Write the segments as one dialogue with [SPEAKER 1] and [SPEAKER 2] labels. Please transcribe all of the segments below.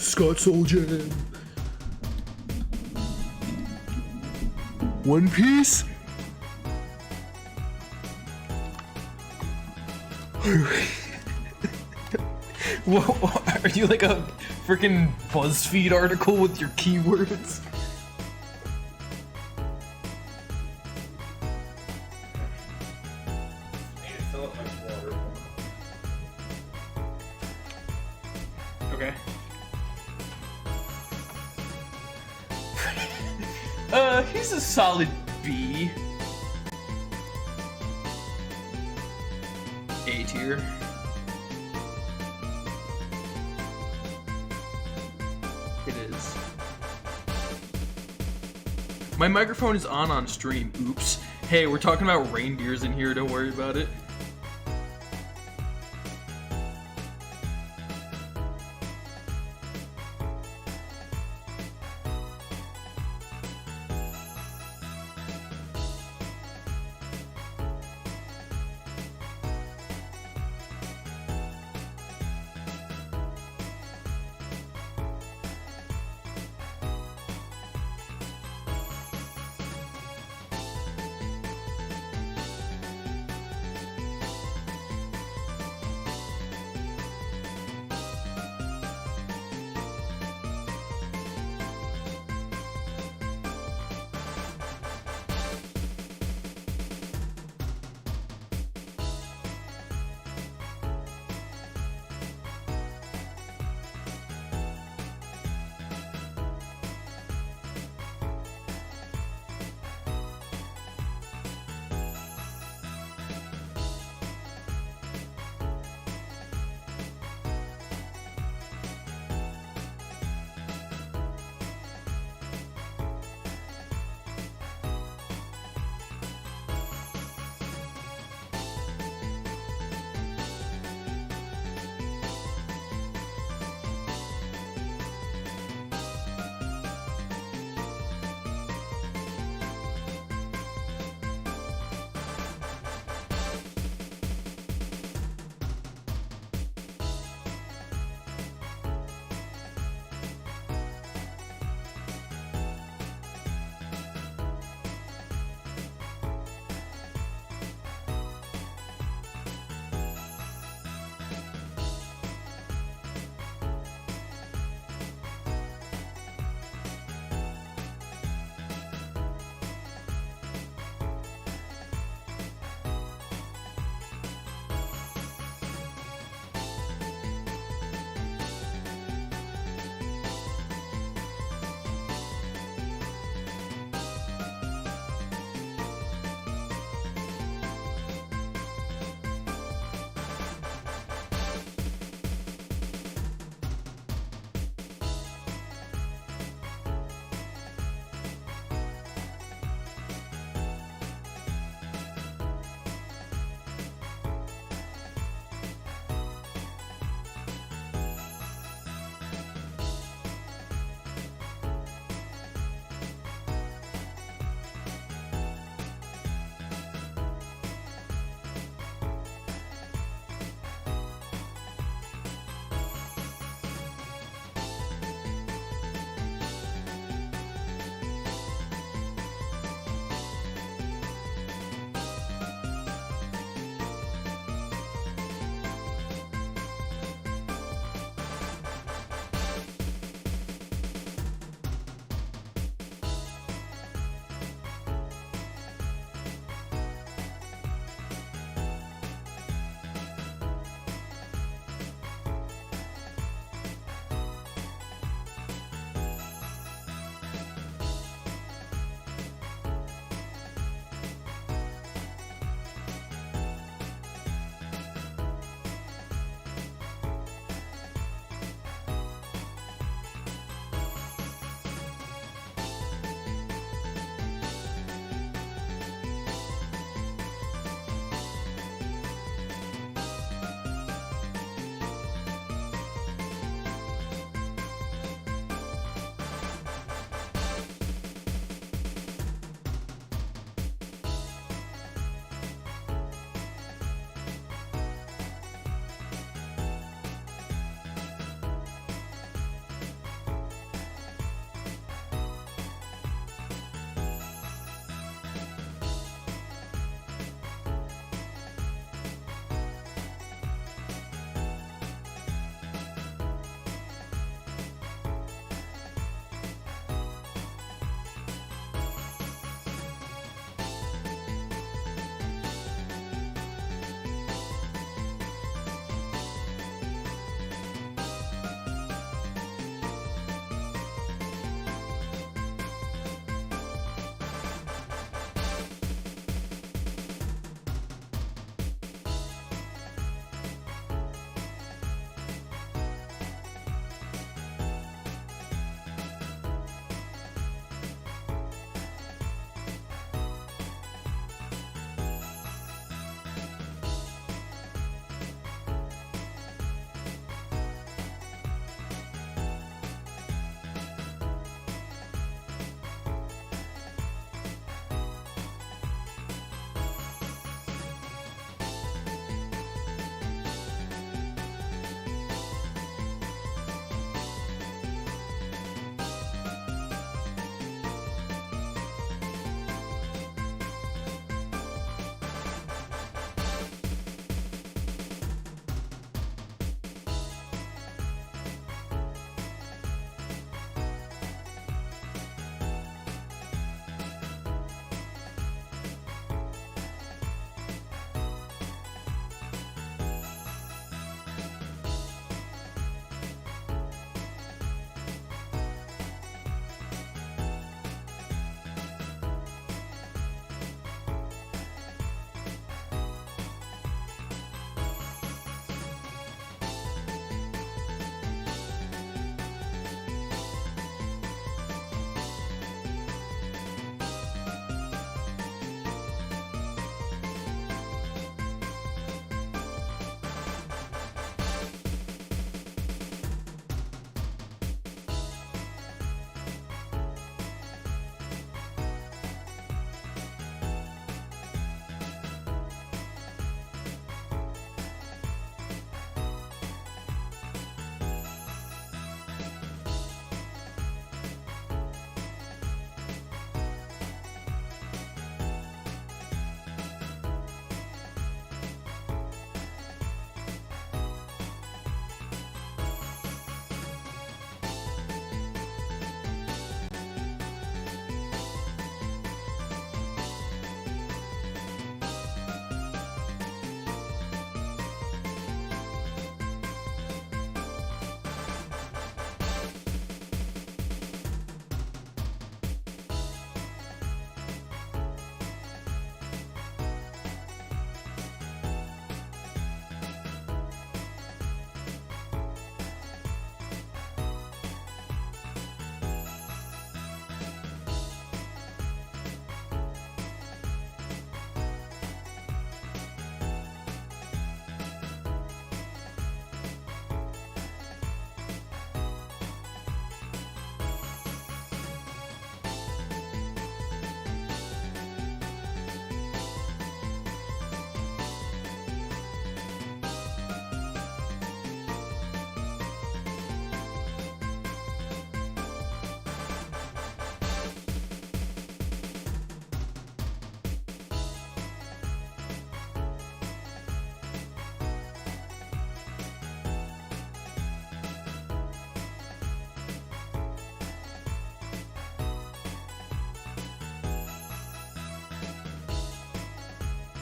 [SPEAKER 1] Scot Soul Jam. One Piece. What, are you like a freaking BuzzFeed article with your keywords? Okay. He's a solid B. A tier. It is. My microphone is on stream. Oops. Hey, we're talking about reindeers in here. Don't worry about it.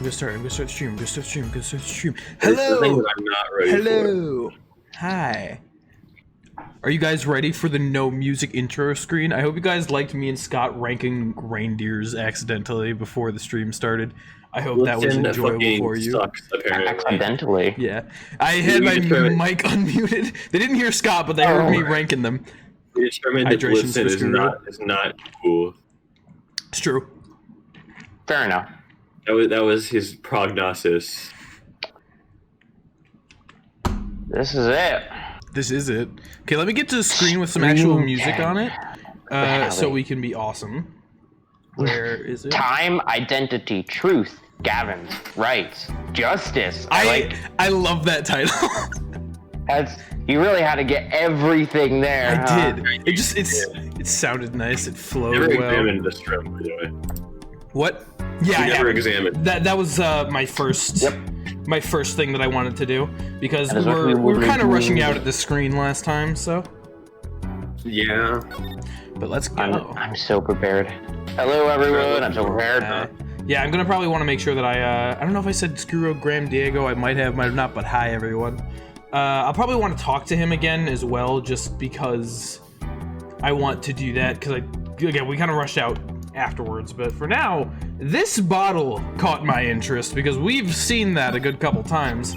[SPEAKER 1] I'm gonna start stream.
[SPEAKER 2] The thing
[SPEAKER 1] Hello.
[SPEAKER 2] that I'm not ready
[SPEAKER 1] Hello. Hi. Are you guys ready for the no music intro screen? I hope you guys liked me and Scott ranking reindeers accidentally before the stream started. I hope that was enjoyable for you.
[SPEAKER 2] Sucks, apparently.
[SPEAKER 3] Accidentally.
[SPEAKER 1] Yeah. I had my mic unmuted. They didn't hear Scott, but they heard me ranking them.
[SPEAKER 2] We determined that
[SPEAKER 1] Hydration's
[SPEAKER 2] listen is not cool.
[SPEAKER 1] It's true.
[SPEAKER 3] Fair enough.
[SPEAKER 2] That was his prognosis.
[SPEAKER 3] This is it.
[SPEAKER 1] This is it. Okay, let me get to the screen with some actual music on it, so we can be awesome. Where is it?
[SPEAKER 3] Time, identity, truth, Gavins, rights, justice.
[SPEAKER 1] I love that title.
[SPEAKER 3] You really had to get everything there.
[SPEAKER 1] I did. It sounded nice. It flowed
[SPEAKER 2] Never
[SPEAKER 1] well.
[SPEAKER 2] examined this drum, by the way.
[SPEAKER 1] What? Yeah,
[SPEAKER 2] never examined.
[SPEAKER 1] That was my first.
[SPEAKER 3] Yep.
[SPEAKER 1] My first thing that I wanted to do because
[SPEAKER 3] we
[SPEAKER 1] we were kind of
[SPEAKER 3] do.
[SPEAKER 1] rushing out at the screen last time. So,
[SPEAKER 2] Yeah.
[SPEAKER 1] but let's go.
[SPEAKER 3] I'm so prepared. Hello, everyone. I'm so prepared.
[SPEAKER 1] Yeah, I'm gonna probably want to make sure that I don't know if I said Scuro Graham Diego. I might have not. But hi, everyone. I'll probably want to talk to him again as well, just because I want to do that. Because again, we kind of rushed out afterwards. But for now, this bottle caught my interest because we've seen that a good couple times.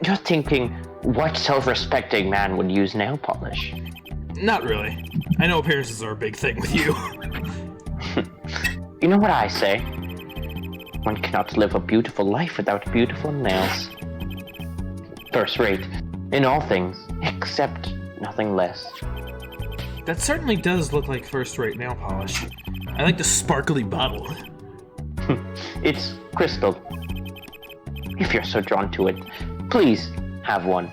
[SPEAKER 3] You're thinking, what self-respecting man would use nail polish?
[SPEAKER 1] Not really. I know appearances are a big thing with you.
[SPEAKER 3] You know what I say? One cannot live a beautiful life without beautiful nails. First rate in all things, except nothing less.
[SPEAKER 1] That certainly does look like first-rate nail polish. I like the sparkly bottle.
[SPEAKER 3] It's crystal. If you're so drawn to it, please have one.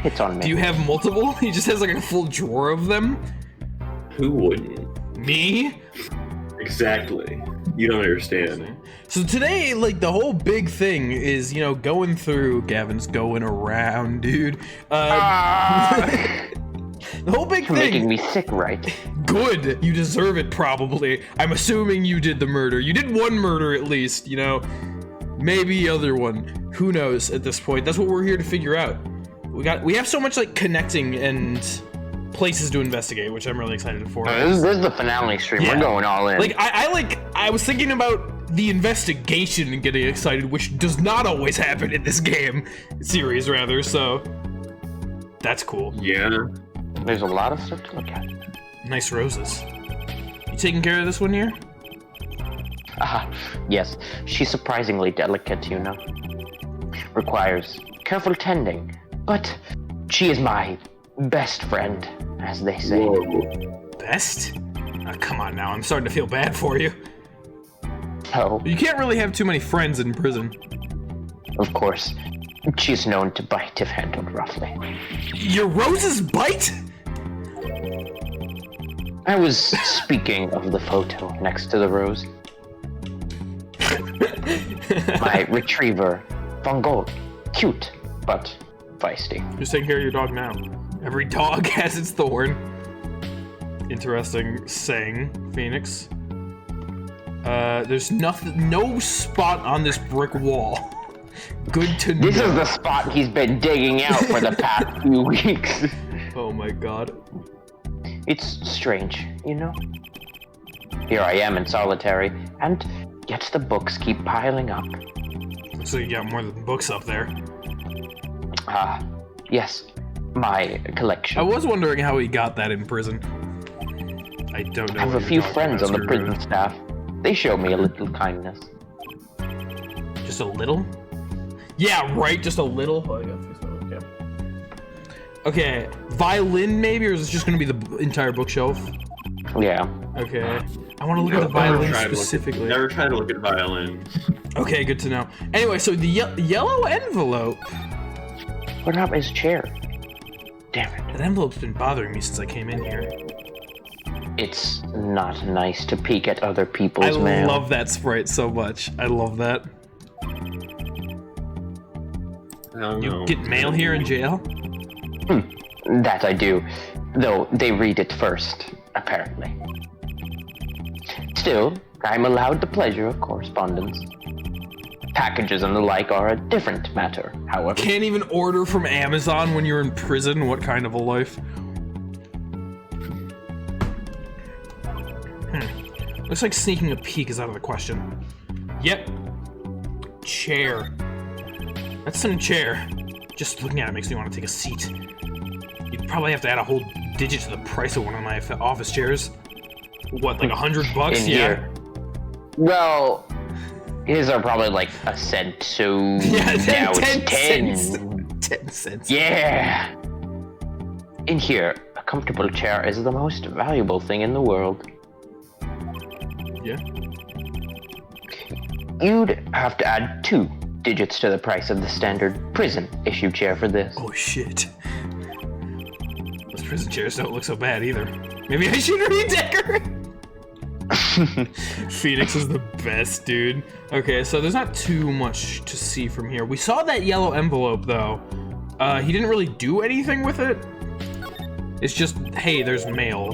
[SPEAKER 3] It's on me.
[SPEAKER 1] Do you have multiple? He just has like a full drawer of them?
[SPEAKER 2] Who wouldn't?
[SPEAKER 1] Me?
[SPEAKER 2] Exactly. You don't understand.
[SPEAKER 1] So today, like, the whole big thing is, going through... Gavin's going around, dude. The whole big
[SPEAKER 3] You're
[SPEAKER 1] thing...
[SPEAKER 3] making me sick, right?
[SPEAKER 1] Good! You deserve it, probably. I'm assuming you did the murder. You did one murder, at least, Maybe the other one. Who knows at this point? That's what we're here to figure out. We have so much, like, connecting and places to investigate, which I'm really excited for.
[SPEAKER 3] This is the finale stream.
[SPEAKER 1] Yeah.
[SPEAKER 3] We're going all in.
[SPEAKER 1] Like, I was thinking about the investigation and getting excited, which does not always happen in this series, rather, so that's cool.
[SPEAKER 2] Yeah.
[SPEAKER 3] There's a lot of stuff to look at.
[SPEAKER 1] Nice roses. You taking care of this one here?
[SPEAKER 3] Yes. She's surprisingly delicate, Requires careful tending, but she is my best friend, as they say.
[SPEAKER 2] Whoa.
[SPEAKER 1] Best? Oh, come on now, I'm starting to feel bad for you.
[SPEAKER 3] Oh,
[SPEAKER 1] You can't really have too many friends in prison.
[SPEAKER 3] of course. She's known to bite if handled roughly.
[SPEAKER 1] Your roses bite?
[SPEAKER 3] I was speaking of the photo next to the rose. My retriever, Fungal. Cute, but feisty.
[SPEAKER 1] Just taking care of your dog now. Every dog has its thorn. Interesting saying, Phoenix. There's no spot on this brick wall. Good to know.
[SPEAKER 3] This is the spot he's been digging out for the past few weeks.
[SPEAKER 1] Oh my god.
[SPEAKER 3] It's strange, Here I am in solitary, and yet the books keep piling up.
[SPEAKER 1] Looks like you got more than books up there.
[SPEAKER 3] Yes, my collection.
[SPEAKER 1] I was wondering how he got that in prison. I don't know.
[SPEAKER 3] I have a few friends on the prison staff. They show me a little kindness.
[SPEAKER 1] Just a little? Yeah, right, just a little? Oh, I got this one, okay. Okay, violin maybe, or is this just gonna be the entire bookshelf?
[SPEAKER 3] Yeah.
[SPEAKER 1] Okay. I want to look at the violin specifically.
[SPEAKER 2] Never try to look at violins.
[SPEAKER 1] Okay, good to know. Anyway, so the yellow envelope.
[SPEAKER 3] What about his chair? Damn it.
[SPEAKER 1] That envelope's been bothering me since I came in here.
[SPEAKER 3] It's not nice to peek at other people's
[SPEAKER 1] I
[SPEAKER 3] mail.
[SPEAKER 1] love that sprite so much. I love that.
[SPEAKER 2] I don't know.
[SPEAKER 1] You get mail here in jail?
[SPEAKER 3] That I do. Though they read it first, apparently. Still, I'm allowed the pleasure of correspondence. Packages and the like are a different matter, however.
[SPEAKER 1] Can't even order from Amazon when you're in prison? What kind of a life? Looks like sneaking a peek is out of the question. Yep. Chair. That's some chair. Just looking at it makes me want to take a seat. You'd probably have to add a whole digit to the price of one of my office chairs. What, like $100?
[SPEAKER 3] In
[SPEAKER 1] Yeah.
[SPEAKER 3] here. Well, his are probably like a cent, so
[SPEAKER 1] Yeah,
[SPEAKER 3] now
[SPEAKER 1] 10
[SPEAKER 3] it's 10.
[SPEAKER 1] cents. 10 cents.
[SPEAKER 3] Yeah. In here, a comfortable chair is the most valuable thing in the world.
[SPEAKER 1] Yeah.
[SPEAKER 3] You'd have to add 2 digits to the price of the standard prison issue chair for this.
[SPEAKER 1] Oh shit. Those prison chairs don't look so bad either. Maybe I should redecorate. Phoenix is the best, dude. Okay, so there's not too much to see from here. We saw that yellow envelope though. He didn't really do anything with it. It's just, hey, there's mail.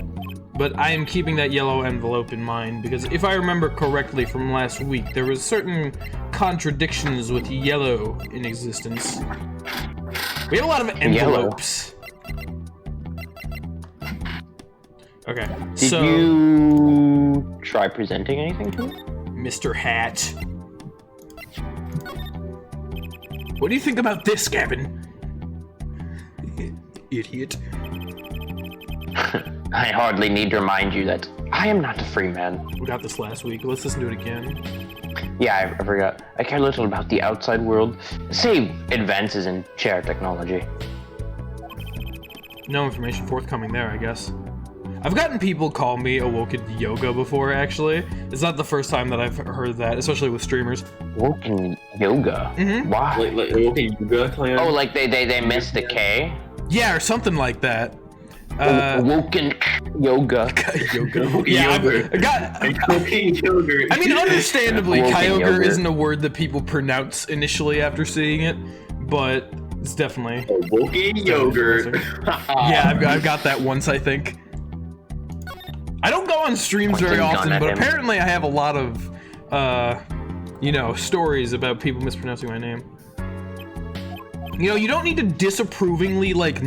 [SPEAKER 1] But I am keeping that yellow envelope in mind because if I remember correctly from last week, there was certain contradictions with yellow in existence. We had a lot of envelopes. Okay,
[SPEAKER 3] Did
[SPEAKER 1] so
[SPEAKER 3] you try presenting anything to him?
[SPEAKER 1] Mr. Hat. What do you think about this, Gavin? Idiot.
[SPEAKER 3] I hardly need to remind you that I am not a free man.
[SPEAKER 1] We got this last week. Let's listen to it again.
[SPEAKER 3] Yeah, I forgot. I care little about the outside world, save advances in chair technology.
[SPEAKER 1] No information forthcoming there, I guess. I've gotten people call me Awokenkyoger before, actually. It's not the first time that I've heard that, especially with streamers.
[SPEAKER 3] Awokenkyoger?
[SPEAKER 1] Mhm.
[SPEAKER 3] Why?
[SPEAKER 2] Like Awokenkyoger clan?
[SPEAKER 3] Oh, like they missed the K?
[SPEAKER 1] Yeah, or something like that.
[SPEAKER 3] Awokenkyoger.
[SPEAKER 1] Yeah,
[SPEAKER 2] Yogurt.
[SPEAKER 1] I got...
[SPEAKER 2] Awokenkyoger.
[SPEAKER 1] I mean, understandably,
[SPEAKER 3] Awokenkyoger.
[SPEAKER 1] Kyogre isn't a word that people pronounce initially after seeing it, but it's definitely...
[SPEAKER 2] Awokenkyoger.
[SPEAKER 1] Yeah, I've got that once, I think. I don't go on streams very
[SPEAKER 3] Pointing gun
[SPEAKER 1] often,
[SPEAKER 3] at
[SPEAKER 1] but
[SPEAKER 3] him.
[SPEAKER 1] apparently I have a lot of, you know, stories about people mispronouncing my name. You know, you don't need to disapprovingly, like,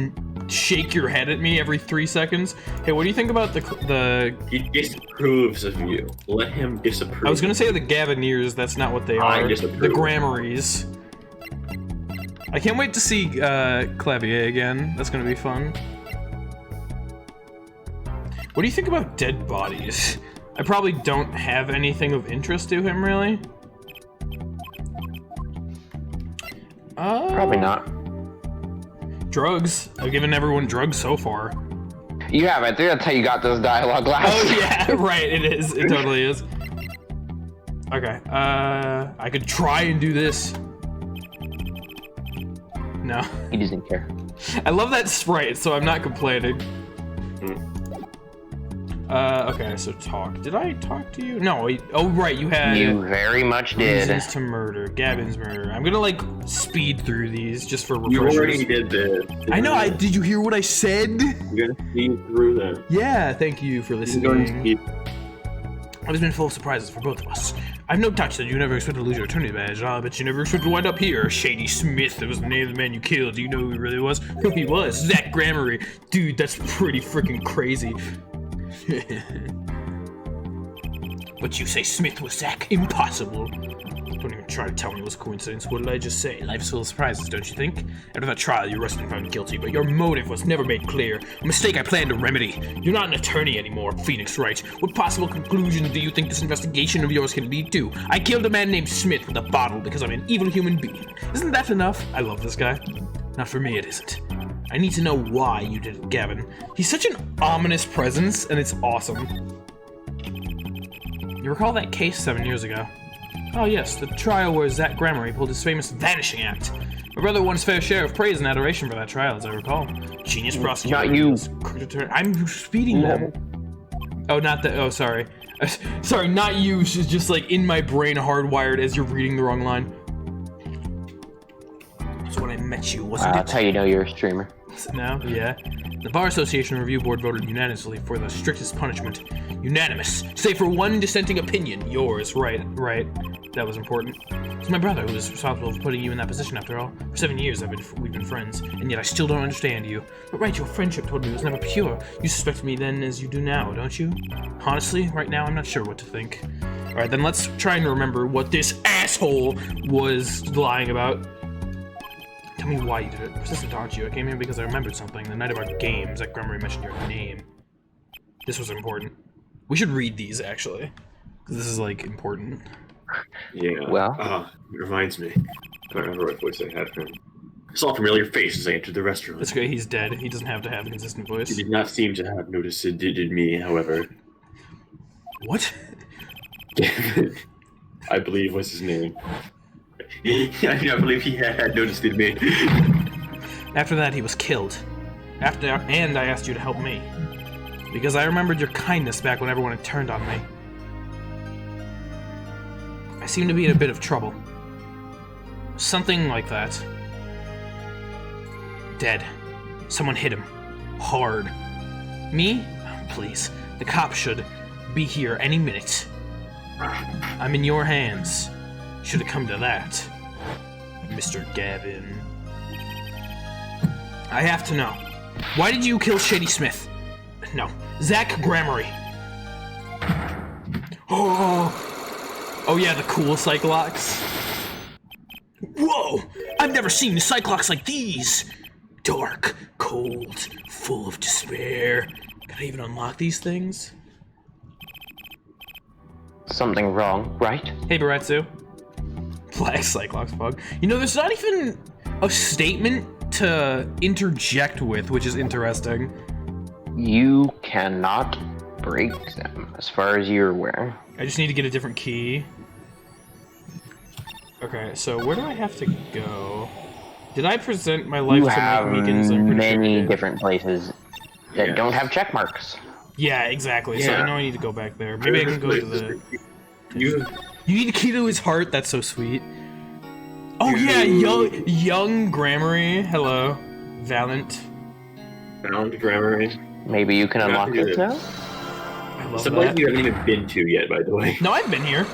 [SPEAKER 1] shake your head at me every 3 seconds. Hey, what do you think about the...
[SPEAKER 2] He disapproves of you. Let him disapprove.
[SPEAKER 1] I was gonna say the Gavineers, that's not what they
[SPEAKER 2] I
[SPEAKER 1] are.
[SPEAKER 2] disapprove.
[SPEAKER 1] The Grammaries. I can't wait to see Kalvier again. That's gonna be fun. What do you think about dead bodies? I probably don't have anything of interest to him, really.
[SPEAKER 3] Probably not.
[SPEAKER 1] Drugs. I've given everyone drugs so far.
[SPEAKER 3] You have. I think that's how you got this dialogue last.
[SPEAKER 1] Oh yeah, right. It is. It totally is. Okay. I could try and do this. No.
[SPEAKER 3] He doesn't care.
[SPEAKER 1] I love that sprite, so I'm not complaining. Okay, so talk. Did I talk to you? No, oh right, you had
[SPEAKER 3] You very much did.
[SPEAKER 1] reasons to murder, Gavin's murder. I'm gonna like speed through these just for
[SPEAKER 2] You
[SPEAKER 1] refreshers.
[SPEAKER 2] already did this.
[SPEAKER 1] I know, did you hear what I said?
[SPEAKER 2] You're gonna speed through them.
[SPEAKER 1] Yeah, thank you for
[SPEAKER 2] You're going to
[SPEAKER 1] listening.
[SPEAKER 2] speed.
[SPEAKER 1] I've been full of surprises for both of us. I've no doubt that you never expected to lose your attorney badge. I bet you never expected to wind up here. Shady Smith, that was the name of the man you killed. Do you know who he really was? Who he was? Zach Grammary. Dude, that's pretty freaking crazy. But you say Smith was Zach? Impossible. Don't even try to tell me it was a coincidence. What did I just say? Life's full of surprises, don't you think? After that trial, you arrested and found guilty, but your motive was never made clear. A mistake I plan to remedy. You're not an attorney anymore, Phoenix Wright. What possible conclusion do you think this investigation of yours can lead to? I killed a man named Smith with a bottle because I'm an evil human being. Isn't that enough? I love this guy. Not for me, it isn't. I need to know why you did it, Gavin. He's such an ominous presence, and it's awesome. You recall that case 7 years ago? Oh yes, the trial where Zach Grammary pulled his famous vanishing act. My brother won his fair share of praise and adoration for that trial, as I recall. Genius prosecutor.
[SPEAKER 3] Not you.
[SPEAKER 1] I'm speeding them. Oh, not that. Oh, sorry. Sorry, not you. She's just like in my brain hardwired as you're reading the wrong line. That's when I met you, wasn't
[SPEAKER 3] That's
[SPEAKER 1] it?
[SPEAKER 3] how you know you're a streamer.
[SPEAKER 1] Is it now? Yeah. The Bar Association Review Board voted unanimously for the strictest punishment. Unanimous. Save for one dissenting opinion. Yours. Right. That was important. It's my brother who was responsible for putting you in that position after all. For 7 years we've been friends, and yet I still don't understand you. But right, your friendship toward me was never pure. You suspect me then as you do now, don't you? Honestly, right now I'm not sure what to think. Alright, then let's try and remember what this asshole was lying about. Tell me why you did it. Persistent, aren't you? I came here because I remembered something. The night of our games, that Gremory mentioned your name. This was important. We should read these, actually. This is, like, important.
[SPEAKER 2] Yeah.
[SPEAKER 3] Well?
[SPEAKER 2] It reminds me. I don't remember what voice I had for him. I saw a familiar face as I entered the restaurant.
[SPEAKER 1] That's okay, he's dead. He doesn't have to have a consistent voice.
[SPEAKER 2] He did not seem to have noticed it did me, however.
[SPEAKER 1] What?
[SPEAKER 2] I believe was his name. I believe he had noticed it me.
[SPEAKER 1] After that, he was killed. And I asked you to help me. Because I remembered your kindness back when everyone had turned on me. I seem to be in a bit of trouble. Something like that. Dead. Someone hit him. Hard. Me? Please. The cops should be here any minute. I'm in your hands. Should have come to that. Mr. Gavin. I have to know. Why did you kill Shady Smith? No. Zach Gremory. Oh yeah, the cool Cyclops. Whoa! I've never seen Cyclops like these! Dark, cold, full of despair. Can I even unlock these things?
[SPEAKER 3] Something wrong, right?
[SPEAKER 1] Hey, Baretsu. Black Cyclops bug. You know, there's not even a statement to interject with, which is interesting.
[SPEAKER 3] You cannot break them, as far as you're aware.
[SPEAKER 1] I just need to get a different key. Okay, so where do I have to go? Did I present my life
[SPEAKER 3] You
[SPEAKER 1] to
[SPEAKER 3] have
[SPEAKER 1] Mike Meekins? I'm pretty sure I
[SPEAKER 3] many
[SPEAKER 1] did.
[SPEAKER 3] different places that don't have check marks.
[SPEAKER 1] Yeah, exactly. So I
[SPEAKER 2] Yeah.
[SPEAKER 1] know I need to go back there. Maybe I can go to the...
[SPEAKER 2] You
[SPEAKER 1] You need a key to his heart? That's so sweet. Oh yeah, young Gremory. Hello. Valiant.
[SPEAKER 2] found Gremory.
[SPEAKER 3] Maybe you can unlock
[SPEAKER 2] do
[SPEAKER 3] it
[SPEAKER 2] this.
[SPEAKER 3] now?
[SPEAKER 1] I love
[SPEAKER 2] Some places
[SPEAKER 1] that.
[SPEAKER 2] you haven't even been to yet, by the way.
[SPEAKER 1] No, I've been here.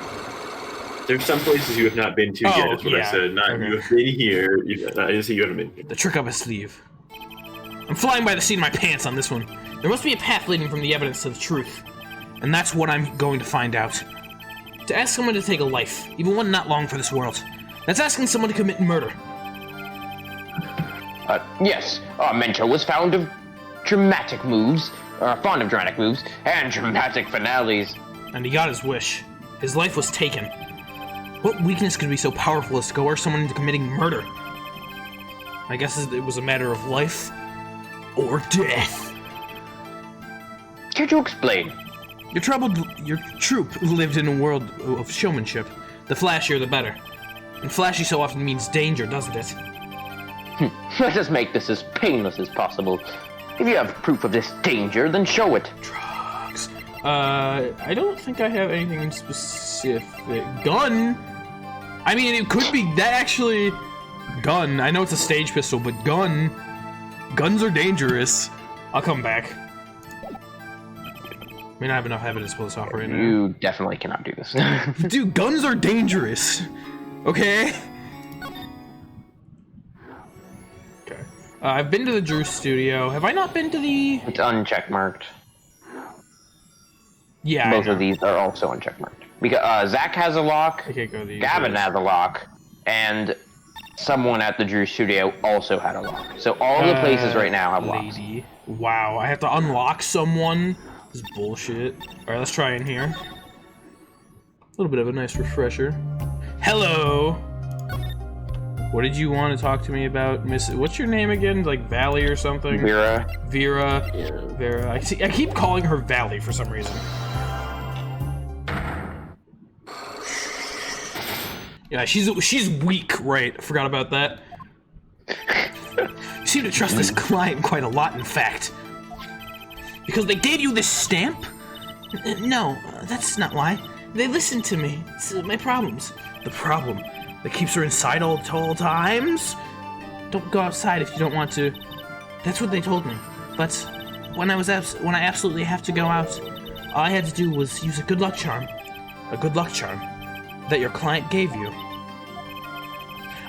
[SPEAKER 2] There's some places you have not been to yet. That's what
[SPEAKER 1] yeah.
[SPEAKER 2] I said. Not
[SPEAKER 1] Okay.
[SPEAKER 2] you have been here. I didn't say you haven't been here.
[SPEAKER 1] The trick up his sleeve. I'm flying by the seat of my pants on this one. There must be a path leading from the evidence to the truth. And that's what I'm going to find out. To ask someone to take a life, even one not long for this world, that's asking someone to commit murder.
[SPEAKER 3] Yes, Mento was fond of dramatic moves, and dramatic finales.
[SPEAKER 1] And he got his wish. His life was taken. What weakness could be so powerful as to coerce someone into committing murder? I guess it was a matter of life or death.
[SPEAKER 3] Could you explain?
[SPEAKER 1] Your troop lived in a world of showmanship. The flashier, the better. And flashy so often means danger, doesn't it?
[SPEAKER 3] Let us make this as painless as possible. If you have proof of this danger, then show it.
[SPEAKER 1] Drugs. I don't think I have anything specific. Gun? I mean, it could be that actually. Gun. I know it's a stage pistol, but gun. Guns are dangerous. I'll come back. I mean, I have enough evidence to pull this off right now.
[SPEAKER 3] You definitely cannot do this.
[SPEAKER 1] Dude, guns are dangerous. Okay? Okay. I've been to the Drew studio. Have I not been to the...
[SPEAKER 3] It's uncheckmarked.
[SPEAKER 1] Yeah,
[SPEAKER 3] Both of these are also uncheckmarked. Because Zach has a lock,
[SPEAKER 1] I can't go to these.
[SPEAKER 3] Gavin has a lock, and someone at the Drew studio also had a lock. So all the places right now have locks.
[SPEAKER 1] Lady. Wow, I have to unlock someone? This is bullshit. Alright, let's try in here. A little bit of a nice refresher. Hello! What did you want to talk to me about, Miss... What's your name again? Like Valley or something?
[SPEAKER 3] Vera.
[SPEAKER 1] Vera.
[SPEAKER 2] Yeah.
[SPEAKER 1] Vera. I keep calling her Valley for some reason. Yeah, she's weak, right? I forgot about that. You seem to trust this client quite a lot, in fact. Because they gave you this stamp? No, that's not why. They listened to me. It's my problems. The problem that keeps her inside all times? Don't go outside if you don't want to. That's what they told me. But when I absolutely have to go out, all I had to do was use a good luck charm. A good luck charm that your client gave you.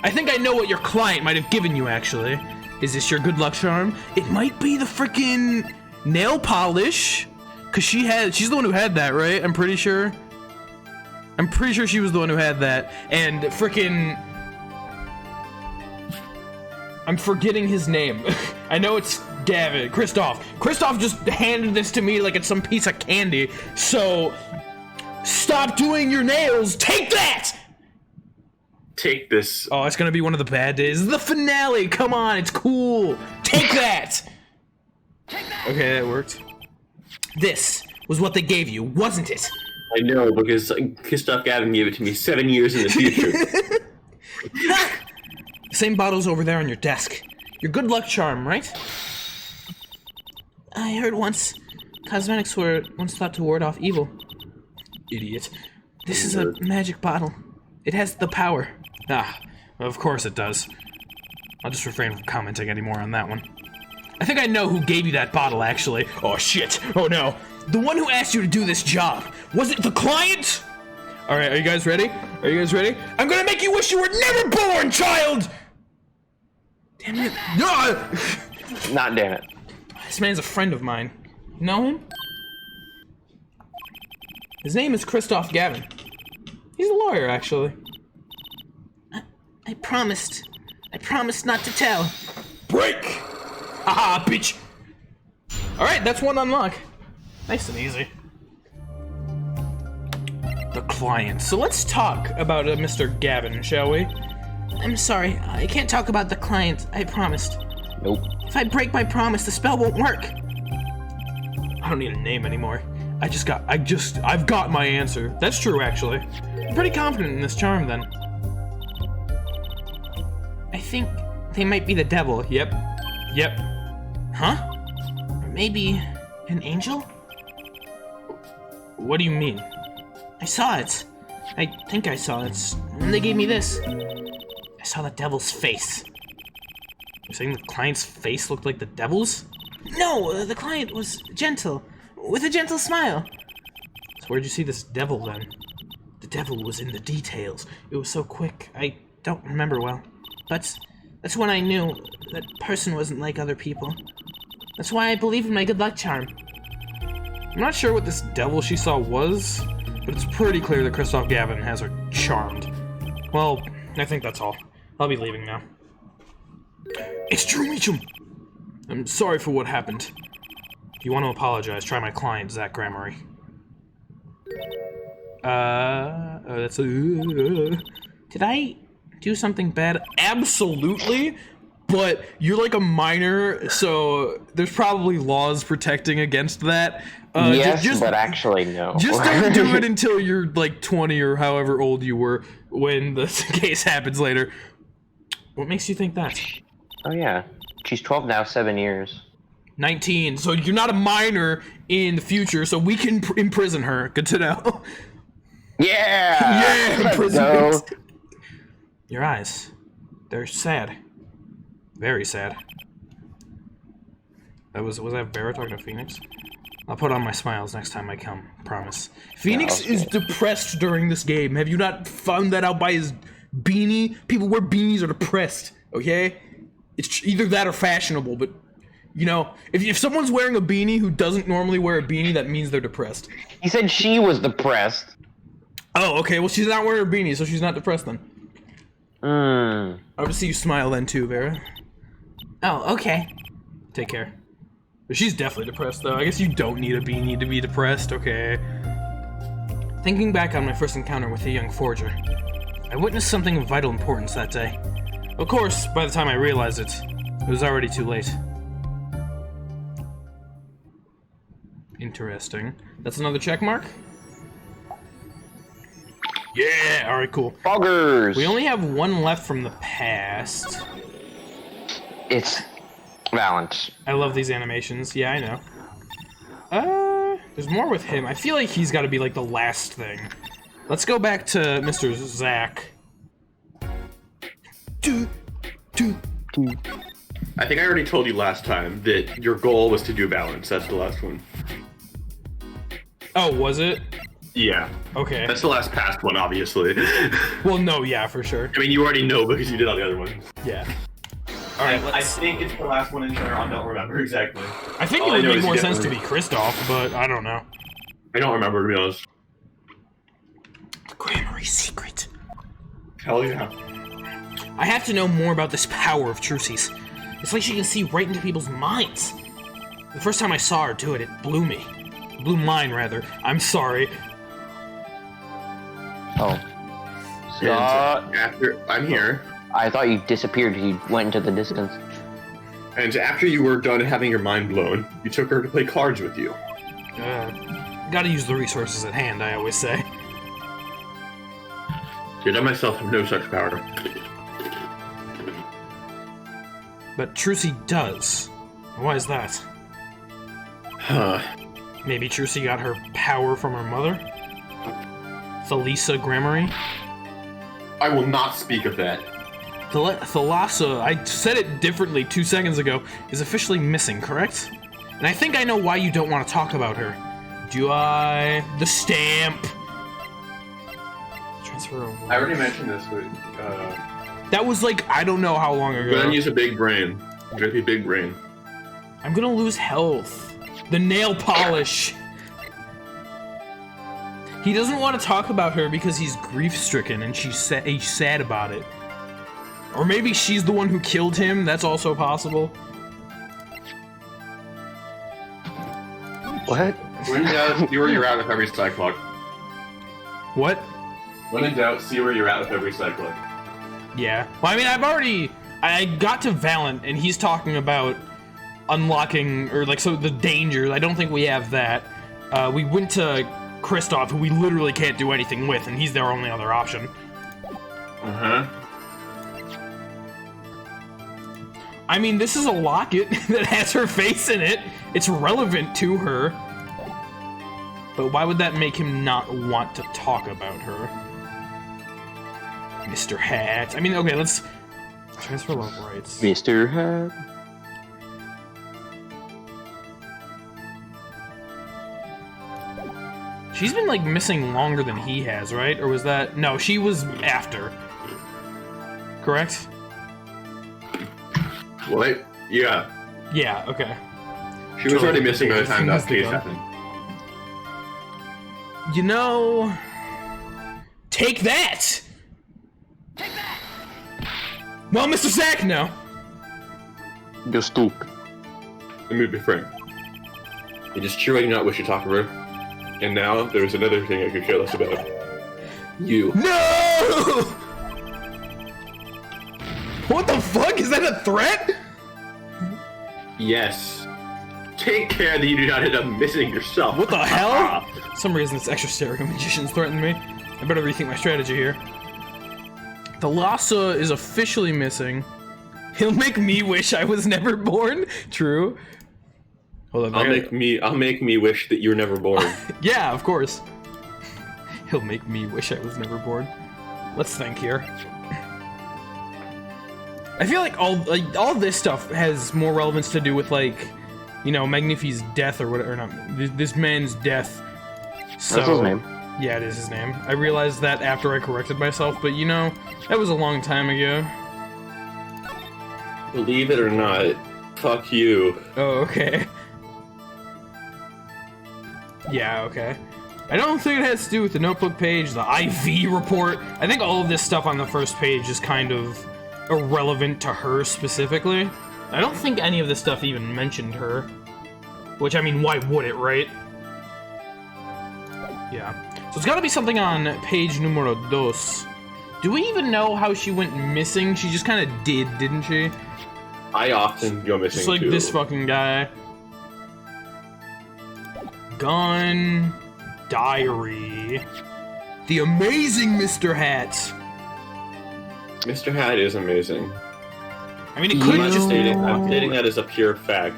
[SPEAKER 1] I think I know what your client might have given you, actually. Is this your good luck charm? It might be the frickin' nail polish. Cause she's the one who had that, right? I'm pretty sure she was the one who had that. And frickin', I'm forgetting his name. I know it's Gavin, Christoph. Christoph just handed this to me like it's some piece of candy. So, stop doing your nails. Take that!
[SPEAKER 2] Take this.
[SPEAKER 1] Oh, it's gonna be one of the bad days. The finale. Come on, it's cool. Take that. Okay, that worked. This was what they gave you, wasn't it?
[SPEAKER 2] I know, because Christoph Gavin gave it to me 7 years in the future.
[SPEAKER 1] Same bottle's over there on your desk. Your good luck charm, right? I heard once cosmetics were once thought to ward off evil. Idiot. This is a magic bottle. It has the power. Ah, of course it does. I'll just refrain from commenting anymore on that one. I think I know who gave you that bottle, actually. Oh, shit. Oh, no. The one who asked you to do this job. Was it the client? All right, are you guys ready? Are you guys ready? I'm gonna make you wish you were never born, child! Damn it. No!
[SPEAKER 3] Not damn it.
[SPEAKER 1] This man's a friend of mine. You know him? His name is Christoph Gavin. He's a lawyer, actually. I promised not to tell. Break! Haha, bitch! Alright, that's one unlock. Nice and easy. The client. So let's talk about Mr. Gavin, shall we? I'm sorry, I can't talk about the client. I promised.
[SPEAKER 3] Nope.
[SPEAKER 1] If I break my promise, the spell won't work. I don't need a name anymore. I've got my answer. That's true, actually. I'm pretty confident in this charm, then. I think they might be the devil. Yep. Huh? Or maybe an angel? What do you mean? I saw it. I think I saw it. And they gave me this. I saw the devil's face. You're saying the client's face looked like the devil's? No, the client was gentle. With a gentle smile. So where'd you see this devil, then? The devil was in the details. It was so quick, I don't remember well. But that's when I knew that person wasn't like other people. That's why I believe in my good luck charm. I'm not sure what this devil she saw was, but it's pretty clear that Christoph Gavin has her charmed. Well, I think that's all. I'll be leaving now. It's Drew Meacham! I'm sorry for what happened. If you want to apologize, try my client, Zach Grammary. Did I do something bad? Absolutely! But you're like a minor, so there's probably laws protecting against that.
[SPEAKER 3] Yes, but actually no.
[SPEAKER 1] Just don't do it until you're like 20 or however old you were when the case happens later. What makes you think that?
[SPEAKER 3] Oh yeah, she's 12 now, 7 years.
[SPEAKER 1] 19, so you're not a minor in the future, so we can imprison her. Good to know.
[SPEAKER 3] Yeah!
[SPEAKER 1] Yeah,
[SPEAKER 3] Let's go.
[SPEAKER 1] Your eyes, they're sad. Very sad. Was that Vera talking to Phoenix? I'll put on my smiles next time I come, promise. Phoenix is depressed during this game. Have you not found that out by his beanie? People wear beanies are depressed, okay? It's either that or fashionable, but, you know, if someone's wearing a beanie who doesn't normally wear a beanie, that means they're depressed.
[SPEAKER 3] He said she was depressed.
[SPEAKER 1] Oh, okay, well, she's not wearing a beanie, so she's not depressed then. I would see you smile then, too, Vera. Oh, okay. Take care. But she's definitely depressed, though. I guess you don't need a beanie to be depressed, okay. Thinking back on my first encounter with the young forger, I witnessed something of vital importance that day. Of course, by the time I realized it was already too late. Interesting. That's another check mark? Yeah! Alright, cool.
[SPEAKER 3] Boggers!
[SPEAKER 1] We only have one left from the past.
[SPEAKER 3] It's Valance.
[SPEAKER 1] I love these animations. Yeah, I know. There's more with him. I feel like he's got to be like the last thing. Let's go back to Mr. Zach.
[SPEAKER 2] I think I already told you last time that your goal was to do balance. That's the last one.
[SPEAKER 1] Oh, was it?
[SPEAKER 2] Yeah.
[SPEAKER 1] Okay.
[SPEAKER 2] That's the last past one, obviously.
[SPEAKER 1] Well, no, yeah, for sure.
[SPEAKER 2] I mean, you already know because you did all the other ones.
[SPEAKER 1] Yeah. All right,
[SPEAKER 2] I think it's the last one in there. I don't remember exactly.
[SPEAKER 1] I think
[SPEAKER 2] All
[SPEAKER 1] it would
[SPEAKER 2] I know
[SPEAKER 1] make
[SPEAKER 2] is
[SPEAKER 1] more
[SPEAKER 2] you
[SPEAKER 1] sense to be
[SPEAKER 2] definitely-
[SPEAKER 1] Kristoff, but I don't know.
[SPEAKER 2] I don't remember, to be honest.
[SPEAKER 1] The Grammary secret.
[SPEAKER 2] Hell yeah.
[SPEAKER 1] I have to know more about this power of Trucy's. It's like she can see right into people's minds. The first time I saw her do it, it blew me. Blew mine, rather. I'm sorry.
[SPEAKER 3] Oh.
[SPEAKER 2] And
[SPEAKER 3] Scott,
[SPEAKER 2] after I'm here,
[SPEAKER 3] I thought you disappeared. You went into the distance.
[SPEAKER 2] and after you were done having your mind blown, you took her to play cards with you.
[SPEAKER 1] Gotta use the resources at hand, I always say.
[SPEAKER 2] Dude, I myself have no such power.
[SPEAKER 1] But Trucy does. Why is that?
[SPEAKER 2] Huh.
[SPEAKER 1] Maybe Trucy got her power from her mother? Thalissa Grammary?
[SPEAKER 2] I will not speak of that.
[SPEAKER 1] Thalassa, I said it differently 2 seconds ago, is officially missing, correct? And I think I know why you don't want to talk about her. Do I? The stamp! Transfer of
[SPEAKER 2] I already mentioned this, but
[SPEAKER 1] That was like, I don't know how long
[SPEAKER 2] you're gonna
[SPEAKER 1] ago.
[SPEAKER 2] use a big brain. You're gonna be big brain.
[SPEAKER 1] I'm gonna lose health. The nail polish. He doesn't want to talk about her because he's grief-stricken and he's sad about it. Or maybe she's the one who killed him. That's also possible.
[SPEAKER 3] What?
[SPEAKER 2] When in doubt, see where you're at with every cyclock.
[SPEAKER 1] What?
[SPEAKER 2] When in doubt, see where you're at with every cyclock.
[SPEAKER 1] Yeah. Well, I mean, I got to Valent, and he's talking about unlocking, or like, so the dangers. I don't think we have that. We went to Kristoff, who we literally can't do anything with, and he's their only other option.
[SPEAKER 2] Uh-huh.
[SPEAKER 1] I mean, this is a locket that has her face in it. It's relevant to her. But why would that make him not want to talk about her? Mr. Hat. I mean, okay, let's transfer love rights.
[SPEAKER 3] Mr. Hat.
[SPEAKER 1] She's been, like, missing longer than he has, right? Or was that... No, she was after. Correct?
[SPEAKER 2] What? Yeah.
[SPEAKER 1] Yeah, okay.
[SPEAKER 2] She was already missing by the time that
[SPEAKER 1] Must have
[SPEAKER 2] case
[SPEAKER 1] gone.
[SPEAKER 2] happened.
[SPEAKER 1] You know... Take that! Take that! Well, Mr. Zack, no.
[SPEAKER 3] You're stupid.
[SPEAKER 2] Let me be frank. You just cheer not wish to talk of her. And now there's another thing I could care less about. You.
[SPEAKER 1] No! What the fuck? Is that a threat?
[SPEAKER 2] Yes. Take care that you do not end up missing yourself.
[SPEAKER 1] What the hell? For some reason, this extra stereo magician's threatened me. I better rethink my strategy here. The Lhasa is officially missing. He'll make me wish I was never born. True. Hold on.
[SPEAKER 2] I'll make me wish that you were never born.
[SPEAKER 1] Yeah, of course. He'll make me wish I was never born. Let's think here. I feel like all this stuff has more relevance to do with, like, you know, Magnifi's death or whatever. Not this man's death. So,
[SPEAKER 3] That's his name.
[SPEAKER 1] Yeah, it is his name. I realized that after I corrected myself, but you know, that was a long time ago.
[SPEAKER 2] Believe it or not, fuck you.
[SPEAKER 1] Oh, okay. Yeah, okay. I don't think it has to do with the notebook page, the IV report. I think all of this stuff on the first page is kind of irrelevant to her specifically. I don't think any of this stuff even mentioned her. Which, I mean, why would it, right? Yeah. So it's gotta be something on page numero dos. Do we even know how she went missing? She just kind of did, didn't she?
[SPEAKER 2] I often go missing
[SPEAKER 1] Just like
[SPEAKER 2] too.
[SPEAKER 1] this fucking guy. Gun. Diary. The amazing Mr. Hat.
[SPEAKER 2] Mr. Hat is amazing.
[SPEAKER 1] I mean, it
[SPEAKER 2] I'm
[SPEAKER 1] could
[SPEAKER 2] not
[SPEAKER 1] just
[SPEAKER 2] stating, I'm stating that as a pure fact.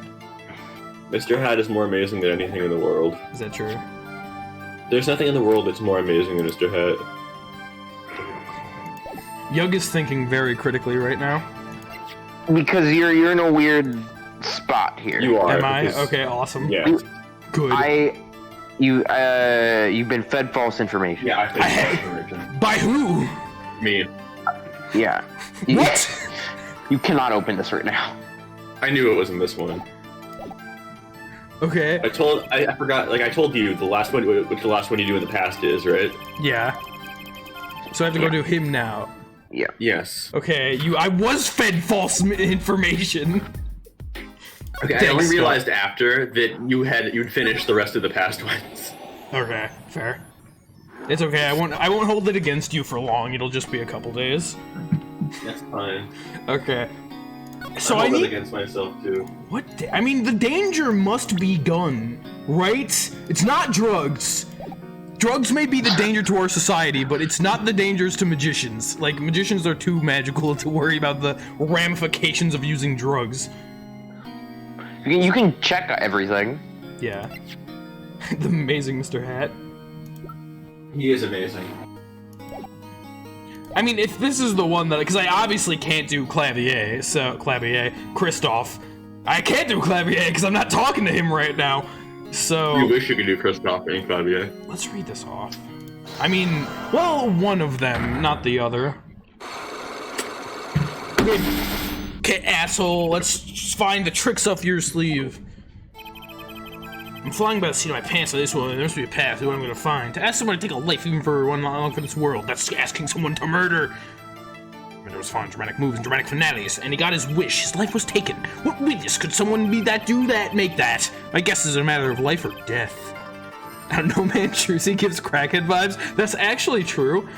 [SPEAKER 2] Mr. Hat is more amazing than anything in the world.
[SPEAKER 1] Is that true?
[SPEAKER 2] There's nothing in the world that's more amazing than Mr. Hat.
[SPEAKER 1] Eugh is thinking very critically right now.
[SPEAKER 3] Because you're in a weird spot here.
[SPEAKER 2] You are.
[SPEAKER 1] Am I?
[SPEAKER 2] because-
[SPEAKER 1] Okay, awesome.
[SPEAKER 2] Yeah.
[SPEAKER 1] Good.
[SPEAKER 3] You've been fed false information.
[SPEAKER 2] Yeah, I think information.
[SPEAKER 1] By who?
[SPEAKER 2] Me.
[SPEAKER 3] Yeah.
[SPEAKER 1] What?
[SPEAKER 3] You cannot open this right now.
[SPEAKER 2] I knew it was in this one.
[SPEAKER 1] Okay.
[SPEAKER 2] I forgot, like, I told you the last one, which the last one you do in the past is, right?
[SPEAKER 1] Yeah. So I have to go to him now.
[SPEAKER 3] Yeah.
[SPEAKER 2] Yes.
[SPEAKER 1] Okay, I was fed false information.
[SPEAKER 2] Okay, I
[SPEAKER 1] Thanks,
[SPEAKER 2] only
[SPEAKER 1] Scot.
[SPEAKER 2] realized after that you'd finished the rest of the past ones.
[SPEAKER 1] Okay, fair. It's okay. I won't hold it against you for long. It'll just be a couple days.
[SPEAKER 2] That's fine.
[SPEAKER 1] Okay. So
[SPEAKER 2] I'm
[SPEAKER 1] I
[SPEAKER 2] holding
[SPEAKER 1] need.
[SPEAKER 2] against myself too.
[SPEAKER 1] What? I mean, the danger must be gun, right? It's not drugs. Drugs may be the danger to our society, but it's not the dangers to magicians. Like, magicians are too magical to worry about the ramifications of using drugs.
[SPEAKER 3] You can check everything.
[SPEAKER 1] Yeah. The amazing Mr. Hat.
[SPEAKER 2] He is amazing.
[SPEAKER 1] I mean, if this is the one that... Because I obviously can't do Kalvier, Christoph. I can't do Kalvier because I'm not talking to him right now. So...
[SPEAKER 2] You wish you could do Christoph and Kalvier.
[SPEAKER 1] Let's read this off. I mean, well, one of them, not the other. Good. Okay, asshole, let's find the tricks up your sleeve. I'm flying by the seat of my pants, so there must be a path. What I'm gonna find. To ask someone to take a life, even for one long for this world, that's asking someone to murder. There was fun, dramatic moves and dramatic finales, and he got his wish. His life was taken. What weakness could someone be that do that, make that? I guess it's a matter of life or death. I don't know, man. Trucy gives crackhead vibes. That's actually true.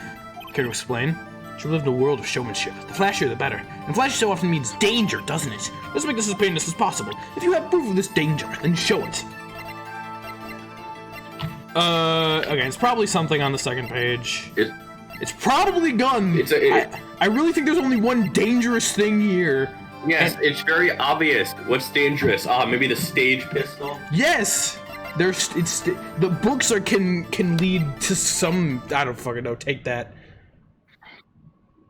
[SPEAKER 1] Care to explain? She lived in a world of showmanship. The flashier, the better. And flashy so often means danger, doesn't it? Let's make this as painless as possible. If you have proof of this danger, then show it. Okay, it's probably something on the second page. It's probably gun. I really think there's only one dangerous thing here.
[SPEAKER 2] Yes, it's very obvious. What's dangerous? Maybe the stage pistol?
[SPEAKER 1] Yes! The books can lead to some... I don't fucking know. Take that.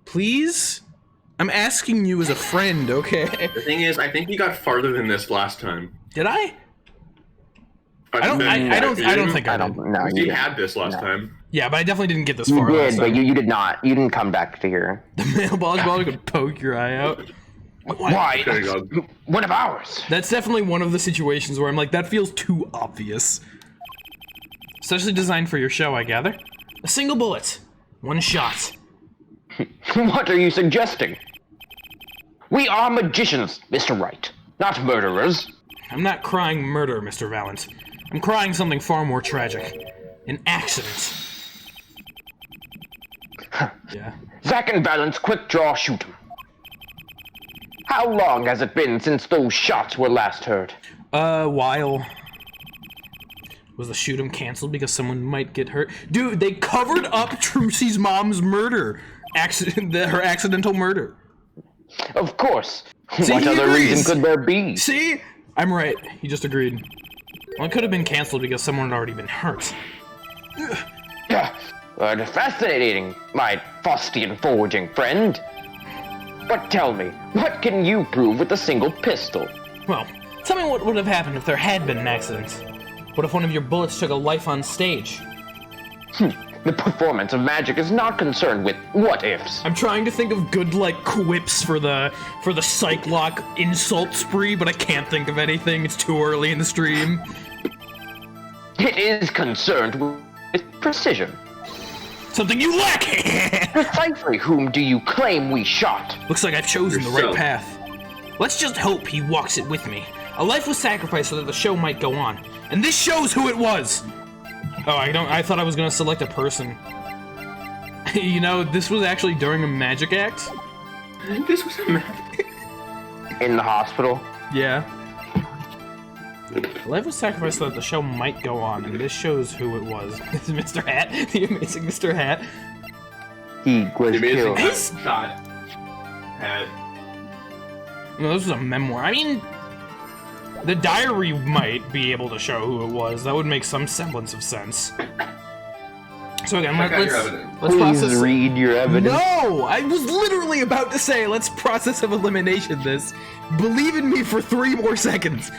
[SPEAKER 1] Please? I'm asking you as a friend, okay?
[SPEAKER 2] The thing is, I think we got farther than this last time.
[SPEAKER 1] Did I? I don't think I did.
[SPEAKER 3] No,
[SPEAKER 2] You had this last time.
[SPEAKER 1] Yeah, but I definitely didn't get this
[SPEAKER 3] You
[SPEAKER 1] far last
[SPEAKER 3] did, but
[SPEAKER 1] time.
[SPEAKER 3] you did not. You didn't come back to here.
[SPEAKER 1] The mailbox ball could poke your eye out.
[SPEAKER 3] Why?
[SPEAKER 2] There you go.
[SPEAKER 3] One of ours.
[SPEAKER 1] That's definitely one of the situations where I'm like, that feels too obvious. Especially designed for your show, I gather. A single bullet. One shot.
[SPEAKER 3] What are you suggesting? We are magicians, Mr. Wright, not murderers.
[SPEAKER 1] I'm not crying murder, Mr. Valent. I'm crying something far more tragic. An accident. Yeah.
[SPEAKER 3] Zack and Valance, quick draw, shoot him. How long has it been since those shots were last heard?
[SPEAKER 1] While. Was the shoot 'em canceled because someone might get hurt? Dude, they covered up Trucy's mom's murder. Her accidental murder.
[SPEAKER 3] Of course.
[SPEAKER 1] See,
[SPEAKER 3] What
[SPEAKER 1] he
[SPEAKER 3] other
[SPEAKER 1] agrees.
[SPEAKER 3] reason could there be?
[SPEAKER 1] See? I'm right. He just agreed. Well, it could have been canceled because someone had already been hurt.
[SPEAKER 3] Fascinating, my Faustian foraging friend. But tell me, what can you prove with a single pistol?
[SPEAKER 1] Well, tell me what would have happened if there had been an accident. What if one of your bullets took a life on stage?
[SPEAKER 3] The performance of magic is not concerned with what-ifs.
[SPEAKER 1] I'm trying to think of good, like, quips for the Cyclock insult spree, but I can't think of anything. It's too early in the stream.
[SPEAKER 3] It is concerned with precision.
[SPEAKER 1] Something you lack!
[SPEAKER 3] Precisely whom do you claim we shot?
[SPEAKER 1] Looks like I've chosen the right
[SPEAKER 2] Yourself.
[SPEAKER 1] path. Let's just hope he walks it with me. A life was sacrificed so that the show might go on. And this shows who it was! Oh, I thought I was gonna select a person. You know, this was actually during a magic act?
[SPEAKER 2] This was a magic.
[SPEAKER 3] In the hospital?
[SPEAKER 1] Yeah. Life was sacrificed so that the show might go on, and this shows who it was. It's Mr. Hat, the amazing Mr. Hat.
[SPEAKER 3] He was
[SPEAKER 2] The amazing
[SPEAKER 3] killed.
[SPEAKER 2] shot. Had.
[SPEAKER 1] No, this was a memoir. I mean, the diary might be able to show who it was. That would make some semblance of sense. So again,
[SPEAKER 2] Check out your
[SPEAKER 1] let's
[SPEAKER 2] evidence.
[SPEAKER 3] Please
[SPEAKER 1] process.
[SPEAKER 3] read your evidence.
[SPEAKER 1] No! I was literally about to say, let's process of elimination this. Believe in me for 3 more seconds.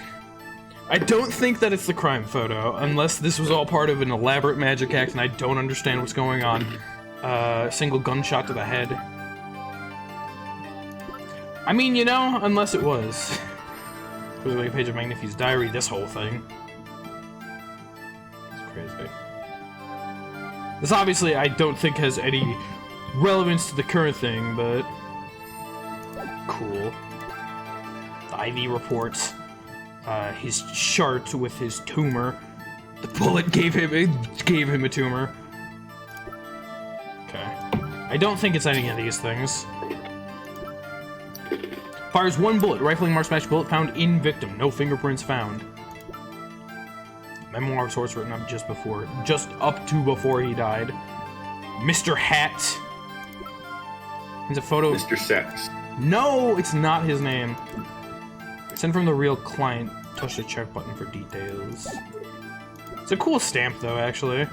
[SPEAKER 1] I don't think that it's the crime photo, unless this was all part of an elaborate magic act and I don't understand what's going on. Single gunshot to the head. I mean, you know, unless it was. There's a page of Magnifi's diary, this whole thing. It's crazy. This obviously I don't think has any relevance to the current thing, but cool. The IV reports his chart with his tumor. The bullet gave him a tumor. Okay. I don't think it's any of these things. Fires 1 bullet. Rifling mark smash bullet found in victim. No fingerprints found. Memoir of sorts written up just up to before he died. Mr. Hat. It's a photo.
[SPEAKER 2] Mr. Sex.
[SPEAKER 1] No, it's not his name. Sent from the real client. Touch the check button for details. It's a cool stamp, though, actually.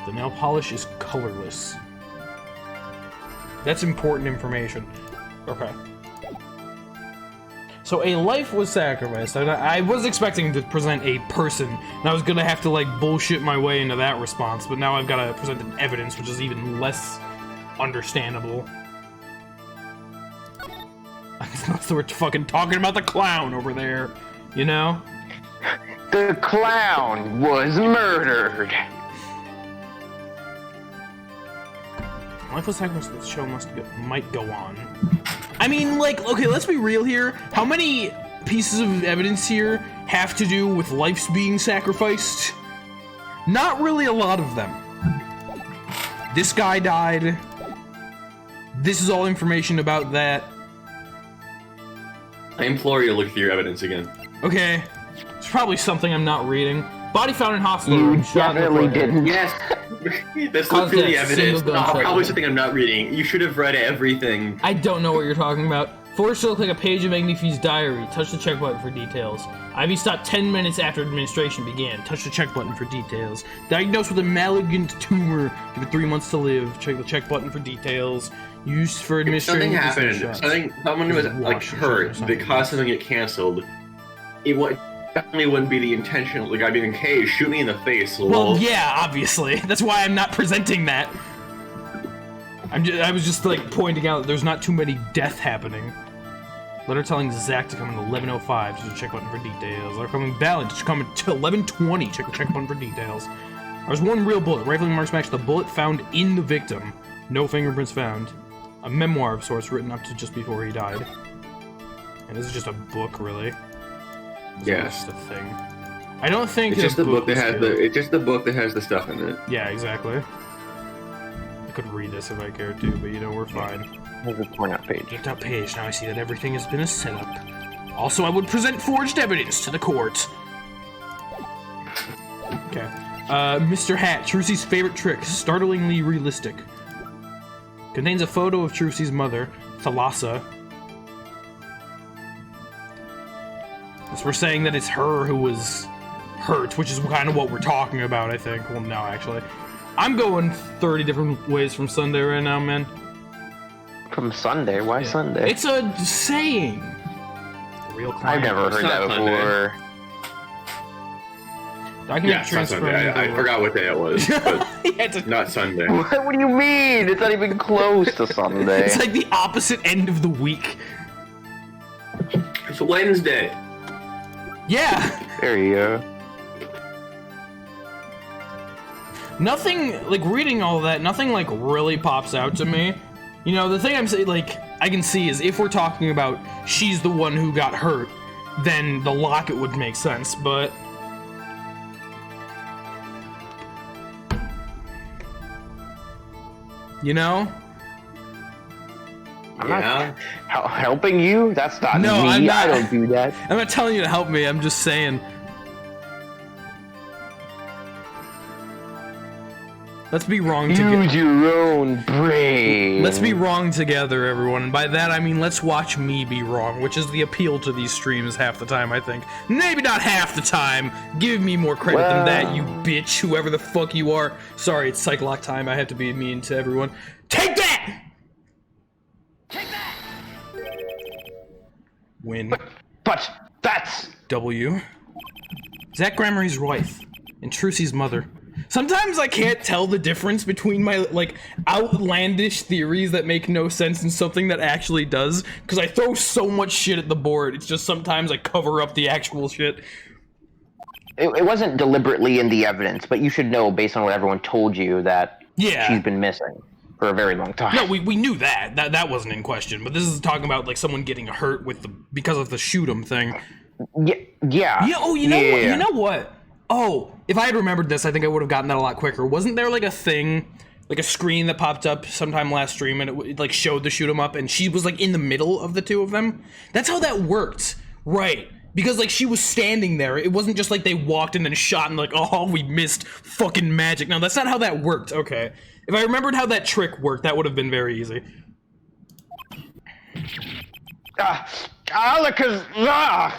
[SPEAKER 1] The nail polish is colorless. That's important information. Okay. So a life was sacrificed. I was expecting to present a person, and I was gonna have to like bullshit my way into that response, but now I've gotta present an evidence, which is even less understandable. So we're fucking talking about the clown over there, you know?
[SPEAKER 3] The clown was murdered.
[SPEAKER 1] Lifeless sacrifice of the show might go on. I mean, like, okay, let's be real here. How many pieces of evidence here have to do with lives being sacrificed? Not really a lot of them. This guy died. This is all information about that.
[SPEAKER 2] I implore you to look through your evidence again.
[SPEAKER 1] Okay. It's probably something I'm not reading. Body found in hospital
[SPEAKER 3] You
[SPEAKER 1] room. Shot in the
[SPEAKER 3] definitely
[SPEAKER 1] forehead.
[SPEAKER 3] didn't.
[SPEAKER 2] Yes. Let's look through the
[SPEAKER 1] Context,
[SPEAKER 2] evidence.
[SPEAKER 1] single
[SPEAKER 2] No,
[SPEAKER 1] gunshot.
[SPEAKER 2] probably something I'm not reading. You should have read everything.
[SPEAKER 1] I don't know what you're talking about. Forced to look like a page of Magnifi's diary. Touch the check button for details. IV stopped 10 minutes after administration began. Touch the check button for details. Diagnosed with a malignant tumor. Given 3 months to live. Check the check button for details. Used for administration.
[SPEAKER 2] Something happened. Someone was like hurt that caused something to get canceled. It definitely wouldn't be the intention of the guy being, hey, shoot me in the face.
[SPEAKER 1] Well, yeah, obviously. That's why I'm not presenting that. I was just like pointing out that there's not too many death happening. Letter telling Zach to come in 11:05. Just a check button for details. Letter coming Ballad to come until 11:20. Check the check button for details. There's 1 real bullet. Rifling marks match the bullet found in the victim. No fingerprints found. A memoir of sorts written up to just before he died. And this is just a book, really.
[SPEAKER 2] Yes.
[SPEAKER 1] Just a thing. I don't think
[SPEAKER 2] It's just the book that
[SPEAKER 1] was
[SPEAKER 2] has
[SPEAKER 1] good.
[SPEAKER 2] It's just the book that has the stuff in it.
[SPEAKER 1] Yeah, exactly. I could read this if I cared to, but you know, we're fine.
[SPEAKER 3] Here's the point out page.
[SPEAKER 1] Looked up page. Now I see that everything has been a setup. Also, I would present forged evidence to the court. Okay. Mr. Hat, Trucy's favorite trick, startlingly realistic. Contains a photo of Trucy's mother, Thalassa. So we're saying that it's her who was hurt, which is kind of what we're talking about, I think. Well, no, actually. I'm going 30 different ways from Sunday right now, man.
[SPEAKER 3] From Sunday? Why Sunday?
[SPEAKER 1] It's a saying. Real crime.
[SPEAKER 3] I've never heard that
[SPEAKER 2] Sunday.
[SPEAKER 3] before.
[SPEAKER 1] Document
[SPEAKER 2] Yeah, it's not Sunday. I forgot what day it was, but not Sunday.
[SPEAKER 3] What do you mean? It's not even close to Sunday.
[SPEAKER 1] It's like the opposite end of the week.
[SPEAKER 2] It's Wednesday.
[SPEAKER 1] Yeah.
[SPEAKER 3] There you go.
[SPEAKER 1] Nothing, like, reading all that, nothing, like, really pops out to me. You know, the thing I'm saying, like, I can see is if we're talking about she's the one who got hurt, then the locket would make sense, but... You know?
[SPEAKER 3] I'm
[SPEAKER 2] Yeah.
[SPEAKER 3] not helping you? That's not
[SPEAKER 1] No,
[SPEAKER 3] me.
[SPEAKER 1] I'm not.
[SPEAKER 3] I don't do that.
[SPEAKER 1] I'm not telling you to help me, I'm just saying... Let's be wrong together.
[SPEAKER 3] Use your own brain.
[SPEAKER 1] Let's be wrong together, everyone. And by that, I mean let's watch me be wrong, which is the appeal to these streams half the time, I think. Maybe not half the time. Give me more credit than that, you bitch, whoever the fuck you are. Sorry, it's Cyclock time. I have to be mean to everyone. Take that! Take that! Win.
[SPEAKER 3] But that's...
[SPEAKER 1] W. Zach Gramarie's wife and Trucy's mother. Sometimes I can't tell the difference between my, like, outlandish theories that make no sense and something that actually does, because I throw so much shit at the board. It's just sometimes I cover up the actual shit.
[SPEAKER 3] It wasn't deliberately in the evidence, but you should know, based on what everyone told you, that she's been missing for a very long time.
[SPEAKER 1] No, we knew that. That wasn't in question, but this is talking about, like, someone getting hurt with because of the shoot 'em thing.
[SPEAKER 3] Yeah.
[SPEAKER 1] Oh, you know what? Oh, if I had remembered this, I think I would have gotten that a lot quicker. Wasn't there like a thing, like a screen that popped up sometime last stream and it like showed the shoot 'em up and she was like in the middle of the two of them? That's how that worked. Right. Because like she was standing there. It wasn't just like they walked and then shot and like, oh, we missed fucking magic. No, that's not how that worked. Okay. If I remembered how that trick worked, that would have been very easy. Alakazam.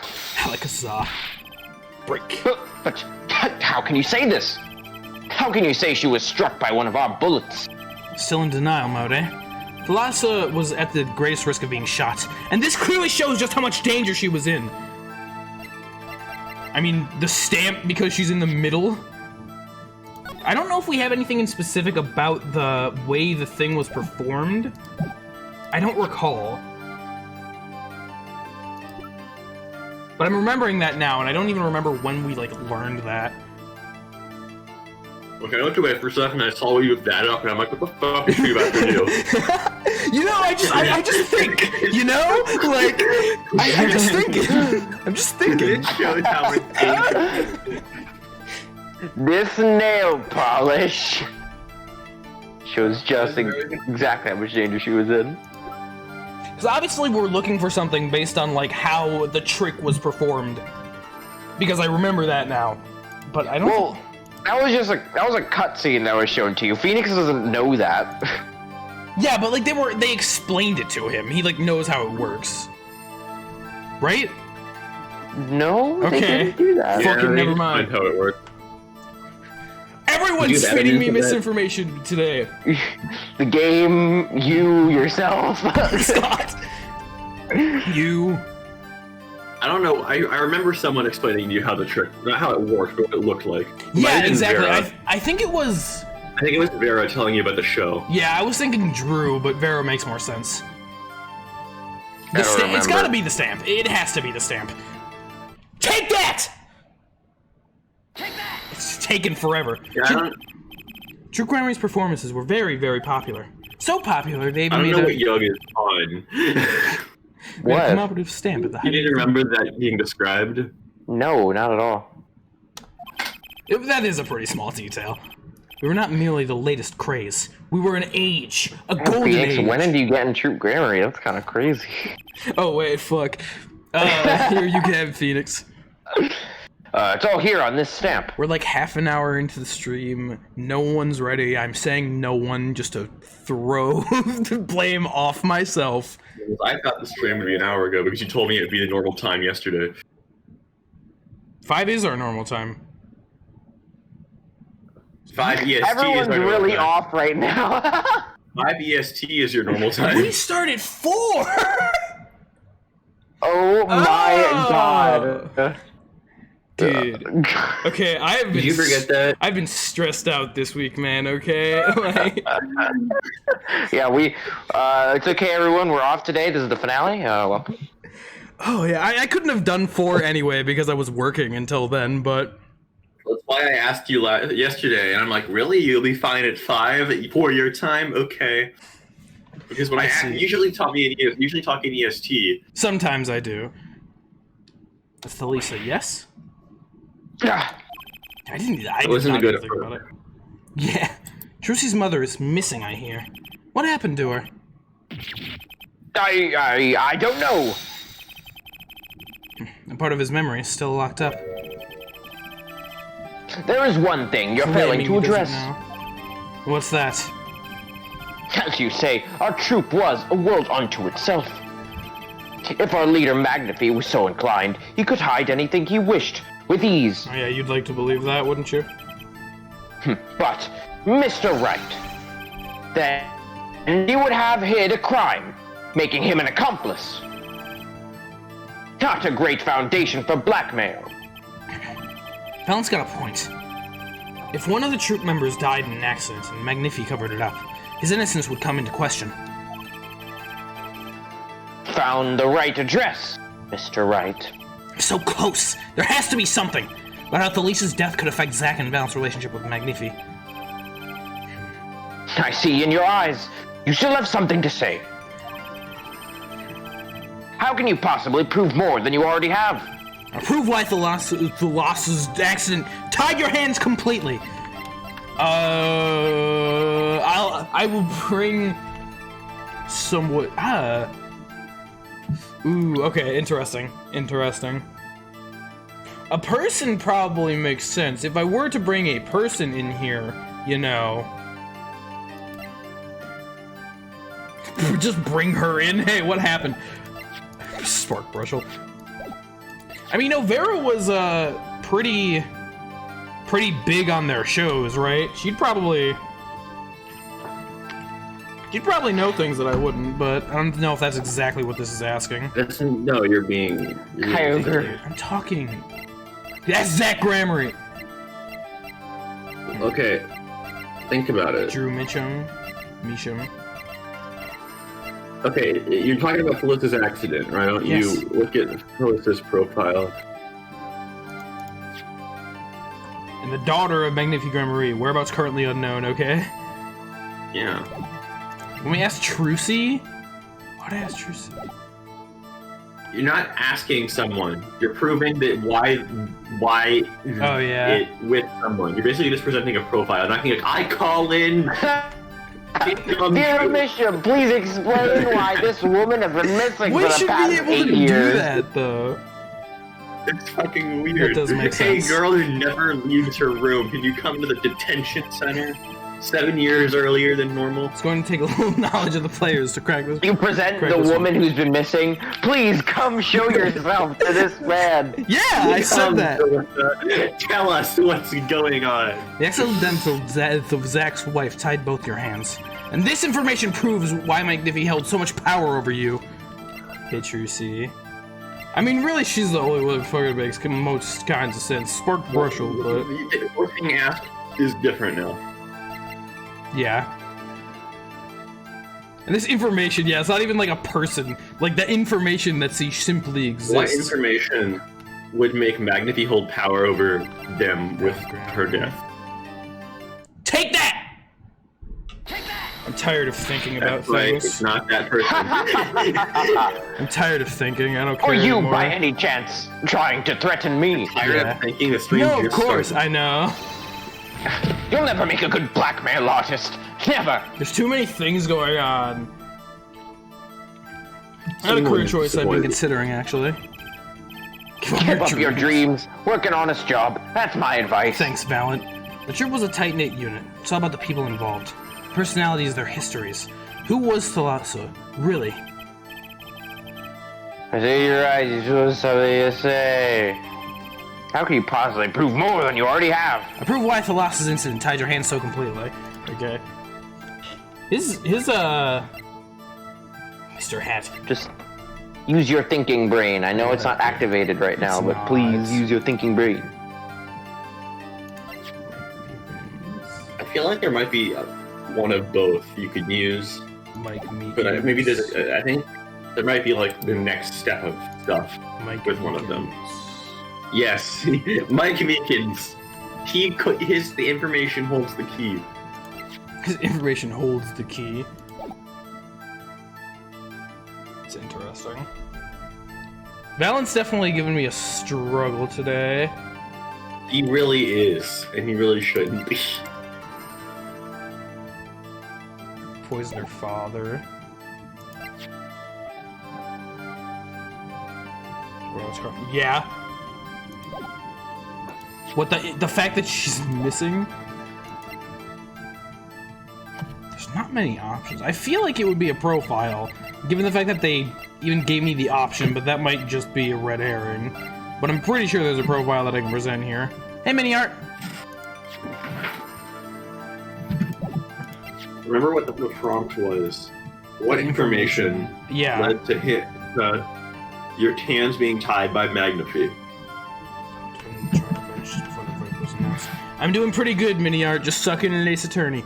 [SPEAKER 1] Break.
[SPEAKER 3] But how can you say this? How can you say she was struck by one of our bullets?
[SPEAKER 1] Still in denial mode, eh? Thalassa was at the greatest risk of being shot, and this clearly shows just how much danger she was in. I mean, the stamp because she's in the middle. I don't know if we have anything in specific about the way the thing was performed. I don't recall. But I'm remembering that now, and I don't even remember when we, like, learned that.
[SPEAKER 2] Okay, I went away for a second, and I saw you with that up, and I'm like, what the fuck is she about to do?
[SPEAKER 1] You know, I just think, you know? Like, I'm just thinking. I'm just thinking.
[SPEAKER 2] It shows how it's
[SPEAKER 3] This nail polish shows just exactly how much danger she was in.
[SPEAKER 1] Because obviously we're looking for something based on, like, how the trick was performed. Because I remember that now. But I don't...
[SPEAKER 3] Well, that was a cutscene that was shown to you. Phoenix doesn't know that.
[SPEAKER 1] Yeah, but, like, they explained it to him. He, like, knows how it works. Right?
[SPEAKER 3] No,
[SPEAKER 1] okay.
[SPEAKER 3] They didn't do that.
[SPEAKER 2] Yeah,
[SPEAKER 1] Fucking never mind.
[SPEAKER 2] How it worked.
[SPEAKER 1] Everyone's feeding me misinformation today.
[SPEAKER 3] The game, you, yourself.
[SPEAKER 1] Scott. You.
[SPEAKER 2] I don't know. I remember someone explaining to you how the trick, not how it worked, but what it looked like.
[SPEAKER 1] Yeah, exactly. I think it was...
[SPEAKER 2] I think it was Vera telling you about the show.
[SPEAKER 1] Yeah, I was thinking Drew, but Vera makes more sense. It's gotta be the stamp. It has to be the stamp. Take that! Take that! It's taken forever.
[SPEAKER 2] Yeah,
[SPEAKER 1] Drew Gramarie's performances were very, very popular. So popular, they even
[SPEAKER 2] I don't
[SPEAKER 1] made
[SPEAKER 2] know what Eugh is on.
[SPEAKER 3] What?
[SPEAKER 1] a commemorative stamp at the
[SPEAKER 2] You didn't remember that being described?
[SPEAKER 3] No, not at all.
[SPEAKER 1] That is a pretty small detail. We were not merely the latest craze. We were an age, a golden
[SPEAKER 3] Phoenix,
[SPEAKER 1] age.
[SPEAKER 3] when did you get in Troop Grammary? That's kind of crazy.
[SPEAKER 1] Oh wait, fuck. Here you can have Phoenix.
[SPEAKER 3] It's all here on this stamp.
[SPEAKER 1] We're like half an hour into the stream. No one's ready. I'm saying no one just to throw the blame off myself.
[SPEAKER 2] I thought the stream would be an hour ago because you told me it would be the normal time yesterday.
[SPEAKER 1] 5 is our normal time.
[SPEAKER 2] 5 EST
[SPEAKER 3] Everyone's
[SPEAKER 2] is my normal
[SPEAKER 3] really
[SPEAKER 2] time.
[SPEAKER 3] off right now.
[SPEAKER 2] 5 EST is your normal time.
[SPEAKER 1] We start at 4!
[SPEAKER 3] Oh my god.
[SPEAKER 1] Dude. Okay, I have been.
[SPEAKER 2] Did you forget that?
[SPEAKER 1] I've been stressed out this week, man. Okay. Like,
[SPEAKER 3] Yeah, it's okay, everyone. We're off today. This is the finale. Welcome.
[SPEAKER 1] oh yeah, I couldn't have done 4 anyway because I was working until then. But
[SPEAKER 2] That's why I asked you yesterday, and I'm like, really? You'll be fine at 5 for your time? Okay. Because when I usually talk in EST.
[SPEAKER 1] sometimes I do. That's Thalissa, yes.
[SPEAKER 3] Ah,
[SPEAKER 1] I did
[SPEAKER 2] wasn't
[SPEAKER 1] not
[SPEAKER 2] a good
[SPEAKER 1] even think about it. Yeah. Trucy's mother is missing, I hear. What happened to her?
[SPEAKER 3] I don't know.
[SPEAKER 1] A part of his memory is still locked up.
[SPEAKER 3] There is one thing you're failing to
[SPEAKER 1] Claiming he doesn't
[SPEAKER 3] address.
[SPEAKER 1] know. What's that?
[SPEAKER 3] As you say, our troop was a world unto itself. If our leader Magnifi was so inclined, he could hide anything he wished with ease.
[SPEAKER 1] Oh yeah, you'd like to believe that, wouldn't you?
[SPEAKER 3] But, Mr. Wright, then he would have hid a crime, making him an accomplice. Not a great foundation for blackmail.
[SPEAKER 1] Valent's got a point. If one of the troop members died in an accident and Magnifi covered it up, his innocence would come into question.
[SPEAKER 3] Found the right address, Mr. Wright.
[SPEAKER 1] So close! There has to be something! Without Thalisa's death could affect Zack and Valent's relationship with Magnifi.
[SPEAKER 3] I see in your eyes. You still have something to say. How can you possibly prove more than you already have?
[SPEAKER 1] Prove why Thalisa's accident tied your hands completely. I will bring somewhat. Ooh, okay, interesting. A person probably makes sense. If I were to bring a person in here, you know. Just bring her in? Hey, what happened? Spark Brushel. I mean, Vera was pretty big on their shows, right? She'd probably know things that I wouldn't, but I don't know if that's exactly what this is asking.
[SPEAKER 2] No, you're being
[SPEAKER 3] Kyogre.
[SPEAKER 1] I'm talking. That's Zach Grammary.
[SPEAKER 2] Okay, think about it.
[SPEAKER 1] Drew Mitchum.
[SPEAKER 2] Okay, you're talking about Felicia's accident, right? Don't
[SPEAKER 1] Yes.
[SPEAKER 2] you look at Felicia's profile?
[SPEAKER 1] And the daughter of Magnifi Grammary. Whereabouts currently unknown, okay?
[SPEAKER 2] Yeah.
[SPEAKER 1] When we asked Trucy? Why'd I ask Trucy?
[SPEAKER 2] You're not asking someone. You're proving that why
[SPEAKER 1] Oh, yeah.
[SPEAKER 2] it with someone. You're basically just presenting a profile. Not being like, I call in.
[SPEAKER 3] Dear Amicia, please explain why this woman has been missing
[SPEAKER 1] We
[SPEAKER 3] for the
[SPEAKER 1] should
[SPEAKER 3] past
[SPEAKER 1] be able
[SPEAKER 3] 8
[SPEAKER 1] to
[SPEAKER 3] years.
[SPEAKER 1] do that, though.
[SPEAKER 2] It's fucking weird.
[SPEAKER 1] That does make
[SPEAKER 2] Hey,
[SPEAKER 1] sense.
[SPEAKER 2] girl who never leaves her room, can you come to the detention center 7 years earlier than normal?
[SPEAKER 1] It's going to take a little knowledge of the players to crack this.
[SPEAKER 3] You present
[SPEAKER 1] Craig
[SPEAKER 3] the
[SPEAKER 1] was
[SPEAKER 3] woman who's been missing. Please come show yourself to this man.
[SPEAKER 1] Yeah, I said that.
[SPEAKER 2] Tell us what's going on.
[SPEAKER 1] The accidental death of Zack's wife tied both your hands. And this information proves why Magnifi held so much power over you. Hey, Trucy. I mean, really, she's the only one that fucking makes most kinds of sense. Spark Brushel, but...
[SPEAKER 2] What's being asked is different now.
[SPEAKER 1] Yeah. And this information, yeah, it's not even like a person. Like, the information that simply exists.
[SPEAKER 2] What information would make Magnifi hold power over them with her death?
[SPEAKER 1] Take that! I'm tired of thinking about
[SPEAKER 2] That's right,
[SPEAKER 1] things.
[SPEAKER 2] it's not that person.
[SPEAKER 1] I'm tired of thinking. I don't care
[SPEAKER 3] Or you,
[SPEAKER 1] anymore.
[SPEAKER 3] by any chance, trying to threaten me?
[SPEAKER 2] Tired
[SPEAKER 1] Yeah.
[SPEAKER 2] of thinking the stream
[SPEAKER 1] No, of
[SPEAKER 2] just
[SPEAKER 1] course,
[SPEAKER 2] started.
[SPEAKER 1] I know.
[SPEAKER 3] You'll never make a good blackmail artist. Never.
[SPEAKER 1] There's too many things going on. I had a career
[SPEAKER 2] Someone
[SPEAKER 1] choice I've been
[SPEAKER 2] disappointed.
[SPEAKER 1] considering, actually.
[SPEAKER 3] Give up your dreams. Work an honest job. That's my advice.
[SPEAKER 1] Thanks, Valent. The troop was a tight-knit unit. It's all about the people involved. Personalities, their histories. Who was Thalassa, really?
[SPEAKER 3] I see your eyes. You still have something to say. How can you possibly prove more than you already have?
[SPEAKER 1] I prove why Thalassa's incident tied your hands so completely. Okay. Mr. Hat.
[SPEAKER 3] Just use your thinking brain. I know it's not activated right now,
[SPEAKER 1] It's
[SPEAKER 3] but
[SPEAKER 1] not.
[SPEAKER 3] please use your thinking brain.
[SPEAKER 2] I feel like there might be one of both you could use,
[SPEAKER 1] Mike Meekins.
[SPEAKER 2] but maybe there's. I think there might be like the next step of stuff
[SPEAKER 1] Mike
[SPEAKER 2] with one of them.
[SPEAKER 1] Meekins.
[SPEAKER 2] Yes, Mike Meekins. The information holds the key.
[SPEAKER 1] His information holds the key. It's interesting. Valent's definitely giving me a struggle today.
[SPEAKER 2] He really is, and he really shouldn't be.
[SPEAKER 1] Poisoned her father. Where else her- Yeah. What the fact that she's missing? not many options. I feel like it would be a profile, given the fact that they even gave me the option, but that might just be a red herring. But I'm pretty sure there's a profile that I can present here. Hey, Mini Art!
[SPEAKER 2] Remember what the prompt was? What information led to hit your hands being tied by Magnify?
[SPEAKER 1] I'm doing pretty good, Mini Art, just sucking in Ace Attorney.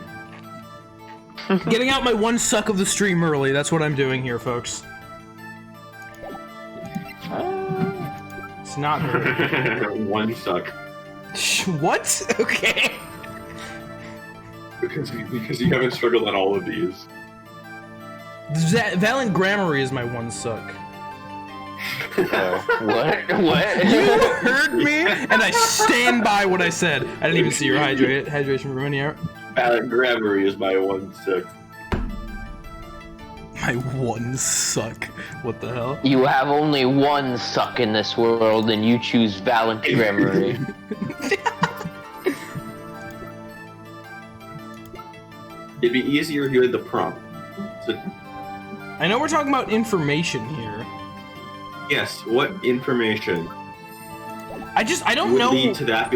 [SPEAKER 1] Getting out my one suck of the stream early, that's what I'm doing here, folks. It's not very
[SPEAKER 2] one suck.
[SPEAKER 1] What? Okay.
[SPEAKER 2] Because you haven't struggled on all of these.
[SPEAKER 1] Valiant Grammary is my one suck.
[SPEAKER 3] What?
[SPEAKER 1] You heard me, and I stand by what I said. I didn't even see your hydration for Mini Art.
[SPEAKER 2] Valiant Grammary is my one suck.
[SPEAKER 1] My one suck. What the hell?
[SPEAKER 3] You have only one suck in this world, and you choose Valiant Grammary.
[SPEAKER 2] It'd be easier if you had the prompt.
[SPEAKER 1] I know we're talking about information here.
[SPEAKER 2] Yes, what information?
[SPEAKER 1] I don't know.
[SPEAKER 2] Lead to that.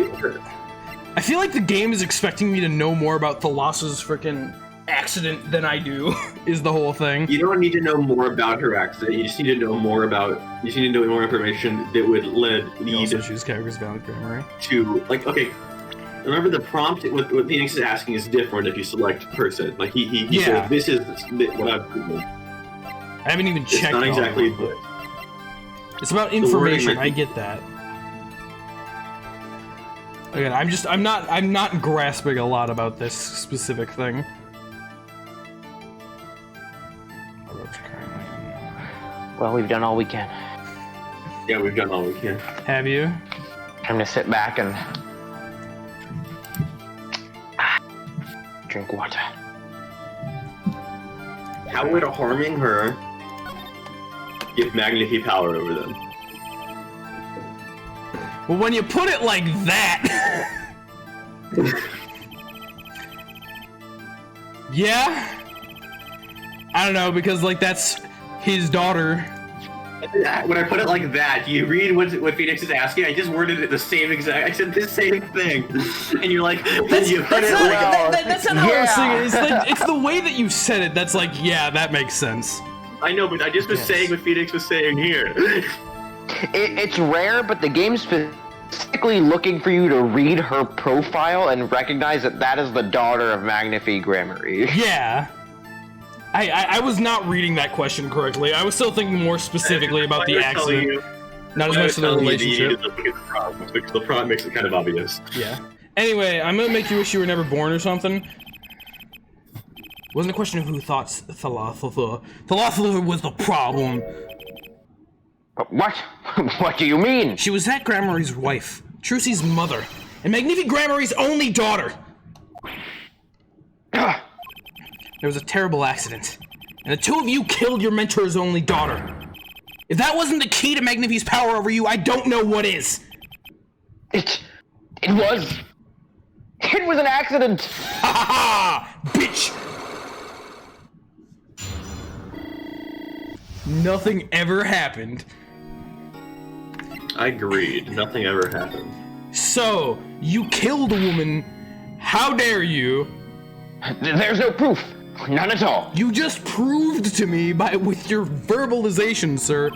[SPEAKER 1] I feel like the game is expecting me to know more about Thalassa's freaking accident than I do. Is the whole thing.
[SPEAKER 2] You don't need to know more about her accident. You just need to know more about. You just need to know more information that would lead.
[SPEAKER 1] You also choose Kyogre's Valiant Grammary.
[SPEAKER 2] To okay. Remember the prompt. What Phoenix is asking is different if you select person. Like he said, this is what I've proven.
[SPEAKER 1] I haven't even checked.
[SPEAKER 2] It's not exactly.
[SPEAKER 1] It's about information. I get that. Again, I'm not grasping a lot about this specific thing.
[SPEAKER 3] Well, we've done all we can.
[SPEAKER 2] Yeah, we've done all we can.
[SPEAKER 1] Have you?
[SPEAKER 3] Time to sit back and drink water.
[SPEAKER 2] How would harming her give Magnify power over them?
[SPEAKER 1] Well, when you put it like that... yeah? I don't know, because, like, that's his daughter.
[SPEAKER 2] When I put it like that, you read what Phoenix is asking, I just worded it the same exact... I said the same thing. And you're like...
[SPEAKER 1] That's not how I was saying it. It's the way that you said it that's like, yeah, that makes sense.
[SPEAKER 2] I know, but I just was saying what Phoenix was saying here.
[SPEAKER 3] It's rare, but the game's specifically looking for you to read her profile and recognize that that is the daughter of Magnify Grammary.
[SPEAKER 1] Yeah. I was not reading that question correctly. I was still thinking more specifically about the accident. Not as much to the relationship.
[SPEAKER 2] Because the prompt makes it kind of obvious.
[SPEAKER 1] Yeah. Anyway, I'm gonna make you wish you were never born or something. Wasn't a question of who thought Thalatha. Thalatha was the problem.
[SPEAKER 3] What? What do you mean?
[SPEAKER 1] She was that Grammary's wife, Trucy's mother, and Magnify Grammary's only daughter. There was a terrible accident, and the two of you killed your mentor's only daughter. If that wasn't the key to Magnify's power over you, I don't know what is.
[SPEAKER 3] It was an accident.
[SPEAKER 1] Ha ha ha! Bitch! Nothing ever happened.
[SPEAKER 2] I agreed. Nothing ever happened.
[SPEAKER 1] So, you killed a woman. How dare you?
[SPEAKER 3] There's no proof. None at all.
[SPEAKER 1] You just proved to me with your verbalization, sir.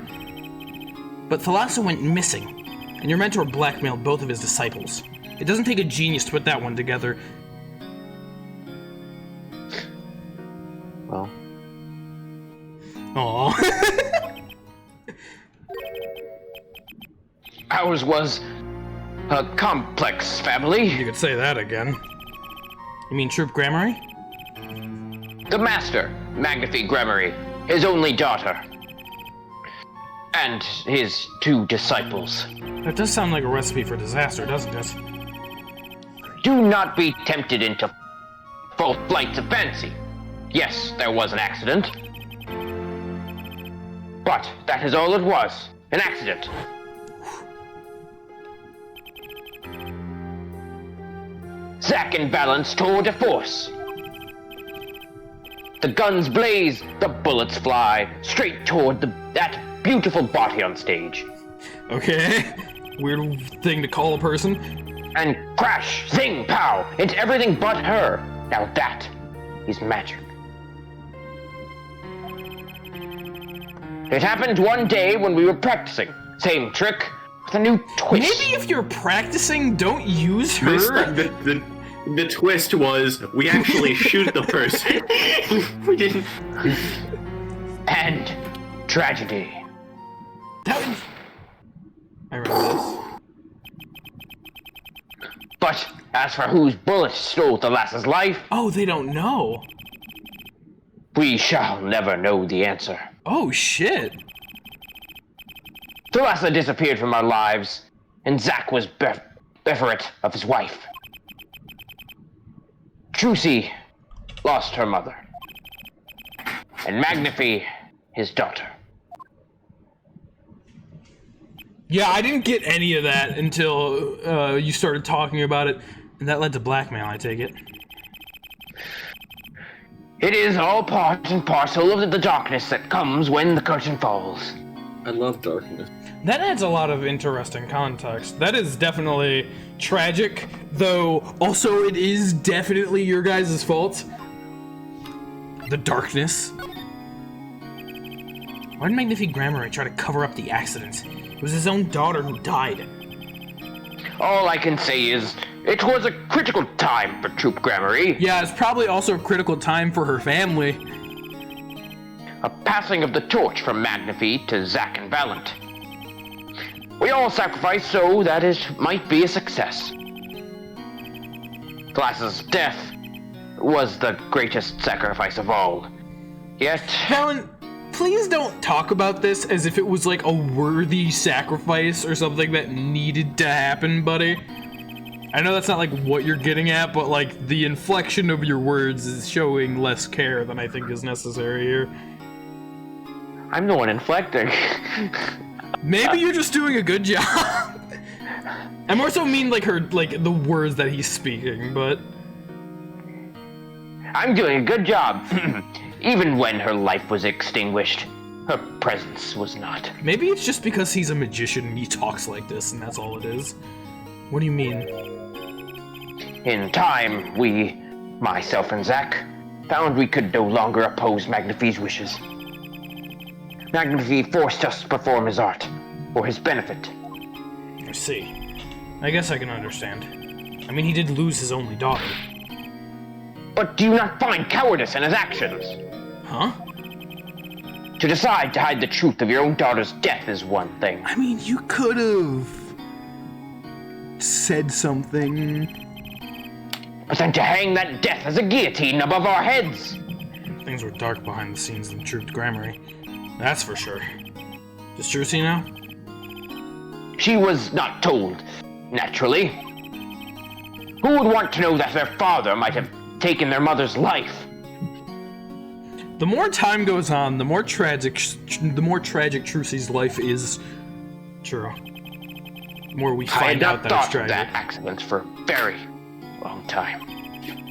[SPEAKER 1] But Thalassa went missing, and your mentor blackmailed both of his disciples. It doesn't take a genius to put that one together.
[SPEAKER 3] Well.
[SPEAKER 1] Aww.
[SPEAKER 3] Ours was a complex family.
[SPEAKER 1] You could say that again. You mean Troop Grammary?
[SPEAKER 3] The master, Magnify Grammary, his only daughter, and his two disciples.
[SPEAKER 1] That does sound like a recipe for disaster, doesn't it?
[SPEAKER 3] Do not be tempted into false flights of fancy. Yes, there was an accident. But that is all it was. An accident. Zack and Balance tour de force. The guns blaze, the bullets fly, straight toward that beautiful body on stage.
[SPEAKER 1] Okay. Weird thing to call a person.
[SPEAKER 3] And crash, zing, pow, into everything but her. Now that is magic. It happened one day when we were practicing. Same trick, with a new twist.
[SPEAKER 1] Maybe if you're practicing, don't use her.
[SPEAKER 2] The twist was we actually shoot the person. We didn't.
[SPEAKER 3] And tragedy.
[SPEAKER 1] I remember this.
[SPEAKER 3] But as for whose bullet stole the lass's life,
[SPEAKER 1] Oh, they don't know.
[SPEAKER 3] we shall never know the answer.
[SPEAKER 1] Oh, shit.
[SPEAKER 3] The lassa disappeared from our lives, and Zack was bereft of his wife. Trucy lost her mother, and Magnify his daughter.
[SPEAKER 1] Yeah, I didn't get any of that until you started talking about it, and that led to blackmail, I take it.
[SPEAKER 3] It is all part and parcel of the darkness that comes when the curtain falls.
[SPEAKER 2] I love darkness.
[SPEAKER 1] That adds a lot of interesting context. That is definitely tragic, though also it is definitely your guys' fault. The darkness. Why did Magnify Grammar try to cover up the accident? It was his own daughter who died.
[SPEAKER 3] All I can say is, it was a critical time for Troop Grammary.
[SPEAKER 1] Yeah, it's probably also a critical time for her family.
[SPEAKER 3] A passing of the torch from Magnify to Zack and Valent. We all sacrificed so that it might be a success. Glass's death was the greatest sacrifice of all. Yet...
[SPEAKER 1] Valent, please don't talk about this as if it was like a worthy sacrifice or something that needed to happen, buddy. I know that's not like what you're getting at, but like the inflection of your words is showing less care than I think is necessary here.
[SPEAKER 3] I'm the one inflecting.
[SPEAKER 1] Maybe you're just doing a good job. I more so mean like the words that he's speaking, but
[SPEAKER 3] I'm doing a good job. Even when her life was extinguished, her presence was not.
[SPEAKER 1] maybe it's just because he's a magician and he talks like this, and that's all it is. What do you mean?
[SPEAKER 3] In time, we, myself and Zack, found we could no longer oppose Magnify's wishes. Magnify forced us to perform his art, for his benefit.
[SPEAKER 1] I see. I guess I can understand. I mean, he did lose his only daughter.
[SPEAKER 3] But do you not find cowardice in his actions?
[SPEAKER 1] Huh?
[SPEAKER 3] To decide to hide the truth of your own daughter's death is one thing.
[SPEAKER 1] I mean, you could have said something.
[SPEAKER 3] But then to hang that death as a guillotine above our heads!
[SPEAKER 1] Things were dark behind the scenes in Troop Grammary. That's for sure. Does Trucy know?
[SPEAKER 3] She was not told, naturally. Who would want to know that their father might have taken their mother's life?
[SPEAKER 1] The more time goes on, the more tragic Trucy's life is. True. The more we
[SPEAKER 3] I had
[SPEAKER 1] find
[SPEAKER 3] not
[SPEAKER 1] out that it's
[SPEAKER 3] thought of
[SPEAKER 1] tragic.
[SPEAKER 3] that accident for a very long time.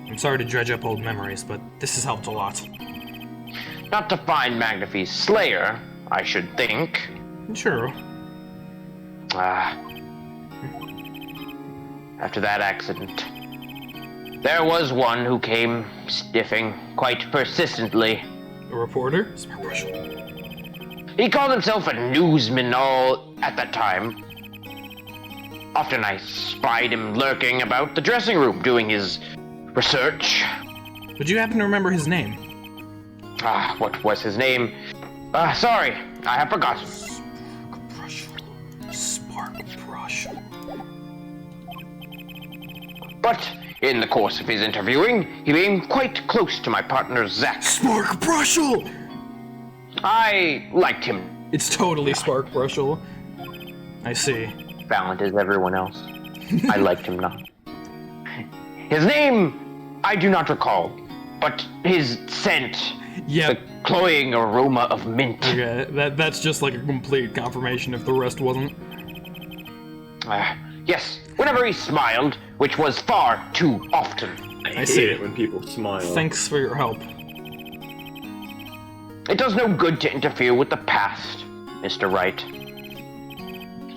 [SPEAKER 1] I'm sorry to dredge up old memories, but this has helped a lot.
[SPEAKER 3] Not to find Magnify's slayer, I should think.
[SPEAKER 1] True.
[SPEAKER 3] After that accident, there was one who came sniffing quite persistently.
[SPEAKER 1] A reporter? Smart brush.
[SPEAKER 3] He called himself a newsman all at that time. Often I spied him lurking about the dressing room doing his research.
[SPEAKER 1] Would you happen to remember his name?
[SPEAKER 3] What was his name? Sorry, I have forgotten.
[SPEAKER 1] Spark brush.
[SPEAKER 3] But in the course of his interviewing, he came quite close to my partner Zack.
[SPEAKER 1] Spark Brushel!
[SPEAKER 3] I liked him.
[SPEAKER 1] It's totally Spark Brushel. I see.
[SPEAKER 3] Valent is everyone else. I liked him not. His name, I do not recall, but his scent,
[SPEAKER 1] Yeah.
[SPEAKER 3] the cloying aroma of mint.
[SPEAKER 1] Okay, that's just like a complete confirmation if the rest wasn't.
[SPEAKER 3] Yes, whenever he smiled, which was far too often.
[SPEAKER 2] I
[SPEAKER 1] see.
[SPEAKER 2] hate it when people smile.
[SPEAKER 1] Thanks for your help.
[SPEAKER 3] It does no good to interfere with the past, Mr. Wright.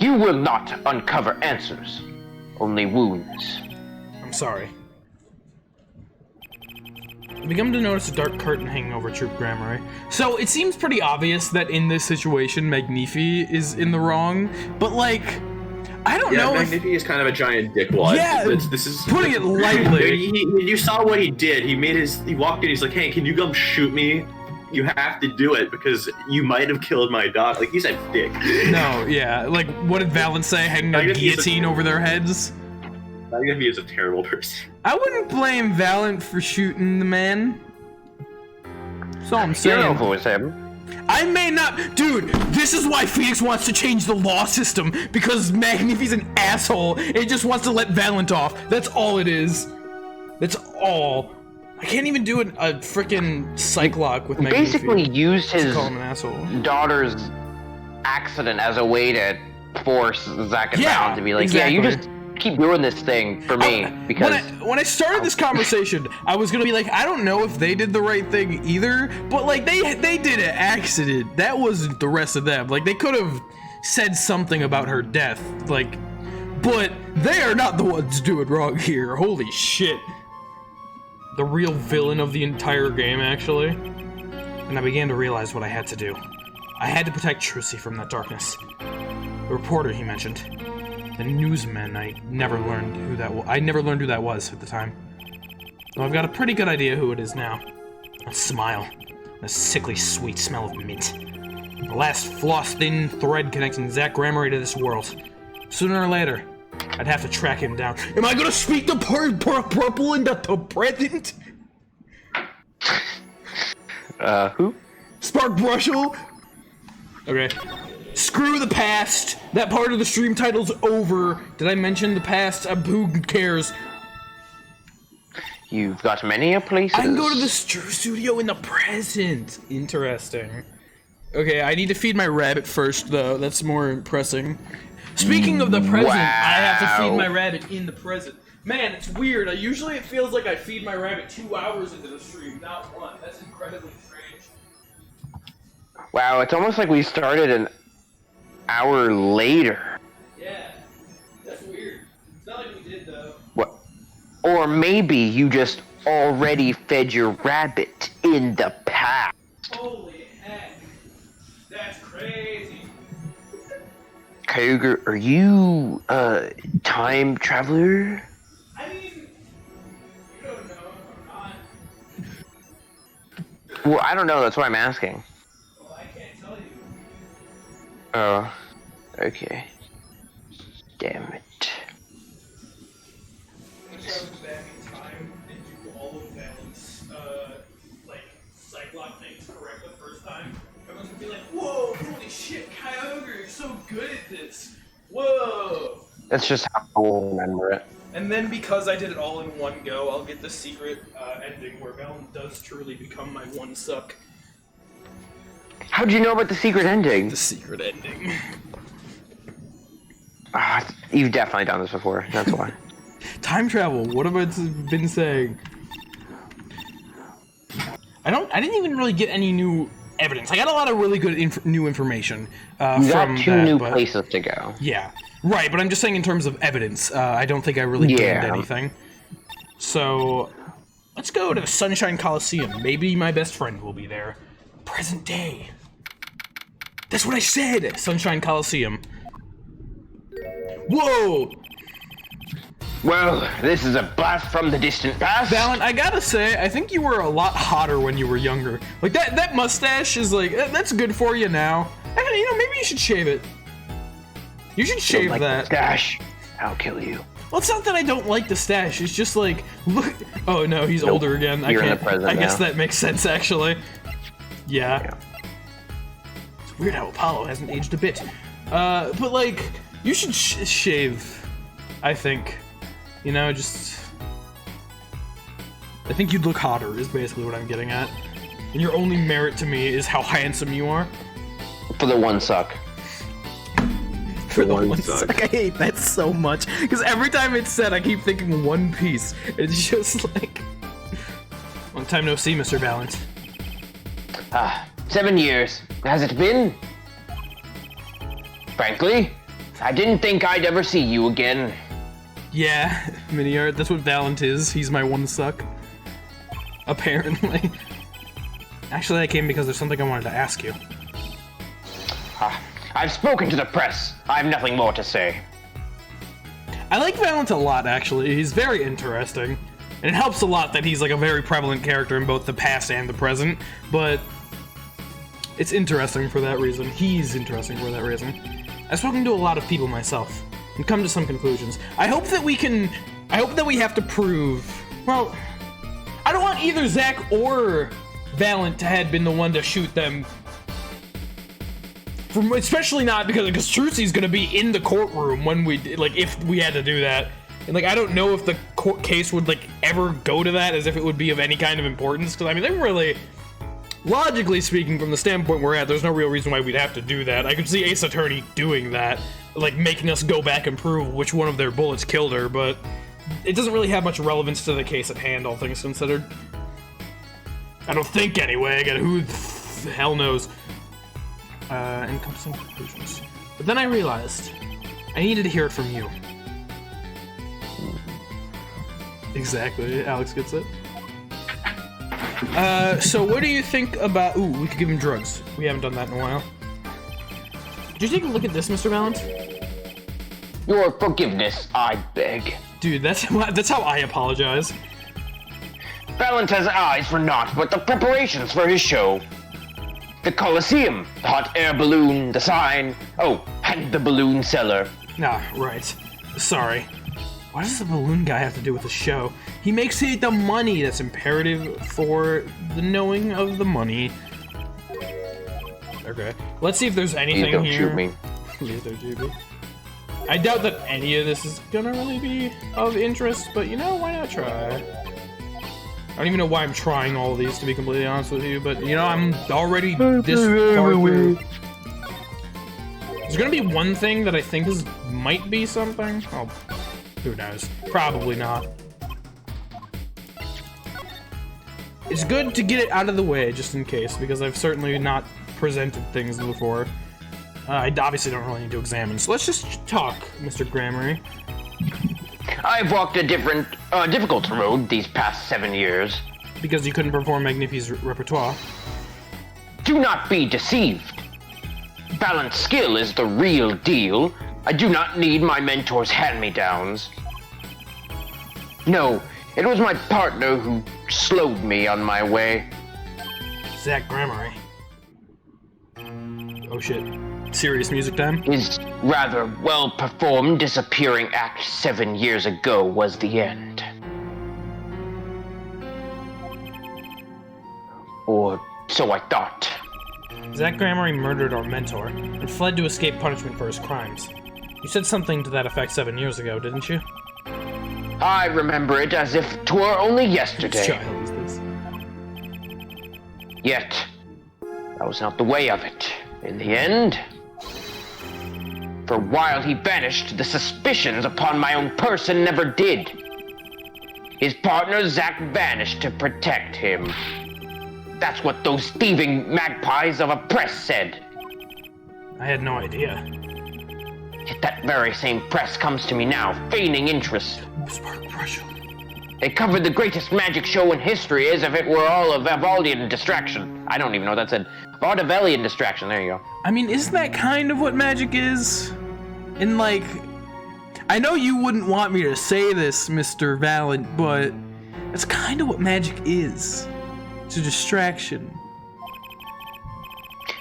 [SPEAKER 3] You will not uncover answers, only wounds.
[SPEAKER 1] I'm sorry. I begun to notice a dark curtain hanging over Troop Grammar. So it seems pretty obvious that in this situation, Magnifi is in the wrong, but like, I don't know.
[SPEAKER 2] Magnifi is kind of a giant dickwad.
[SPEAKER 1] Yeah,
[SPEAKER 2] this is
[SPEAKER 1] putting it lightly.
[SPEAKER 2] You saw what he did. He walked in. He's like, "Hey, can you come shoot me? You have to do it because you might have killed my dog." Like, he said, "Dick."
[SPEAKER 1] No, yeah. Like, what did Valen say? Hanging a guillotine over their heads?
[SPEAKER 2] Magnifi is a terrible person.
[SPEAKER 1] I wouldn't blame Valen for shooting the man. That's all I'm saying.
[SPEAKER 3] You know if it was him.
[SPEAKER 1] I may not, dude. This is why Phoenix wants to change the law system, because Magnifi's an asshole. It just wants to let Valent off. That's all it is. That's all. I can't even do a freaking psychlock with Magnifi.
[SPEAKER 3] Basically used his
[SPEAKER 1] call him an asshole.
[SPEAKER 3] daughter's accident as a way to force Zack and Valen to be like,
[SPEAKER 1] exactly.
[SPEAKER 3] yeah, you just keep doing this thing for me, because
[SPEAKER 1] when I started this conversation, I was gonna be like, I don't know if they did the right thing either, but like they did an accident. That wasn't the rest of them. Like, they could have said something about her death, like, but they are not the ones doing wrong here. Holy shit. The real villain of the entire game, actually. And I began to realize what I had to do. I had to protect Trucy from that darkness. The reporter he mentioned. The newsman, I never learned who that was. I never learned who that was at the time. Though I've got a pretty good idea who it is now. A smile. A sickly sweet smell of mint. The last floss-thin thread connecting Zack Grammar to this world. Sooner or later, I'd have to track him down. Am I gonna speak the purple into the present?
[SPEAKER 3] Who?
[SPEAKER 1] Spark Brushel? Okay. Screw the past. That part of the stream title's over. Did I mention the past? Who cares?
[SPEAKER 3] You've got many places.
[SPEAKER 1] I can go to the studio in the present. Interesting. Okay, I need to feed my rabbit first, though. That's more pressing. Speaking of the present, I have to feed my rabbit in the present. Man, it's weird. Usually it feels like I feed my rabbit 2 hours into the stream, not 1. That's incredibly strange.
[SPEAKER 3] Wow, it's almost like we started an hour later.
[SPEAKER 1] Yeah, that's weird. It's not like we did, though.
[SPEAKER 3] What? Or maybe you just already fed your rabbit in the past.
[SPEAKER 1] Holy heck. That's crazy.
[SPEAKER 3] Kyogre, are you a time traveler?
[SPEAKER 1] I mean, you don't know if I'm not.
[SPEAKER 3] Well, I don't know, that's what I'm asking.
[SPEAKER 1] Well, I can't tell you.
[SPEAKER 3] Oh, okay. Damn it.
[SPEAKER 1] I'm gonna go back in time and do all of Valen's, like, Cyclops things correct the first time. Everyone's gonna be like, whoa, holy shit, Kyogre, you're so good at this. Whoa.
[SPEAKER 3] That's just how I'll remember it.
[SPEAKER 1] And then because I did it all in one go, I'll get the secret ending where Valen does truly become my one suck.
[SPEAKER 3] How'd you know about the secret ending?
[SPEAKER 1] The secret ending.
[SPEAKER 3] Ah, you've definitely done this before, that's why.
[SPEAKER 1] Time travel, what have I been saying? I didn't even really get any new evidence. I got a lot of really good new information
[SPEAKER 3] You
[SPEAKER 1] from
[SPEAKER 3] got two
[SPEAKER 1] that,
[SPEAKER 3] new
[SPEAKER 1] but,
[SPEAKER 3] places to go.
[SPEAKER 1] Yeah, right, but I'm just saying in terms of evidence, I don't think I really gained anything. So, let's go to Sunshine Coliseum. Maybe my best friend will be there. Present day. That's what I said! Sunshine Coliseum. Whoa!
[SPEAKER 3] Well, this is a blast from the distant past.
[SPEAKER 1] Valen, I gotta say, I think you were a lot hotter when you were younger. Like, that mustache is like, that's good for you now. You know, maybe you should shave it. You should shave
[SPEAKER 3] like
[SPEAKER 1] that.
[SPEAKER 3] Stash. I'll kill you.
[SPEAKER 1] Well, it's not that I don't like the stash, it's just like, look. Oh no, he's older again.
[SPEAKER 3] You're in the present
[SPEAKER 1] I guess
[SPEAKER 3] now.
[SPEAKER 1] that makes sense, actually. Yeah. It's weird how Apollo hasn't aged a bit. But like, you should shave, I think. You know, just... I think you'd look hotter, is basically what I'm getting at. And your only merit to me is how handsome you are.
[SPEAKER 3] For the one suck.
[SPEAKER 1] For the one suck. I hate that so much. Because every time it's said, I keep thinking One Piece. It's just like... Long time no see, Mr. Balance.
[SPEAKER 3] Ah, 7 years. Has it been? Frankly, I didn't think I'd ever see you again.
[SPEAKER 1] Yeah, Mini-Art, that's what Valent is. He's my one suck. Apparently. Actually, I came because there's something I wanted to ask you.
[SPEAKER 3] I've spoken to the press. I have nothing more to say.
[SPEAKER 1] I like Valent a lot, actually. He's very interesting. And it helps a lot that he's like a very prevalent character in both the past and the present, but it's interesting for that reason. He's interesting for that reason. I've spoken to a lot of people myself and come to some conclusions. I hope that we have to prove, well, I don't want either Zach or Valent to have been the one to shoot them. Especially not because Trucy's gonna be in the courtroom when if we had to do that. And I don't know if the court case would ever go to that, as if it would be of any kind of importance, because I mean, they're really, logically speaking, from the standpoint we're at, there's no real reason why we'd have to do that. I could see Ace Attorney doing that, making us go back and prove which one of their bullets killed her, but it doesn't really have much relevance to the case at hand, all things considered. I don't think, anyway. Again, who the hell knows? And come to some conclusions. But then I realized I needed to hear it from you. Exactly, Alex gets it. So what do you think about... Ooh, we could give him drugs. We haven't done that in a while. Did you take a look at this, Mr. Valent?
[SPEAKER 3] Your forgiveness, I beg.
[SPEAKER 1] Dude, that's how I apologize.
[SPEAKER 3] Valent has eyes for naught but the preparations for his show. The Colosseum, the hot air balloon, the sign. Oh, and the balloon seller.
[SPEAKER 1] Ah, right. Sorry. What does the balloon guy have to do with the show? He makes it the money that's imperative for the knowing of the money. Okay. Let's see if there's anything
[SPEAKER 3] Please don't
[SPEAKER 1] here.
[SPEAKER 3] shoot me.
[SPEAKER 1] Please don't shoot me. I doubt that any of this is gonna really be of interest, but you know, why not try? I don't even know why I'm trying all of these, to be completely honest with you, but you know, I'm already this far through. There's gonna be one thing that I think might be something. Oh, who knows? Probably not. It's good to get it out of the way, just in case, because I've certainly not presented things before. I obviously don't really need to examine, so let's just talk, Mr. Grammary.
[SPEAKER 3] I've walked a difficult road these past 7 years.
[SPEAKER 1] Because you couldn't perform Magnifi's repertoire.
[SPEAKER 3] Do not be deceived. Balanced skill is the real deal. I do not need my mentor's hand-me-downs. No, it was my partner who slowed me on my way.
[SPEAKER 1] Zach Grammary. Oh shit. Serious music time?
[SPEAKER 3] His rather well-performed disappearing act 7 years ago was the end. Or so I thought.
[SPEAKER 1] Zach Grammary murdered our mentor and fled to escape punishment for his crimes. You said something to that effect 7 years ago, didn't you?
[SPEAKER 3] I remember it as if 'twere only yesterday.
[SPEAKER 1] Whose child is this?
[SPEAKER 3] Yet, that was not the way of it. In the end, for while he vanished, the suspicions upon my own person never did. His partner Zach vanished to protect him. That's what those thieving magpies of a press said.
[SPEAKER 1] I had no idea.
[SPEAKER 3] Yet that very same press comes to me now, feigning interest.
[SPEAKER 1] Spark pressure.
[SPEAKER 3] They covered the greatest magic show in history as if it were all a Vivaldian distraction. I don't even know what that said. Vaudevillian distraction, there you go.
[SPEAKER 1] I mean, isn't that kind of what magic is? And I know you wouldn't want me to say this, Mr. Valent, but that's kind of what magic is. It's a distraction.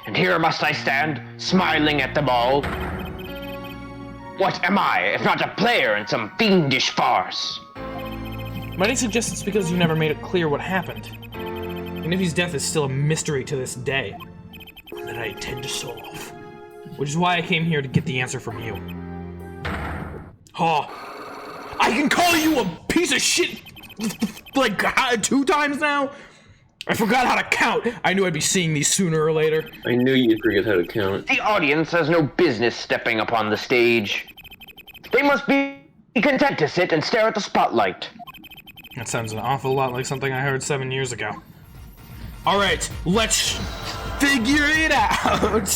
[SPEAKER 3] And here must I stand, smiling at them all. What am I, if not a player in some fiendish farce?
[SPEAKER 1] Might I suggest it's because you never made it clear what happened? Magnifi's death is still a mystery to this day, one that I intend to solve. Which is why I came here to get the answer from you. Oh, I can call you a piece of shit 2 times now? I forgot how to count. I knew I'd be seeing these sooner or later.
[SPEAKER 2] I knew you'd forget how to count.
[SPEAKER 3] The audience has no business stepping upon the stage. They must be content to sit and stare at the spotlight.
[SPEAKER 1] That sounds an awful lot like something I heard 7 years ago. Alright, let's Figure it out.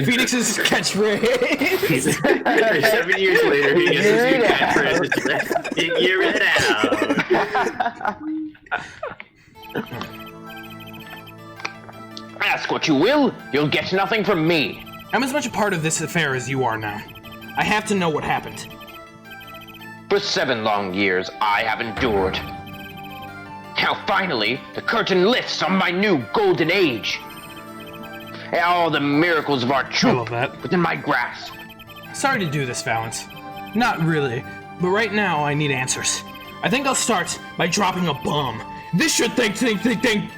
[SPEAKER 1] Phoenix's catchphrase.
[SPEAKER 2] 7 years later, he gets his new catchphrase. Let's figure it out.
[SPEAKER 3] Ask what you will, you'll get nothing from me.
[SPEAKER 1] I'm as much a part of this affair as you are now. I have to know what happened.
[SPEAKER 3] For 7 long years, I have endured. Now finally, the curtain lifts on my new golden age. And all the miracles of our
[SPEAKER 1] I
[SPEAKER 3] truth
[SPEAKER 1] love that.
[SPEAKER 3] within my grasp.
[SPEAKER 1] Sorry to do this, Valance. Not really, but right now I need answers. I think I'll start by dropping a bomb. This should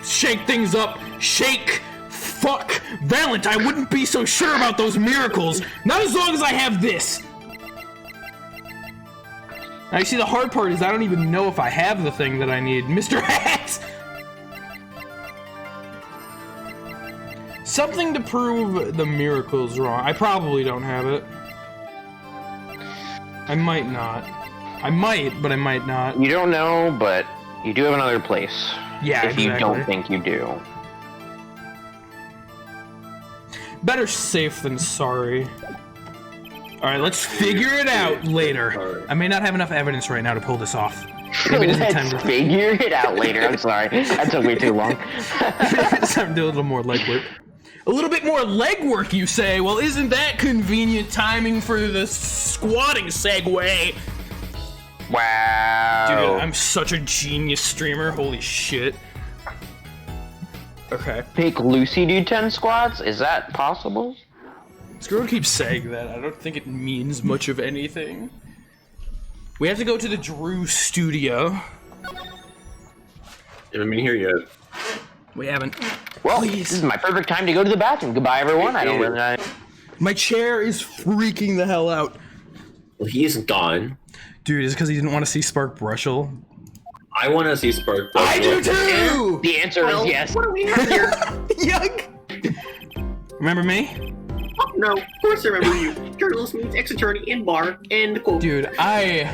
[SPEAKER 1] shake things up. Shake. Fuck. Valent, I wouldn't be so sure about those miracles. Not as long as I have this. Now you see, the hard part is I don't even know if I have the thing that I need. Mr. Hat! Something to prove the miracle's wrong. I probably don't have it. I might not. I might, but I might not.
[SPEAKER 3] You don't know, but you do have another place.
[SPEAKER 1] Yeah,
[SPEAKER 3] if you don't think you do.
[SPEAKER 1] Better safe than sorry. Alright, let's figure it out later. I may not have enough evidence right now to pull this off. Maybe it isn't time to
[SPEAKER 3] figure it out later. I'm sorry. That took way too long.
[SPEAKER 1] It's time to do a little more legwork. A little bit more legwork, you say? Well, isn't that convenient timing for the squatting segue?
[SPEAKER 3] Wow.
[SPEAKER 1] Dude, I'm such a genius streamer. Holy shit. Okay.
[SPEAKER 3] Make Lucy do 10 squats? Is that possible?
[SPEAKER 1] Screw keeps saying that. I don't think it means much of anything. We have to go to the Drew studio.
[SPEAKER 2] You haven't been here yet.
[SPEAKER 1] We haven't.
[SPEAKER 3] Well,
[SPEAKER 1] Please.
[SPEAKER 3] this is my perfect time to go to the bathroom. Goodbye, everyone. I don't really know.
[SPEAKER 1] My chair is freaking the hell out.
[SPEAKER 2] Well, he's gone.
[SPEAKER 1] Dude, is it because he didn't want to see Spark Brushel?
[SPEAKER 2] I want to see Spark.
[SPEAKER 1] I do too!
[SPEAKER 3] The answer is yes.
[SPEAKER 2] What do we have here?
[SPEAKER 1] Yuck! Remember me?
[SPEAKER 2] Oh, no, of course I remember you. Journalist meets ex-attorney in bar. End quote.
[SPEAKER 1] Dude, I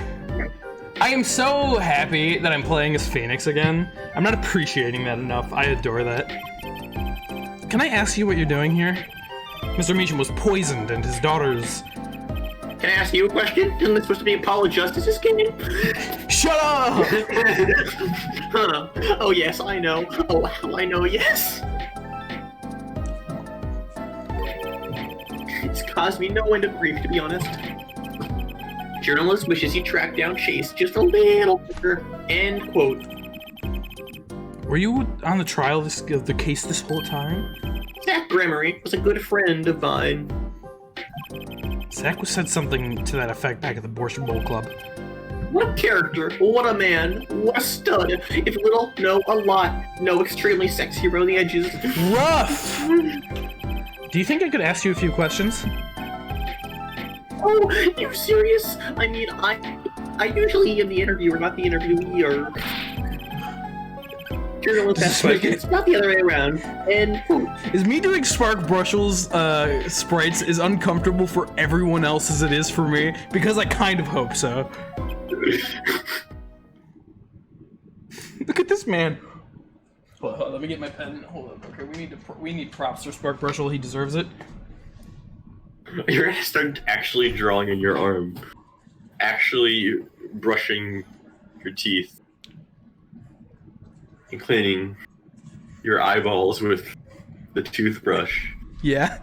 [SPEAKER 1] am so happy that I'm playing as Phoenix again. I'm not appreciating that enough. I adore that. Can I ask you what you're doing here? Mr. Meacham was poisoned and his daughters...
[SPEAKER 2] Can I ask you a question? Isn't this supposed to be Apollo Justice's game?
[SPEAKER 1] Shut up!
[SPEAKER 2] Huh. Oh yes, I know. Oh, how I know, yes. It's caused me no end of grief, to be honest. Journalist wishes he tracked down Chase just a little quicker. End quote.
[SPEAKER 1] Were you on the trial of the case this whole time?
[SPEAKER 2] Zach Gremery was a good friend of mine.
[SPEAKER 1] Zach said something to that effect back at the Borscht Bowl Club.
[SPEAKER 2] What a character, what a man, what a stud. If little, no, a lot. No, extremely sexy around the edges.
[SPEAKER 1] Rough! Do you think I could ask you a few questions?
[SPEAKER 2] Oh, you serious? I mean, I usually am the interviewer, not the interviewee, or... Journalist asks questions, not the other way around. And...
[SPEAKER 1] Is me doing Spark Brushel's sprites as uncomfortable for everyone else as it is for me? Because I kind of hope so. Look at this man. Hold on, let me get my pen. Hold on. Okay, we need props for Spark Brushel. He deserves it.
[SPEAKER 2] You're gonna start actually drawing on your arm. Actually brushing your teeth. And cleaning your eyeballs with the toothbrush.
[SPEAKER 1] Yeah.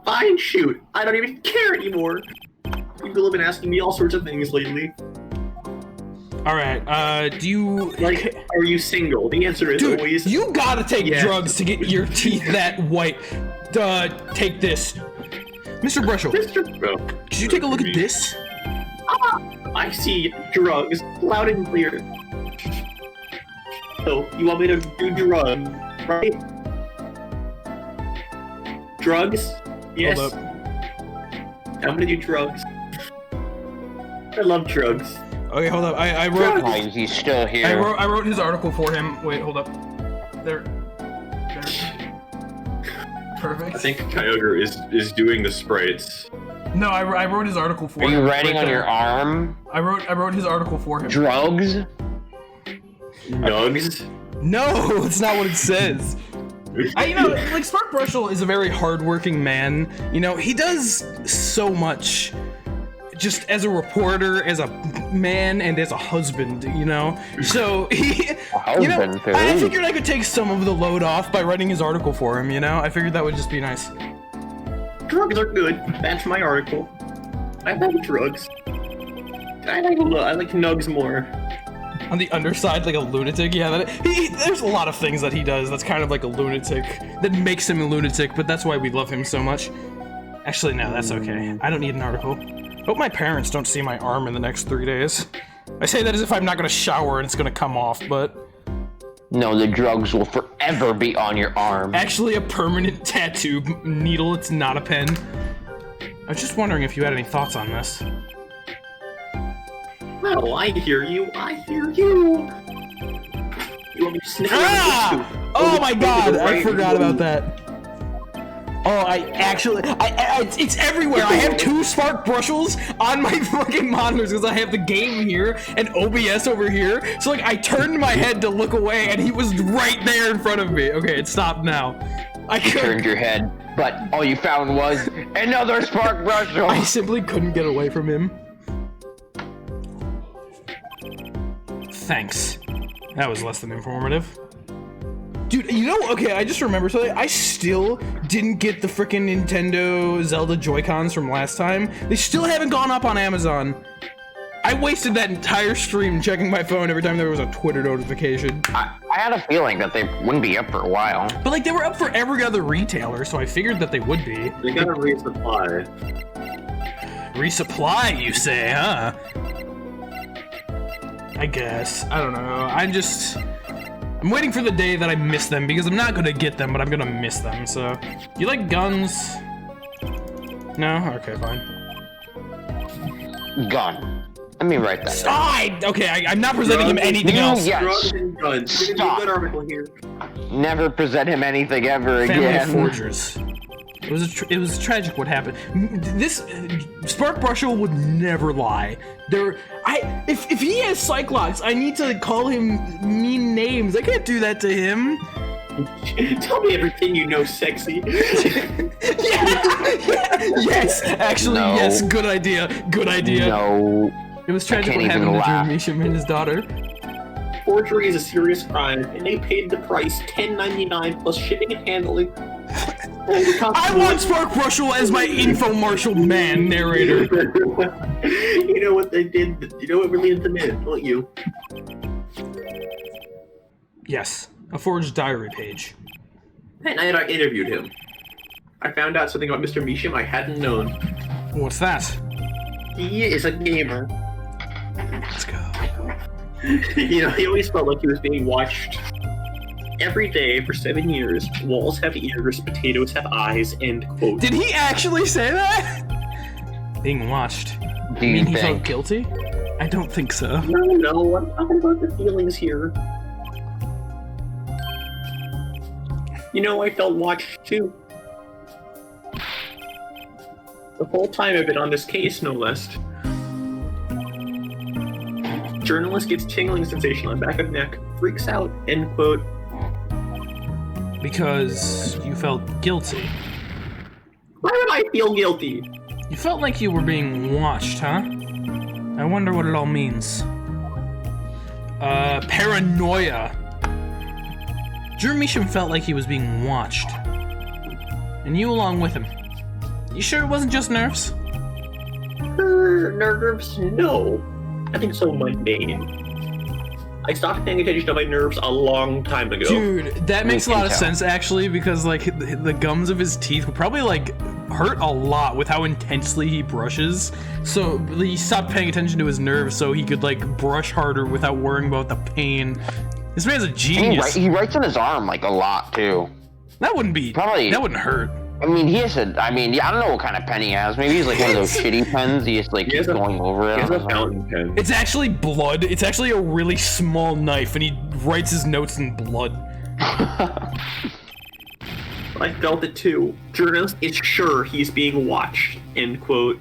[SPEAKER 2] Fine, shoot. I don't even care anymore. People have been asking me all sorts of things lately.
[SPEAKER 1] Alright, do you...
[SPEAKER 2] Like, are you single? The answer is
[SPEAKER 1] Dude,
[SPEAKER 2] always...
[SPEAKER 1] you gotta take
[SPEAKER 2] yes.
[SPEAKER 1] drugs to get your teeth that white. Take this. Mr. Brushel, did you take a look at this?
[SPEAKER 2] Ah, I see drugs, loud and clear. So, you want me to do drugs, right? Drugs? Yes.
[SPEAKER 1] Hold up.
[SPEAKER 2] I'm gonna do drugs. I love drugs.
[SPEAKER 1] Okay, hold up. I wrote...
[SPEAKER 3] Oh, he's still here.
[SPEAKER 1] I wrote his article for him. Wait, hold up. There. Perfect.
[SPEAKER 2] I think Kyogre is doing the sprites.
[SPEAKER 1] No, I wrote his article for him.
[SPEAKER 3] Are you writing
[SPEAKER 1] right
[SPEAKER 3] on
[SPEAKER 1] there.
[SPEAKER 3] your arm?
[SPEAKER 1] I wrote his article for him.
[SPEAKER 3] Drugs?
[SPEAKER 2] Nugs?
[SPEAKER 1] No, it's not what it says. Like Spark Brushel is a very hardworking man. You know, he does so much just as a reporter, as a man, and as a husband, you know? So, I figured I could take some of the load off by writing his article for him, you know? I figured that would just be nice.
[SPEAKER 2] Drugs are good. That's my article. I like drugs. I like nugs more.
[SPEAKER 1] On the underside, like a lunatic, yeah. There's a lot of things that he does that's kind of like a lunatic, that makes him a lunatic, but that's why we love him so much. Actually, no, that's okay. I don't need an article. Hope my parents don't see my arm in the next 3 days. I say that as if I'm not gonna shower and it's gonna come off, but...
[SPEAKER 3] No, the drugs will forever be on your arm.
[SPEAKER 1] Actually, a permanent tattoo needle, it's not a pen. I was just wondering if you had any thoughts on this.
[SPEAKER 2] Oh, I hear you. I hear you. You want me to sniff around?
[SPEAKER 1] Oh my god, I forgot about that. Oh, it's everywhere. I have 2 Spark Brushels on my fucking monitors because I have the game here and OBS over here. So like, I turned my head to look away and he was right there in front of me. Okay, it stopped now.
[SPEAKER 3] You turned your head, but all you found was another Spark Brushel.
[SPEAKER 1] I simply couldn't get away from him. Thanks. That was less than informative. Dude, you know, okay, I just remembered something. I still didn't get the frickin' Nintendo Zelda Joy-Cons from last time. They still haven't gone up on Amazon. I wasted that entire stream checking my phone every time there was a Twitter notification.
[SPEAKER 3] I had a feeling that they wouldn't be up for a while.
[SPEAKER 1] But like, they were up for every other retailer, so I figured that they would be.
[SPEAKER 2] They gotta resupply.
[SPEAKER 1] Resupply, you say, huh? I guess. I don't know. I'm waiting for the day that I miss them, because I'm not gonna get them, but I'm gonna miss them, so... You like guns? No? Okay, fine.
[SPEAKER 3] Gun. Let me write that down.
[SPEAKER 1] Okay, I'm not presenting him anything else.
[SPEAKER 2] Drugs and guns.
[SPEAKER 3] Stop.
[SPEAKER 2] Good article here.
[SPEAKER 3] Never present him anything ever
[SPEAKER 1] Family
[SPEAKER 3] again.
[SPEAKER 1] forgers. It was tragic what happened. This Spark Brushel would never lie. If he has Cyclops, I need to call him mean names. I can't do that to him.
[SPEAKER 2] Tell me everything you know, sexy.
[SPEAKER 1] Yes, actually,
[SPEAKER 3] No.
[SPEAKER 1] yes. Good idea. Good idea.
[SPEAKER 3] No.
[SPEAKER 1] It was tragic
[SPEAKER 3] I
[SPEAKER 1] what
[SPEAKER 3] can't
[SPEAKER 1] happened
[SPEAKER 3] even
[SPEAKER 1] to
[SPEAKER 3] laugh.
[SPEAKER 1] Misham and his daughter.
[SPEAKER 2] Forgery is a serious crime, and they paid the price, $10.99 plus shipping and handling.
[SPEAKER 1] I want Spark Brushel as my infomercial man narrator.
[SPEAKER 2] You know what they did? You know what really did them in, don't you?
[SPEAKER 1] Yes, a forged diary page.
[SPEAKER 2] That night I interviewed him. I found out something about Mr. Misham I hadn't known.
[SPEAKER 1] What's that?
[SPEAKER 2] He is a gamer.
[SPEAKER 1] Let's go.
[SPEAKER 2] You know, he always felt like he was being watched every day for 7 years. Walls have ears, potatoes have eyes, end quote.
[SPEAKER 1] Did he actually say that? Being watched.
[SPEAKER 3] Do
[SPEAKER 1] You
[SPEAKER 3] you
[SPEAKER 1] mean he felt
[SPEAKER 3] think?
[SPEAKER 1] guilty? I don't think so.
[SPEAKER 2] No, I'm talking about the feelings here. You know, I felt watched too. The whole time I've been on this case, no less. Journalist gets tingling sensation on back of neck, freaks out, end quote.
[SPEAKER 1] Because you felt guilty.
[SPEAKER 2] Why would I feel guilty?
[SPEAKER 1] You felt like you were being watched, huh? I wonder what it all means. Paranoia. Drew Misham felt like he was being watched. And you along with him. You sure it wasn't just nerves?
[SPEAKER 2] Nerves? No. Nothing so mundane. I stopped paying attention to my nerves a long time ago.
[SPEAKER 1] Dude, that makes a lot of
[SPEAKER 3] tell.
[SPEAKER 1] sense actually, because like the gums of his teeth would probably like hurt a lot with how intensely he brushes. So he stopped paying attention to his nerves so he could like brush harder without worrying about the pain. This man's a genius.
[SPEAKER 3] He writes on his arm like a lot too.
[SPEAKER 1] That wouldn't be.
[SPEAKER 3] Probably-
[SPEAKER 1] That wouldn't hurt.
[SPEAKER 3] I mean, I don't know what kind of pen he has. Maybe he's like one of those shitty pens. He just like
[SPEAKER 2] He has
[SPEAKER 3] keeps
[SPEAKER 2] a-
[SPEAKER 3] going over it.
[SPEAKER 2] He has a fountain pen.
[SPEAKER 1] It's actually blood. It's actually a really small knife, and he writes his notes in blood.
[SPEAKER 2] I felt it too. Journalist is sure he's being watched, end quote.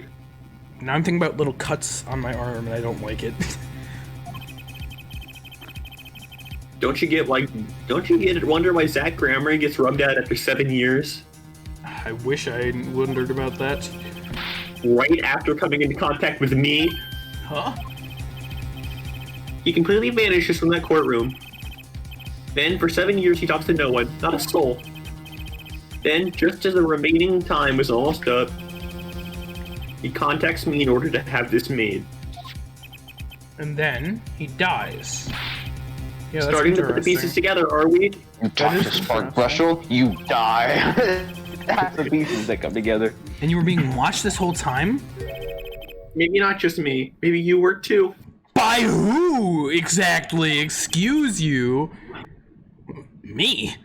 [SPEAKER 1] Now I'm thinking about little cuts on my arm, and I don't like it.
[SPEAKER 2] Don't you get wonder why Zach Grammar gets rubbed out after 7 years?
[SPEAKER 1] I wish I wondered about that.
[SPEAKER 2] Right after coming into contact with me.
[SPEAKER 1] Huh?
[SPEAKER 2] He completely vanishes from that courtroom. Then, for 7 years, he talks to no one, not a soul. Then, just as the remaining time was almost up, he contacts me in order to have this made.
[SPEAKER 1] And then he dies. Yeah, that's
[SPEAKER 2] Starting to put the pieces together, are we?
[SPEAKER 3] You talk to Spark Brushel, you die. That's the pieces that come together.
[SPEAKER 1] And you were being watched this whole time?
[SPEAKER 2] Maybe not just me. Maybe you were too.
[SPEAKER 1] By who exactly? Excuse you. Me?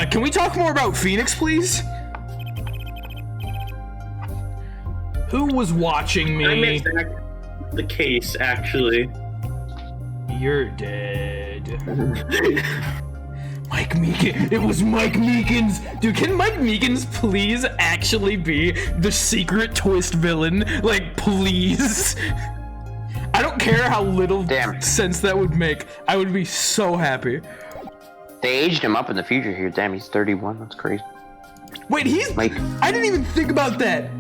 [SPEAKER 1] Can we talk more about Phoenix, please? Who was watching me?
[SPEAKER 2] I missed the case, actually.
[SPEAKER 1] You're dead. Mike Meekins. It was Mike Meekins. Dude, can Mike Meekins please actually be the secret twist villain? Like, please. I don't care how little sense that would make. I would be so happy.
[SPEAKER 3] They aged him up in the future here. Damn, he's 31. That's crazy.
[SPEAKER 1] Wait, he's...
[SPEAKER 3] Mike.
[SPEAKER 1] I didn't even think about that.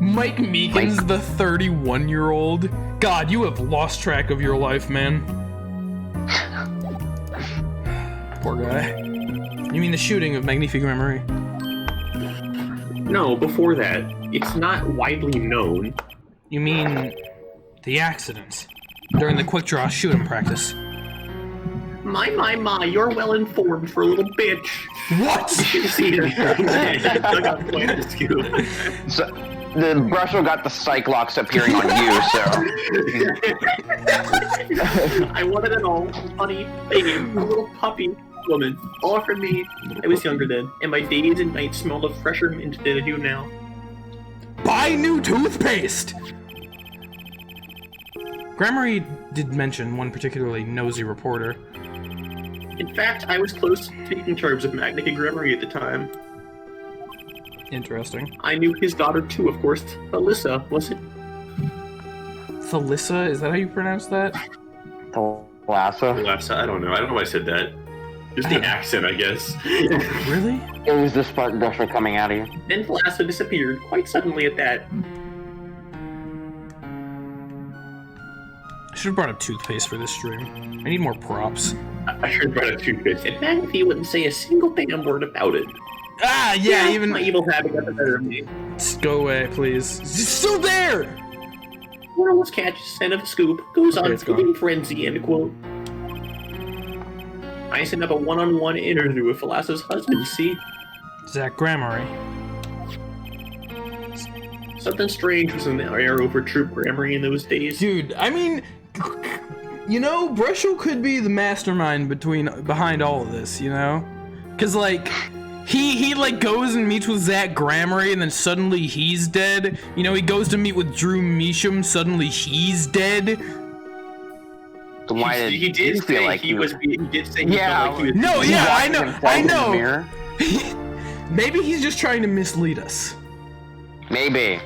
[SPEAKER 1] Mike Meekins, the 31-year-old. God, you have lost track of your life, man. Poor guy. You mean the shooting of Magnifique Memory?
[SPEAKER 2] No, before that. It's not widely known.
[SPEAKER 1] You mean the accident during the quick draw shooting practice?
[SPEAKER 2] My, you're well informed for a little bitch.
[SPEAKER 1] What?
[SPEAKER 2] You should see it. I got quite a scoop.
[SPEAKER 3] So, the Brushel got the Cyclops appearing on you, so...
[SPEAKER 2] I wanted an all funny baby, a little puppy woman, all for me. I was younger then, and my days and nights smelled of fresher mint than I do now.
[SPEAKER 1] Buy new toothpaste! Grammary did mention one particularly nosy reporter.
[SPEAKER 2] In fact, I was close to taking terms of Magnica Grammary at the time.
[SPEAKER 1] Interesting.
[SPEAKER 2] I knew his daughter too, of course. Alyssa, was it?
[SPEAKER 1] Thalissa? Is that how you pronounce that?
[SPEAKER 3] Thalassa?
[SPEAKER 2] I don't know. I don't know why I said that. Just the accent, I guess.
[SPEAKER 1] Really?
[SPEAKER 3] It was the Spark Brushel coming out of you.
[SPEAKER 2] Then Thalassa disappeared, quite suddenly at that.
[SPEAKER 1] I should have brought up toothpaste for this stream. I need more props.
[SPEAKER 2] I should have brought up toothpaste. In fact, if he wouldn't say a single damn word about it.
[SPEAKER 1] Ah, yeah, even...
[SPEAKER 2] My evil habit got the better of me.
[SPEAKER 1] Just go away, please. It's still there!
[SPEAKER 2] One almost catches scent of a scoop, goes on
[SPEAKER 1] it's
[SPEAKER 2] feeding frenzy, end quote. I set up a one-on-one interview with Thalassa's husband, see?
[SPEAKER 1] Zach Grammary.
[SPEAKER 2] Something strange was in the air over Troop Grammary in those days.
[SPEAKER 1] Dude, I mean... You know, Brushel could be the mastermind behind all of this, you know? Cause like... He like goes and meets with Zach Grammary and then suddenly he's dead. You know, he goes to meet with Drew Measham, suddenly he's dead.
[SPEAKER 3] So why did
[SPEAKER 2] he did
[SPEAKER 3] feel
[SPEAKER 2] say
[SPEAKER 3] like
[SPEAKER 2] he was he did say
[SPEAKER 3] yeah,
[SPEAKER 2] he felt like he was
[SPEAKER 1] no, yeah, I know.
[SPEAKER 3] Mirror?
[SPEAKER 1] Maybe he's just trying to mislead us.
[SPEAKER 3] Maybe.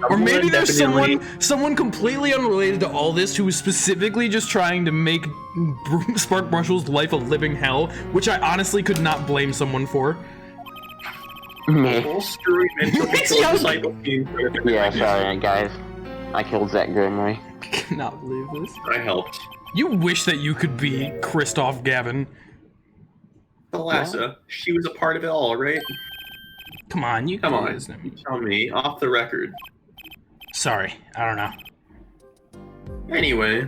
[SPEAKER 1] Or maybe there's
[SPEAKER 2] Definitely.
[SPEAKER 1] someone completely unrelated to all this who is specifically just trying to make Spark Brushel's life a living hell, which I honestly could not blame someone for.
[SPEAKER 2] All screwy mental control cycle.
[SPEAKER 3] Yeah, sorry guys. I killed Zach Grammary.
[SPEAKER 1] I cannot believe this.
[SPEAKER 2] I helped.
[SPEAKER 1] You wish that you could be Christoph Gavin.
[SPEAKER 2] Thalassa, she was a part of it all, right?
[SPEAKER 1] Come on, you
[SPEAKER 2] Come on,
[SPEAKER 1] his name.
[SPEAKER 2] you tell me, off the record.
[SPEAKER 1] Sorry, I don't know.
[SPEAKER 2] Anyway,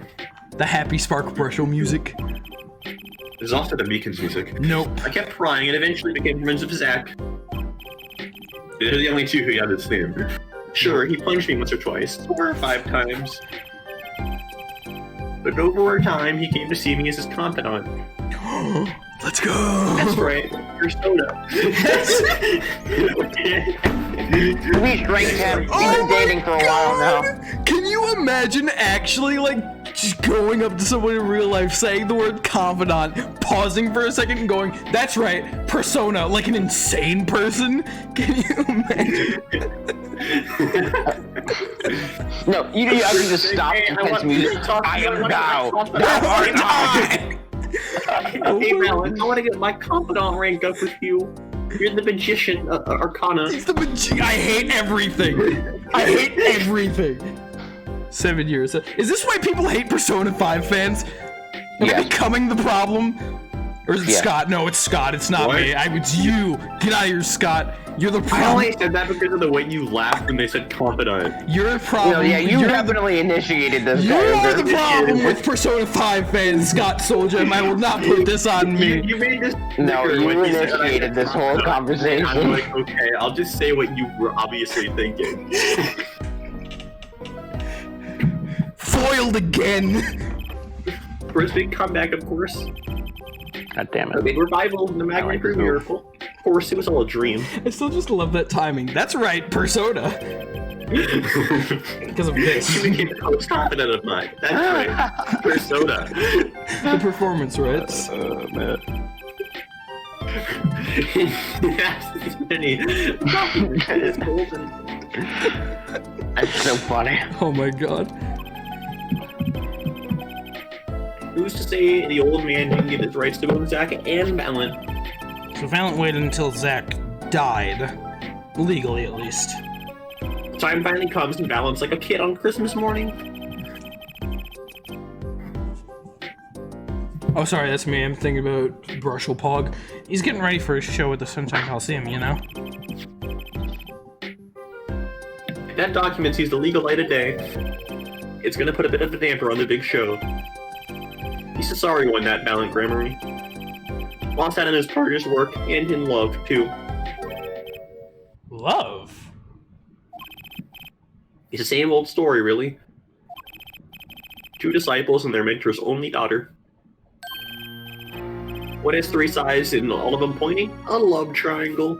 [SPEAKER 1] The happy Spark Brushel music.
[SPEAKER 2] there's also the Meekins music.
[SPEAKER 1] Nope.
[SPEAKER 2] I kept trying and eventually became friends with Zach. They're the only two who got his name. Sure, he punched me once or twice, 4 or 5 times. But over time, he came to see me as his confidant.
[SPEAKER 1] Let's go.
[SPEAKER 2] That's right, Persona.
[SPEAKER 3] We straight him. He's been dating for a while now.
[SPEAKER 1] Can you imagine actually like just going up to someone in real life, saying the word confidant, pausing for a second and going, that's right, Persona, like an insane person? Can you imagine?
[SPEAKER 3] No, you actually just stop intense music. I am thou. Thou art I.
[SPEAKER 2] Hey, Malin, I want to get my confidant rank up with you. You're the magician, Arcana.
[SPEAKER 1] He's the I hate everything. I hate everything. 7 years. Is this why people hate Persona 5 fans? Am I becoming the problem? Or is it Scott? No, it's Scott. It's not me. It's you. Get out of here, Scott. You're the problem.
[SPEAKER 2] I only said that because of the way you laughed when they said confidant.
[SPEAKER 1] You're the problem.
[SPEAKER 3] No, yeah, you definitely initiated this.
[SPEAKER 1] You are the problem with Persona 5 fans, Scott Soldier, and I will not put this on me.
[SPEAKER 2] You made this.
[SPEAKER 3] No, you initiated this whole conversation.
[SPEAKER 2] I'm like, okay, I'll just say what you were obviously thinking.
[SPEAKER 1] Foiled again.
[SPEAKER 2] First big comeback, of course.
[SPEAKER 3] God damn
[SPEAKER 2] A
[SPEAKER 3] it.
[SPEAKER 2] big revival in the Magnet Crew Miracle. Of course, it was all a dream.
[SPEAKER 1] I still just love that timing. That's right, Persona. Because of this.
[SPEAKER 2] You became the most confident of mine. That's right. Persona.
[SPEAKER 1] The performance, right?
[SPEAKER 3] Oh, man.
[SPEAKER 2] It's golden.
[SPEAKER 3] That's so funny.
[SPEAKER 1] Oh my god.
[SPEAKER 2] Who's to say the old man didn't get his rights to both Zack and Valent?
[SPEAKER 1] So Valent waited until Zack died. Legally, at least.
[SPEAKER 2] Time finally comes and Valent's like a kid on Christmas morning.
[SPEAKER 1] Oh, sorry, that's me. I'm thinking about Brushel Pog. He's getting ready for his show at the Sunshine Coliseum, you know?
[SPEAKER 2] That document sees the legal light of day. It's gonna put a bit of a damper on the big show. He's a sorry one, that Valent Grammary. Lost out on his partner's work and in love, too.
[SPEAKER 1] Love?
[SPEAKER 2] It's the same old story, really. Two disciples and their mentor's only daughter. What has three sides and all of them pointing? A love triangle.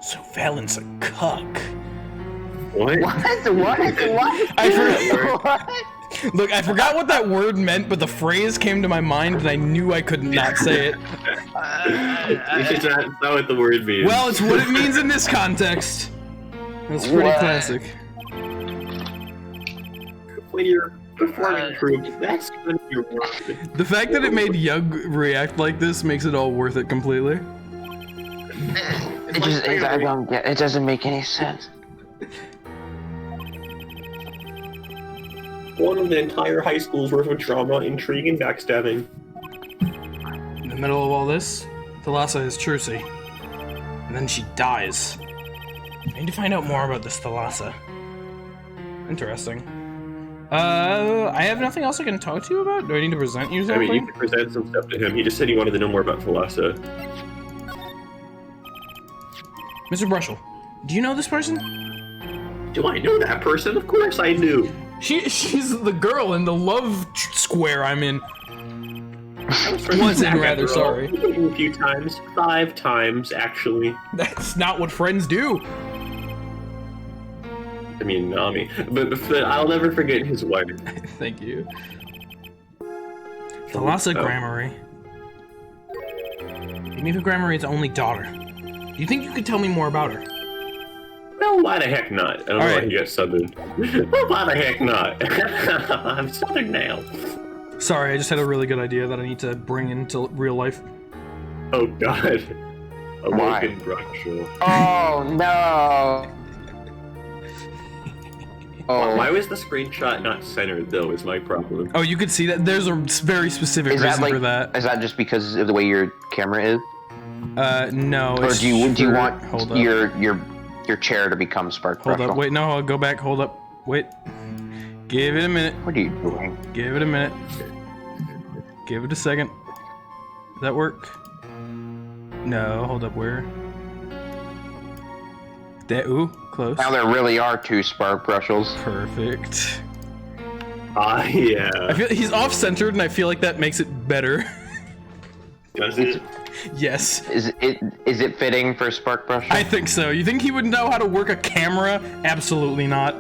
[SPEAKER 1] So Valent's a cuck.
[SPEAKER 2] What?
[SPEAKER 3] What?
[SPEAKER 1] I forgot. Look, I forgot what that word meant, but the phrase came to my mind and I knew I could not say it.
[SPEAKER 2] It's not what the word means.
[SPEAKER 1] Well, it's what it means in this context. That's pretty classic.
[SPEAKER 2] When you're performing proof, that's gonna be wrong.
[SPEAKER 1] The fact that it made Eugh react like this makes it all worth it completely.
[SPEAKER 3] I don't get it. Doesn't make any sense.
[SPEAKER 2] One of the entire high school's worth of drama, intrigue, and backstabbing.
[SPEAKER 1] In the middle of all this, Thalassa is Trucy. And then she dies. I need to find out more about this Thalassa. Interesting. I have nothing else I can talk to you about? Do I need to present you something?
[SPEAKER 2] I mean, you can present some stuff to him. He just said he wanted to know more about Thalassa.
[SPEAKER 1] Mr. Brushel, do you know this person?
[SPEAKER 2] Do I know that person? Of course I do.
[SPEAKER 1] She's the girl in the love square I'm in.
[SPEAKER 2] Was
[SPEAKER 1] in, rather, sorry.
[SPEAKER 2] A few times. 5 times, actually.
[SPEAKER 1] That's not what friends do.
[SPEAKER 2] I mean, Nami. But I'll never forget his wife.
[SPEAKER 1] Thank you. Thalassa Grammary. Maybe Grammary's only daughter. Do you think you could tell me more about her?
[SPEAKER 2] Well, why the heck not? I don't know why he got southern. Well, why the heck not? I'm southern now.
[SPEAKER 1] Sorry, I just had a really good idea that I need to bring into real life.
[SPEAKER 2] Oh god. Awokenkyoger.
[SPEAKER 3] Oh no. Oh.
[SPEAKER 2] Why was the screenshot not centered, though, is my problem.
[SPEAKER 1] Oh, you could see that? There's a very specific reason for that.
[SPEAKER 3] Is that just because of the way your camera is?
[SPEAKER 1] No.
[SPEAKER 3] Or do you want your chair to become Spark Brushel?
[SPEAKER 1] Hold up, wait, no, I'll go back, hold up, wait. Give it a minute.
[SPEAKER 3] What are you doing?
[SPEAKER 1] Give it a minute. Give it a second. Does that work? No, hold up, where? Ooh, close.
[SPEAKER 3] Now there really are 2 Spark Brushels.
[SPEAKER 1] Perfect.
[SPEAKER 2] Yeah.
[SPEAKER 1] I feel he's off-centered, and I feel like that makes it better.
[SPEAKER 2] Does it?
[SPEAKER 1] Yes.
[SPEAKER 3] Is it fitting for Spark Brushel?
[SPEAKER 1] I think so. You think he would know how to work a camera? Absolutely not.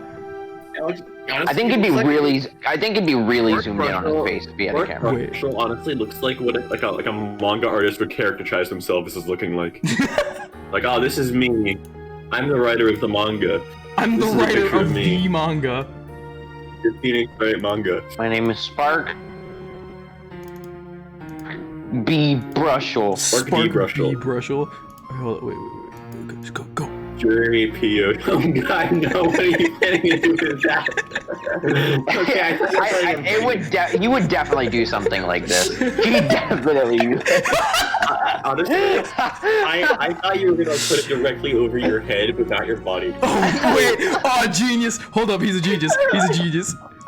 [SPEAKER 3] I think it'd be really zoomed in on his face if he had a camera.
[SPEAKER 2] Brushel honestly looks like what a manga artist would characterize themselves as looking like. Like, oh, this is me. I'm the writer of the manga.
[SPEAKER 1] I'm the
[SPEAKER 2] This is a
[SPEAKER 1] writer
[SPEAKER 2] picture
[SPEAKER 1] of
[SPEAKER 2] of me.
[SPEAKER 1] the manga.
[SPEAKER 2] You're feeding right manga.
[SPEAKER 3] My name is Spark B. Brushel.
[SPEAKER 2] Spark D.
[SPEAKER 1] Spark
[SPEAKER 2] Brushel.
[SPEAKER 1] B. Brushel. Okay, hold on, wait. Go.
[SPEAKER 2] Jeremy P.O. Oh God, no! What are you getting into with that? Okay,
[SPEAKER 3] He would definitely do something like this. He definitely.
[SPEAKER 2] honestly, I thought you were gonna put it directly over your head, but not your body.
[SPEAKER 1] Oh, wait. Oh, genius. Hold up. He's a genius.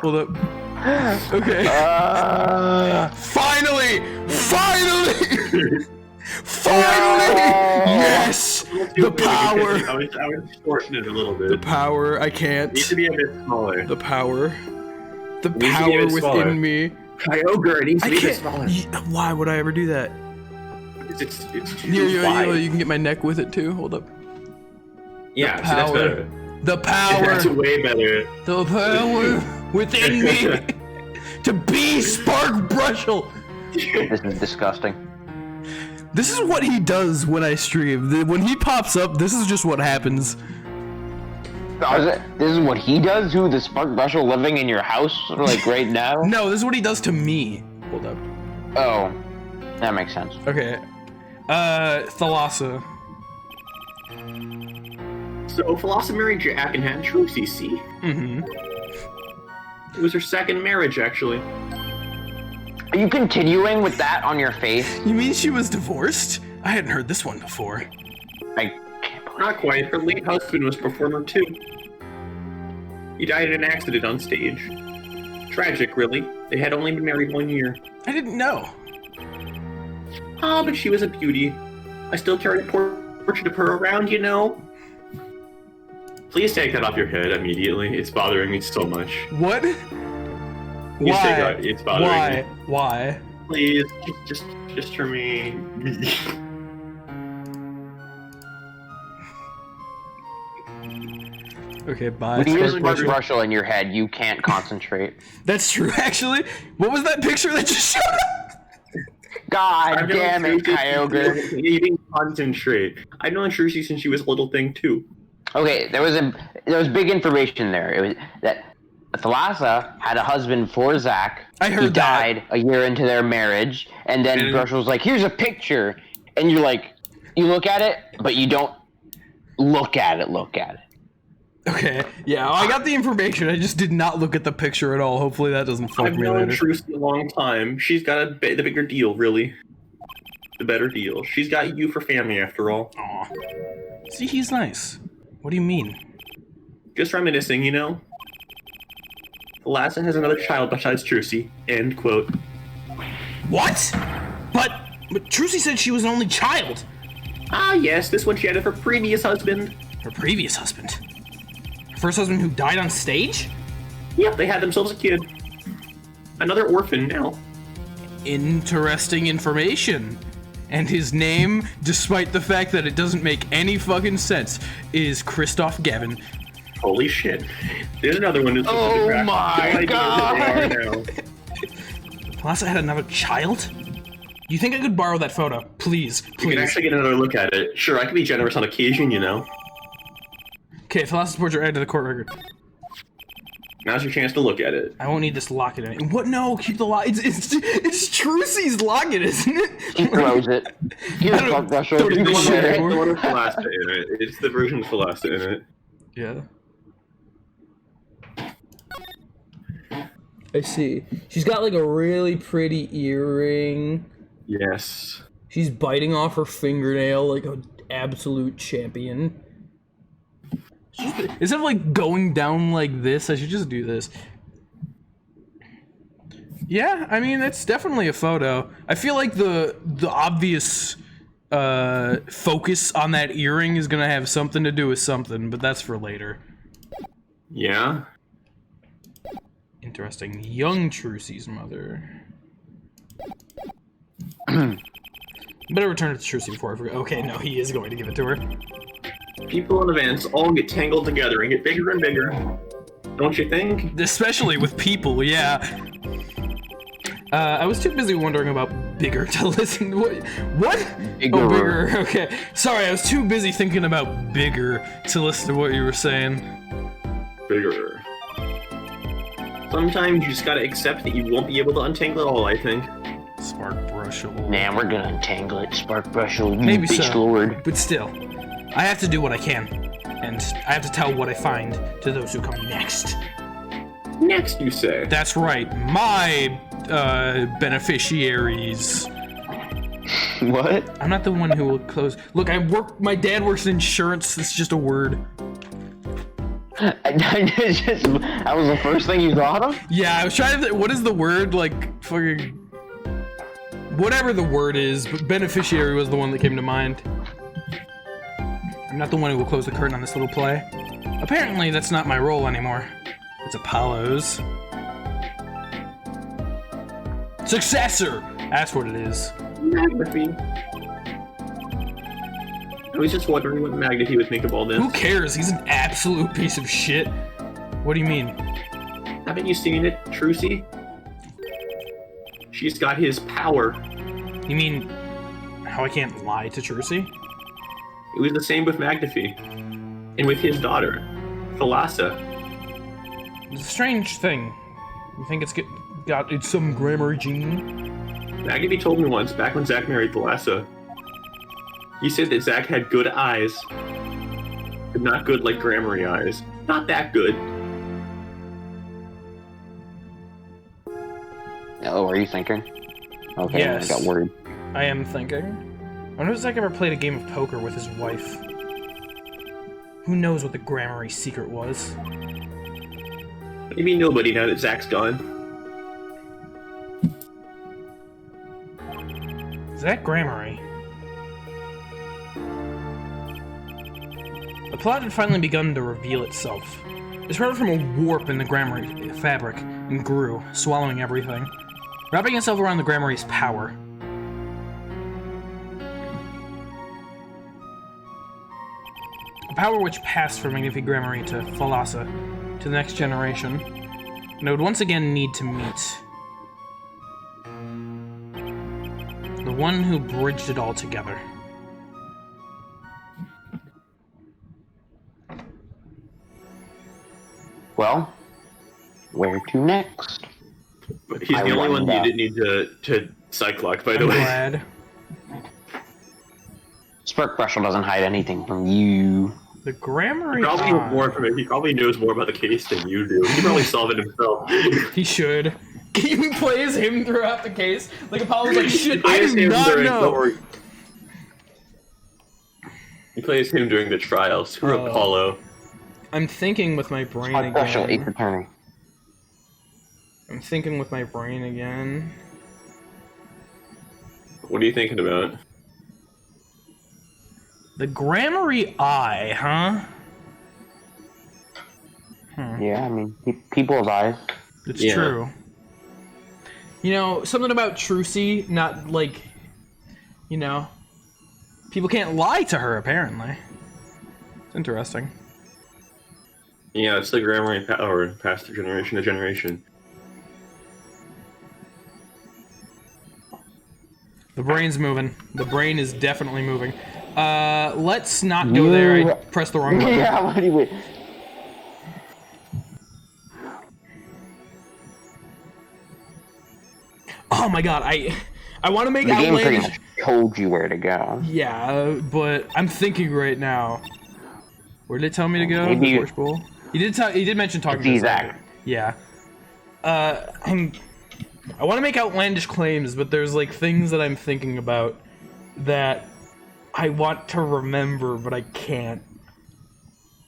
[SPEAKER 1] Hold up. Okay. Finally! Yes! The power!
[SPEAKER 2] I was shortening it a little bit.
[SPEAKER 1] The power. I can't.
[SPEAKER 2] It needs to be a bit smaller.
[SPEAKER 1] The power. The
[SPEAKER 2] needs to be a
[SPEAKER 1] power
[SPEAKER 2] bit smaller.
[SPEAKER 1] within me.
[SPEAKER 2] Kyogre, it needs to
[SPEAKER 1] I
[SPEAKER 2] be a bit
[SPEAKER 1] can't.
[SPEAKER 2] smaller.
[SPEAKER 1] Why would I ever do that?
[SPEAKER 2] It's too
[SPEAKER 1] Here,
[SPEAKER 2] wide.
[SPEAKER 1] you can get my neck with it too. Hold up.
[SPEAKER 2] Yeah, see, that's
[SPEAKER 1] power.
[SPEAKER 2] better.
[SPEAKER 1] The power.
[SPEAKER 2] That's way better.
[SPEAKER 1] The power within me to be Spark Brushel.
[SPEAKER 3] This is disgusting.
[SPEAKER 1] This is what he does when I stream. When he pops up, this is just what happens.
[SPEAKER 3] This is what he does? Who, the Spark Brushel living in your house, like, right now?
[SPEAKER 1] No, this is what he does to me. Hold up.
[SPEAKER 3] Oh, that makes sense.
[SPEAKER 1] Okay. Thalassa.
[SPEAKER 2] So, Philosopher married Jack and had Trucy, see?
[SPEAKER 1] Mm-hmm.
[SPEAKER 2] It was her second marriage, actually.
[SPEAKER 3] Are you continuing with that on your face?
[SPEAKER 1] You mean she was divorced? I hadn't heard this one before.
[SPEAKER 3] I can't believe
[SPEAKER 2] Not quite. Her late husband was performer too. He died in an accident on stage. Tragic, really. They had only been married 1 year.
[SPEAKER 1] I didn't know.
[SPEAKER 2] Ah, but she was a beauty. I still carry a portrait of her around, you know? Please take that off your head immediately. It's bothering me so much.
[SPEAKER 1] What?
[SPEAKER 2] Please
[SPEAKER 1] Why?
[SPEAKER 2] take that. It's bothering me.
[SPEAKER 1] Why?
[SPEAKER 2] Please, just for me.
[SPEAKER 1] Okay, bye.
[SPEAKER 3] When you use
[SPEAKER 1] Spark
[SPEAKER 3] Spark
[SPEAKER 1] Brushel.
[SPEAKER 3] Brushel in your head, you can't concentrate.
[SPEAKER 1] That's true, actually. What was that picture that just showed up?
[SPEAKER 3] God damn it, Kyogre.
[SPEAKER 2] You didn't concentrate. I've known Trucy since she was a little thing too.
[SPEAKER 3] Okay, there was big information there. It was that Thalassa had a husband before Zach.
[SPEAKER 1] I heard
[SPEAKER 3] he
[SPEAKER 1] that.
[SPEAKER 3] died a year into their marriage, and then Brushel's like, "Here's a picture," and you're like, you look at it, but you don't look at it.
[SPEAKER 1] Okay, yeah, I got the information. I just did not look at the picture at all. Hopefully that doesn't fuck
[SPEAKER 2] I've
[SPEAKER 1] me
[SPEAKER 2] known
[SPEAKER 1] later.
[SPEAKER 2] Trucy a long time. She's got the bigger deal, really. The better deal. She's got you for family, after all.
[SPEAKER 1] Aw. See, he's nice. What do you mean?
[SPEAKER 2] Just reminiscing, you know? Thalassa has another child besides Trucy. End quote.
[SPEAKER 1] What? But Trucy said she was an only child.
[SPEAKER 2] Ah, yes, this one she had of her previous husband.
[SPEAKER 1] Her previous husband. Her first husband who died on stage?
[SPEAKER 2] Yep, they had themselves a kid. Another orphan now.
[SPEAKER 1] Interesting information. And his name, despite the fact that it doesn't make any fucking sense, is Christoph Gavin.
[SPEAKER 2] Holy shit. There's another one who's
[SPEAKER 3] Oh my God.
[SPEAKER 1] Thalassa had another child? You think I could borrow that photo? Please,
[SPEAKER 2] You
[SPEAKER 1] please.
[SPEAKER 2] can actually get another look at it. Sure, I can be generous on occasion, you know.
[SPEAKER 1] Okay, Thalassa's portrait added to the court record.
[SPEAKER 2] Now's your chance to look at it.
[SPEAKER 1] I won't need this locket in it. What? No, keep the locket. It's Trucy's locket, isn't it?
[SPEAKER 3] He throws it. Here's
[SPEAKER 1] I don't-
[SPEAKER 3] Spark Brushel.
[SPEAKER 1] don't
[SPEAKER 3] You
[SPEAKER 1] even
[SPEAKER 3] can
[SPEAKER 1] share
[SPEAKER 3] wear
[SPEAKER 1] it.
[SPEAKER 3] it.
[SPEAKER 2] The one with Thalassa in it. It's the version with Thalassa in it.
[SPEAKER 1] Yeah. I see. She's got like a really pretty earring.
[SPEAKER 2] Yes.
[SPEAKER 1] She's biting off her fingernail like an absolute champion. Instead of like going down like this, I should just do this. Yeah, I mean, it's definitely a photo. I feel like the obvious focus on that earring is gonna have something to do with something, but that's for later.
[SPEAKER 2] Yeah?
[SPEAKER 1] Interesting. Young Trucy's mother. Better return it to Trucy before I forget. Okay, no, he is going to give it to her.
[SPEAKER 2] People and events all get tangled together and get bigger and bigger. Don't you think?
[SPEAKER 1] Especially with people, yeah. I was too busy wondering about bigger to listen. What?
[SPEAKER 3] Bigger.
[SPEAKER 1] Oh, bigger. Okay. Sorry, I was too busy thinking about bigger to listen to what you were saying.
[SPEAKER 2] bigger. Sometimes you just gotta accept that you won't be able to untangle it all, I think.
[SPEAKER 1] Spark Brushable.
[SPEAKER 3] Nah, we're gonna untangle it, Spark Brushel, you
[SPEAKER 1] Maybe
[SPEAKER 3] bitch
[SPEAKER 1] so.
[SPEAKER 3] lord.
[SPEAKER 1] But still, I have to do what I can. And I have to tell what I find to those who come next.
[SPEAKER 2] Next, you say?
[SPEAKER 1] That's right, my beneficiaries.
[SPEAKER 3] What?
[SPEAKER 1] I'm not the one who will close. Look, my dad works in insurance. It's just a word.
[SPEAKER 3] That was the first thing you thought of?
[SPEAKER 1] Yeah, I was trying to. What is the word? Like fucking. Whatever the word is, but beneficiary was the one that came to mind. I'm not the one who will close the curtain on this little play. Apparently, that's not my role anymore. It's Apollo's. Successor! That's what it is.
[SPEAKER 2] Magnifi. I was just wondering what Magnifi would think of all this.
[SPEAKER 1] Who cares? He's an absolute piece of shit. What do you mean?
[SPEAKER 2] Haven't you seen it, Trucy? She's got his power.
[SPEAKER 1] You mean how I can't lie to Trucy?
[SPEAKER 2] It was the same with Magnifi. And with his daughter, Thalassa.
[SPEAKER 1] It's a strange thing. You think it's got some grammar gene?
[SPEAKER 2] Magnifi told me once, back when Zack married Thalassa, he said that Zack had good eyes, but not good like grammary eyes. Not that good.
[SPEAKER 3] Oh, are you thinking? Okay,
[SPEAKER 1] Yes.
[SPEAKER 3] I got worried.
[SPEAKER 1] I am thinking. I wonder if Zack ever played a game of poker with his wife. Who knows what the grammary secret was?
[SPEAKER 2] Maybe nobody now that Zack's gone.
[SPEAKER 1] Zack Grammary. The plot had finally begun to reveal itself. It started from a warp in the Grammary fabric and grew, swallowing everything, wrapping itself around the Grammary's power. A power which passed from Magnific Grammary to Thalassa to the next generation, and it would once again need to meet the one who bridged it all together.
[SPEAKER 3] Well, where to next?
[SPEAKER 2] But he's
[SPEAKER 3] I
[SPEAKER 2] the only one
[SPEAKER 3] wonder.
[SPEAKER 2] you didn't need to cyclock, by the
[SPEAKER 1] I'm
[SPEAKER 2] way.
[SPEAKER 1] glad.
[SPEAKER 3] Spark Brushel doesn't hide anything from you.
[SPEAKER 1] The Grammary
[SPEAKER 2] He probably knows
[SPEAKER 1] Eye.
[SPEAKER 2] more from it. He probably knows more about the case than you do. He probably solve it himself.
[SPEAKER 1] He should. He plays him throughout the case. Like Apollo's like, shit,
[SPEAKER 2] He
[SPEAKER 1] I
[SPEAKER 2] plays
[SPEAKER 1] do
[SPEAKER 2] him
[SPEAKER 1] not
[SPEAKER 2] during-
[SPEAKER 1] know.
[SPEAKER 2] don't worry. He plays him during the trial. Screw
[SPEAKER 1] Oh.
[SPEAKER 2] Apollo.
[SPEAKER 1] I'm thinking with my brain
[SPEAKER 3] Spark Brushel, 8
[SPEAKER 1] again.
[SPEAKER 3] returning.
[SPEAKER 1] I'm thinking with my brain again.
[SPEAKER 2] What are you thinking about?
[SPEAKER 1] The Grammary Eye, huh?
[SPEAKER 3] Yeah, I mean, people's eyes.
[SPEAKER 1] It's
[SPEAKER 2] Yeah.
[SPEAKER 1] true. You know, something about Trucy, not like, you know, people can't lie to her, apparently. It's interesting.
[SPEAKER 2] Yeah, it's the grammar power passed through generation to generation.
[SPEAKER 1] The brain's moving. The brain is definitely moving. Let's not go there. I pressed the wrong button.
[SPEAKER 3] Yeah, what do you wait?
[SPEAKER 1] Oh my god, I want to make
[SPEAKER 3] The game pretty
[SPEAKER 1] outlandish.
[SPEAKER 3] much told you where to go.
[SPEAKER 1] Yeah, but I'm thinking right now. Where did it tell me to go?
[SPEAKER 3] Maybe
[SPEAKER 1] The
[SPEAKER 3] you-
[SPEAKER 1] Bush Bowl? He did mention talking
[SPEAKER 3] It's
[SPEAKER 1] to
[SPEAKER 3] Zach.
[SPEAKER 1] Yeah. I want to make outlandish claims, but there's like things that I'm thinking about that I want to remember, but I can't.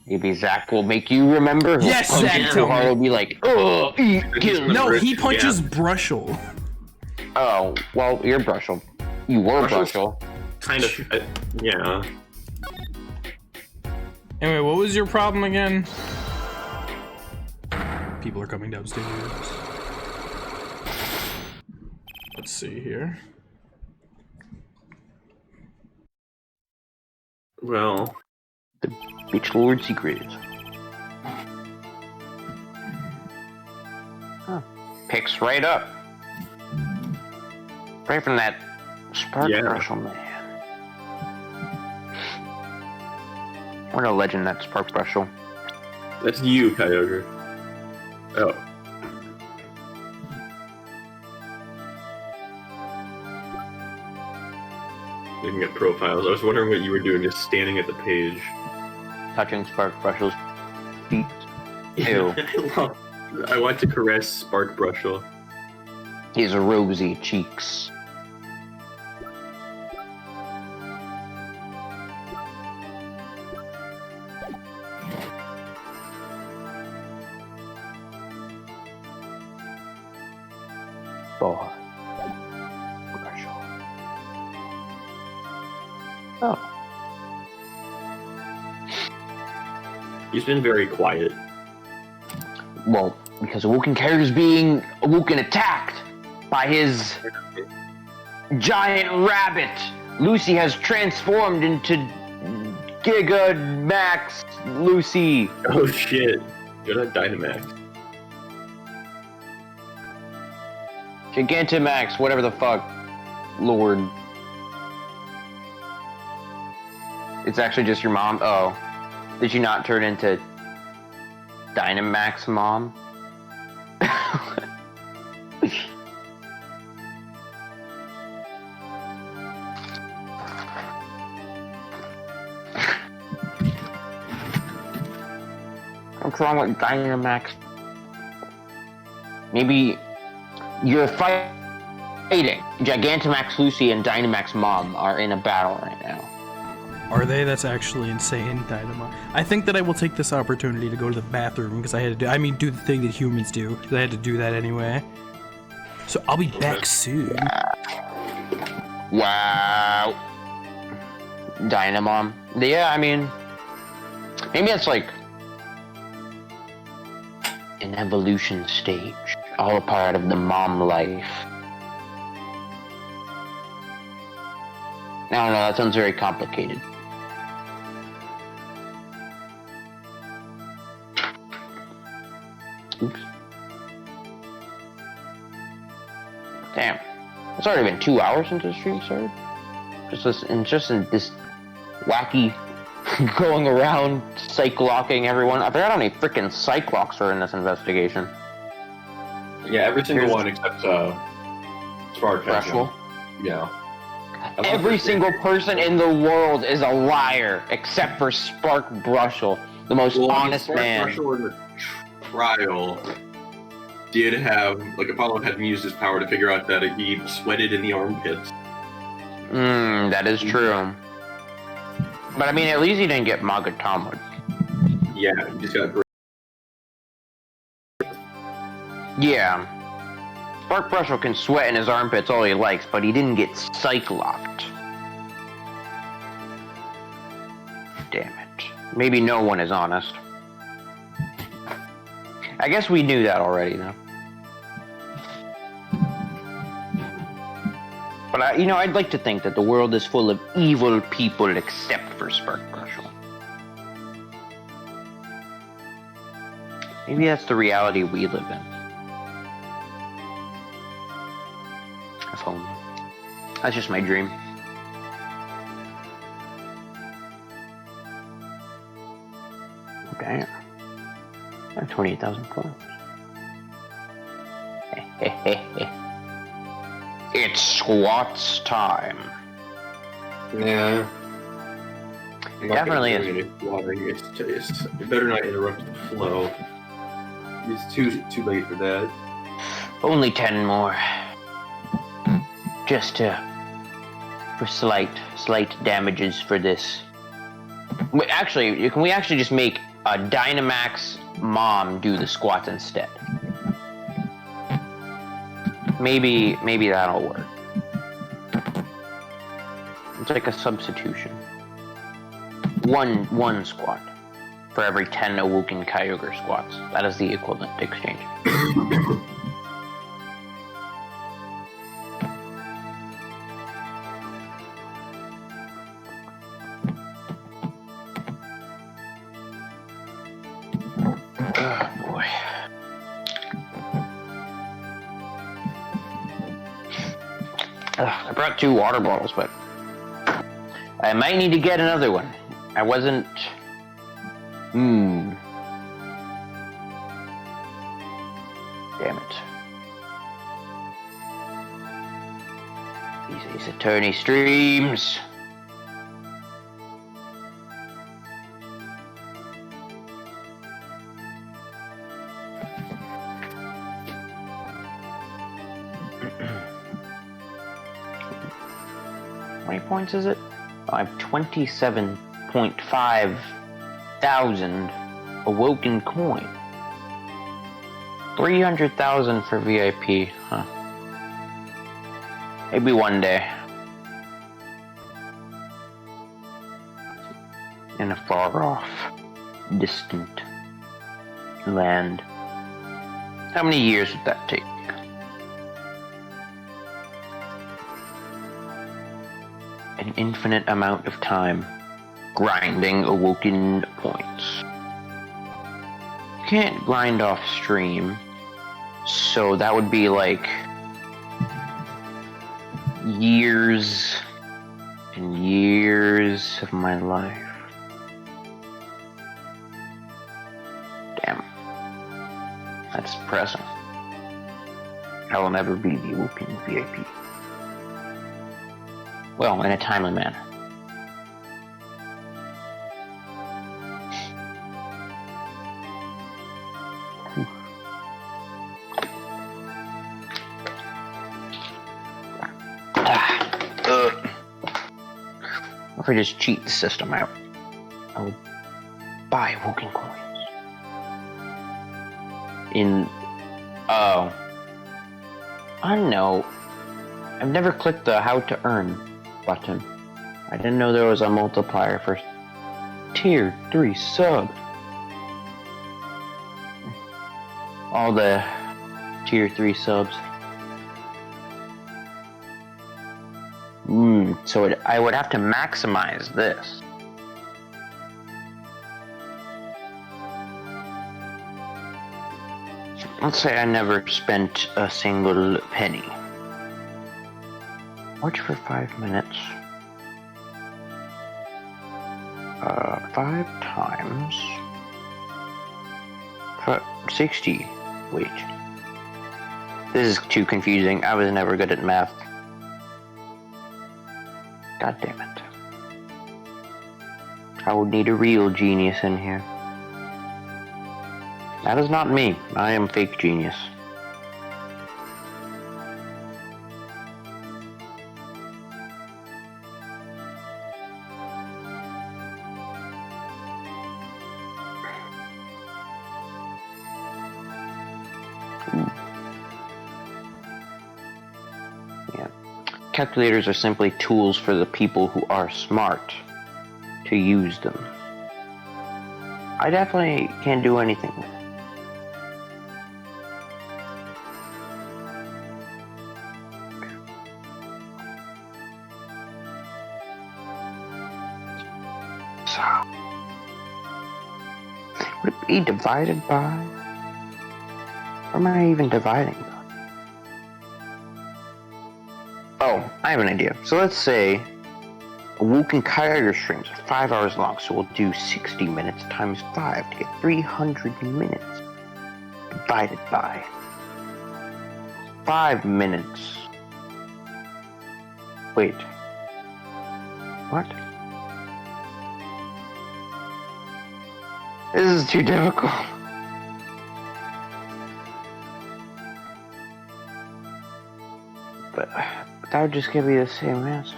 [SPEAKER 3] Maybe Zach will make you remember. He'll
[SPEAKER 1] Yes,
[SPEAKER 3] punch
[SPEAKER 1] Zach,
[SPEAKER 3] you so
[SPEAKER 1] tell
[SPEAKER 3] hard,
[SPEAKER 1] me.
[SPEAKER 3] He'll be like, oh, kill.
[SPEAKER 1] No, he
[SPEAKER 2] Yeah.
[SPEAKER 1] punches Brushel.
[SPEAKER 3] Oh, well, you're Brushel. You were
[SPEAKER 2] Brushel's-
[SPEAKER 3] Brushel.
[SPEAKER 2] Kind of, yeah.
[SPEAKER 1] Anyway, what was your problem again? People are coming downstairs. Let's see here.
[SPEAKER 2] Well,
[SPEAKER 3] Bitch Lord secrets. Huh. Picks right up. Right from that Spark
[SPEAKER 2] Yeah.
[SPEAKER 3] Brushel man. What a legend that Spark Brushel.
[SPEAKER 2] That's you, Kyogre. Oh. Looking at profiles. I was wondering what you were doing, just standing at the page.
[SPEAKER 3] Touching Spark Brushle's feet. Ew.
[SPEAKER 2] I want to caress Spark Brushel.
[SPEAKER 3] His rosy cheeks. Boy. Oh.
[SPEAKER 2] He's been very quiet.
[SPEAKER 3] Well, because Awokenkyoger is being Awoken attacked by his giant rabbit. Lucy has transformed into Giga Max Lucy.
[SPEAKER 2] Oh shit. Good at Dynamax.
[SPEAKER 3] Gigantamax, whatever the fuck, Lord. It's actually just your mom? Oh. Did you not turn into Dynamax Mom? What's wrong with Dynamax? Maybe you're fighting. Gigantamax Lucy and Dynamax Mom are in a battle right now.
[SPEAKER 1] Are they? That's actually insane, Dynamo. I think that I will take this opportunity to go to the bathroom because I had to do the thing that humans do. Because I had to do that anyway. So I'll be back soon.
[SPEAKER 3] Wow. Dynamom. Yeah, I mean, maybe that's like an evolution stage. All a part of the mom life. I don't know, that sounds very complicated. Oops. Damn. It's already been 2 hours since the stream started. Just in this wacky going around cyclocking everyone. I forgot how many freaking cyclocks are in this investigation.
[SPEAKER 2] Yeah, every single one except Spark.
[SPEAKER 3] Brushel.
[SPEAKER 2] Yeah.
[SPEAKER 3] Every single person in the world is a liar except for Spark Brushel, the most honest man.
[SPEAKER 2] Brushel in the trial did have, like, Apollo hadn't used his power to figure out that he sweated in the armpits.
[SPEAKER 3] That is true. But I mean, at least he didn't get Magatomud.
[SPEAKER 2] Yeah, he just got.
[SPEAKER 3] Yeah. Spark Brushel can sweat in his armpits all he likes, but he didn't get Cyclopped. Damn it. Maybe no one is honest. I guess we knew that already, though. But, I'd like to think that the world is full of evil people except for Spark Brushel. Maybe that's the reality we live in. If only. That's just my dream. Okay. 28,000 points. It's Squat's time.
[SPEAKER 2] Yeah.
[SPEAKER 3] Definitely is.
[SPEAKER 2] It better not interrupt the flow. It's too late for that.
[SPEAKER 3] Only 10 more. Just for slight damages for this. Wait, actually, can we actually just make a Dynamax Mom do the squats instead? Maybe that'll work. It's like a substitution. One squat for every 10 Awokenkyoger squats. That is the equivalent exchange. Oh boy. I brought 2 water bottles, but I might need to get another one. I wasn't... Damn it. These attorney streams. How many points is it? I have 27.5 thousand awoken coin. 300,000 for VIP, huh? Maybe one day. In a far off, distant land. How many years would that take? An infinite amount of time grinding awoken points. You can't grind off stream, so that would be like years and years of my life. Damn. That's depressing. I will never be the awoken VIP. Well, in a timely manner. What if I just cheat the system out? I will buy awoken coins. Oh. I don't know. I've never clicked the how to earn button. I didn't know there was a multiplier for tier 3 sub. All the tier 3 subs. So I would have to maximize this. Let's say I never spent a single penny. Watch for 5 minutes. 5 times 60. Wait. This is too confusing. I was never good at math. God damn it. I would need a real genius in here. That is not me. I am fake genius. Calculators are simply tools for the people who are smart to use them. I definitely can't do anything with it. So, would it be divided by? Or am I even dividing by? Oh, I have an idea. So let's say Awokenkyoger streams are 5 hours long, so we'll do 60 minutes times 5 to get 300 minutes divided by 5 minutes. Wait. What? This is too difficult. But that would just give me the same answer.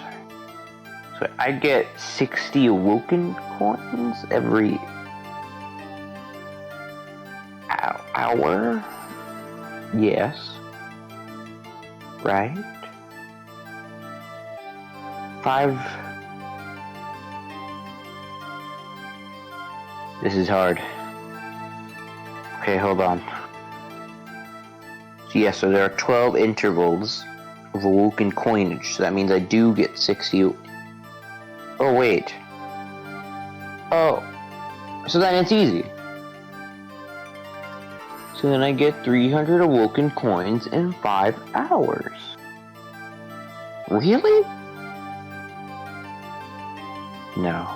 [SPEAKER 3] So I get 60 awoken coins every hour? Yes. Right? 5. This is hard. Okay, hold on. So yeah, so there are 12 intervals of awoken coinage, so that means I do get 60. Oh wait. Oh, so then it's easy. So then I get 300 awoken coins in 5 hours. Really? No.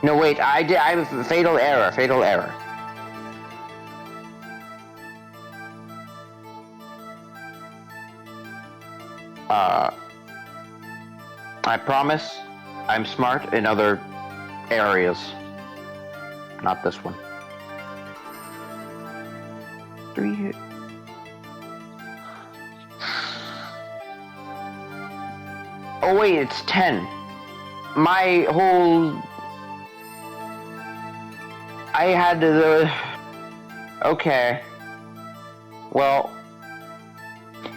[SPEAKER 3] No wait, I have a fatal error. I promise I'm smart in other areas. Not this one. 3. Oh wait, it's 10. My whole... I had to... Okay. Well,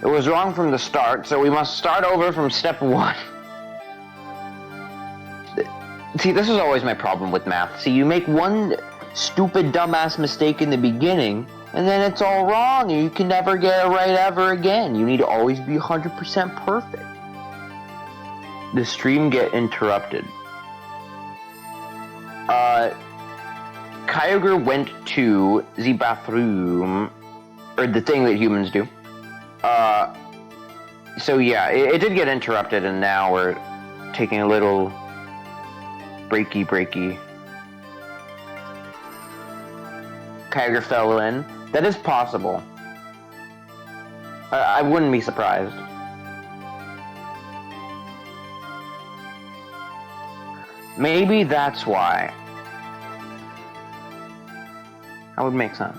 [SPEAKER 3] it was wrong from the start, so we must start over from step 1. See, this is always my problem with math. See, you make one stupid, dumbass mistake in the beginning, and then it's all wrong, and you can never get it right ever again. You need to always be 100% perfect. The stream get interrupted. Kyogre went to the bathroom, or the thing that humans do. So yeah, it did get interrupted, and now we're taking a little breaky. Kyogre fell in. That is possible. I wouldn't be surprised. Maybe that's why. That would make sense.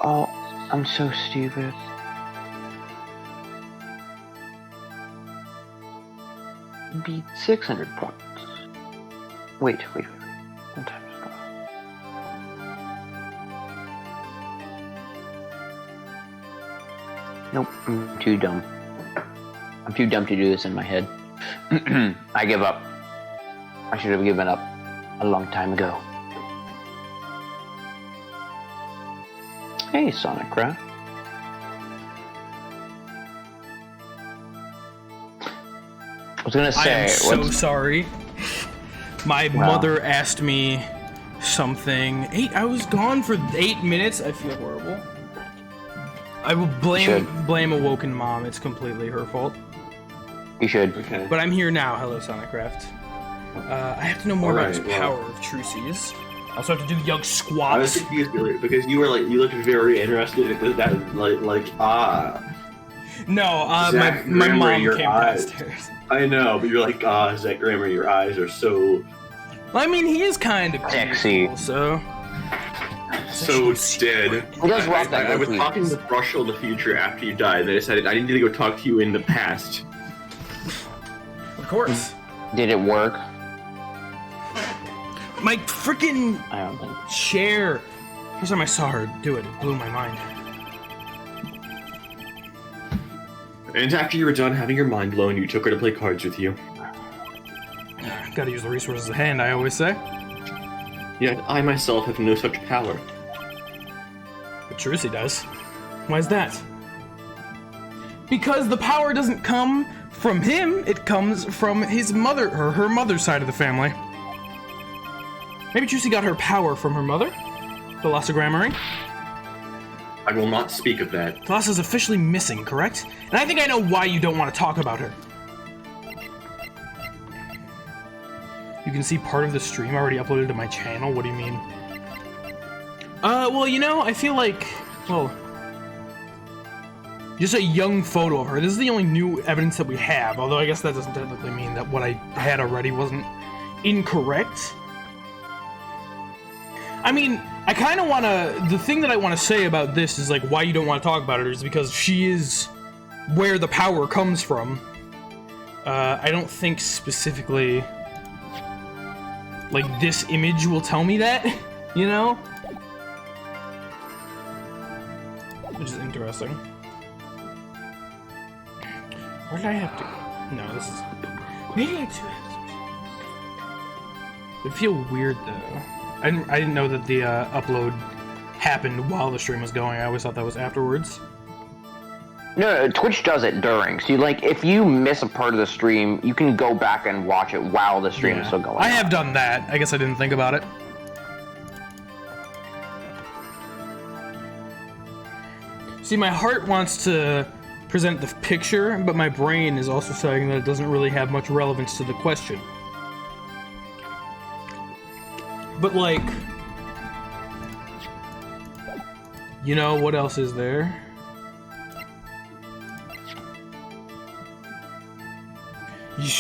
[SPEAKER 3] Oh, I'm so stupid. Beat 600 points. Wait. One time. Nope, I'm too dumb. I'm too dumb to do this in my head. I give up. I should have given up a long time ago. Hey, Sonic Craft. I was gonna say...
[SPEAKER 1] I am so sorry. My mother asked me something. I was gone for 8 minutes. I feel horrible. I will blame Awoken Mom. It's completely her fault.
[SPEAKER 3] You should.
[SPEAKER 2] Okay.
[SPEAKER 1] But I'm here now. Hello, Sonicraft. I have to know more about this power of Trucy's. I also have to do Eugh squats.
[SPEAKER 2] I was confused earlier because you looked very interested in that,
[SPEAKER 1] No,
[SPEAKER 2] Zach
[SPEAKER 1] my
[SPEAKER 2] Grammer,
[SPEAKER 1] mom
[SPEAKER 2] your
[SPEAKER 1] came
[SPEAKER 2] eyes.
[SPEAKER 1] downstairs.
[SPEAKER 2] I know, but you're like, Zach Grammer, your eyes are so...
[SPEAKER 1] Well, I mean, he is kind of
[SPEAKER 3] sexy.
[SPEAKER 1] Cool, so...
[SPEAKER 2] So dead.
[SPEAKER 3] He does rock that
[SPEAKER 2] I was
[SPEAKER 3] tweet.
[SPEAKER 2] talking with Russell in the future after you died, and I decided I needed to go talk to you in the past.
[SPEAKER 1] Of course.
[SPEAKER 3] Did it work?
[SPEAKER 1] My freaking
[SPEAKER 3] I don't think.
[SPEAKER 1] chair. First time I saw her do it, it blew my mind.
[SPEAKER 2] And after you were done having your mind blown, you took her to play cards with you.
[SPEAKER 1] Gotta use the resources at hand, I always say.
[SPEAKER 2] Yet I myself have no such power.
[SPEAKER 1] But Trucy does. Why is that? Because the power doesn't come from him, it comes from his mother, or her mother's side of the family. Maybe Trucy got her power from her mother? Velocigrammering?
[SPEAKER 2] I will not speak of that.
[SPEAKER 1] Veloci's officially missing, correct? And I think I know why you don't want to talk about her. You can see part of the stream already uploaded to my channel. What do you mean? Well, you know, I feel like, well, just a young photo of her. This is the only new evidence that we have, although I guess that doesn't technically mean that what I had already wasn't incorrect. I mean, I kind of want to, the thing that I want to say about this is, like, why you don't want to talk about her is because she is where the power comes from. I don't think specifically... like, this image will tell me that, you know? Which is interesting. Where did I have to... No, this is... Maybe I do have to... It'd feel weird, though. I didn't know that the upload happened while the stream was going. I always thought that was afterwards.
[SPEAKER 3] No, Twitch does it during. So, like, if you miss a part of the stream, you can go back and watch it while the stream is still going
[SPEAKER 1] I
[SPEAKER 3] on.
[SPEAKER 1] have done that. I guess I didn't think about it. See, my heart wants to present the picture, but my brain is also saying that it doesn't really have much relevance to the question. But, like... You know, what else is there?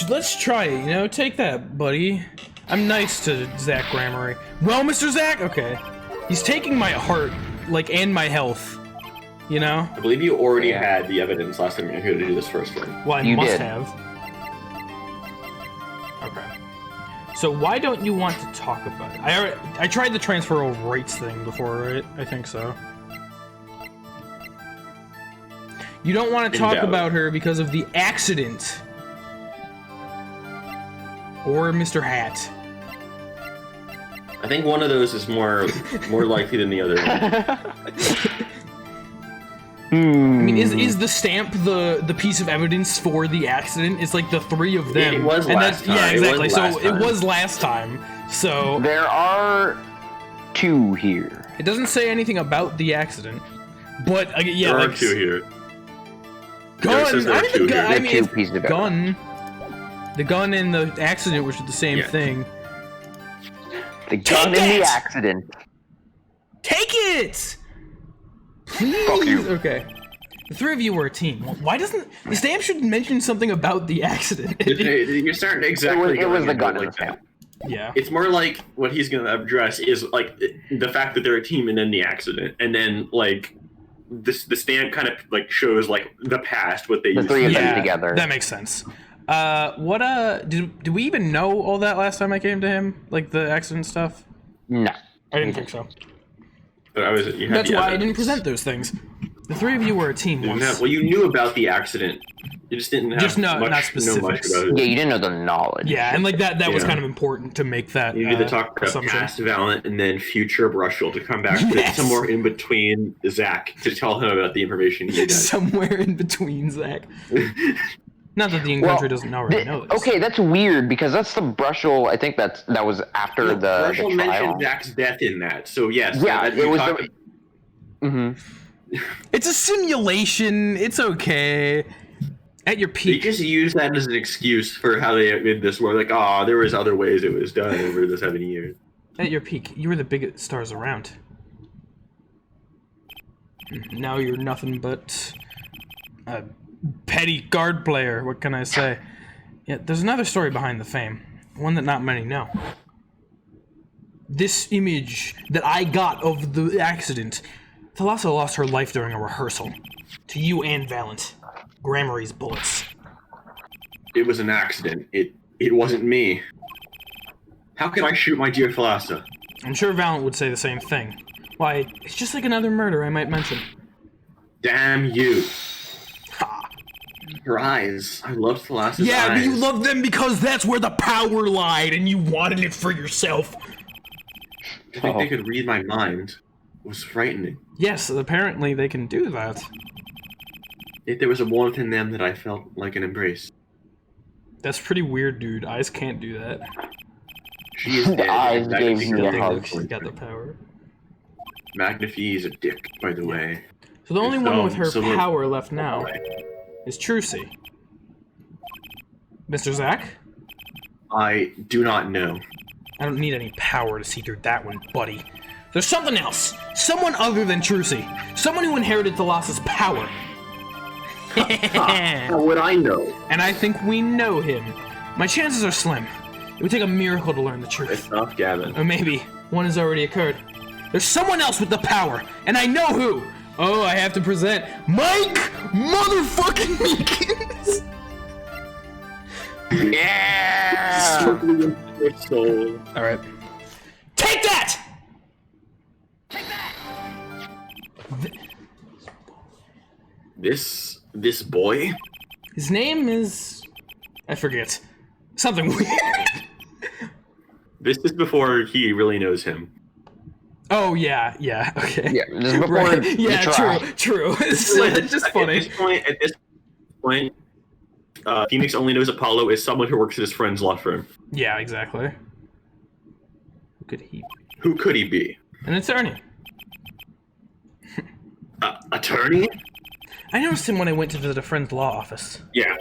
[SPEAKER 1] Let's try it, you know? Take that, buddy. I'm nice to Zach Grammary. Well, Mr. Zach? Okay. He's taking my heart, like, and my health. You know?
[SPEAKER 2] I believe you already had the evidence last time you were here to do this first one.
[SPEAKER 1] Well, I
[SPEAKER 3] You
[SPEAKER 1] must
[SPEAKER 3] did.
[SPEAKER 1] have. Okay. So why don't you want to talk about it? I tried the transfer of Wrights thing before, right? I think so. You don't want to
[SPEAKER 2] In
[SPEAKER 1] talk
[SPEAKER 2] doubt.
[SPEAKER 1] about her because of the accident. Or Mr. Hat.
[SPEAKER 2] I think one of those is more likely than the other one.
[SPEAKER 1] I mean, is the stamp the piece of evidence for the accident? It's like the three of them.
[SPEAKER 2] It was
[SPEAKER 1] and
[SPEAKER 2] last time.
[SPEAKER 1] Yeah,
[SPEAKER 2] It was
[SPEAKER 1] exactly.
[SPEAKER 2] last
[SPEAKER 1] So
[SPEAKER 2] time.
[SPEAKER 1] it was last time. So
[SPEAKER 3] There are 2 here.
[SPEAKER 1] it doesn't say anything about the accident. But yeah,
[SPEAKER 2] There
[SPEAKER 1] like
[SPEAKER 2] are 2 here.
[SPEAKER 1] gun.
[SPEAKER 2] says there are
[SPEAKER 1] I mean,
[SPEAKER 2] 2
[SPEAKER 1] the gun.
[SPEAKER 2] here.
[SPEAKER 1] I mean,
[SPEAKER 3] There are 2
[SPEAKER 1] it's
[SPEAKER 3] pieces of evidence.
[SPEAKER 1] gun. The gun and the accident, which is the same
[SPEAKER 2] Yeah.
[SPEAKER 1] thing.
[SPEAKER 3] The gun in
[SPEAKER 1] it!
[SPEAKER 3] the accident.
[SPEAKER 1] Take it. Please.
[SPEAKER 3] Fuck you.
[SPEAKER 1] Okay. The 3 of you were a team. Why doesn't the stamp should mention something about the accident?
[SPEAKER 2] You're starting exactly.
[SPEAKER 3] It was
[SPEAKER 2] going
[SPEAKER 3] the
[SPEAKER 2] into
[SPEAKER 3] gun
[SPEAKER 2] it
[SPEAKER 3] in
[SPEAKER 2] like
[SPEAKER 3] the
[SPEAKER 2] that.
[SPEAKER 1] Yeah.
[SPEAKER 2] It's more like what he's going to address is like the fact that they're a team and then the accident, and then like the stamp kind of like shows like the past, what they
[SPEAKER 3] The
[SPEAKER 2] used
[SPEAKER 3] 3
[SPEAKER 2] to
[SPEAKER 3] of
[SPEAKER 2] do.
[SPEAKER 3] them together.
[SPEAKER 1] That makes sense. Did we even know all that last time I came to him? Like the accident stuff?
[SPEAKER 3] No.
[SPEAKER 1] I didn't think so.
[SPEAKER 2] But you had
[SPEAKER 1] That's
[SPEAKER 2] the
[SPEAKER 1] why I
[SPEAKER 2] evidence.
[SPEAKER 1] didn't present those things. The 3 of you were a team
[SPEAKER 2] You didn't
[SPEAKER 1] once.
[SPEAKER 2] have- well, you knew about the accident. You just didn't have
[SPEAKER 1] Just not
[SPEAKER 2] know much
[SPEAKER 1] specifics.
[SPEAKER 2] about it.
[SPEAKER 3] Yeah, you didn't know the knowledge.
[SPEAKER 1] Yeah, and like that was
[SPEAKER 2] Yeah.
[SPEAKER 1] kind of important to make that
[SPEAKER 2] You need to talk about
[SPEAKER 1] assumption.
[SPEAKER 2] past Valiant and then future Brushel to come back to
[SPEAKER 1] Yes.
[SPEAKER 2] somewhere in between Zach to tell him about the information he got.
[SPEAKER 1] Somewhere in between, Zach. Not that the in-country doesn't already know this.
[SPEAKER 3] Okay, that's weird because that's the Brushel. I think that was after
[SPEAKER 2] No,
[SPEAKER 3] the
[SPEAKER 2] Brushel
[SPEAKER 3] trial.
[SPEAKER 2] mentioned Zach's death in that, so yes.
[SPEAKER 3] Yeah,
[SPEAKER 2] that-
[SPEAKER 3] it
[SPEAKER 2] we
[SPEAKER 3] was
[SPEAKER 2] talked-
[SPEAKER 1] It's a simulation. It's okay. At your
[SPEAKER 2] They
[SPEAKER 1] peak.
[SPEAKER 2] just use that as an excuse for how they did this. Where like, oh, there was other ways it was done over the 7 years.
[SPEAKER 1] At your peak, you were the biggest stars around. Now you're nothing but a petty guard player. What can I say? Yeah, there's another story behind the fame. One that not many know. This image that I got of the accident. Thalassa lost her life during a rehearsal. To you and Valent. Grammary's bullets.
[SPEAKER 2] It was an accident. It wasn't me. How could I shoot my dear Thalassa?
[SPEAKER 1] I'm sure Valent would say the same thing. Why, it's just like another murder I might mention.
[SPEAKER 2] Damn you.
[SPEAKER 1] Ha.
[SPEAKER 2] Her eyes. I loved Thalassa's
[SPEAKER 1] Yeah,
[SPEAKER 2] eyes.
[SPEAKER 1] but you love them because that's where the power lied and you wanted it for yourself.
[SPEAKER 2] To think they could read my mind was frightening.
[SPEAKER 1] Yes, apparently they can do that.
[SPEAKER 2] Yet there was a warmth in them that I felt like an embrace.
[SPEAKER 1] That's pretty weird, dude. Eyes can't do that.
[SPEAKER 2] She is
[SPEAKER 3] The
[SPEAKER 2] dead.
[SPEAKER 3] eyes
[SPEAKER 2] and
[SPEAKER 3] gave
[SPEAKER 2] Magnifique
[SPEAKER 3] me a
[SPEAKER 2] is
[SPEAKER 3] hug.
[SPEAKER 1] She's got the power.
[SPEAKER 2] Magnifique is a dick, by the way.
[SPEAKER 1] So the only one with her
[SPEAKER 2] So we're-
[SPEAKER 1] power left now is Trucy. Mr. Zach?
[SPEAKER 2] I do not know.
[SPEAKER 1] I don't need any power to see through that one, buddy. There's something else. Someone other than Trucy. Someone who inherited Thalassa's power.
[SPEAKER 2] How would I know?
[SPEAKER 1] And I think we know him. My chances are slim. It would take a miracle to learn the truth.
[SPEAKER 2] It's not Gavin.
[SPEAKER 1] Or maybe one has already occurred. There's someone else with the power, and I know who! Oh, I have to present Mike motherfucking Meekins!
[SPEAKER 3] Yeah.
[SPEAKER 2] Totally into your soul.
[SPEAKER 1] Alright. Take that!
[SPEAKER 2] This boy?
[SPEAKER 1] His name is... I forget. Something weird.
[SPEAKER 2] This is before he really knows him.
[SPEAKER 1] Oh, yeah, okay.
[SPEAKER 3] Yeah, this is before
[SPEAKER 1] Right.
[SPEAKER 3] the
[SPEAKER 1] Yeah,
[SPEAKER 3] trial.
[SPEAKER 1] true. It's just funny.
[SPEAKER 2] At this point, Phoenix only knows Apollo is someone who works at his friend's law firm.
[SPEAKER 1] Yeah, exactly. Who could he be?
[SPEAKER 2] Who could he be?
[SPEAKER 1] An attorney.
[SPEAKER 2] Attorney?
[SPEAKER 1] I noticed him when I went to visit a friend's law office.
[SPEAKER 2] Yeah.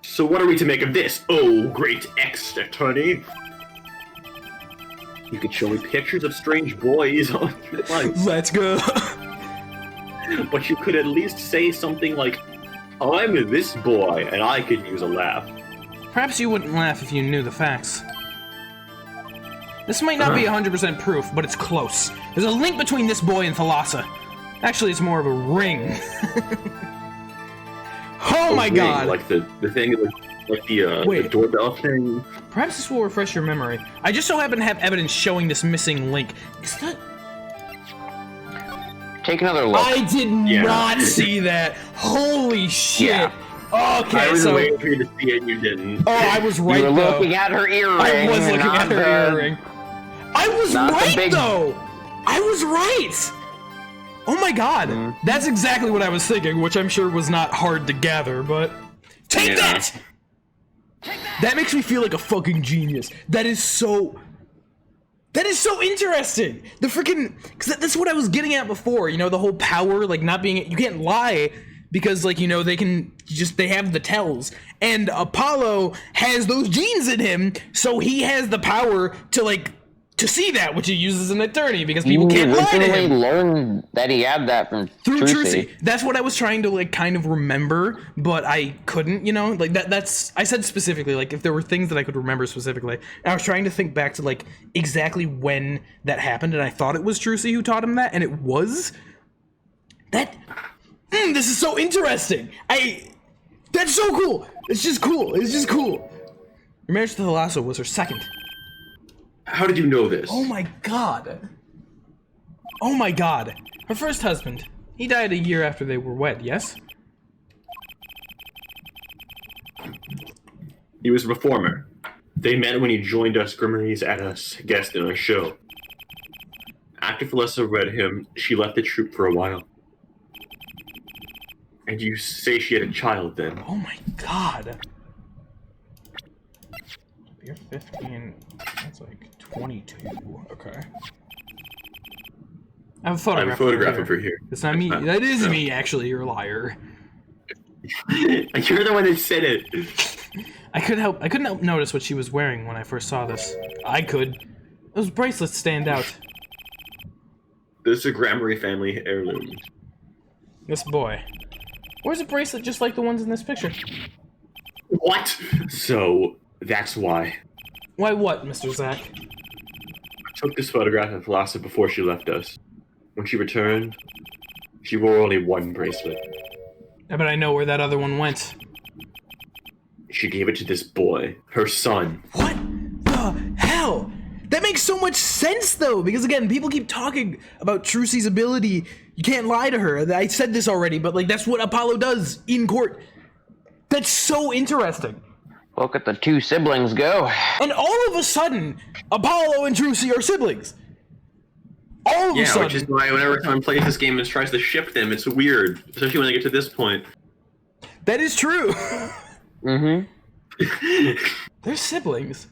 [SPEAKER 2] So what are we to make of this? Oh, great ex-attorney. You could show me pictures of strange boys on your life.
[SPEAKER 1] Let's go.
[SPEAKER 2] But you could at least say something like, I'm this boy, and I could use a laugh.
[SPEAKER 1] Perhaps you wouldn't laugh if you knew the facts. This might not be 100% proof, but it's close. There's a link between this boy and Thalassa. Actually, it's more of a ring. Oh my god!
[SPEAKER 2] Like the thing, like the doorbell thing.
[SPEAKER 1] Perhaps this will refresh your memory. I just so happen to have evidence showing this missing link. Is that...
[SPEAKER 3] Take another look.
[SPEAKER 1] I did not see that. Holy shit. Yeah. Okay,
[SPEAKER 2] I was
[SPEAKER 1] so...
[SPEAKER 2] waiting for you to see it and you didn't.
[SPEAKER 1] Oh, I was right,
[SPEAKER 3] You were
[SPEAKER 1] though.
[SPEAKER 3] looking at her earring.
[SPEAKER 1] I was looking at her earring. I was right, though! I was right! Oh my god. That's exactly what I was thinking, which I'm sure was not hard to gather, but... Take that! That makes me feel like a fucking genius. That is so interesting! The freaking... Because that's what I was getting at before, you know, the whole power, like, not being... You can't lie, because, like, you know, they have the tells. And Apollo has those genes in him, so he has the power to, like... to see that, which he uses as an attorney, because people can't lie to him.
[SPEAKER 3] You learned that he had that from
[SPEAKER 1] Trucy. That's what I was trying to, like, kind of remember, but I couldn't, you know? Like, that's... I said specifically, like, if there were things that I could remember specifically. And I was trying to think back to, like, exactly when that happened, and I thought it was Trucy who taught him that, and it was... That... this is so interesting! That's so cool! It's just cool. It's just cool. Your marriage to Thalassa was her second.
[SPEAKER 2] How did you know this?
[SPEAKER 1] Oh my god. Oh my god. Her first husband. He died a year after they were wed, yes?
[SPEAKER 2] He was a reformer. They met when he joined us Grimmaries as a guest in our show. After Thalassa read him, she left the troupe for a while. And you say she had a child then?
[SPEAKER 1] Oh my god. You're 15. That's like 22. Okay. I have a photograph.
[SPEAKER 2] I have a photograph of her here.
[SPEAKER 1] It's not me. That is me, actually. You're a liar.
[SPEAKER 2] You're the one that said it.
[SPEAKER 1] I couldn't help notice what she was wearing when I first saw this. I could. Those bracelets stand out.
[SPEAKER 2] This is a Grammary family heirloom.
[SPEAKER 1] This boy. Where's a bracelet just like the ones in this picture?
[SPEAKER 2] What? So, that's why.
[SPEAKER 1] Why what, Mr. Zach?
[SPEAKER 2] I took this photograph of Thalassa before she left us. When she returned, she wore only one bracelet.
[SPEAKER 1] I bet I know where that other one went.
[SPEAKER 2] She gave it to this boy, her son.
[SPEAKER 1] What the hell? That makes so much sense, though, because, again, people keep talking about Trucy's ability. You can't lie to her. I said this already, but, like, that's what Apollo does in court. That's so interesting.
[SPEAKER 3] Look at the two siblings go.
[SPEAKER 1] And all of a sudden, Apollo and Trucy are siblings. All of a sudden.
[SPEAKER 2] Yeah, which is why whenever someone plays this game and tries to ship them, it's weird. Especially when they get to this point.
[SPEAKER 1] That is true.
[SPEAKER 3] Mm-hmm.
[SPEAKER 1] They're siblings.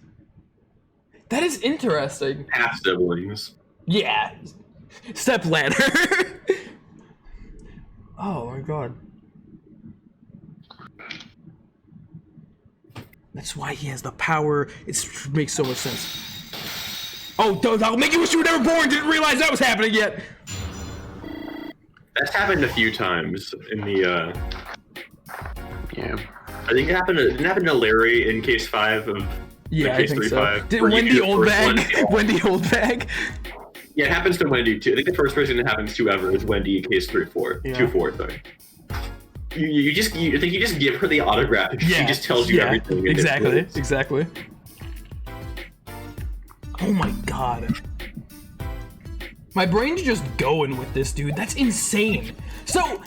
[SPEAKER 1] That is interesting.
[SPEAKER 2] Half siblings.
[SPEAKER 1] Yeah. Stepladder. Oh my god. That's why he has the power. It makes so much sense. Oh, that'll make you wish you were never born. Didn't realize that was happening yet.
[SPEAKER 2] That's happened a few times in the,
[SPEAKER 3] Yeah.
[SPEAKER 2] I think it happened to Larry in case 5 of
[SPEAKER 1] Yeah,
[SPEAKER 2] case
[SPEAKER 1] I think
[SPEAKER 2] 3-5.
[SPEAKER 1] so. Did Wendy Oldbag? Wendy Oldbag?
[SPEAKER 2] Yeah, it happens to Wendy too. I think the first person it happens to ever is Wendy in case 3-4.
[SPEAKER 1] Yeah.
[SPEAKER 2] 2-4, sorry. You think you just give her the autograph and she just tells you everything.
[SPEAKER 1] Exactly. Oh my god. My brain's just going with this dude. That's insane. So,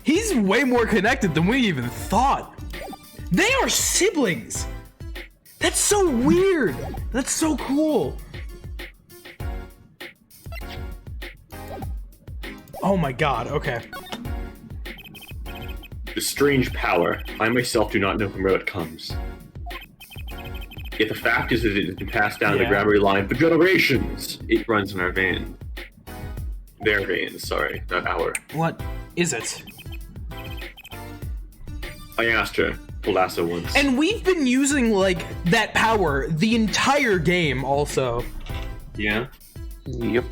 [SPEAKER 1] he's way more connected than we even thought. They are siblings. That's so weird. That's so cool. Oh my god, okay.
[SPEAKER 2] The strange power. I myself do not know from where it comes. Yet the fact is that it has been passed down the Grammary line for generations. It runs in our veins. Their veins, sorry, not our.
[SPEAKER 1] What is it?
[SPEAKER 2] I asked her to lasso once.
[SPEAKER 1] And we've been using, like, that power the entire game, also.
[SPEAKER 2] Yeah?
[SPEAKER 3] Yep.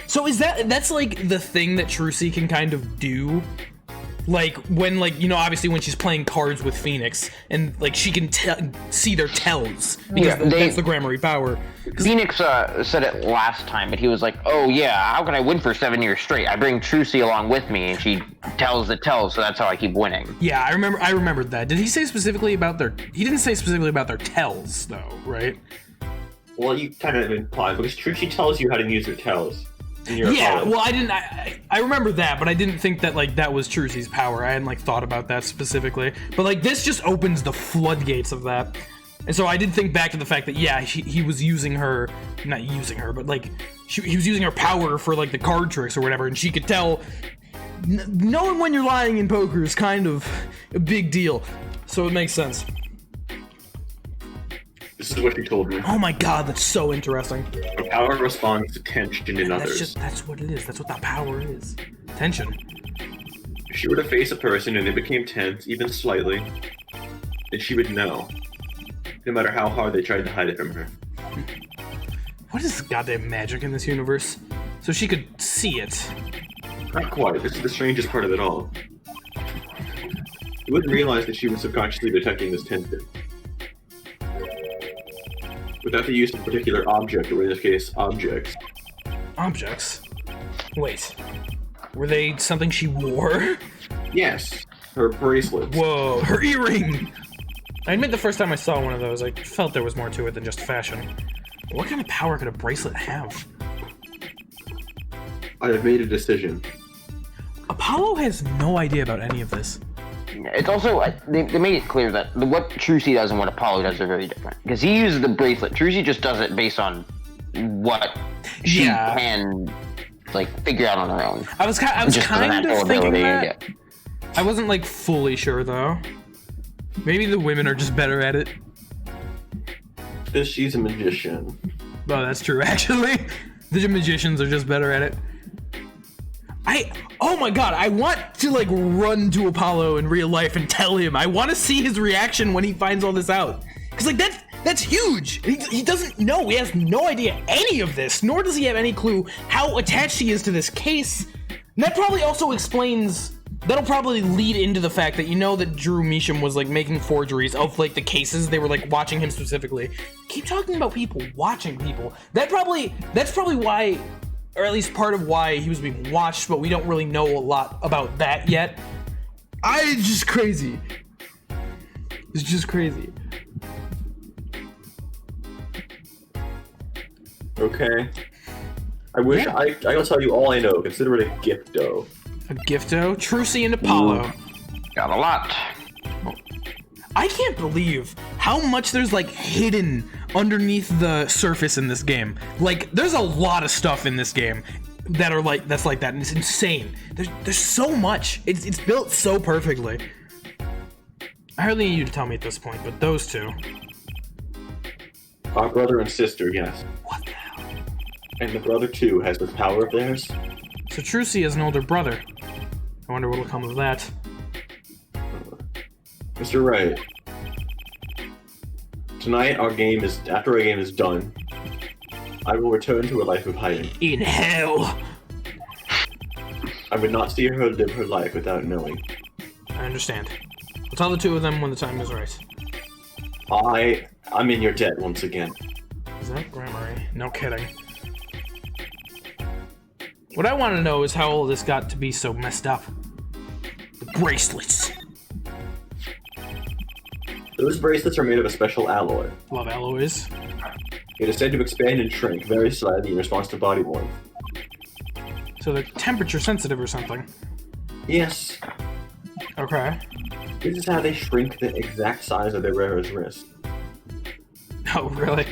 [SPEAKER 1] So is that's, like, the thing that Trucy can kind of do? Like, when, like, you know, obviously when she's playing cards with Phoenix, and, like, she can see their tells, because that's the Grammary power.
[SPEAKER 3] Phoenix said it last time, but he was like, oh yeah, how can I win for 7 years straight? I bring Trucy along with me, and she tells the tells, so that's how I keep winning.
[SPEAKER 1] Yeah, I remembered that. Did he say specifically about their... He didn't say specifically about their tells, though, right?
[SPEAKER 2] Well, you kind of imply, because Trucy tells you how to use her tells.
[SPEAKER 1] Yeah, well, I didn't... I remember that, but I didn't think that, like, that was Trucy's power. I hadn't, like, thought about that specifically. But, like, this just opens the floodgates of that. And so I did think back to the fact that, yeah, he was using her... Not using her, but, like, he was using her power for, like, the card tricks or whatever, and she could tell... Knowing when you're lying in poker is kind of a big deal. So it makes sense.
[SPEAKER 2] This is what she told me.
[SPEAKER 1] Oh my god, that's so interesting.
[SPEAKER 2] Her power responds to tension in others.
[SPEAKER 1] That's what it is. That's what that power is. Tension.
[SPEAKER 2] If she were to face a person and they became tense, even slightly, then she would know. No matter how hard they tried to hide it from her.
[SPEAKER 1] What is goddamn magic in this universe? So she could see it.
[SPEAKER 2] Not quite. This is the strangest part of it all. You wouldn't realize that she was subconsciously detecting this tension. Without the use of a particular object, or in this case, objects.
[SPEAKER 1] Objects? Wait. Were they something she wore?
[SPEAKER 2] Yes. Her bracelets.
[SPEAKER 1] Whoa, her earring! I admit the first time I saw one of those, I felt there was more to it than just fashion. What kind of power could a bracelet have?
[SPEAKER 2] I have made a decision.
[SPEAKER 1] Apollo has no idea about any of this.
[SPEAKER 3] It's also, they made it clear that what Trucy does and what Apollo does are very different. Because he uses the bracelet. Trucy just does it based on what she can, like, figure out on her own.
[SPEAKER 1] I was kind of thinking that. I wasn't, like, fully sure, though. Maybe the women are just better at it.
[SPEAKER 2] Because she's a magician.
[SPEAKER 1] Oh, that's true, actually. The magicians are just better at it. Oh my god, I want to, like, run to Apollo in real life and tell him. I want to see his reaction when he finds all this out. Because, like, that's huge. He doesn't know. He has no idea any of this, nor does he have any clue how attached he is to this case. And that probably also explains... That'll probably lead into the fact that you know that Drew Measham was, like, making forgeries of, like, the cases. They were, like, watching him specifically. Keep talking about people watching people. That's probably why... Or at least part of why he was being watched, but we don't really know a lot about that yet. It's just crazy. It's just crazy.
[SPEAKER 2] Okay. I wish I will tell you all I know. Consider it a gifto.
[SPEAKER 1] A gifto? Trucy and Apollo.
[SPEAKER 3] Got a lot.
[SPEAKER 1] I can't believe how much there's, like, hidden underneath the surface in this game. Like, there's a lot of stuff in this game that are that's like that, and it's insane. There's so much. It's built so perfectly. I hardly need you to tell me at this point, but those two.
[SPEAKER 2] Our brother and sister, yes.
[SPEAKER 1] What the hell?
[SPEAKER 2] And the brother, too, has this power of theirs.
[SPEAKER 1] So Trucy has an older brother. I wonder what'll come of that.
[SPEAKER 2] Mr. Wright. Tonight, after our game is done, I will return to a life of hiding.
[SPEAKER 1] In hell!
[SPEAKER 2] I would not see her live her life without knowing.
[SPEAKER 1] I understand. I'll tell the two of them when the time is right.
[SPEAKER 2] I'm in your debt once again.
[SPEAKER 1] Is that grammar? No kidding. What I want to know is how all this got to be so messed up. The bracelets.
[SPEAKER 2] Those bracelets are made of a special alloy.
[SPEAKER 1] Love alloys.
[SPEAKER 2] It is said to expand and shrink very slightly in response to body warmth.
[SPEAKER 1] So they're temperature sensitive or something.
[SPEAKER 2] Yes.
[SPEAKER 1] Okay.
[SPEAKER 2] This is how they shrink the exact size of their wearer's wrist.
[SPEAKER 1] Oh, really?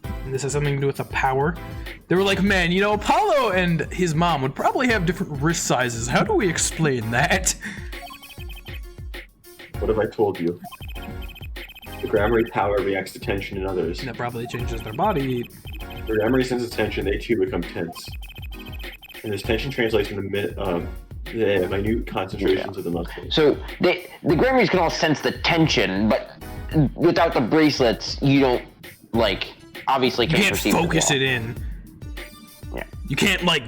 [SPEAKER 1] And this has something to do with the power? They were like, man, you know, Apollo and his mom would probably have different wrist sizes. How do we explain that?
[SPEAKER 2] What have I told you? The Grammary power reacts to tension in others.
[SPEAKER 1] And that probably changes their body.
[SPEAKER 2] When memory senses tension, they too become tense. And this tension translates into minute concentrations of the muscles.
[SPEAKER 3] So the Grammys can all sense the tension, but without the bracelets, you don't, like, obviously
[SPEAKER 1] You can't
[SPEAKER 3] perceive
[SPEAKER 1] focus
[SPEAKER 3] it
[SPEAKER 1] it in.
[SPEAKER 3] Yeah.
[SPEAKER 1] You can't, like,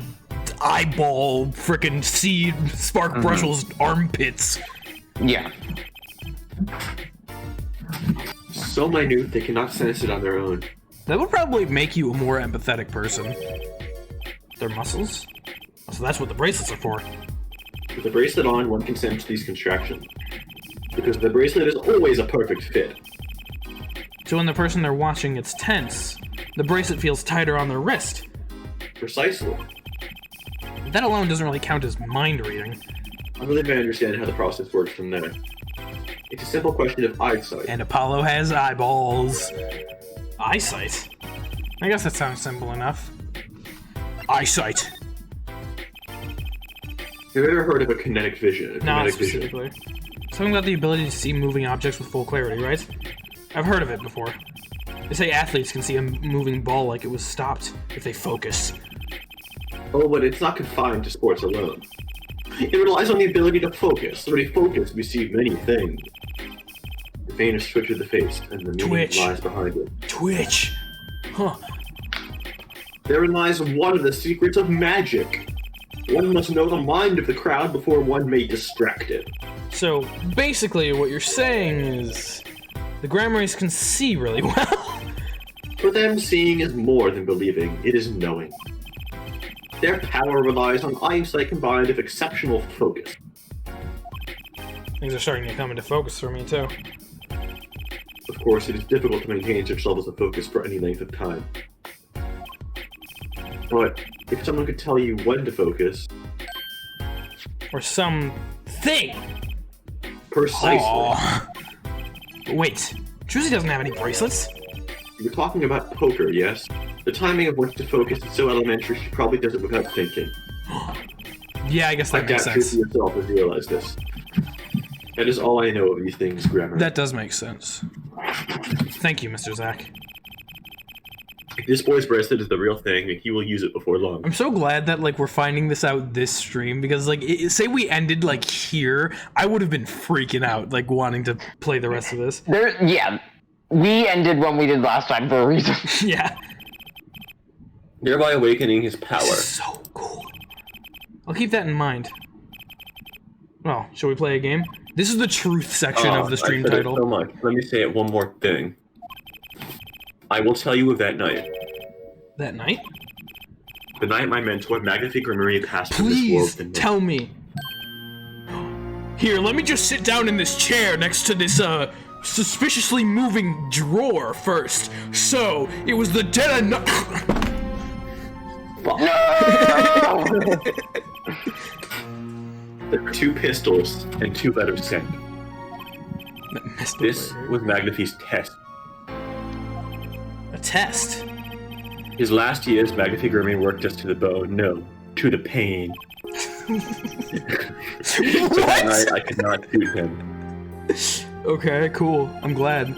[SPEAKER 1] eyeball frickin' see Spark Brussels armpits.
[SPEAKER 3] Yeah.
[SPEAKER 2] So minute, they cannot sense it on their own.
[SPEAKER 1] That would probably make you a more empathetic person. Their muscles? So that's what the bracelets are for.
[SPEAKER 2] With the bracelet on, one can sense these contractions. Because the bracelet is always a perfect fit.
[SPEAKER 1] So when the person they're watching gets tense, the bracelet feels tighter on their wrist.
[SPEAKER 2] Precisely.
[SPEAKER 1] That alone doesn't really count as mind reading.
[SPEAKER 2] I believe I understand how the process works from there. It's a simple question of eyesight.
[SPEAKER 1] And Apollo has eyeballs. Eyesight? I guess that sounds simple enough. Eyesight.
[SPEAKER 2] Have you ever heard of a kinetic vision?
[SPEAKER 1] Not specifically. Something about the ability to see moving objects with full clarity, right? I've heard of it before. They say athletes can see a moving ball like it was stopped if they focus.
[SPEAKER 2] Oh, but it's not confined to sports alone. It relies on the ability to focus. Already focused, we see many things. The faintest twitch of the face, and the meaning
[SPEAKER 1] Twitch.
[SPEAKER 2] lies behind it.
[SPEAKER 1] Twitch. Huh.
[SPEAKER 2] Therein lies one of the secrets of magic. One must know the mind of the crowd before one may distract it.
[SPEAKER 1] So, basically what you're saying is... the Grammys can see really well.
[SPEAKER 2] For them, seeing is more than believing, it is knowing. Their power relies on eyesight combined with exceptional focus.
[SPEAKER 1] Things are starting to come into focus for me, too.
[SPEAKER 2] Of course, it is difficult to maintain such levels of focus for any length of time. But if someone could tell you when to focus...
[SPEAKER 1] Or something!
[SPEAKER 2] Precisely.
[SPEAKER 1] Aww. Wait, Trucy doesn't have any bracelets?
[SPEAKER 2] You're talking about poker, yes? The timing of when to focus is so elementary she probably does it without thinking.
[SPEAKER 1] Yeah, I guess that
[SPEAKER 2] I
[SPEAKER 1] makes
[SPEAKER 2] doubt
[SPEAKER 1] sense.
[SPEAKER 2] Trucy herself has realized this. That is all I know of these things, Grammar.
[SPEAKER 1] That does make sense. Thank you, Mr. Zach.
[SPEAKER 2] If this boy's bracelet is the real thing, he will use it before long.
[SPEAKER 1] I'm so glad that, like, we're finding this out this stream, because, like, say we ended, like, here, I would have been freaking out, like, wanting to play the rest of this.
[SPEAKER 3] Yeah, we ended when we did last time for a reason.
[SPEAKER 1] Yeah.
[SPEAKER 2] Thereby awakening his power.
[SPEAKER 1] So cool. I'll keep that in mind. Well, shall we play a game? This is the truth section of the stream
[SPEAKER 2] I said
[SPEAKER 1] title.
[SPEAKER 2] it so much. Let me say it one more thing. I will tell you of that night.
[SPEAKER 1] That night?
[SPEAKER 2] The night my mentor, Magnifique Marie, passed from this world.
[SPEAKER 1] Please tell me. Here, let me just sit down in this chair next to this, suspiciously moving drawer first. So, it was the dead of
[SPEAKER 2] There were 2 pistols and 2 letters sent. This was Magnifique's test.
[SPEAKER 1] A test?
[SPEAKER 2] His last years, Magnifique Remain worked us to the bone. No, to the pain. So that night, I could not shoot him.
[SPEAKER 1] Okay, cool. I'm glad.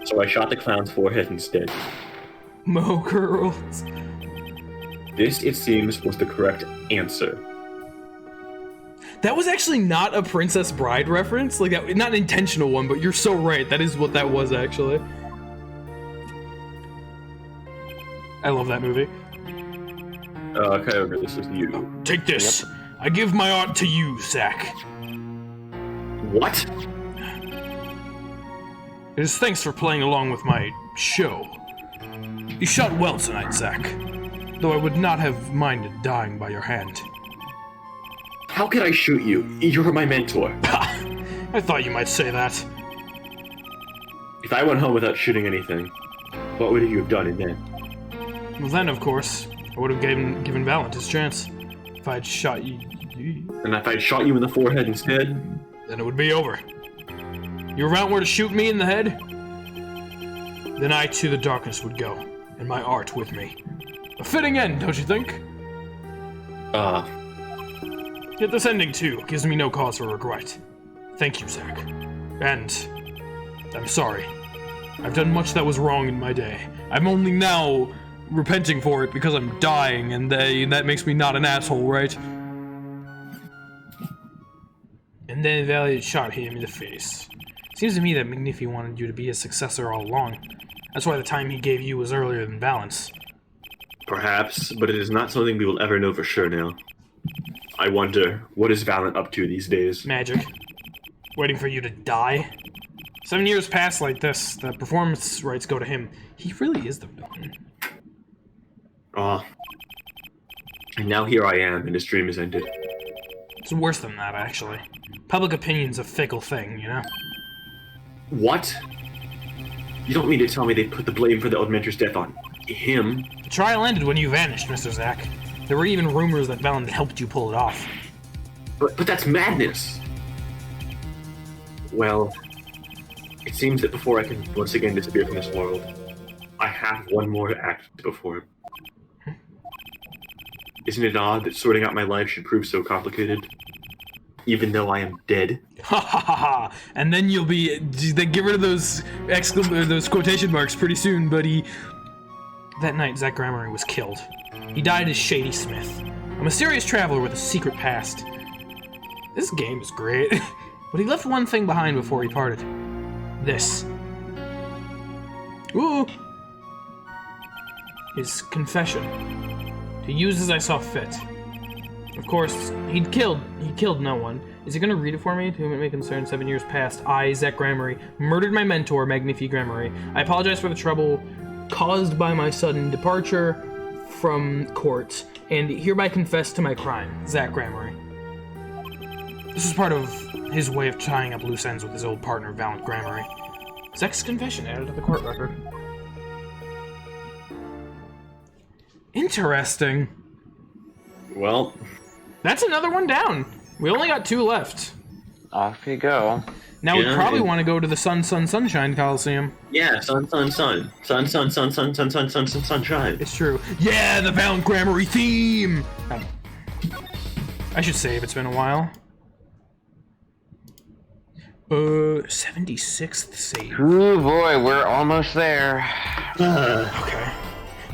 [SPEAKER 2] So I shot the clown's forehead instead.
[SPEAKER 1] Mo girls.
[SPEAKER 2] This, it seems, was the correct answer.
[SPEAKER 1] That was actually not a Princess Bride reference. Like, that, not an intentional one, but you're so right. That is what that was, actually. I love that movie.
[SPEAKER 2] Kyogre, this is you.
[SPEAKER 1] Take this. Yep. I give my art to you, Zach.
[SPEAKER 2] What?
[SPEAKER 1] It is thanks for playing along with my show. You shot well tonight, Zach. Though I would not have minded dying by your hand.
[SPEAKER 2] How could I shoot you? You're my mentor.
[SPEAKER 1] I thought you might say that.
[SPEAKER 2] If I went home without shooting anything, what would you have done then?
[SPEAKER 1] Well then, of course, I would have given Valent his chance. If I had shot you...
[SPEAKER 2] And if I'd shot you in the forehead instead?
[SPEAKER 1] Then it would be over. Your Valent were to shoot me in the head, then I to the darkness would go, and my art with me. A fitting end, don't you think? Yet this ending, too, gives me no cause for regret. Thank you, Zach. And... I'm sorry. I've done much that was wrong in my day. I'm only now repenting for it because I'm dying, and that makes me not an asshole, right? And then Valiant shot him in the face. Seems to me that Magnifi wanted you to be his successor all along. That's why the time he gave you was earlier than Valance.
[SPEAKER 2] Perhaps, but it is not something we will ever know for sure now. I wonder, what is Valiant up to these days?
[SPEAKER 1] Magic. Waiting for you to die? 7 years pass like this, the performance rights go to him. He really is the villain.
[SPEAKER 2] Ah. And now here I am, and his dream is ended.
[SPEAKER 1] It's worse than that, actually. Public opinion's a fickle thing, you know?
[SPEAKER 2] What? You don't mean to tell me they put the blame for the old mentor's death on him?
[SPEAKER 1] The trial ended when you vanished, Mr. Zack. There were even rumors that Valiant helped you pull it off.
[SPEAKER 2] But that's madness! Well, it seems that before I can once again disappear from this world, I have one more act to perform. Isn't it odd that sorting out my life should prove so complicated? Even though I am dead?
[SPEAKER 1] Ha ha ha ha! And then you'll be... Then get rid of those those quotation marks pretty soon, buddy. That night, Zack Gramarye was killed. He died as Shady Smith, a mysterious traveler with a secret past. This game is great, but he left one thing behind before he parted. This. Ooh! His confession. To use as I saw fit. Of course, he killed no one. Is he gonna read it for me? To whom it may concern, 7 years past, I, Zack Gramarye, murdered my mentor, Magnifi Gramarye. I apologize for the trouble caused by my sudden departure from court, and hereby confess to my crime, Zack Gramarye. This is part of his way of tying up loose ends with his old partner, Valiant Gramarye. Zack's confession added to the court record. Interesting.
[SPEAKER 2] Well...
[SPEAKER 1] That's another one down. We only got 2 left.
[SPEAKER 3] Off you go.
[SPEAKER 1] Now we probably want to go to the Sunshine Coliseum.
[SPEAKER 2] Yeah, sunshine.
[SPEAKER 1] It's true. Yeah, the Valiant Gramarye theme! I should save, it's been a while. 76th save.
[SPEAKER 3] Ooh boy, we're almost there.
[SPEAKER 1] Okay.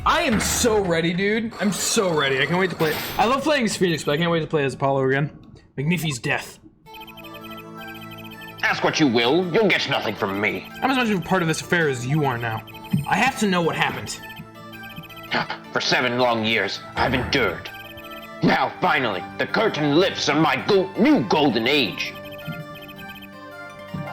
[SPEAKER 1] I am so ready, dude. I'm so ready. I can't wait to play. I love playing as Phoenix, but I can't wait to play as Apollo again. Magnifi's death.
[SPEAKER 3] Ask what you will, you'll get nothing from me.
[SPEAKER 1] I'm as much of a part of this affair as you are now. I have to know what happened.
[SPEAKER 3] For 7 long years, I've endured. Now, finally, the curtain lifts on my new golden age.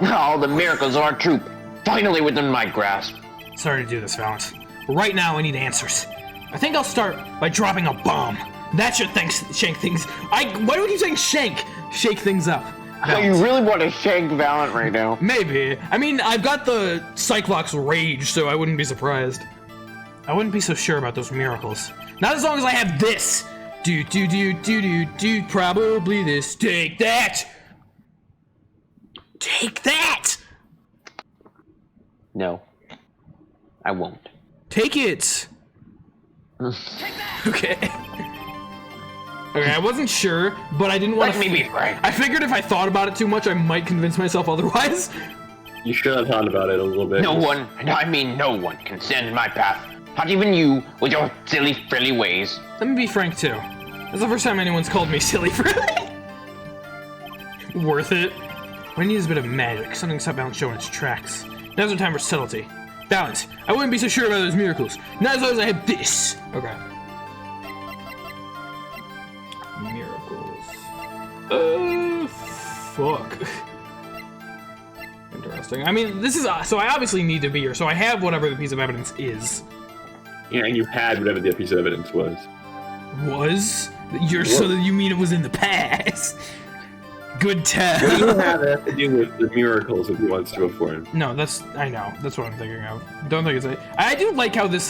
[SPEAKER 3] All the miracles of our troop, finally within my grasp.
[SPEAKER 1] Sorry to do this, Valance. But right now, I need answers. I think I'll start by dropping a bomb. That should shank things. Why do we keep saying shank? Shake things up.
[SPEAKER 3] So you really want to shank Valiant right now?
[SPEAKER 1] Maybe. I mean, I've got the Cyclops rage, so I wouldn't be surprised. I wouldn't be so sure about those miracles. Not as long as I have this. Do, probably this. Take that! Take that!
[SPEAKER 3] No. I won't.
[SPEAKER 1] Take it!
[SPEAKER 3] Take that!
[SPEAKER 1] Okay. Okay, I wasn't sure, but I didn't want to...
[SPEAKER 3] Let me be frank.
[SPEAKER 1] I figured if I thought about it too much, I might convince myself otherwise.
[SPEAKER 2] You should have thought about it a little bit.
[SPEAKER 3] No one, and I mean no one, can stand in my path. Not even you, with your silly, frilly ways.
[SPEAKER 1] Let me be frank, too. That's the first time anyone's called me silly frilly. Worth it. What I need is a bit of magic, something to stop Balance showing its tracks. Now's the time for subtlety. Balance, I wouldn't be so sure about those miracles. Not as long as I have this. Okay. Miracles. Fuck. Interesting. I mean, this is... so I obviously need to be here, so I have whatever the piece of evidence is.
[SPEAKER 2] Yeah, and you had whatever the piece of evidence was.
[SPEAKER 1] Was? So that you mean it was in the past? Good tell.
[SPEAKER 2] What do you have that to do with the miracles that he wants to perform?
[SPEAKER 1] No, I know. That's what I'm thinking of. Don't think it's... I do like how this,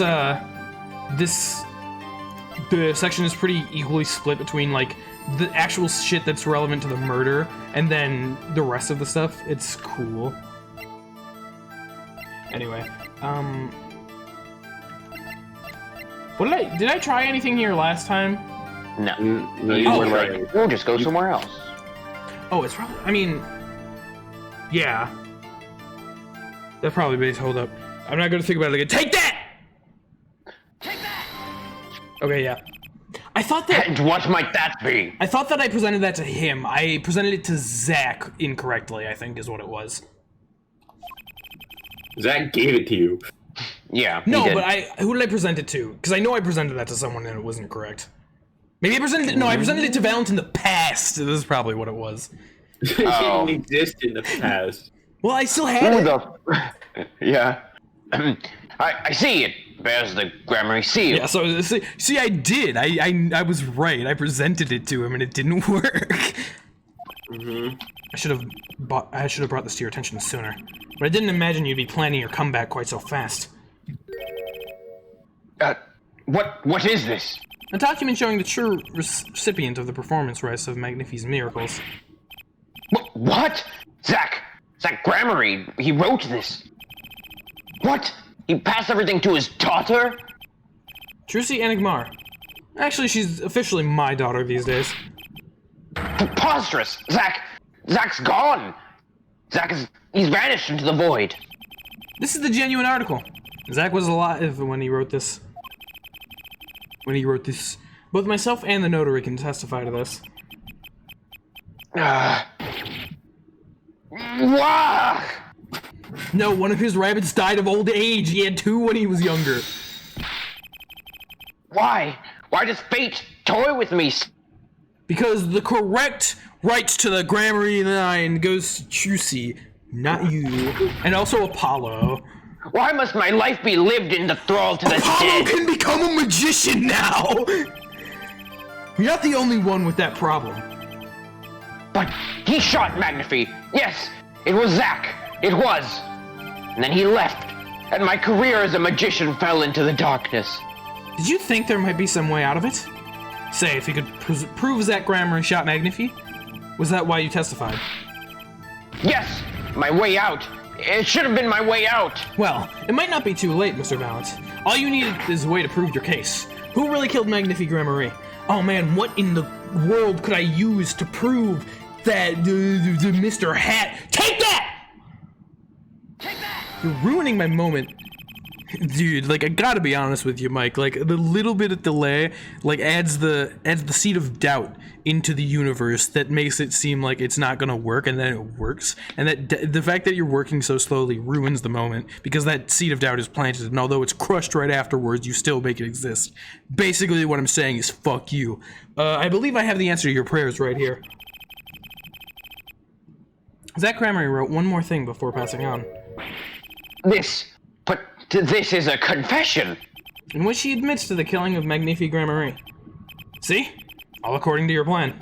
[SPEAKER 1] the section is pretty equally split between, like, the actual shit that's relevant to the murder, and then the rest of the stuff. It's cool. Anyway, what did I try anything here last time?
[SPEAKER 3] No.
[SPEAKER 2] No, you weren't right.
[SPEAKER 3] We'll just go somewhere else.
[SPEAKER 1] Oh, it's probably, I mean, yeah. That probably base, hold up. I'm not gonna think about it again. Take that! Take that! Okay, yeah. I thought that...
[SPEAKER 3] And what might that be?
[SPEAKER 1] I thought that I presented that to him. I presented it to Zach incorrectly, I think is what it was.
[SPEAKER 2] Zach gave it to you.
[SPEAKER 3] Yeah,
[SPEAKER 1] No,
[SPEAKER 3] he did.
[SPEAKER 1] but who did I present it to? Because I know I presented that to someone and it wasn't correct. Maybe I presented it... No, I presented it to Valent in the past. This is probably what it was.
[SPEAKER 2] It didn't exist in the past.
[SPEAKER 1] Well, I still had
[SPEAKER 3] Who
[SPEAKER 1] it.
[SPEAKER 3] the... Yeah. I see it. Bears the Grammary seal.
[SPEAKER 1] Yeah, so see, I did. I was right. I presented it to him and it didn't work.
[SPEAKER 2] Mm-hmm.
[SPEAKER 1] I should have brought this to your attention sooner. But I didn't imagine you'd be planning your comeback quite so fast.
[SPEAKER 3] What is this?
[SPEAKER 1] A document showing the true recipient of the performance rights of Magnifi's miracles.
[SPEAKER 3] What? Zach Grammary, he wrote this. What? He passed everything to his daughter?
[SPEAKER 1] Trucy Enigmar. Actually, she's officially my daughter these days.
[SPEAKER 3] Preposterous! Zach's gone! He's vanished into the void.
[SPEAKER 1] This is the genuine article. Zach was alive when he wrote this. Both myself and the notary can testify to this.
[SPEAKER 3] Wah!
[SPEAKER 1] No, one of his rabbits died of old age. He had 2 when he was younger.
[SPEAKER 3] Why? Why does fate toy with me?
[SPEAKER 1] Because the correct rights to the Grammary line goes to Trucy, not you. And also Apollo.
[SPEAKER 3] Why must my life be lived in the thrall to the
[SPEAKER 1] Apollo
[SPEAKER 3] dead?
[SPEAKER 1] can become a magician now! You're not the only one with that problem.
[SPEAKER 3] But he shot Magnifi. Yes, it was Zach. It was. And then he left, and my career as a magician fell into the darkness.
[SPEAKER 1] Did you think there might be some way out of it? Say, if you could prove Zach Grammary shot Magnifi? Was that why you testified?
[SPEAKER 3] Yes, my way out. It should have been my way out.
[SPEAKER 1] Well, it might not be too late, Mr. Valent. All you need is a way to prove your case. Who really killed Magnifi Grammary? Oh man, what in the world could I use to prove that Mr. Hat... Take that! You're ruining my moment. Dude, like, I gotta be honest with you, Mike. Like, the little bit of delay, like, adds the seed of doubt into the universe that makes it seem like it's not gonna work, and then it works. And that the fact that you're working so slowly ruins the moment, because that seed of doubt is planted, and although it's crushed right afterwards, you still make it exist. Basically, what I'm saying is, fuck you. I believe I have the answer to your prayers right here. Zach Grammary wrote one more thing before passing on.
[SPEAKER 3] This is a confession.
[SPEAKER 1] In which he admits to the killing of Magnifi Grammary. See? All according to your plan.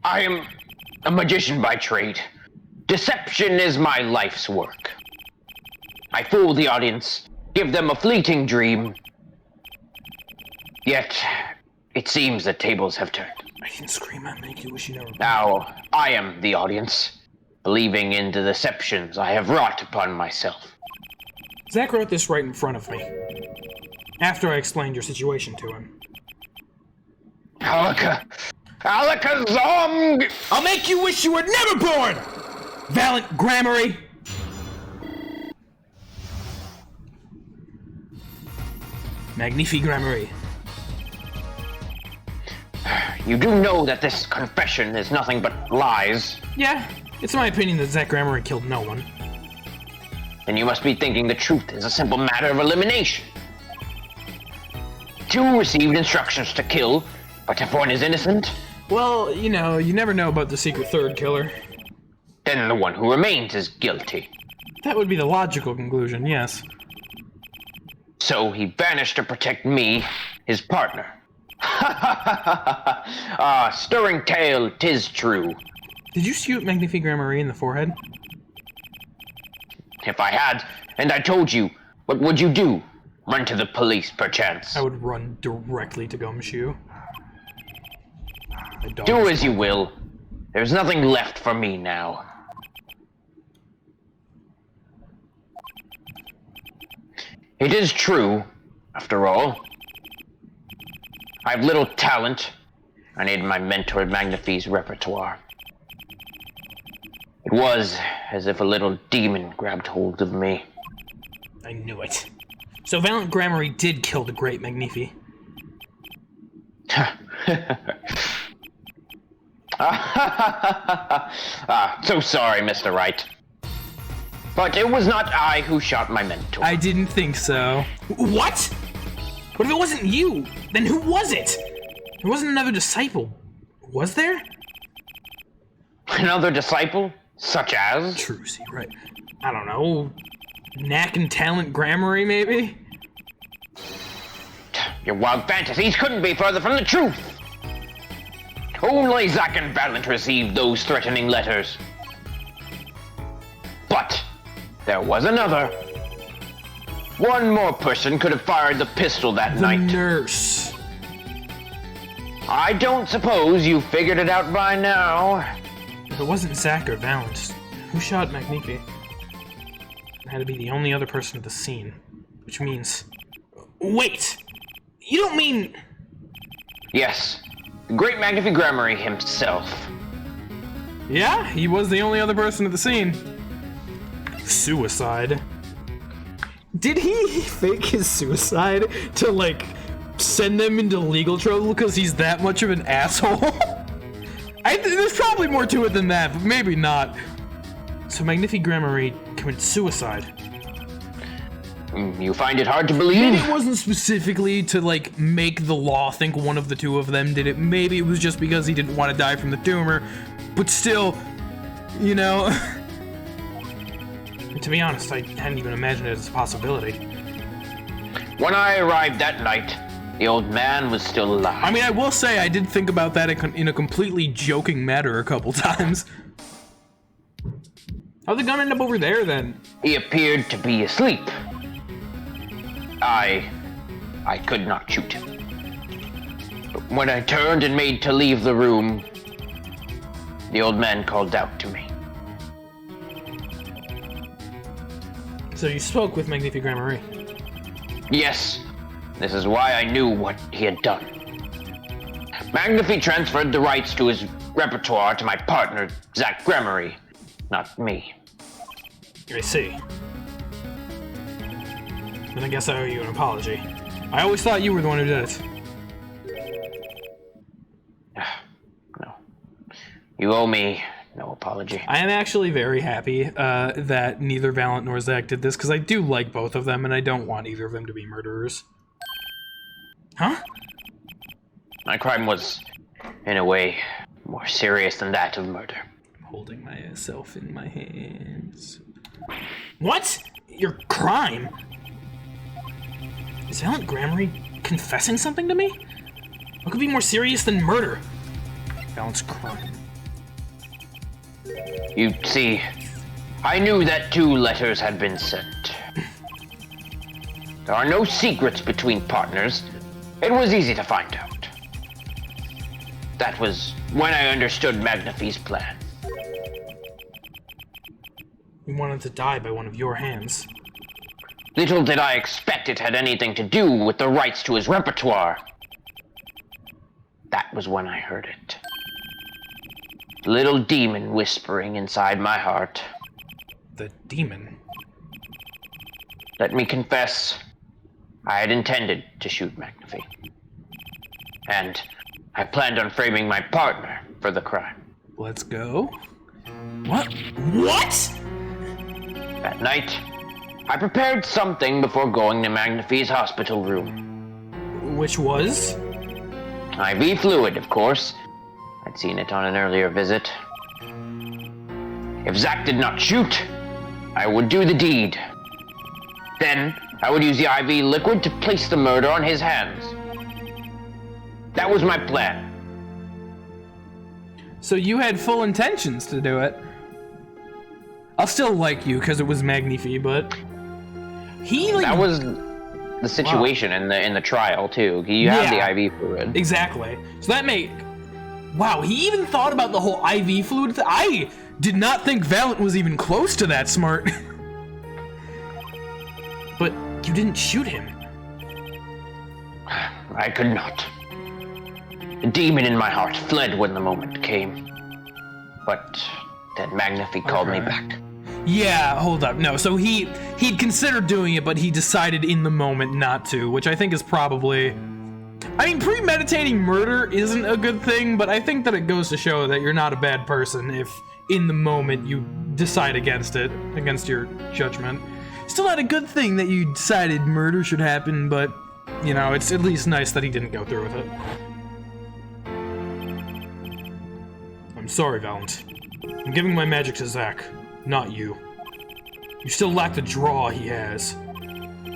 [SPEAKER 3] I am a magician by trade. Deception is my life's work. I fool the audience, give them a fleeting dream. Yet, it seems the tables have turned.
[SPEAKER 1] I can scream and make you wish you never...
[SPEAKER 3] Now, I am the audience, believing in the deceptions I have wrought upon myself.
[SPEAKER 1] Zach wrote this right in front of me. After I explained your situation to him.
[SPEAKER 3] Alakazam!
[SPEAKER 1] I'll make you wish you were never born! Valent Grammary! Magnifi Grammary.
[SPEAKER 3] You do know that this confession is nothing but lies.
[SPEAKER 1] Yeah, it's my opinion that Zach Grammary killed no one.
[SPEAKER 3] Then you must be thinking the truth is a simple matter of elimination. 2 received instructions to kill, but if one is innocent,
[SPEAKER 1] Well, you know, you never know about the secret third killer.
[SPEAKER 3] then the one who remains is guilty.
[SPEAKER 1] That would be the logical conclusion, yes.
[SPEAKER 3] So he vanished to protect me, his partner. Stirring tale, 'tis true.
[SPEAKER 1] Did you shoot Magnifi Grammary in the forehead?
[SPEAKER 3] If I had, and I told you, what would you do? Run to the police, perchance.
[SPEAKER 1] I would run directly to Gumshoe.
[SPEAKER 3] Do as you will. There's nothing left for me now. It is true, after all. I have little talent. I need my mentor Magnifi's repertoire. It was as if a little demon grabbed hold of me.
[SPEAKER 1] I knew it. So Valiant Gramarye did kill the Great Magnifi.
[SPEAKER 3] So sorry, Mr. Wright. But it was not I who shot my mentor.
[SPEAKER 1] I didn't think so. What? What if it wasn't you? Then who was it? There wasn't another disciple, was there?
[SPEAKER 3] Another disciple? Such as?
[SPEAKER 1] Trucy, right. I don't know. Knack and talent Gramarye, maybe?
[SPEAKER 3] Your wild fantasies couldn't be further from the truth. Only Zack and Valiant received those threatening letters. But there was another. One more person could have fired the pistol that night.
[SPEAKER 1] The nurse.
[SPEAKER 3] I don't suppose you figured it out by now.
[SPEAKER 1] If it wasn't Zack or Valiant, who shot Magnifi? It had to be the only other person at the scene. Which means... Wait! You don't mean...
[SPEAKER 3] Yes, the great Magnifi Gramarye himself.
[SPEAKER 1] Yeah, he was the only other person at the scene. Suicide. Did he fake his suicide to, like, send them into legal trouble because he's that much of an asshole? There's probably more to it than that, but maybe not. So Magnifi Gramarye committed suicide.
[SPEAKER 3] You find it hard to believe?
[SPEAKER 1] Maybe it wasn't specifically to, like, make the law think one of the two of them did it. Maybe it was just because he didn't want to die from the tumor. But still, you know... To be honest, I hadn't even imagined it as a possibility.
[SPEAKER 3] When I arrived that night, the old man was still alive.
[SPEAKER 1] I mean, I will say I did think about that in a completely joking manner a couple times. How'd the gun end up over there, then?
[SPEAKER 3] He appeared to be asleep. I could not shoot him. But when I turned and made to leave the room, the old man called out to me.
[SPEAKER 1] So you spoke with Magnifi Gramarye?
[SPEAKER 3] Yes, this is why I knew what he had done. Magnifi transferred the rights to his repertoire to my partner, Zack Gramarye, not me.
[SPEAKER 1] I see. Then I guess I owe you an apology. I always thought you were the one who did it.
[SPEAKER 3] No. You owe me no apology.
[SPEAKER 1] I am actually very happy that neither Valiant nor Zack did this, because I do like both of them, and I don't want either of them to be murderers. Huh?
[SPEAKER 3] My crime was, in a way, more serious than that of murder.
[SPEAKER 1] Holding myself in my hands. What? Your crime? Is Valiant Gramarye confessing something to me? What could be more serious than murder? Valiant's crime.
[SPEAKER 3] You see, I knew that 2 letters had been sent. There are no secrets between partners. It was easy to find out. That was when I understood Magnifi's plan.
[SPEAKER 1] You wanted to die by one of your hands.
[SPEAKER 3] Little did I expect it had anything to do with the rights to his repertoire. That was when I heard it. Little demon whispering inside my heart.
[SPEAKER 1] The demon?
[SPEAKER 3] Let me confess, I had intended to shoot Magnifi. And I planned on framing my partner for the crime.
[SPEAKER 1] Let's go. What? What?
[SPEAKER 3] That night, I prepared something before going to Magnifi's hospital room.
[SPEAKER 1] Which was?
[SPEAKER 3] IV fluid, of course. I'd seen it on an earlier visit. If Zack did not shoot, I would do the deed. Then, I would use the IV liquid to place the murder on his hands. That was my plan.
[SPEAKER 1] So you had full intentions to do it. I'll still like you because it was Magnifi, but he like
[SPEAKER 3] that was the situation in the trial too. You have the IV fluid.
[SPEAKER 1] Exactly. So that made wow. He even thought about the whole IV fluid. I did not think Valiant was even close to that smart. But you didn't shoot him.
[SPEAKER 3] I could not. The demon in my heart fled when the moment came. But then Magnifi called me back.
[SPEAKER 1] Yeah, hold up. No, so he'd considered doing it, but he decided in the moment not to, which I think is probably... I mean, premeditating murder isn't a good thing, but I think that it goes to show that you're not a bad person if in the moment you decide against it, against your judgment. Still not a good thing that you decided murder should happen, but, you know, it's at least nice that he didn't go through with it. I'm sorry, Valent. I'm giving my magic to Zach, not you. You still lack the draw he has.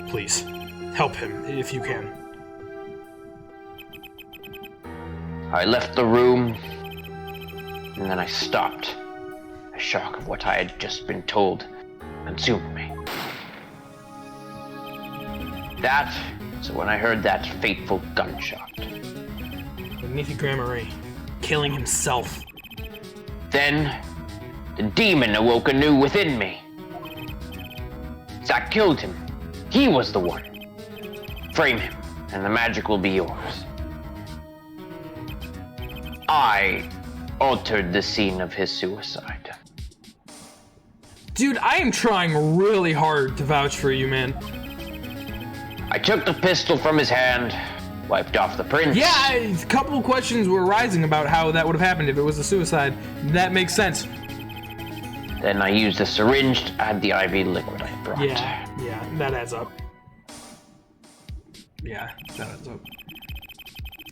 [SPEAKER 1] Please, help him if you can.
[SPEAKER 3] I left the room, and then I stopped. The shock of what I had just been told consumed me. That is when I heard that fateful gunshot.
[SPEAKER 1] Magnifique Gramarye, killing himself.
[SPEAKER 3] Then, the demon awoke anew within me. Zach killed him. He was the one. Frame him, and the magic will be yours. I altered the scene of his suicide.
[SPEAKER 1] Dude, I am trying really hard to vouch for you, man.
[SPEAKER 3] I took the pistol from his hand, wiped off the prints.
[SPEAKER 1] Yeah, a couple of questions were rising about how that would have happened if it was a suicide. That makes sense.
[SPEAKER 3] Then I used a syringe to add the IV liquid I brought.
[SPEAKER 1] Yeah, that adds up. Yeah, that adds up.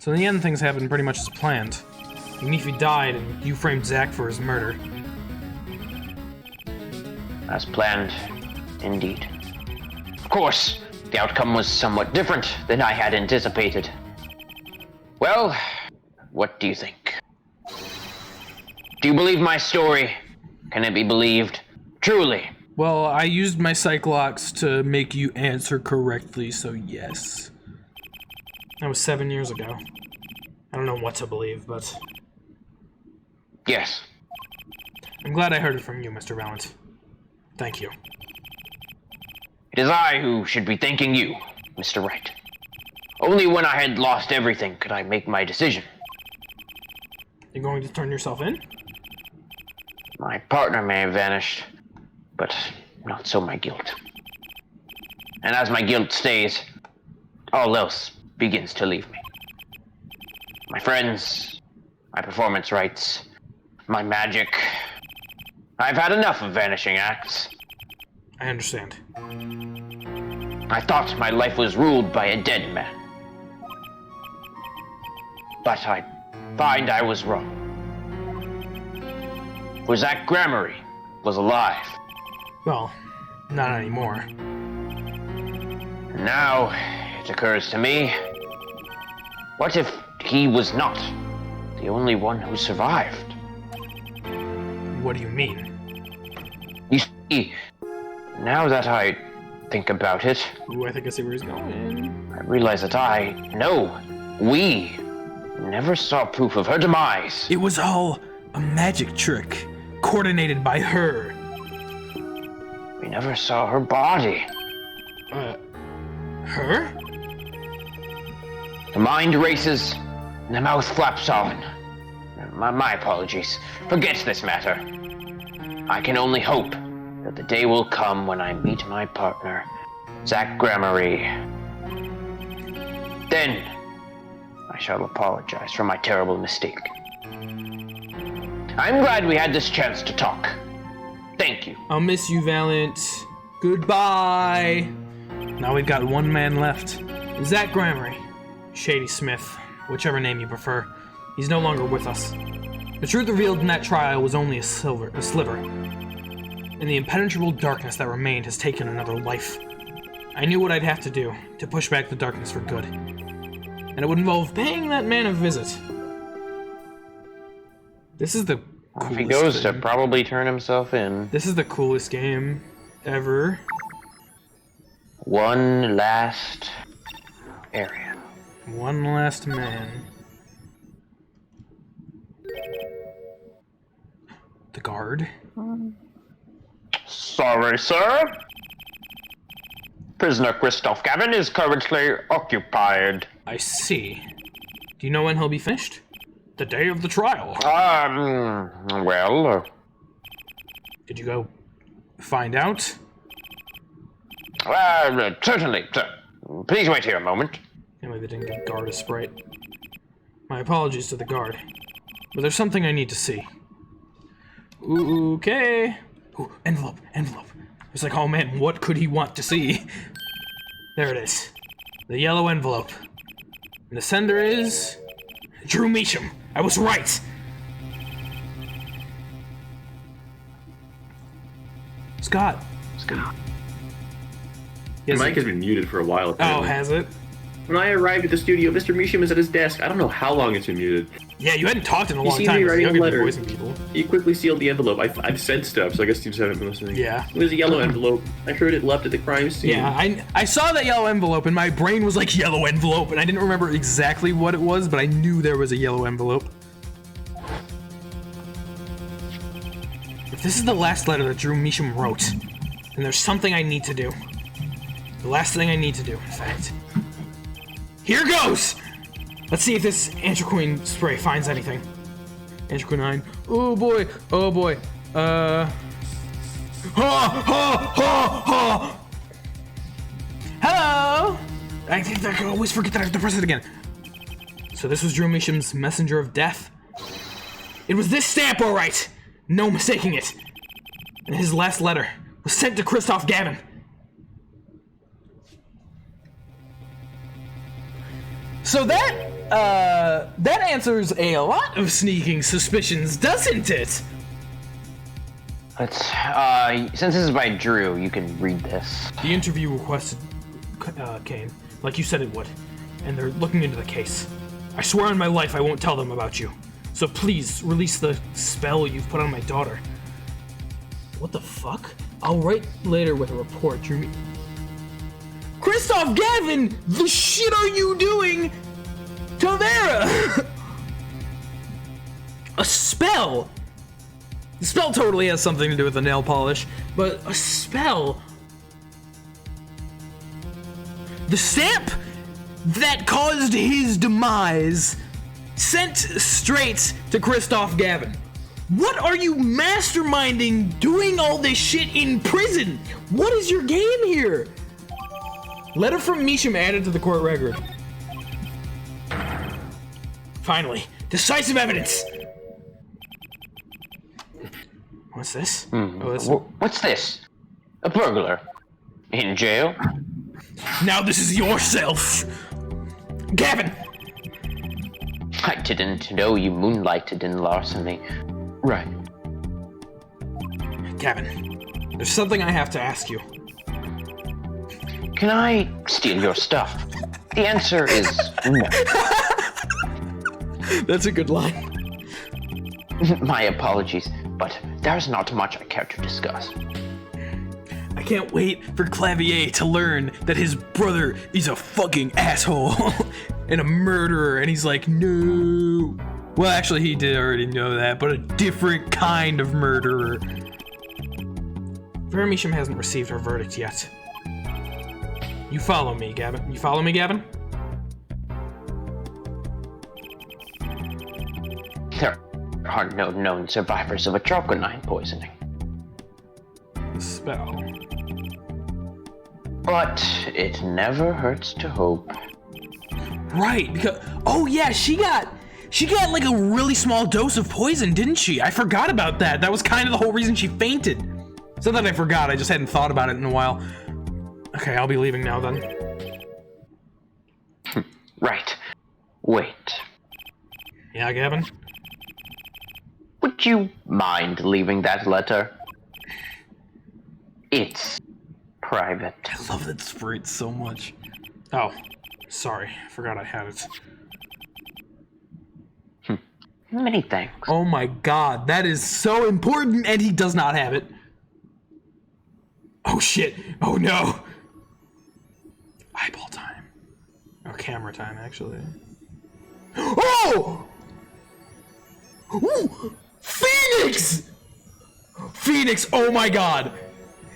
[SPEAKER 1] So in the end, things happened pretty much as planned. Magnifique died, and you framed Zach for his murder.
[SPEAKER 3] As planned, indeed. Of course, the outcome was somewhat different than I had anticipated. Well, what do you think? Do you believe my story? Can it be believed? Truly.
[SPEAKER 1] Well, I used my Psychlocks to make you answer correctly, so yes. That was 7 years ago. I don't know what to believe, but...
[SPEAKER 3] Yes.
[SPEAKER 1] I'm glad I heard it from you, Mr. Valent. Thank you.
[SPEAKER 3] It is I who should be thanking you, Mr. Wright. Only when I had lost everything could I make my decision.
[SPEAKER 1] You're going to turn yourself in?
[SPEAKER 3] My partner may have vanished, but not so my guilt. And as my guilt stays, all else begins to leave me. My friends, my performance rights, my magic. I've had enough of vanishing acts.
[SPEAKER 1] I understand.
[SPEAKER 3] I thought my life was ruled by a dead man. But I find I was wrong. For Zach Gramarye was alive.
[SPEAKER 1] Well, not anymore.
[SPEAKER 3] And now, it occurs to me, what if he was not the only one who survived?
[SPEAKER 1] What do you mean?
[SPEAKER 3] You see, now that I think about it,
[SPEAKER 1] Ooh, I think I see where he's going.
[SPEAKER 3] I realize that we never saw proof of her demise.
[SPEAKER 1] It was all a magic trick, coordinated by her.
[SPEAKER 3] We never saw her body.
[SPEAKER 1] Her?
[SPEAKER 3] The mind races, and the mouth flaps on. My apologies. Forget this matter. I can only hope that the day will come when I meet my partner, Zach Gramarye. Then, I shall apologize for my terrible mistake. I'm glad we had this chance to talk. Thank you.
[SPEAKER 1] I'll miss you, Valent. Goodbye. Now we've got one man left. Zach Gramarye. Shady Smith. Whichever name you prefer. He's no longer with us. The truth revealed in that trial was only a sliver. And the impenetrable darkness that remained has taken another life. I knew what I'd have to do to push back the darkness for good. And it would involve paying that man a visit. This is the coolest
[SPEAKER 3] If he goes
[SPEAKER 1] thing.
[SPEAKER 3] to probably turn himself in.
[SPEAKER 1] This is the coolest game ever.
[SPEAKER 3] One last area.
[SPEAKER 1] One last man. The guard?
[SPEAKER 3] Sorry, sir. Prisoner Christoph Gavin is currently occupied.
[SPEAKER 1] I see. Do you know when he'll be finished? The day of the trial.
[SPEAKER 3] Well,
[SPEAKER 1] Did you go find out?
[SPEAKER 3] Certainly, sir. Please wait here a moment.
[SPEAKER 1] Anyway, they didn't give guard a sprite. My apologies to the guard, but there's something I need to see. Okay. Ooh, envelope. It's like, oh man, what could he want to see? There it is. The yellow envelope. And the sender is... Drew Meacham. I was right. Scott.
[SPEAKER 2] Your mic has been muted for a while. Apparently.
[SPEAKER 1] Oh, has it?
[SPEAKER 2] When I arrived at the studio, Mr. Meacham is at his desk. I don't know how long it's been muted.
[SPEAKER 1] Yeah, you hadn't talked in a long
[SPEAKER 2] He
[SPEAKER 1] time.
[SPEAKER 2] seemed to be writing a letter.
[SPEAKER 1] People.
[SPEAKER 2] He quickly sealed the envelope. I've said stuff, so I guess you just haven't been listening.
[SPEAKER 1] Yeah.
[SPEAKER 2] It was a yellow envelope. I heard it left at the crime scene.
[SPEAKER 1] Yeah, I saw that yellow envelope, and my brain was like, yellow envelope, and I didn't remember exactly what it was, but I knew there was a yellow envelope. If this is the last letter that Drew Meacham wrote, then there's something I need to do. The last thing I need to do, in fact. Here goes! Let's see if this anthraquinine spray finds anything. Anthraquinine. Oh boy. Hello! I think I always forget that I have to press it again. So this was Drew Meacham's messenger of death. It was this stamp, all right. No mistaking it. And his last letter was sent to Christoph Gavin. So that answers a lot of sneaking suspicions, doesn't it?
[SPEAKER 3] Let's, since this is by Drew, you can read this.
[SPEAKER 1] The interview requested came, like you said it would, and they're looking into the case. I swear on my life I won't tell them about you. So please, release the spell you've put on my daughter. What the fuck? I'll write later with a report, Drew. Christoph Gavin, the shit are you doing to Vera? A spell? The spell totally has something to do with the nail polish, but a spell? The stamp that caused his demise, sent straight to Christoph Gavin. What are you masterminding doing all this shit in prison? What is your game here? Letter from Meacham added to the court record. Finally, decisive evidence. What's this?
[SPEAKER 3] What's this? A burglar? In jail?
[SPEAKER 1] Now this is yourself. Gavin!
[SPEAKER 3] I didn't know you moonlighted in larceny. Right.
[SPEAKER 1] Gavin, there's something I have to ask you.
[SPEAKER 3] Can I steal your stuff? The answer is no.
[SPEAKER 1] That's a good line.
[SPEAKER 3] My apologies, but there's not much I care to discuss.
[SPEAKER 1] I can't wait for Kalvier to learn that his brother is a fucking asshole and a murderer, and he's like, no. Well, actually, he did already know that, but a different kind of murderer. Vera Meacham hasn't received her verdict yet. You follow me, Gavin. You follow me, Gavin?
[SPEAKER 3] There are no known survivors of atroconine poisoning.
[SPEAKER 1] The spell.
[SPEAKER 3] But it never hurts to hope.
[SPEAKER 1] Right, because oh yeah, she got like a really small dose of poison, didn't she? I forgot about that. That was kind of the whole reason she fainted. It's not that I forgot, I just hadn't thought about it in a while. Okay, I'll be leaving now then.
[SPEAKER 3] Right. Wait.
[SPEAKER 1] Yeah, Gavin?
[SPEAKER 3] Would you mind leaving that letter? It's private.
[SPEAKER 1] I love that sprite so much. Oh, sorry. I forgot I had it.
[SPEAKER 3] Many thanks.
[SPEAKER 1] Oh my god, that is so important, and he does not have it. Oh shit. Oh no. Eyeball time. Or camera time, actually. Oh! Ooh! Phoenix! Phoenix, oh my god.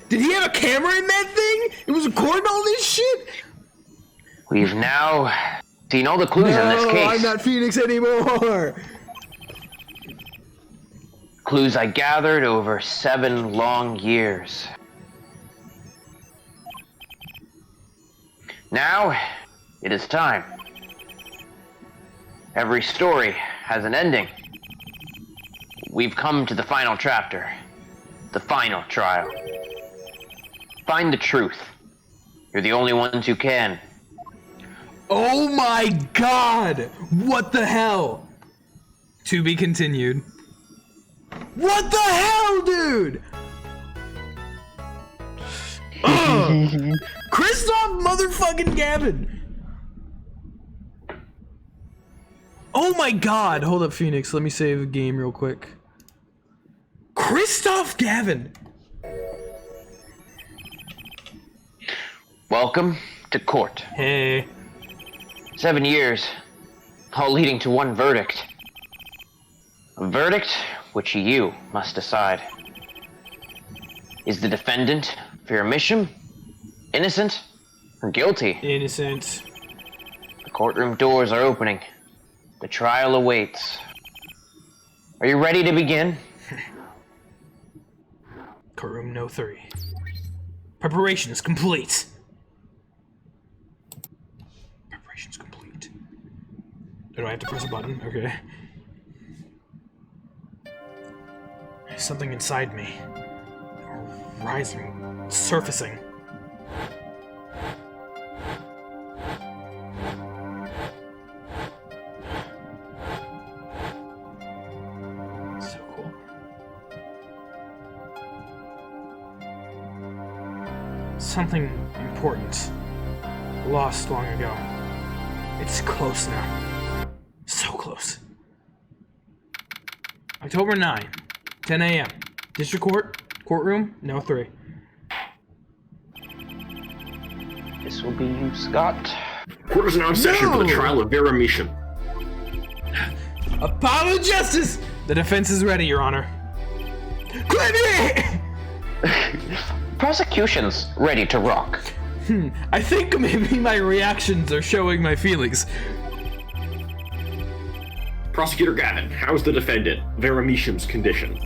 [SPEAKER 1] Did he have a camera in that thing? It was recording all this shit?
[SPEAKER 3] We've now seen all the clues in this case.
[SPEAKER 1] I'm not Phoenix anymore.
[SPEAKER 3] Clues I gathered over 7 long years. Now, it is time. Every story has an ending. We've come to the final chapter. The final trial. Find the truth. You're the only ones who can.
[SPEAKER 1] Oh my god! What the hell? To be continued. What the hell, dude? Kristoff motherfucking Gavin! Oh my god! Hold up, Phoenix. Let me save the game real quick. Kristoff Gavin!
[SPEAKER 3] Welcome to court.
[SPEAKER 1] Hey.
[SPEAKER 3] 7 years, all leading to one verdict. A verdict which you must decide. Is the defendant, Veramisham, innocent or guilty?
[SPEAKER 1] Innocent.
[SPEAKER 3] The courtroom doors are opening. The trial awaits. Are you ready to begin?
[SPEAKER 1] Courtroom No. 3. Preparation is complete. Preparation's complete. Do I have to press a button? Okay. There's something inside me. Rising. Surfacing. So cool. Something important. Lost long ago. It's close now. So close. October 9, 10 a.m. District Court, courtroom, No. 3.
[SPEAKER 3] This will be you, Scott.
[SPEAKER 2] Court is now in session for the trial of Veramisham.
[SPEAKER 1] Apollo Justice! The defense is ready, Your Honor. Kalvier!
[SPEAKER 3] Prosecution's ready to rock.
[SPEAKER 1] I think maybe my reactions are showing my feelings.
[SPEAKER 2] Prosecutor Gavin, how's the defendant, Veramisham's condition?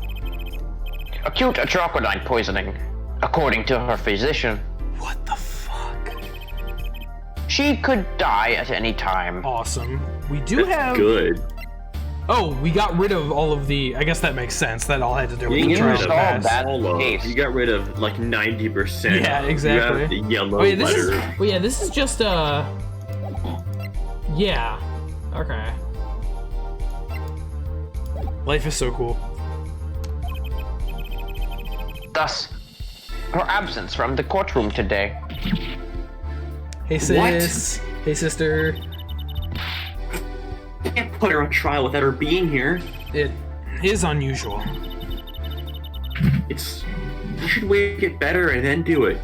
[SPEAKER 3] Acute atrocidine poisoning, according to her physician.
[SPEAKER 1] What the fuck?
[SPEAKER 3] She could die at any time.
[SPEAKER 1] Awesome. We do have...
[SPEAKER 2] Good.
[SPEAKER 1] Oh, we got rid of all of the... I guess that makes sense. That all had to do with the
[SPEAKER 2] You
[SPEAKER 1] trial.
[SPEAKER 3] solved that
[SPEAKER 2] All
[SPEAKER 3] case.
[SPEAKER 2] you got rid of like 90%.
[SPEAKER 1] Yeah, exactly.
[SPEAKER 2] You have the yellow
[SPEAKER 1] Oh yeah, this is...
[SPEAKER 2] letter.
[SPEAKER 1] Well, yeah, this is just, Yeah. Okay. Life is so cool.
[SPEAKER 3] Thus, her absence from the courtroom today.
[SPEAKER 1] Hey sis. Hey sister.
[SPEAKER 2] You can't put her on trial without her being here.
[SPEAKER 1] It is unusual.
[SPEAKER 2] You should wait to get better and then do it.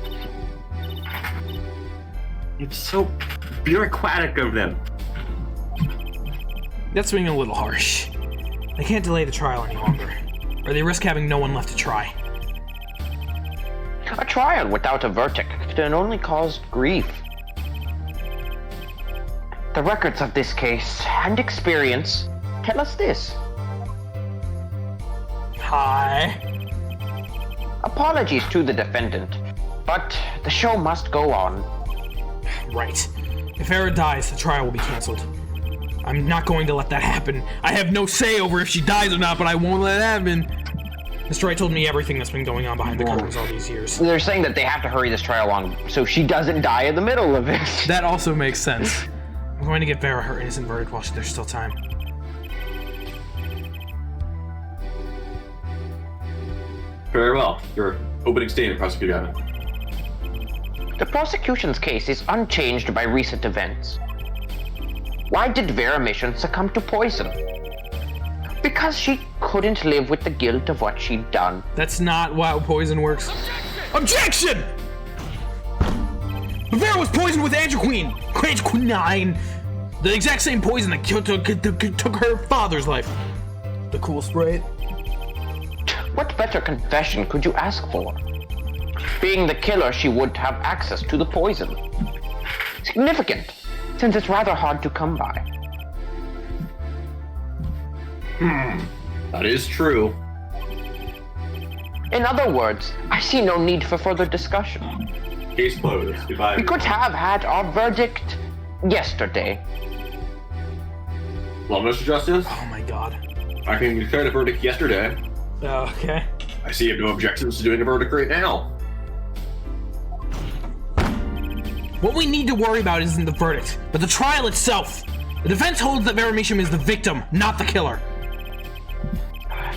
[SPEAKER 2] It's so bureaucratic of them.
[SPEAKER 1] That's being a little harsh. They can't delay the trial any longer, or they risk having no one left to try.
[SPEAKER 3] A trial without a verdict can only cause grief. The records of this case and experience tell us this.
[SPEAKER 1] Hi.
[SPEAKER 3] Apologies to the defendant, but the show must go on.
[SPEAKER 1] Right. If Era dies, the trial will be canceled. I'm not going to let that happen. I have no say over if she dies or not, but I won't let it happen. Mr. Wright told me everything that's been going on behind the curtains all these years.
[SPEAKER 3] They're saying that they have to hurry this trial along so she doesn't die in the middle of it.
[SPEAKER 1] That also makes sense. I'm going to get Vera her innocent verdict while there's still time.
[SPEAKER 4] Very well. Your opening statement, Prosecutor Gavin.
[SPEAKER 3] The prosecution's case is unchanged by recent events. Why did Veramisham succumb to poison? Because she couldn't live with the guilt of what she'd done.
[SPEAKER 1] That's not how poison works. Objection! Vera was poisoned with anthraquinine, the exact same poison that took her father's life. The cool spray.
[SPEAKER 3] What better confession could you ask for? Being the killer, she would have access to the poison. Significant, since it's rather hard to come by.
[SPEAKER 4] That is true.
[SPEAKER 3] In other words, I see no need for further discussion.
[SPEAKER 4] Case closed. Goodbye.
[SPEAKER 3] We could have had our verdict yesterday.
[SPEAKER 4] Well, Mr. Justice,
[SPEAKER 1] Oh my god.
[SPEAKER 4] I can declare the verdict yesterday.
[SPEAKER 1] Okay.
[SPEAKER 4] I see you have no objections to doing a verdict right now.
[SPEAKER 1] What we need to worry about isn't the verdict, but the trial itself. The defense holds that Veramisham is the victim, not the killer.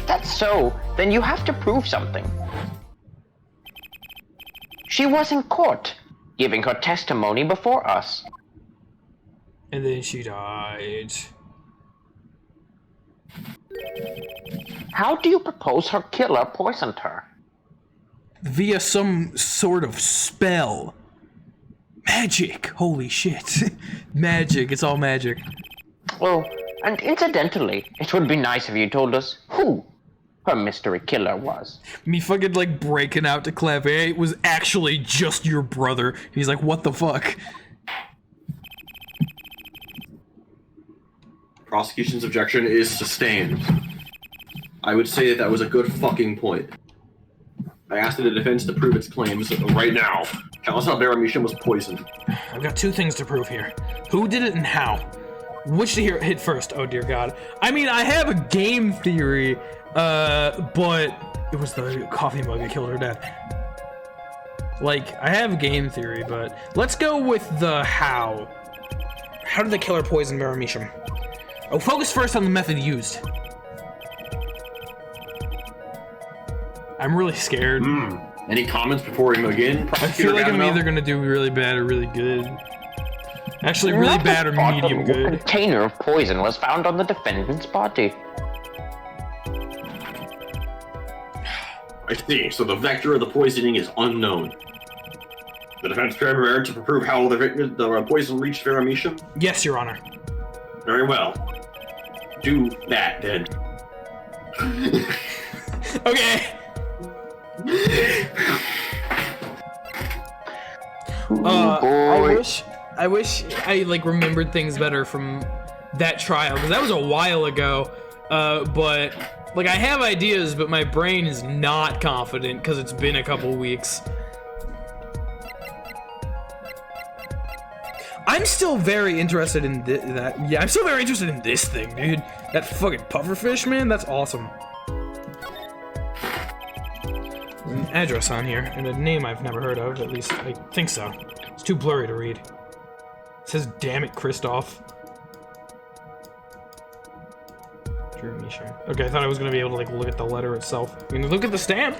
[SPEAKER 3] That's so, then you have to prove something. She was in court, giving her testimony before us.
[SPEAKER 1] And then she died.
[SPEAKER 3] How do you propose her killer poisoned her?
[SPEAKER 1] Via some sort of spell. Magic! Holy shit. Magic, it's all magic.
[SPEAKER 3] Oh, and incidentally, it would be nice if you told us who her mystery killer was.
[SPEAKER 1] Me fucking like breaking out to Kalvier was actually just your brother. He's like, what the fuck?
[SPEAKER 4] Prosecution's objection is sustained. I would say that was a good fucking point. I asked the defense to prove its claims right now. Tell us how Veramisham was poisoned.
[SPEAKER 1] I've got two things to prove here. Who did it and how? Which to hit first? Oh dear god. I mean, I have a game theory, but it was the coffee mug that killed her dad. Like, I have a game theory, but let's go with the how. How did the killer poison Veramisham? I'll focus first on the method used. I'm really scared.
[SPEAKER 4] Any comments before we begin?
[SPEAKER 1] I feel like I'm either gonna do really bad or really good. Actually, really bad or medium
[SPEAKER 3] A
[SPEAKER 1] good.
[SPEAKER 3] container of poison was found on the defendant's body.
[SPEAKER 4] I see. So the vector of the poisoning is unknown. The defense prepared to prove how the poison reached Veramisham?
[SPEAKER 1] Yes, Your Honor.
[SPEAKER 4] Very well. Do that then.
[SPEAKER 1] Okay. I wish I like remembered things better from that trial, because that was a while ago. But like I have ideas, but my brain is not confident because it's been a couple weeks. I'm still very interested in that. Yeah, I'm still very interested in this thing, dude. That fucking pufferfish, man. That's awesome. There's an address on here, and a name I've never heard of, at least I think so. It's too blurry to read. It says, damn it, Christoph. Okay, I thought I was gonna be able to like look at the letter itself. I mean, look at the stamp!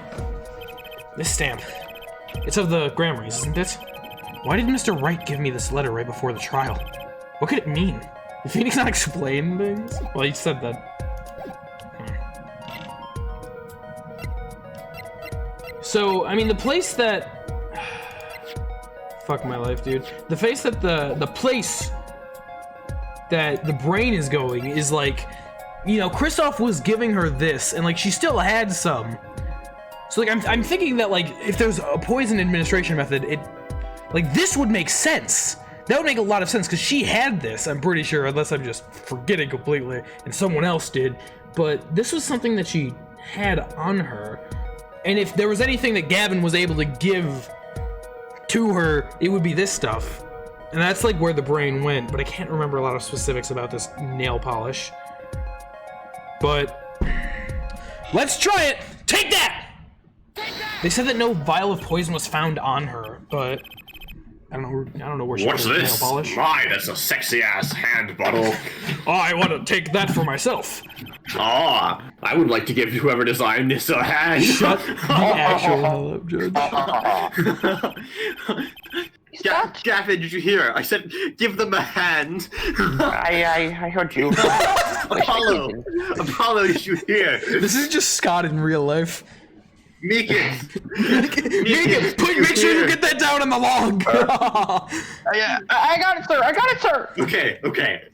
[SPEAKER 1] This stamp. It's of the Grammys, isn't it? Why did Mr. Wright give me this letter right before the trial? What could it mean? Did Phoenix not explain things? Well, he said that. So, I mean, the place that... Fuck my life, dude. The place that the place that the brain is going is like, you know, Christoph was giving her this, and like she still had some. So like I'm thinking that like if there's a poison administration method, it like this would make sense. That would make a lot of sense because she had this, I'm pretty sure, unless I'm just forgetting completely and someone else did. But this was something that she had on her. And if there was anything that Gavin was able to give to her, it would be this stuff. And that's like where the brain went, but I can't remember a lot of specifics about this nail polish. But let's try it. Take that! They said that no vial of poison was found on her, but I don't know where she
[SPEAKER 4] What's
[SPEAKER 1] put the nail
[SPEAKER 4] this?
[SPEAKER 1] polish.
[SPEAKER 4] My, that's a sexy ass hand bottle.
[SPEAKER 1] Oh, I want to take that for myself.
[SPEAKER 4] Ah, I would like to give whoever designed this a hand.
[SPEAKER 1] Shut the actual hell up, Judge.
[SPEAKER 2] Gavin, did you hear? I said, give them a hand.
[SPEAKER 3] I heard you.
[SPEAKER 2] Apollo, did you hear?
[SPEAKER 1] This is just Scott in real life.
[SPEAKER 2] Meekins,
[SPEAKER 1] Make sure you get that down on the log.
[SPEAKER 3] Yeah, I got it, sir. I got it, sir.
[SPEAKER 2] Okay.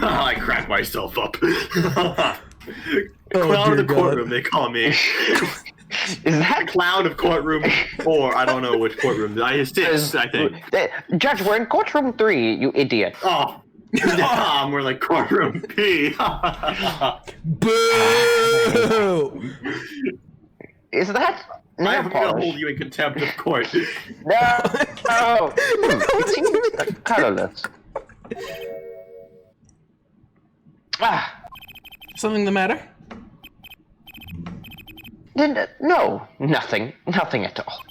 [SPEAKER 2] I cracked myself up.
[SPEAKER 1] Oh,
[SPEAKER 2] Clown of the
[SPEAKER 1] dear
[SPEAKER 2] courtroom,
[SPEAKER 1] God.
[SPEAKER 2] they call me.
[SPEAKER 3] Is that
[SPEAKER 2] Clown of courtroom 4, I don't know which courtroom. I assist, I think.
[SPEAKER 3] Judge, we're in courtroom 3, you idiot.
[SPEAKER 2] Oh. We're like courtroom P.
[SPEAKER 1] Boo!
[SPEAKER 3] Is that nail
[SPEAKER 2] I'm gonna
[SPEAKER 3] polish.
[SPEAKER 2] hold you in contempt of court.
[SPEAKER 3] No! No! It seems colorless. Ah!
[SPEAKER 1] Something the matter?
[SPEAKER 3] No, nothing. Nothing at all.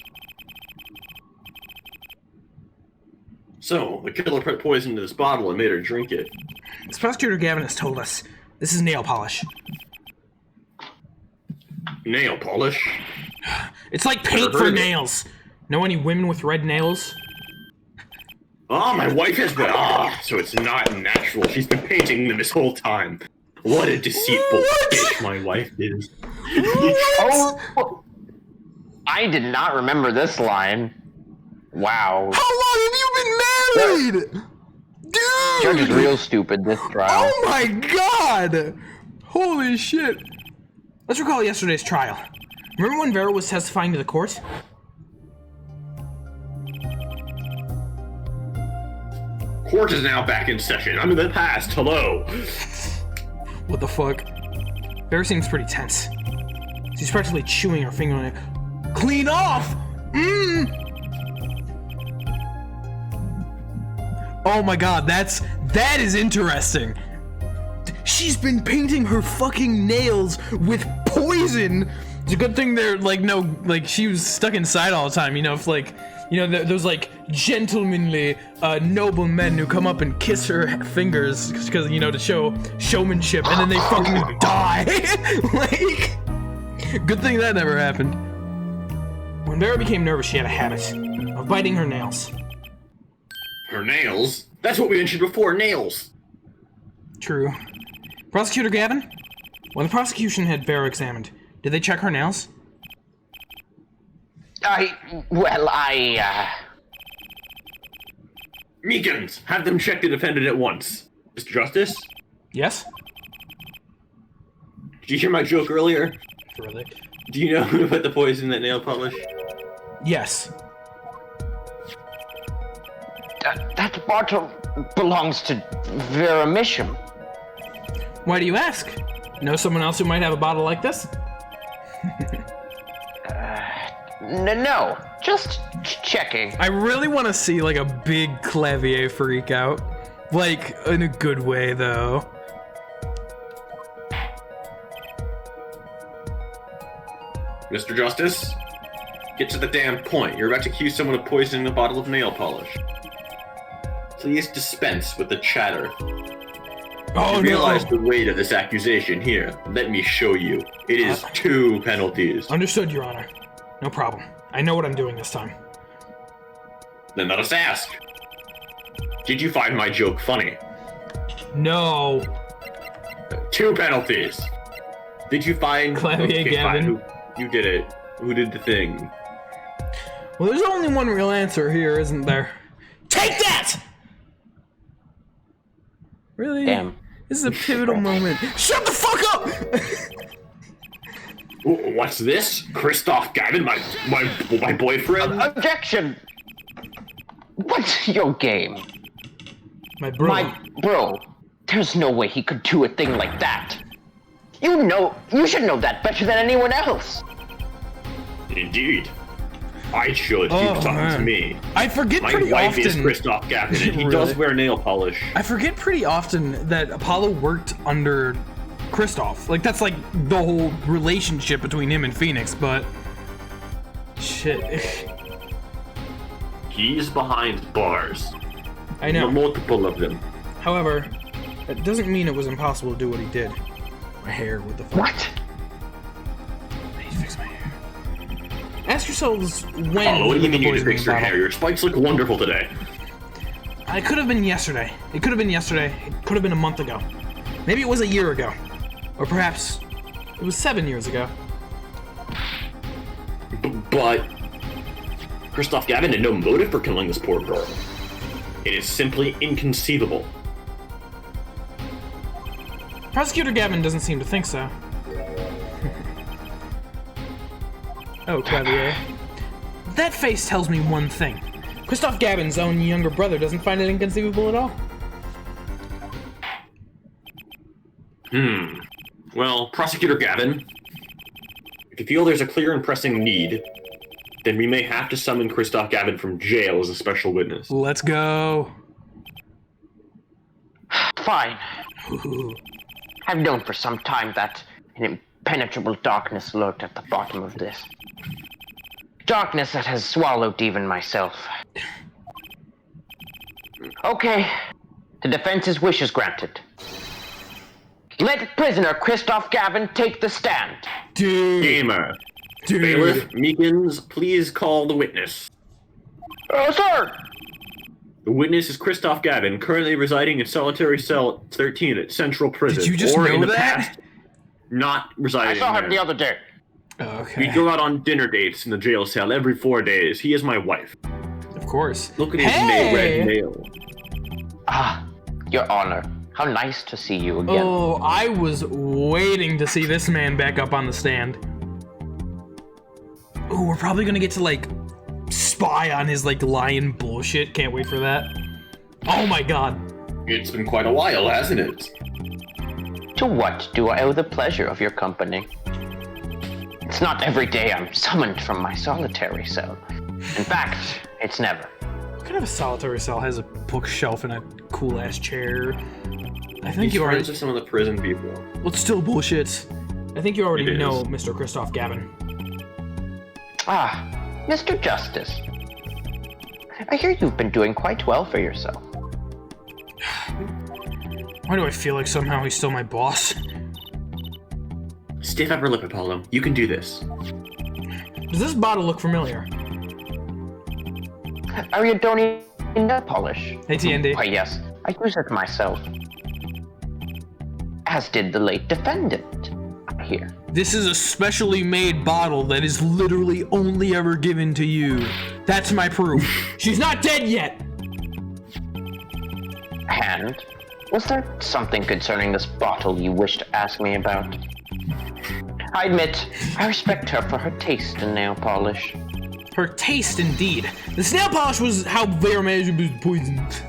[SPEAKER 4] So, the killer put poison into this bottle and made her drink it.
[SPEAKER 1] As Prosecutor Gavin has told us, this is nail polish.
[SPEAKER 4] Nail polish?
[SPEAKER 1] It's like paint for nails. Know any women with red nails?
[SPEAKER 2] Oh, my wife has been. So it's not natural. She's been painting them this whole time. What a deceitful bitch my wife is.
[SPEAKER 3] Oh! I did not remember this line. Wow.
[SPEAKER 1] How long have you been married? Dude!
[SPEAKER 3] Judge is real stupid this trial.
[SPEAKER 1] Oh my god! Holy shit. Let's recall yesterday's trial. Remember when Vera was testifying to the court?
[SPEAKER 2] Court is now back in session. I'm in the past. Hello.
[SPEAKER 1] What the fuck? Vera seems pretty tense. She's practically chewing her fingernail. Clean off! Oh my god, that is interesting. She's been painting her fucking nails with poison. It's a good thing they're she was stuck inside all the time, those gentlemanly, noble men who come up and kiss her fingers because, to show showmanship, and then they fucking die. Good thing that never happened. When Vera became nervous, she had a habit of biting her nails.
[SPEAKER 2] Her nails? That's what we mentioned before, nails.
[SPEAKER 1] True. Prosecutor Gavin? When the prosecution had Vera examined, did they check her nails?
[SPEAKER 2] Meekins, have them check the defendant at once. Mr. Justice?
[SPEAKER 1] Yes?
[SPEAKER 2] Did you hear my joke earlier?
[SPEAKER 1] Really?
[SPEAKER 2] Do you know who put the poison in that nail polish?
[SPEAKER 1] Yes.
[SPEAKER 3] That bottle belongs to Vera Misham.
[SPEAKER 1] Why do you ask? Know someone else who might have a bottle like this?
[SPEAKER 3] No, just checking.
[SPEAKER 1] I really want to see a big Kalvier freak out. In a good way, though.
[SPEAKER 2] Mr. Justice? Get to the damn point. You're about to accuse someone of poisoning a bottle of nail polish. Please dispense with the chatter.
[SPEAKER 1] Oh,
[SPEAKER 2] you realize
[SPEAKER 1] no.
[SPEAKER 2] the weight of this accusation here. Let me show you. It is 2 penalties.
[SPEAKER 1] Understood, Your Honor. No problem. I know what I'm doing this time.
[SPEAKER 2] Then let us ask. Did you find my joke funny?
[SPEAKER 1] No.
[SPEAKER 2] 2 penalties. Did you find...
[SPEAKER 1] Kalvier Gavin.
[SPEAKER 2] You did it. Who did the thing?
[SPEAKER 1] Well, there's only one real answer here, isn't there? Take that! Really?
[SPEAKER 3] Damn.
[SPEAKER 1] This is a pivotal moment. Shut the fuck up!
[SPEAKER 2] What's this? Christoph Gavin, my boyfriend?
[SPEAKER 3] Objection! What's your game?
[SPEAKER 1] My bro.
[SPEAKER 3] My bro. There's no way he could do a thing like that. You should know that better than anyone else.
[SPEAKER 2] Indeed. I should.
[SPEAKER 1] Oh,
[SPEAKER 2] You've talking to
[SPEAKER 1] man.
[SPEAKER 2] me.
[SPEAKER 1] I forget
[SPEAKER 2] My
[SPEAKER 1] pretty
[SPEAKER 2] wife
[SPEAKER 1] often.
[SPEAKER 2] is Christoph Gavin, and he
[SPEAKER 1] Really?
[SPEAKER 2] does wear nail polish.
[SPEAKER 1] I forget pretty often that Apollo worked under Christoph. That's the whole relationship between him and Phoenix, but shit.
[SPEAKER 2] He's behind bars.
[SPEAKER 1] I know.
[SPEAKER 2] Multiple of them.
[SPEAKER 1] However, that doesn't mean it was impossible to do what he did. My hair, what the fuck?
[SPEAKER 3] What?
[SPEAKER 1] I need to fix my hair. Ask yourselves when.
[SPEAKER 2] Apollo, what do you mean
[SPEAKER 1] the
[SPEAKER 2] you
[SPEAKER 1] boys
[SPEAKER 2] just fixed
[SPEAKER 1] being
[SPEAKER 2] your hair?
[SPEAKER 1] bottled.
[SPEAKER 2] Your spikes look wonderful today.
[SPEAKER 1] It could have been yesterday. It could have been yesterday. It could have been a month ago. Maybe it was a year ago. Or perhaps it was 7 years ago.
[SPEAKER 2] But Christoph Gavin had no motive for killing this poor girl. It is simply inconceivable.
[SPEAKER 1] Prosecutor Gavin doesn't seem to think so. Oh, Kalvier. That face tells me one thing. Christoph Gavin's own younger brother doesn't find it inconceivable at all.
[SPEAKER 2] Well, Prosecutor Gavin, if you feel there's a clear and pressing need then we may have to summon Christoph Gavin from jail as a special witness.
[SPEAKER 1] Let's go.
[SPEAKER 3] Fine.
[SPEAKER 1] Ooh.
[SPEAKER 3] I've known for some time that an impenetrable darkness lurked at the bottom of this. Darkness that has swallowed even myself. Okay, the defense's wish is granted. Let prisoner Christoph Gavin take the stand.
[SPEAKER 1] Dude.
[SPEAKER 2] Gamer.
[SPEAKER 1] Dude.
[SPEAKER 2] Bailiff Meekins, please call the witness.
[SPEAKER 3] Oh, sir!
[SPEAKER 2] The witness is Christoph Gavin, currently residing in solitary cell 13 at Central Prison.
[SPEAKER 1] Did you just
[SPEAKER 2] or
[SPEAKER 1] know
[SPEAKER 2] in the
[SPEAKER 1] that?
[SPEAKER 2] past, not residing
[SPEAKER 3] I saw him
[SPEAKER 2] there.
[SPEAKER 3] the other day.
[SPEAKER 1] Okay.
[SPEAKER 2] We go out on dinner dates in the jail cell every 4 days. He is my wife.
[SPEAKER 1] Of course.
[SPEAKER 2] Look at his
[SPEAKER 1] Hey!
[SPEAKER 2] red nail.
[SPEAKER 3] Ah, Your Honor, how nice to see you again.
[SPEAKER 1] Oh, I was waiting to see this man back up on the stand. Oh, we're probably gonna get to, like, spy on his, like, lying bullshit. Can't wait for that. Oh my god.
[SPEAKER 2] It's been quite a while, hasn't it?
[SPEAKER 3] To what do I owe the pleasure of your company? It's not every day I'm summoned from my solitary cell. In fact, it's never.
[SPEAKER 1] What kind of a solitary cell has a bookshelf and a cool-ass chair? I think
[SPEAKER 2] He's
[SPEAKER 1] you
[SPEAKER 2] friends
[SPEAKER 1] already...
[SPEAKER 2] with some of the prison people.
[SPEAKER 1] Well, it's still bullshit. I think you already
[SPEAKER 2] It
[SPEAKER 1] know
[SPEAKER 2] is.
[SPEAKER 1] Mr. Christoph Gavin.
[SPEAKER 3] Ah, Mr. Justice. I hear you've been doing quite well for yourself.
[SPEAKER 1] Why do I feel like somehow he's still my boss?
[SPEAKER 2] Stiff upper lip, Apollo. You can do this.
[SPEAKER 1] Does this bottle look familiar?
[SPEAKER 3] Are you donating nail polish?
[SPEAKER 1] Hey, TND.
[SPEAKER 3] Why, yes. I use it myself. As did the late defendant, I hear.
[SPEAKER 1] This is a specially made bottle that is literally only ever given to you. That's my proof. She's not dead yet!
[SPEAKER 3] And was there something concerning this bottle you wish to ask me about? I admit, I respect her for her taste in nail polish.
[SPEAKER 1] Her taste, indeed. The snail polish was how Vera managed was poisoned.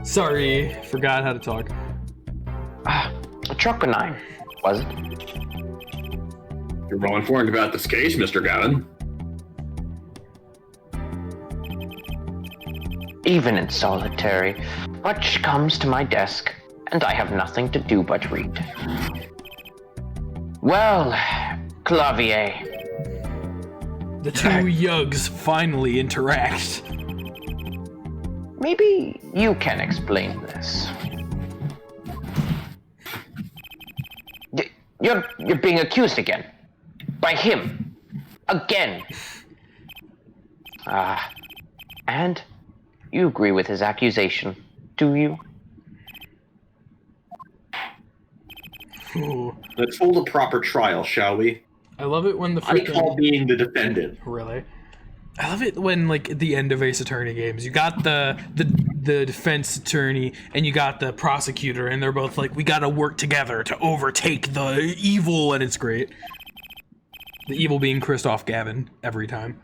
[SPEAKER 1] Sorry, forgot how to talk.
[SPEAKER 3] Ah, troconine, was it?
[SPEAKER 2] You're well informed about this case, Mr. Gavin.
[SPEAKER 3] Even in solitary, much comes to my desk, and I have nothing to do but read. Well, Kalvier.
[SPEAKER 1] The two Yugs finally interact.
[SPEAKER 3] Maybe you can explain this. You're being accused again. By him. Again. And you agree with his accusation, do you?
[SPEAKER 1] Ooh.
[SPEAKER 2] Let's hold a proper trial, shall we?
[SPEAKER 1] I love it when the
[SPEAKER 2] I call
[SPEAKER 1] freaking...
[SPEAKER 2] being the defendant.
[SPEAKER 1] Really? I love it when, like, at the end of Ace Attorney games, you got the defense attorney and you got the prosecutor, and they're both like, we gotta work together to overtake the evil, and it's great. The evil being Christoph Gavin every time.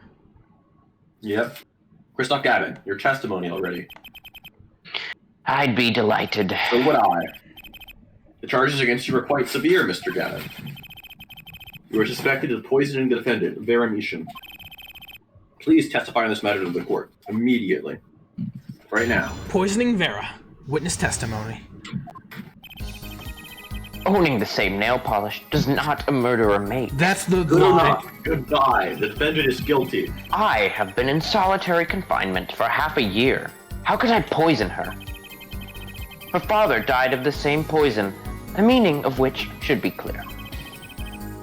[SPEAKER 2] Yep. Christoph Gavin, your testimony already.
[SPEAKER 3] I'd be delighted.
[SPEAKER 2] So would I. The charges against you are quite severe, Mr. Gavin. You are suspected of poisoning the defendant, Vera Mishin. Please testify on this matter to the court. Immediately. Right now.
[SPEAKER 1] Poisoning Vera. Witness testimony.
[SPEAKER 3] Owning the same nail polish does not a murderer make.
[SPEAKER 1] That's the
[SPEAKER 2] Good
[SPEAKER 1] lie.
[SPEAKER 2] enough. Goodbye. The defendant is guilty.
[SPEAKER 3] I have been in solitary confinement for half a year. How could I poison her? Her father died of the same poison, the meaning of which should be clear.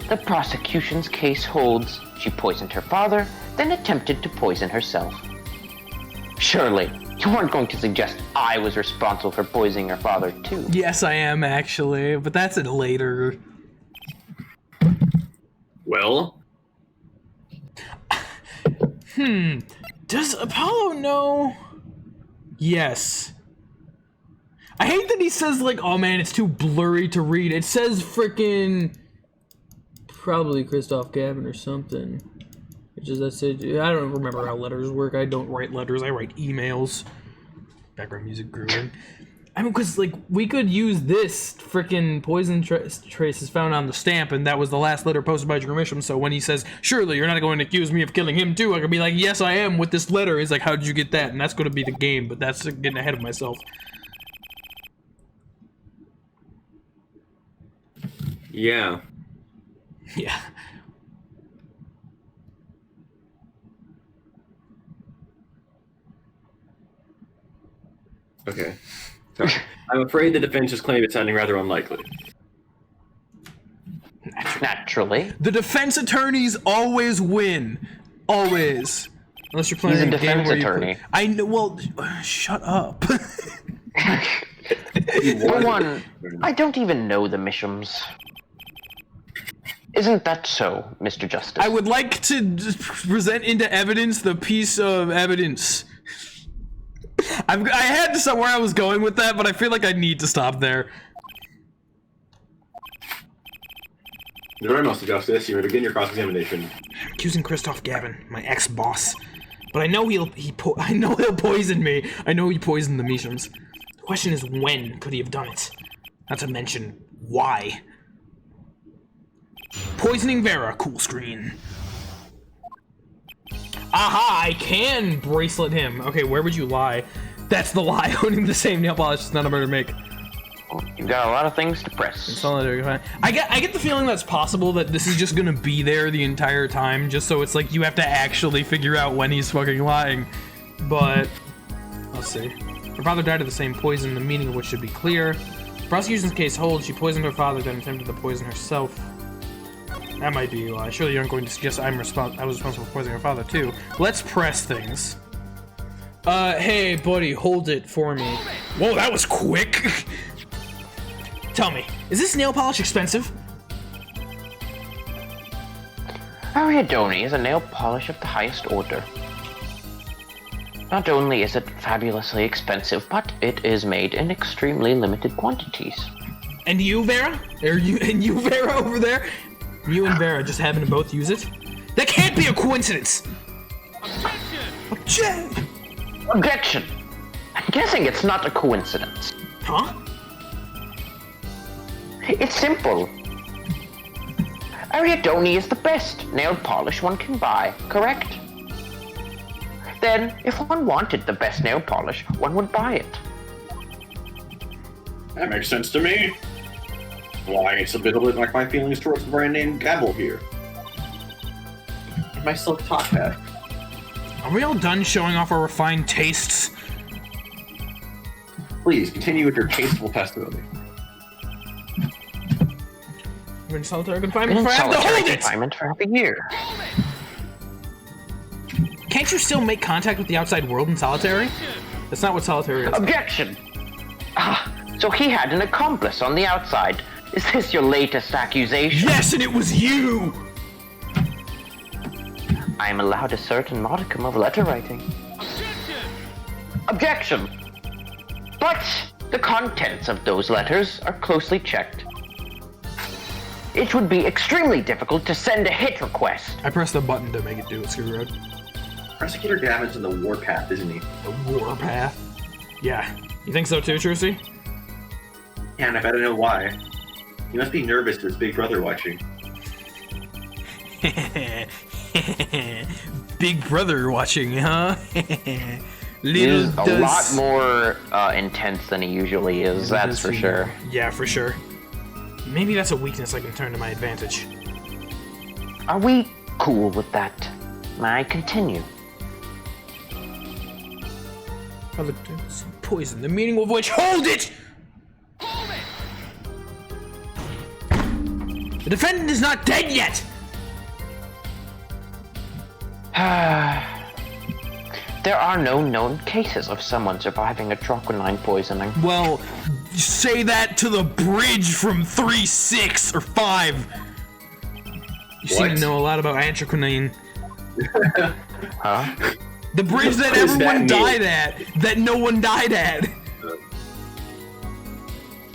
[SPEAKER 3] The prosecution's case holds she poisoned her father, then attempted to poison herself. Surely, you weren't going to suggest I was responsible for poisoning her father too.
[SPEAKER 1] Yes, I am, actually, but that's it later.
[SPEAKER 2] Well?
[SPEAKER 1] Does Apollo know? Yes. I hate that he says, like, oh man, it's too blurry to read. It says frickin' probably Christoph Gavin or something. Which is, I don't remember how letters work. I don't write letters, I write emails. Background music grew in. I mean, because, like, we could use this frickin' poison traces found on the stamp, and that was the last letter posted by Gromisham, so when he says, surely you're not going to accuse me of killing him too, I could be like, yes, I am with this letter. He's like, how did you get that? And that's going to be the game, but that's getting ahead of myself.
[SPEAKER 2] Yeah.
[SPEAKER 1] Yeah.
[SPEAKER 2] Okay. So, I'm afraid the defense's claim is sounding rather unlikely.
[SPEAKER 3] Naturally.
[SPEAKER 1] The defense attorneys always win. Always. Unless you're playing
[SPEAKER 3] He's a
[SPEAKER 1] a game
[SPEAKER 3] defense
[SPEAKER 1] where
[SPEAKER 3] attorney.
[SPEAKER 1] I know, well, shut up.
[SPEAKER 3] For one, I don't even know the Mishams. Isn't that so, Mr. Justice?
[SPEAKER 1] I would like to just present into evidence the piece of evidence. I had to stop where I was going with that, but I feel like I need to stop there.
[SPEAKER 4] Very much, Justice. You may begin your cross-examination.
[SPEAKER 1] I'm accusing Christoph Gavin, my ex-boss, but I know he'll poison me. I know he poisoned the Mishams. The question is, when could he have done it? Not to mention why. Poisoning Vera, cool screen. Aha, I can bracelet him. Okay, where would you lie? That's the lie. Owning the same nail polish is not a murder make.
[SPEAKER 3] You've got a lot of things to press.
[SPEAKER 1] I get the feeling that's possible, that this is just gonna be there the entire time, just so it's like you have to actually figure out when he's fucking lying. But let's see. Her father died of the same poison, the meaning of which should be clear. The prosecution's case holds she poisoned her father, then attempted to poison herself. That might be a lie. Surely you aren't going to suggest I was responsible for poisoning her father too. Let's press things. Hey buddy, hold it for me. Whoa, that was quick. Tell me, is this nail polish expensive?
[SPEAKER 3] Ariadone is a nail polish of the highest order. Not only is it fabulously expensive, but it is made in extremely limited quantities.
[SPEAKER 1] And you, Vera? You, Vera, over there? You and Vera just happen to both use it? That can't be a coincidence! Objection!
[SPEAKER 3] Objection! I'm guessing it's not a coincidence.
[SPEAKER 1] Huh?
[SPEAKER 3] It's simple. Ariadone is the best nail polish one can buy, correct? Then, if one wanted the best nail polish, one would buy it.
[SPEAKER 4] That makes sense to me. Why, it's a bit like my feelings towards the brand name Gabble here. My silk top hat.
[SPEAKER 1] Are we all done showing off our refined tastes?
[SPEAKER 4] Please, continue with your tasteful testimony.
[SPEAKER 1] I'm in solitary
[SPEAKER 3] Been
[SPEAKER 1] confinement
[SPEAKER 3] in
[SPEAKER 1] for half the
[SPEAKER 3] solitary
[SPEAKER 1] hold it!
[SPEAKER 3] confinement for half a year.
[SPEAKER 1] Can't you still make contact with the outside world in solitary? That's not what solitary is.
[SPEAKER 3] Objection! Ah, so he had an accomplice on the outside. Is this your latest accusation?
[SPEAKER 1] Yes, and it was you!
[SPEAKER 3] I am allowed a certain modicum of letter writing. Objection! But the contents of those letters are closely checked. It would be extremely difficult to send a hit request.
[SPEAKER 1] I pressed the button to make it do it, Screw Road.
[SPEAKER 4] Prosecutor Gavins in the warpath, isn't he?
[SPEAKER 1] The warpath? Yeah. You think so too, Trucy?
[SPEAKER 4] Yeah, and I better know why. He must be nervous with his big brother watching.
[SPEAKER 1] Big brother watching, huh?
[SPEAKER 3] He's a lot more intense than he usually is, that's for sure.
[SPEAKER 1] Yeah, for sure. Maybe that's a weakness I can turn to my advantage.
[SPEAKER 3] Are we cool with that? May I continue?
[SPEAKER 1] Poison, the meaning of which— hold it! The defendant is not dead yet!
[SPEAKER 3] There are no known cases of someone surviving a troconine poisoning.
[SPEAKER 1] Well, say that to the bridge from 3-6 or 5. You seem to know a lot about anthraquinine.
[SPEAKER 3] Huh?
[SPEAKER 1] The bridge that everyone died at, that no one died at.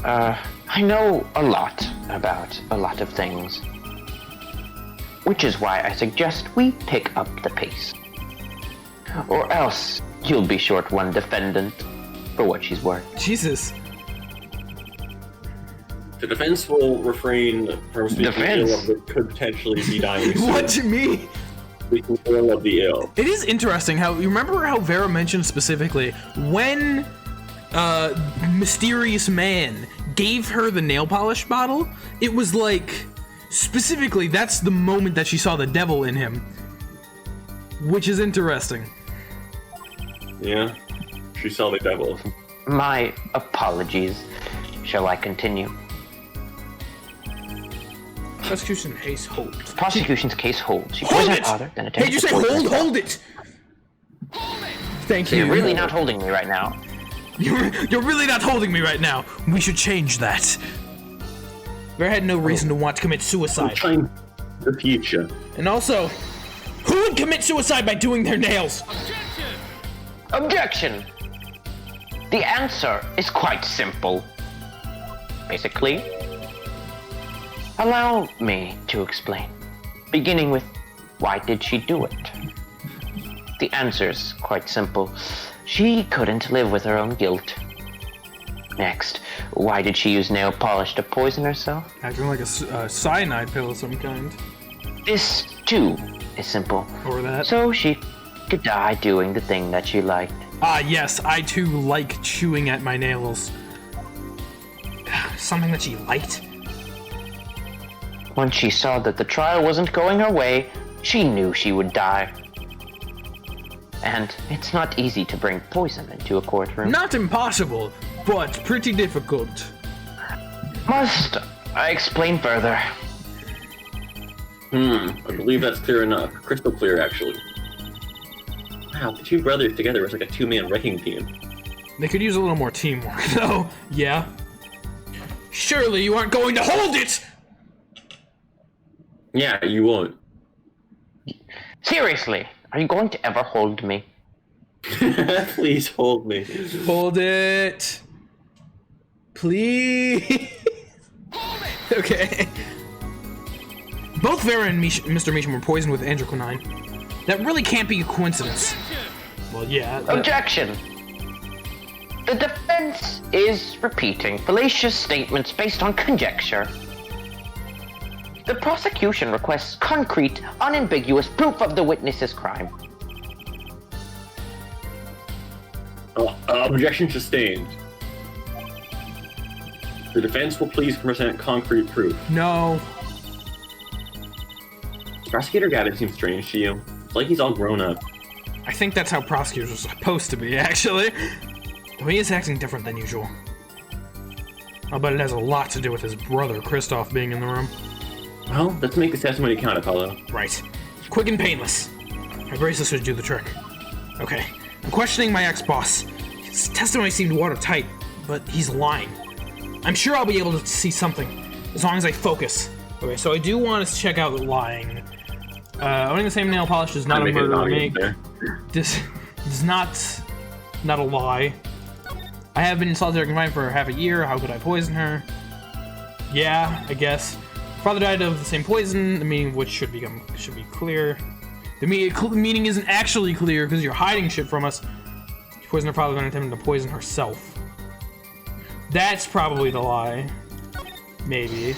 [SPEAKER 3] I know a lot about a lot of things. Which is why I suggest we pick up the pace. Or else, you'll be short one defendant for what she's worth.
[SPEAKER 1] Jesus.
[SPEAKER 2] The defense will refrain from speaking
[SPEAKER 3] Defense?
[SPEAKER 2] ill of what could potentially be dying soon.
[SPEAKER 1] What to me?
[SPEAKER 2] Speaking ill of the ill.
[SPEAKER 1] It is interesting how you remember how Vera mentioned specifically when Mysterious Man gave her the nail polish bottle. It was like specifically that's the moment that she saw the devil in him, which is interesting.
[SPEAKER 2] Yeah, she saw the devil.
[SPEAKER 3] My apologies. Shall I continue?
[SPEAKER 1] Prosecution case holds.
[SPEAKER 3] Prosecution's case holds. She
[SPEAKER 1] Hold
[SPEAKER 3] poisoned
[SPEAKER 1] it!
[SPEAKER 3] her father, then
[SPEAKER 1] Hey,
[SPEAKER 3] attempted
[SPEAKER 1] did you
[SPEAKER 3] to
[SPEAKER 1] say
[SPEAKER 3] poison
[SPEAKER 1] hold?
[SPEAKER 3] herself.
[SPEAKER 1] Hold it! Thank
[SPEAKER 3] So
[SPEAKER 1] you.
[SPEAKER 3] you're really not holding me right now.
[SPEAKER 1] You're really not holding me right now. We should change that. Vera had no reason to want to commit
[SPEAKER 2] I'm
[SPEAKER 1] suicide.
[SPEAKER 2] trying the future.
[SPEAKER 1] And also, who would commit suicide by doing their nails?
[SPEAKER 3] Objection! The answer is quite simple. Basically, allow me to explain. Beginning with, why did she do it? The answer's quite simple. She couldn't live with her own guilt. Next, why did she use nail polish to poison herself?
[SPEAKER 1] Acting like a cyanide pill of some kind.
[SPEAKER 3] This, too, is simple.
[SPEAKER 1] Or that.
[SPEAKER 3] So she could die doing the thing that she liked.
[SPEAKER 1] Ah, yes, I too like chewing at my nails. Something that she liked?
[SPEAKER 3] When she saw that the trial wasn't going her way, she knew she would die. And it's not easy to bring poison into a courtroom.
[SPEAKER 1] Not impossible, but pretty difficult.
[SPEAKER 3] Must I explain further?
[SPEAKER 2] I believe that's clear enough. Crystal clear, actually. Wow, the two brothers together was like a two-man wrecking team.
[SPEAKER 1] They could use a little more teamwork, though. Yeah. Surely you aren't going to hold it!
[SPEAKER 2] Yeah, you won't.
[SPEAKER 3] Seriously, are you going to ever hold me?
[SPEAKER 2] Please hold me.
[SPEAKER 1] Hold it. Please. Okay. Both Vera and Mr. Meacham were poisoned with androquinine. That really can't be a coincidence. Well, yeah.
[SPEAKER 3] Objection! The defense is repeating fallacious statements based on conjecture. The prosecution requests concrete, unambiguous proof of the witness's crime.
[SPEAKER 2] Objection sustained. The defense will please present concrete proof.
[SPEAKER 1] No.
[SPEAKER 2] Prosecutor Gavin seems strange to you. It's like he's all grown up.
[SPEAKER 1] I think that's how prosecutors are supposed to be, actually. Though he is acting different than usual. I'll bet it has a lot to do with his brother, Kristoff, being in the room.
[SPEAKER 2] Well, let's make this testimony count, Apollo.
[SPEAKER 1] Right. Quick and painless. My bracelet should do the trick. Okay. I'm questioning my ex-boss. His testimony seemed watertight, but he's lying. I'm sure I'll be able to see something, as long as I focus. Okay, so I do want us to check out the lying. Owning the same nail polish is not a murder make. This is not a lie. I have been in solitary confinement for half a year. How could I poison her? Yeah, I guess. Father died of the same poison, the meaning of which should be clear. The meaning isn't actually clear because you're hiding shit from us. She poisoned her father, then attempted to poison herself. That's probably the lie. Maybe.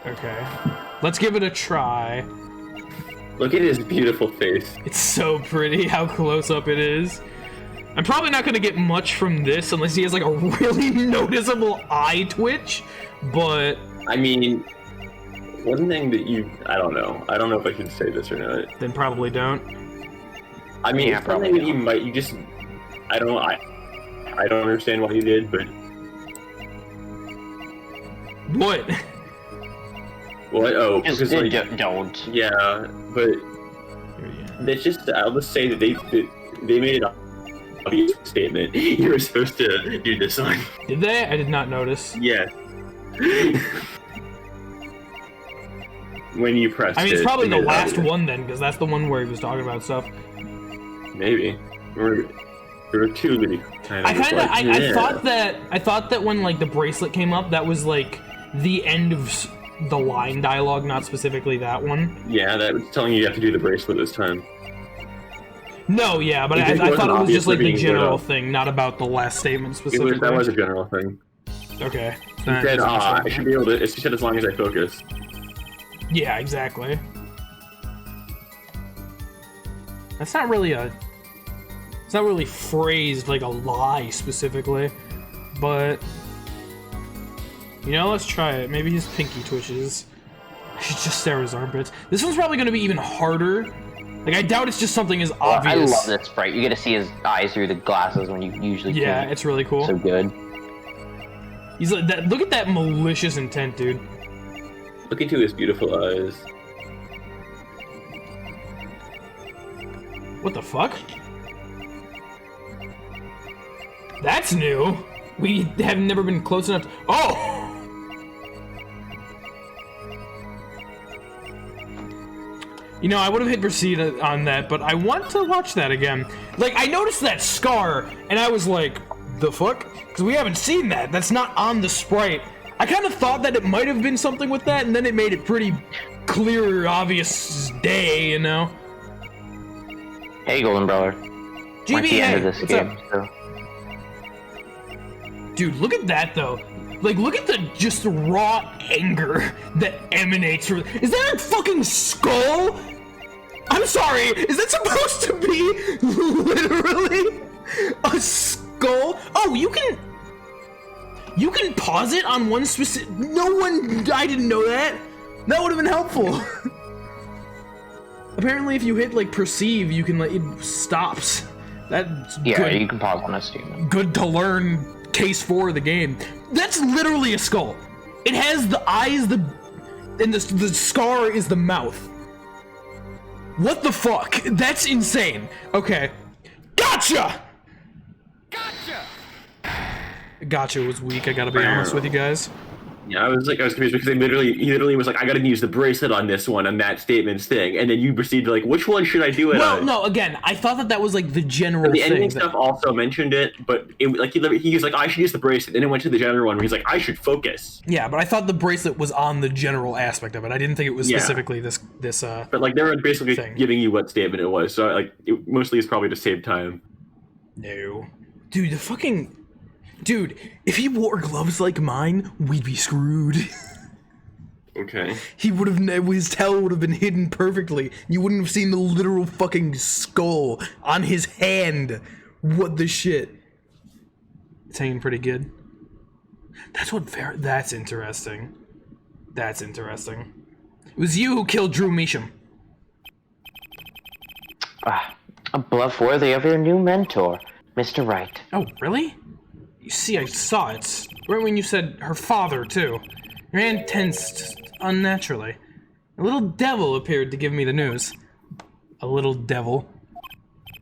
[SPEAKER 1] Okay. Let's give it a try.
[SPEAKER 2] Look at his beautiful face.
[SPEAKER 1] It's so pretty how close up it is. I'm probably not going to get much from this unless he has like a really noticeable eye twitch, but...
[SPEAKER 2] I mean, one thing that I don't know. I don't know if I should say this or not.
[SPEAKER 1] Then probably don't.
[SPEAKER 2] I mean,
[SPEAKER 3] Yeah,
[SPEAKER 2] it's something that I don't understand why you did, but...
[SPEAKER 1] What?
[SPEAKER 2] What? Oh,
[SPEAKER 3] Just
[SPEAKER 2] because like...
[SPEAKER 3] don't.
[SPEAKER 2] Yeah, but... It's just, I'll just say that they made an obvious statement. You were supposed to do this one.
[SPEAKER 1] Did they? I did not notice.
[SPEAKER 2] Yeah. When you pressed it.
[SPEAKER 1] I mean, it's probably the
[SPEAKER 2] it
[SPEAKER 1] last
[SPEAKER 2] obvious.
[SPEAKER 1] one then, because that's the one where he was talking about stuff.
[SPEAKER 2] Maybe. There were two that he kind of...
[SPEAKER 1] I thought that when like the bracelet came up, that was like the end of the line dialogue, not specifically that one.
[SPEAKER 2] Yeah, that was telling you have to do the bracelet this time.
[SPEAKER 1] No, yeah, but
[SPEAKER 2] It
[SPEAKER 1] I
[SPEAKER 2] wasn't
[SPEAKER 1] thought it was just like the
[SPEAKER 2] obviously being
[SPEAKER 1] general
[SPEAKER 2] put up.
[SPEAKER 1] thing, not about the last statement specifically.
[SPEAKER 2] That was a general thing.
[SPEAKER 1] Okay.
[SPEAKER 2] He said, I should be able to. She said as long as I focus.
[SPEAKER 1] Yeah, exactly. That's not really a... It's not really phrased like a lie specifically, but... You know, let's try it. Maybe his pinky twitches. I should just stare at his armpits. This one's probably going to be even harder. Like, I doubt it's just something as obvious.
[SPEAKER 3] I love this sprite. You get to see his eyes through the glasses when you usually
[SPEAKER 1] Yeah,
[SPEAKER 3] can't.
[SPEAKER 1] it's really cool.
[SPEAKER 3] So good.
[SPEAKER 1] He's like that. Look at that malicious intent, dude.
[SPEAKER 2] Look into his beautiful eyes.
[SPEAKER 1] What the fuck? That's new. We have never been close enough to... Oh! You know, I would have hit proceed on that, but I want to watch that again. Like, I noticed that scar, and I was like, the fuck? Because we haven't seen that. That's not on the sprite. I kind of thought that it might have been something with that, and then it made it pretty clear, obvious as day, you know?
[SPEAKER 3] Hey, Golden Brother.
[SPEAKER 1] GB,
[SPEAKER 3] Went the end of this
[SPEAKER 1] what's
[SPEAKER 3] game,
[SPEAKER 1] up?
[SPEAKER 3] so.
[SPEAKER 1] Dude, look at that, though. Like, look at the just raw anger that emanates from... Is that a fucking skull? I'm sorry, is that supposed to be literally a skull? Oh, you can pause it on one specific... I didn't know that. That would have been helpful. Apparently, if you hit, like, perceive, you can, like, it stops. That's
[SPEAKER 3] Yeah,
[SPEAKER 1] good.
[SPEAKER 3] you can pause on this too.
[SPEAKER 1] Good to learn case 4 of the game. That's literally a skull. It has the eyes, and the scar is the mouth. What the fuck? That's insane. Okay. Gotcha! Gotcha was weak, I gotta be honest with you guys.
[SPEAKER 2] Yeah, I was confused because he literally was like, I gotta use the bracelet on this one, on that statement's thing, and then you proceed to like, which one should I do it
[SPEAKER 1] Well,
[SPEAKER 2] on?
[SPEAKER 1] no, again, I thought that was like the general
[SPEAKER 2] The
[SPEAKER 1] thing.
[SPEAKER 2] ending stuff also mentioned it, but it, like he was like, I should use the bracelet, and it went to the general one where he's like, I should focus.
[SPEAKER 1] Yeah, but I thought the bracelet was on the general aspect of it. I didn't think it was specifically this
[SPEAKER 2] But like they were basically
[SPEAKER 1] thing.
[SPEAKER 2] giving you what statement it was, so like it mostly is probably to save time.
[SPEAKER 1] No. Dude, Dude, if he wore gloves like mine, we'd be screwed.
[SPEAKER 2] Okay.
[SPEAKER 1] His tail would have been hidden perfectly. You wouldn't have seen the literal fucking skull on his hand. What the shit? It's hanging pretty good. That's interesting. That's interesting. It was you who killed Drew Measham.
[SPEAKER 3] A bluff worthy of your new mentor, Mr. Wright.
[SPEAKER 1] Oh, really? You see, I saw it. Right when you said her father, too. Your hand tensed unnaturally. A little devil appeared to give me the news. A little devil.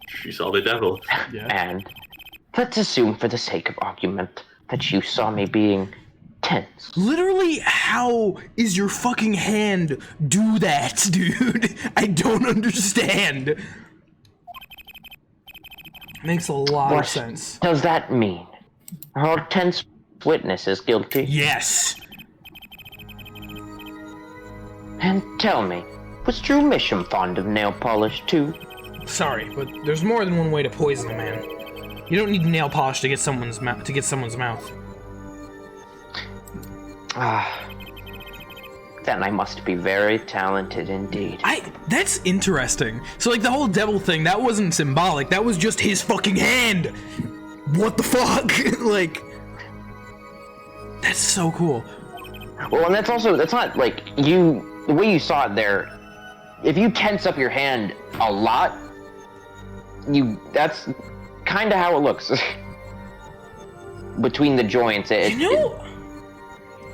[SPEAKER 2] She saw the devil.
[SPEAKER 1] Yeah.
[SPEAKER 3] And let's assume for the sake of argument that you saw me being tense.
[SPEAKER 1] Literally, how is your fucking hand do that, dude? I don't understand. Makes a lot of sense.
[SPEAKER 3] Does that mean our tense witness is guilty?
[SPEAKER 1] Yes.
[SPEAKER 3] And tell me, was Drew Measham fond of nail polish too?
[SPEAKER 1] Sorry, but there's more than one way to poison a man. You don't need nail polish to get someone's mouth.
[SPEAKER 3] Then I must be very talented indeed.
[SPEAKER 1] That's interesting. So, like, the whole devil thing, that wasn't symbolic. That was just his fucking hand. What the fuck? Like, that's so cool.
[SPEAKER 3] Well, and that's not, like, the way you saw it there, if you tense up your hand a lot, that's kind of how it looks. Between the joints,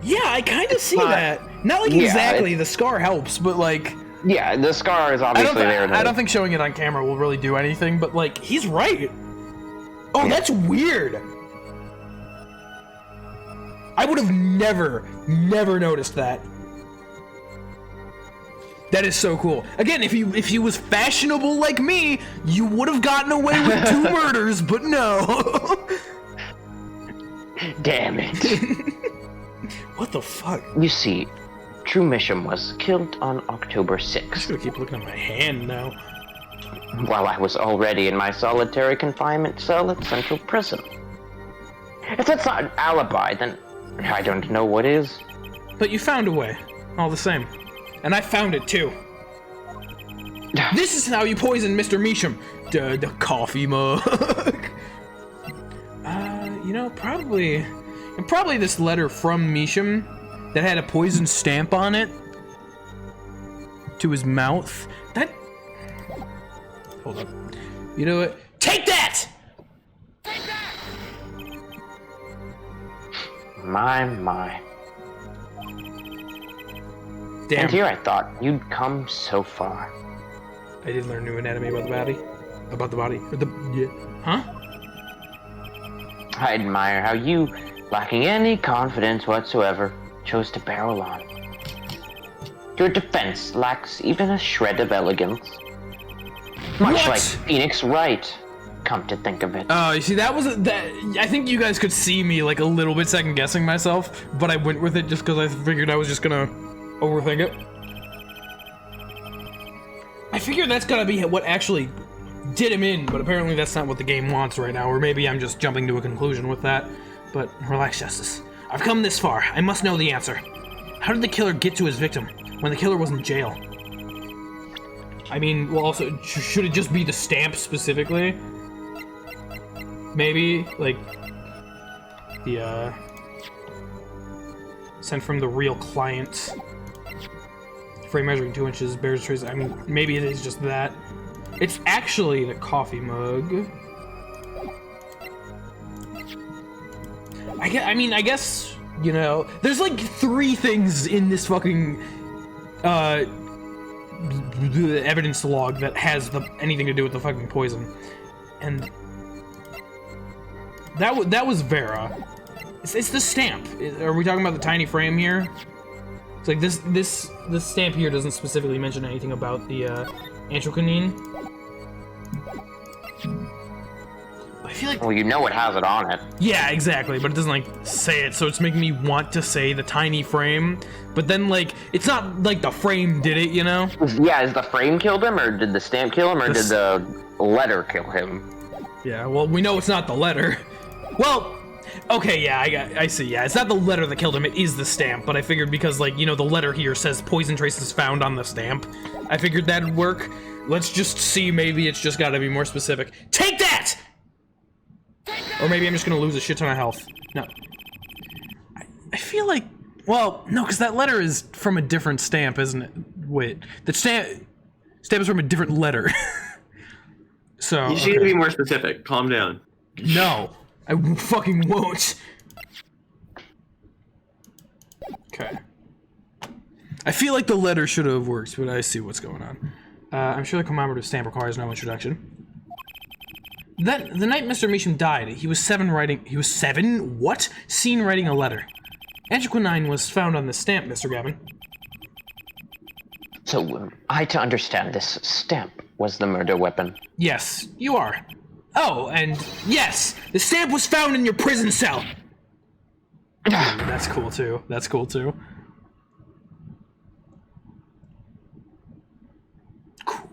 [SPEAKER 1] yeah, I kind of see that. Not like exactly, the scar helps, but like...
[SPEAKER 3] Yeah, the scar is obviously there.
[SPEAKER 1] I don't think showing it on camera will really do anything, but like, he's right. Oh, yeah. That's weird. I would have never noticed that. That is so cool. Again, if he was fashionable like me, you would have gotten away with 2 murders, but no.
[SPEAKER 3] Damn it.
[SPEAKER 1] What the fuck?
[SPEAKER 3] You see, Drew Measham was killed on October 6th.
[SPEAKER 1] I'm just gonna keep looking at my hand now.
[SPEAKER 3] While I was already in my solitary confinement cell at Central Prison. If that's not an alibi, then I don't know what is.
[SPEAKER 1] But you found a way, all the same. And I found it too. This is how you poison Mr. Measham. The coffee mug. You know, probably this letter from Measham that had a poison stamp on it to his mouth. That. Hold up. You know what? Take that!
[SPEAKER 3] My.
[SPEAKER 1] Damn.
[SPEAKER 3] And here I thought you'd come so far.
[SPEAKER 1] I did learn new anatomy about the body. About the body. Yeah. Huh?
[SPEAKER 3] I admire how you, lacking any confidence whatsoever, chose to barrel on. Your defense lacks even a shred of elegance. Much
[SPEAKER 1] What?
[SPEAKER 3] like Phoenix Wright, come to think of it.
[SPEAKER 1] Oh, you see, that I think you guys could see me like a little bit second guessing myself, but I went with it just because I figured I was just gonna overthink it. I figured that's gotta be what actually did him in, but apparently that's not what the game wants right now, or maybe I'm just jumping to a conclusion with that. But relax, Justice. I've come this far. I must know the answer. How did the killer get to his victim when the killer was in jail? I mean, well, also, should it just be the stamp specifically? Maybe, like, the, sent from the real client. Frame measuring 2 inches, bears trace. I mean, maybe it is just that. It's actually the coffee mug. I guess, you know, there's like 3 things in this fucking, the evidence log that has anything to do with the fucking poison, and that was Vera. It's the stamp. Are we talking about the tiny frame here? It's like this stamp here doesn't specifically mention anything about the anthraquinine. I feel like.
[SPEAKER 3] Well, you know it has it on it.
[SPEAKER 1] Yeah, exactly, but it doesn't like say it, so it's making me want to say the tiny frame, but then like it's not like the frame did it, you know?
[SPEAKER 3] Yeah, is the frame killed him, or did the stamp kill him, or did the letter kill him?
[SPEAKER 1] Yeah, well, we know it's not the letter. Well, okay, yeah, I see. Yeah, it's not the letter that killed him; it is the stamp. But I figured because, like, you know, the letter here says poison traces found on the stamp. I figured that'd work. Let's just see. Maybe it's just got to be more specific. Take that! Or maybe I'm just gonna lose a shit ton of health. No. I feel like, well, no, because that letter is from a different stamp, isn't it? Wait, the stamp is from a different letter. So
[SPEAKER 2] You just need to be more specific. Calm down.
[SPEAKER 1] no, I fucking won't. Okay. I feel like the letter should have worked, but I see what's going on. I'm sure the commemorative stamp requires no introduction. The night Mr. Measham died, he was 7 writing. He was 7? What? Seen writing a letter. Anthraquinine was found on the stamp, Mr. Gavin.
[SPEAKER 3] So, I to understand this stamp was the murder weapon.
[SPEAKER 1] Yes, you are. Oh, and yes, the stamp was found in your prison cell. That's cool too. That's cool too. Cool.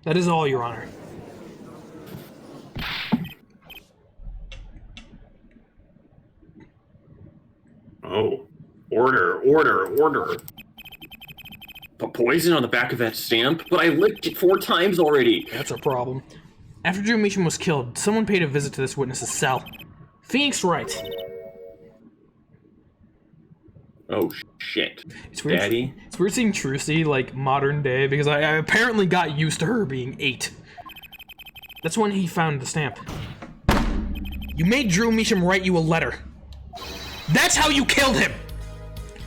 [SPEAKER 1] That is all, Your Honor.
[SPEAKER 2] Oh. Order. Put poison on the back of that stamp? But I licked it 4 times already.
[SPEAKER 1] That's a problem. After Drew Measham was killed, someone paid a visit to this witness's cell. Phoenix Wright.
[SPEAKER 2] Oh, shit.
[SPEAKER 1] It's weird.
[SPEAKER 2] Daddy?
[SPEAKER 1] It's weird seeing Trucy, like, modern day, because I apparently got used to her being 8. That's when he found the stamp. You made Drew Measham write you a letter. That's how you killed him!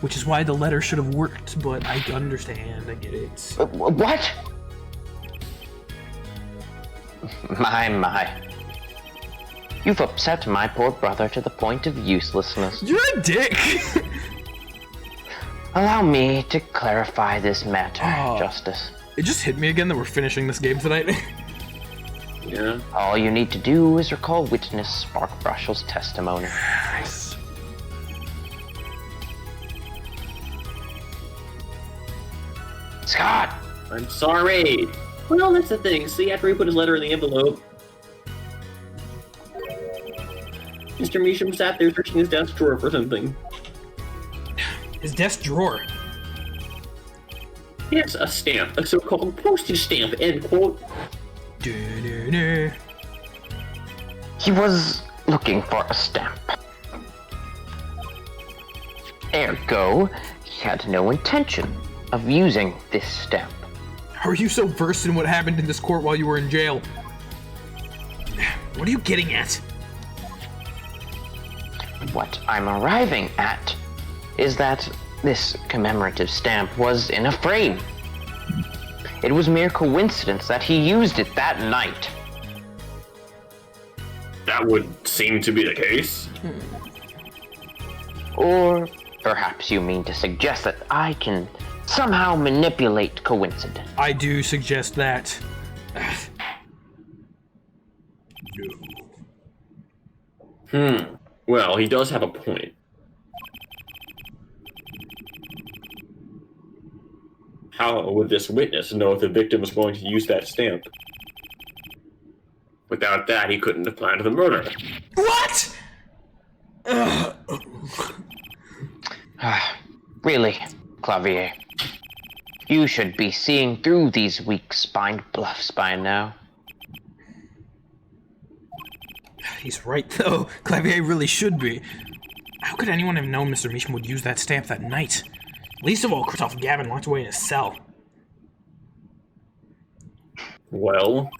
[SPEAKER 1] Which is why the letter should have worked, but I understand, I get it.
[SPEAKER 3] What? My. You've upset my poor brother to the point of uselessness.
[SPEAKER 1] You're a dick!
[SPEAKER 3] Allow me to clarify this matter, Justice.
[SPEAKER 1] It just hit me again that we're finishing this game tonight.
[SPEAKER 2] Yeah.
[SPEAKER 3] All you need to do is recall witness Sparkbrush's testimony.
[SPEAKER 1] Nice.
[SPEAKER 3] Scot!
[SPEAKER 2] I'm sorry. Well, that's the thing. See, after he put his letter in the envelope, Mr. Measham sat there searching his desk drawer for something.
[SPEAKER 1] His desk drawer.
[SPEAKER 2] Yes, a stamp, a so-called postage stamp, end quote.
[SPEAKER 1] Du-du-du.
[SPEAKER 3] He was looking for a stamp. Ergo, he had no intention of using this stamp.
[SPEAKER 1] How are you so versed in what happened in this court while you were in jail? What are you getting at?
[SPEAKER 3] What I'm arriving at is that this commemorative stamp was in a frame. It was mere coincidence that he used it that night.
[SPEAKER 2] That would seem to be the case.
[SPEAKER 3] Or perhaps you mean to suggest that I can somehow manipulate coincidence.
[SPEAKER 1] I do suggest that.
[SPEAKER 2] Well, he does have a point. How would this witness know if the victim was going to use that stamp? Without that, he couldn't have planned the murder.
[SPEAKER 1] What?
[SPEAKER 3] Really, Kalvier, you should be seeing through these weak-spined bluffs by now.
[SPEAKER 1] He's right, though. Kalvier really should be. How could anyone have known Mr. Measham would use that stamp that night? Least of all, Christoph Gavin locked away in his cell.
[SPEAKER 2] Well,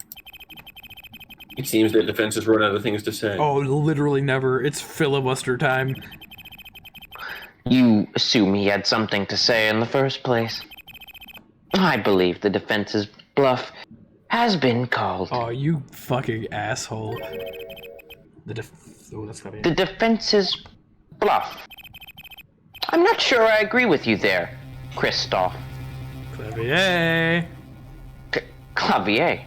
[SPEAKER 2] it seems the defense has run out of things to say.
[SPEAKER 1] Oh, literally never. It's filibuster time.
[SPEAKER 3] You assume he had something to say in the first place. I believe the defense's bluff has been called.
[SPEAKER 1] Oh, you fucking asshole. Oh, that's gotta be
[SPEAKER 3] The defense's bluff. I'm not sure I agree with you there, Christoph.
[SPEAKER 1] Kalvier.
[SPEAKER 3] Kalvier.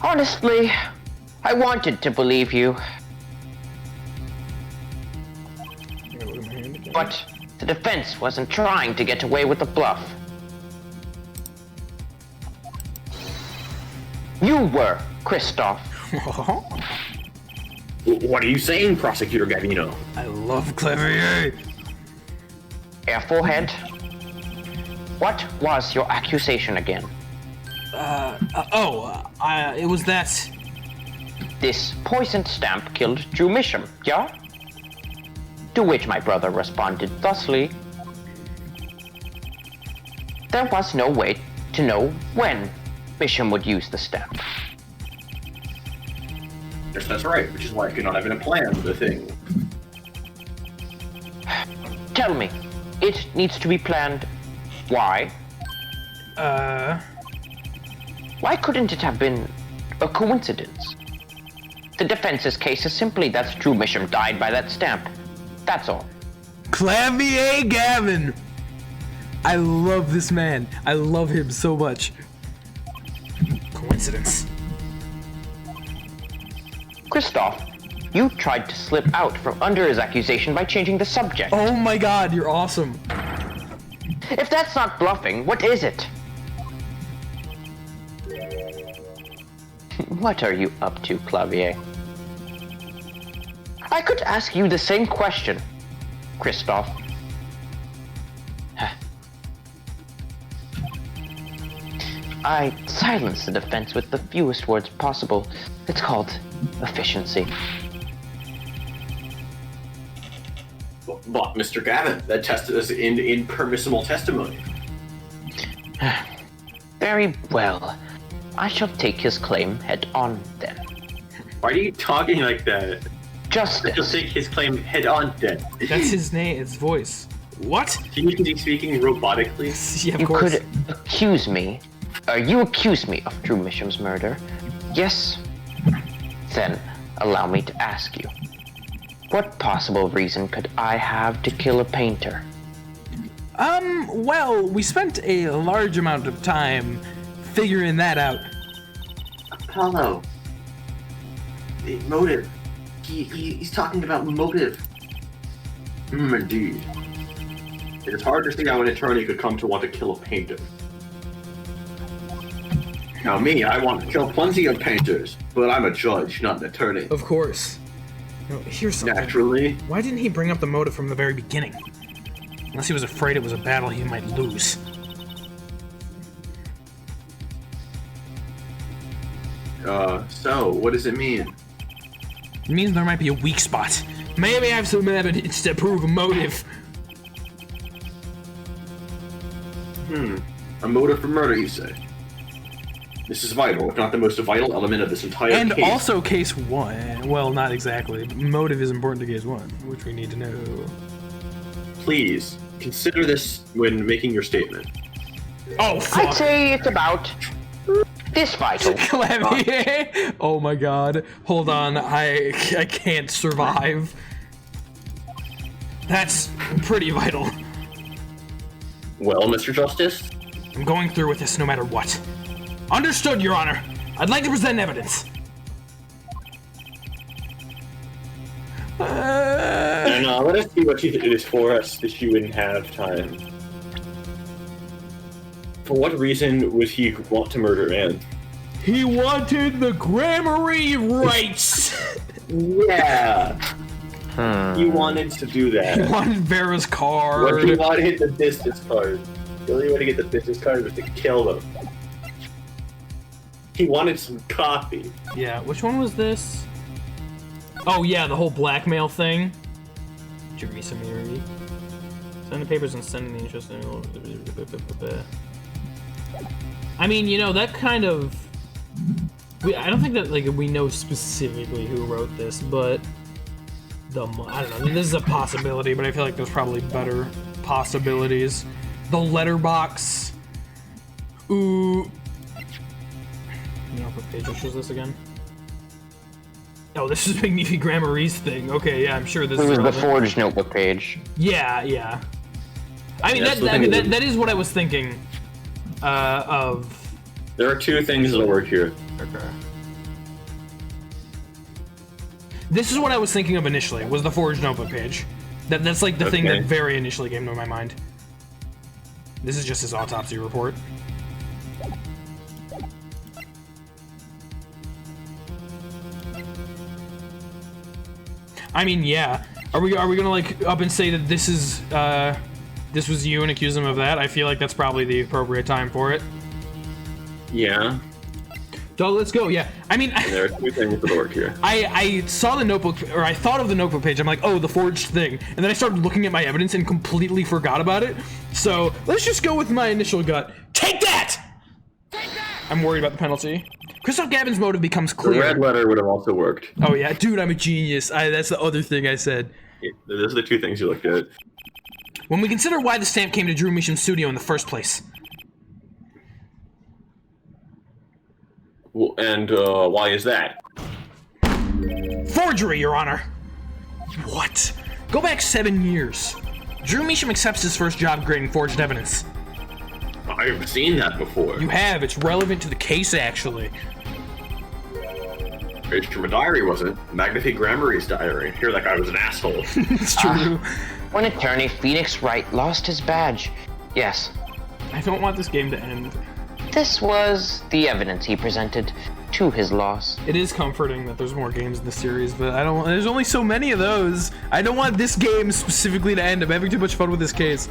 [SPEAKER 3] Honestly, I wanted to believe you. But the defense wasn't trying to get away with the bluff. You were, Christoph.
[SPEAKER 2] What are you saying, Prosecutor Gavino?
[SPEAKER 1] I love Kalvier.
[SPEAKER 3] Airforehead. What was your accusation again?
[SPEAKER 1] It was that.
[SPEAKER 3] This poisoned stamp killed Drew Measham, yeah? To which my brother responded thusly. There was no way to know when Measham would use the stamp.
[SPEAKER 4] Yes, that's right, which is why I could not have been a plan for the thing.
[SPEAKER 3] Tell me, it needs to be planned. Why? Why couldn't it have been a coincidence? The defense's case is simply that Drew Measham died by that stamp. That's all.
[SPEAKER 1] Kalvier Gavin. I love this man. I love him so much. Coincidence.
[SPEAKER 3] Christoph, you tried to slip out from under his accusation by changing the subject.
[SPEAKER 1] Oh my god, you're awesome.
[SPEAKER 3] If that's not bluffing, what is it? What are you up to, Kalvier? I could ask you the same question, Christoph. I silence the defense with the fewest words possible. It's called efficiency.
[SPEAKER 4] But, Mr. Gavin, that tested as impermissible testimony.
[SPEAKER 3] Very well. I shall take his claim head on then.
[SPEAKER 2] Why are you talking like that?
[SPEAKER 3] Justice.
[SPEAKER 2] Just take his claim head on, then.
[SPEAKER 1] That's his name, his voice. What?
[SPEAKER 2] Is he speaking robotically?
[SPEAKER 1] Yeah, of
[SPEAKER 3] You
[SPEAKER 1] course.
[SPEAKER 3] could accuse me. You accuse me of Drew Measham's murder. Yes? Then allow me to ask you. What possible reason could I have to kill a painter?
[SPEAKER 1] Well, we spent a large amount of time figuring that out.
[SPEAKER 4] Apollo. Motive. He's talking about motive. Indeed. It is hard to see how an attorney could come to want to kill a painter. Now me, I want to kill plenty of painters, but I'm a judge, not an attorney.
[SPEAKER 1] Of course. No, here's something.
[SPEAKER 4] Naturally.
[SPEAKER 1] Why didn't he bring up the motive from the very beginning? Unless he was afraid it was a battle he might lose.
[SPEAKER 4] So, what does it mean?
[SPEAKER 1] It means there might be a weak spot. Maybe I have some evidence to prove a motive.
[SPEAKER 4] A motive for murder, you say? This is vital, if not the most vital element of this entire
[SPEAKER 1] And
[SPEAKER 4] case.
[SPEAKER 1] also case 1. Well, not exactly. Motive is important to case 1, which we need to know.
[SPEAKER 4] Please, consider this when making your statement.
[SPEAKER 1] Oh, fuck!
[SPEAKER 3] I'd say it's about this vital.
[SPEAKER 1] Kalvier! Oh my god. Hold on, I can't survive. That's pretty vital.
[SPEAKER 2] Well, Mr. Justice?
[SPEAKER 1] I'm going through with this no matter what. Understood, Your Honor. I'd like to present evidence.
[SPEAKER 2] And let us see what you did is for us that you wouldn't have time. For what reason would he want to murder man?
[SPEAKER 1] He wanted the Grammary Wrights.
[SPEAKER 2] Yeah. He wanted to do
[SPEAKER 1] He
[SPEAKER 2] that.
[SPEAKER 1] wanted Vera's
[SPEAKER 2] What
[SPEAKER 1] card.
[SPEAKER 2] he wanted the business card. The only way to get the business card was to kill them. He wanted some coffee.
[SPEAKER 1] Yeah, which one was this? Oh yeah, the whole blackmail thing. Teresa Mary. Send the papers and send the interest. I mean, you know, that kind of... I don't think that, like, we know specifically who wrote this, but... I don't know, this is a possibility, but I feel like there's probably better possibilities. The letterbox. Ooh. You know what page was this again? Oh, this is Big Meaty Grammary's thing. Okay, yeah, I'm sure this
[SPEAKER 3] It
[SPEAKER 1] is
[SPEAKER 3] was the
[SPEAKER 1] relevant.
[SPEAKER 3] forged notebook page.
[SPEAKER 1] Yeah. I mean,
[SPEAKER 2] Yeah,
[SPEAKER 1] that is what I was thinking of.
[SPEAKER 2] There are two things that'll work here.
[SPEAKER 1] Okay. This is what I was thinking of initially, was the forged notebook page. That's like the thing
[SPEAKER 2] Okay.
[SPEAKER 1] that very initially came to my mind. This is just his autopsy report. I mean, yeah. Are we gonna like up and say that this is this was you and accuse him of that? I feel like that's probably the appropriate time for it.
[SPEAKER 2] Yeah.
[SPEAKER 1] Dog, let's go. Yeah. I mean,
[SPEAKER 2] And there are two things that'll work here.
[SPEAKER 1] I saw the notebook, or I thought of the notebook page. I'm like, oh, the forged thing, and then I started looking at my evidence and completely forgot about it. So let's just go with my initial gut. Take that! I'm worried about the penalty. Christoph Gavins' motive becomes
[SPEAKER 2] The
[SPEAKER 1] clear.
[SPEAKER 2] red letter would have also worked.
[SPEAKER 1] Oh yeah, dude, I'm a genius. That's the other thing I said.
[SPEAKER 2] Yeah, those are the two things you looked at.
[SPEAKER 1] When we consider why the stamp came to Drew Meesham's studio in the first place.
[SPEAKER 2] Well, and why is that?
[SPEAKER 1] Forgery, Your Honor! What? Go back 7 years. Drew Meesham accepts his first job grading forged evidence.
[SPEAKER 2] I've seen that before.
[SPEAKER 1] You have. It's relevant to the case, actually.
[SPEAKER 2] It's true, my diary wasn't. Magnifique Grammary's diary. Here, that guy was an asshole.
[SPEAKER 1] It's true.
[SPEAKER 3] When attorney Phoenix Wright lost his badge. Yes,
[SPEAKER 1] I don't want this game to end.
[SPEAKER 3] this was the evidence he presented to his loss.
[SPEAKER 1] It is comforting that there's more games in the series, but I don't. There's only so many of those. I don't want this game specifically to end. I'm having too much fun with this case.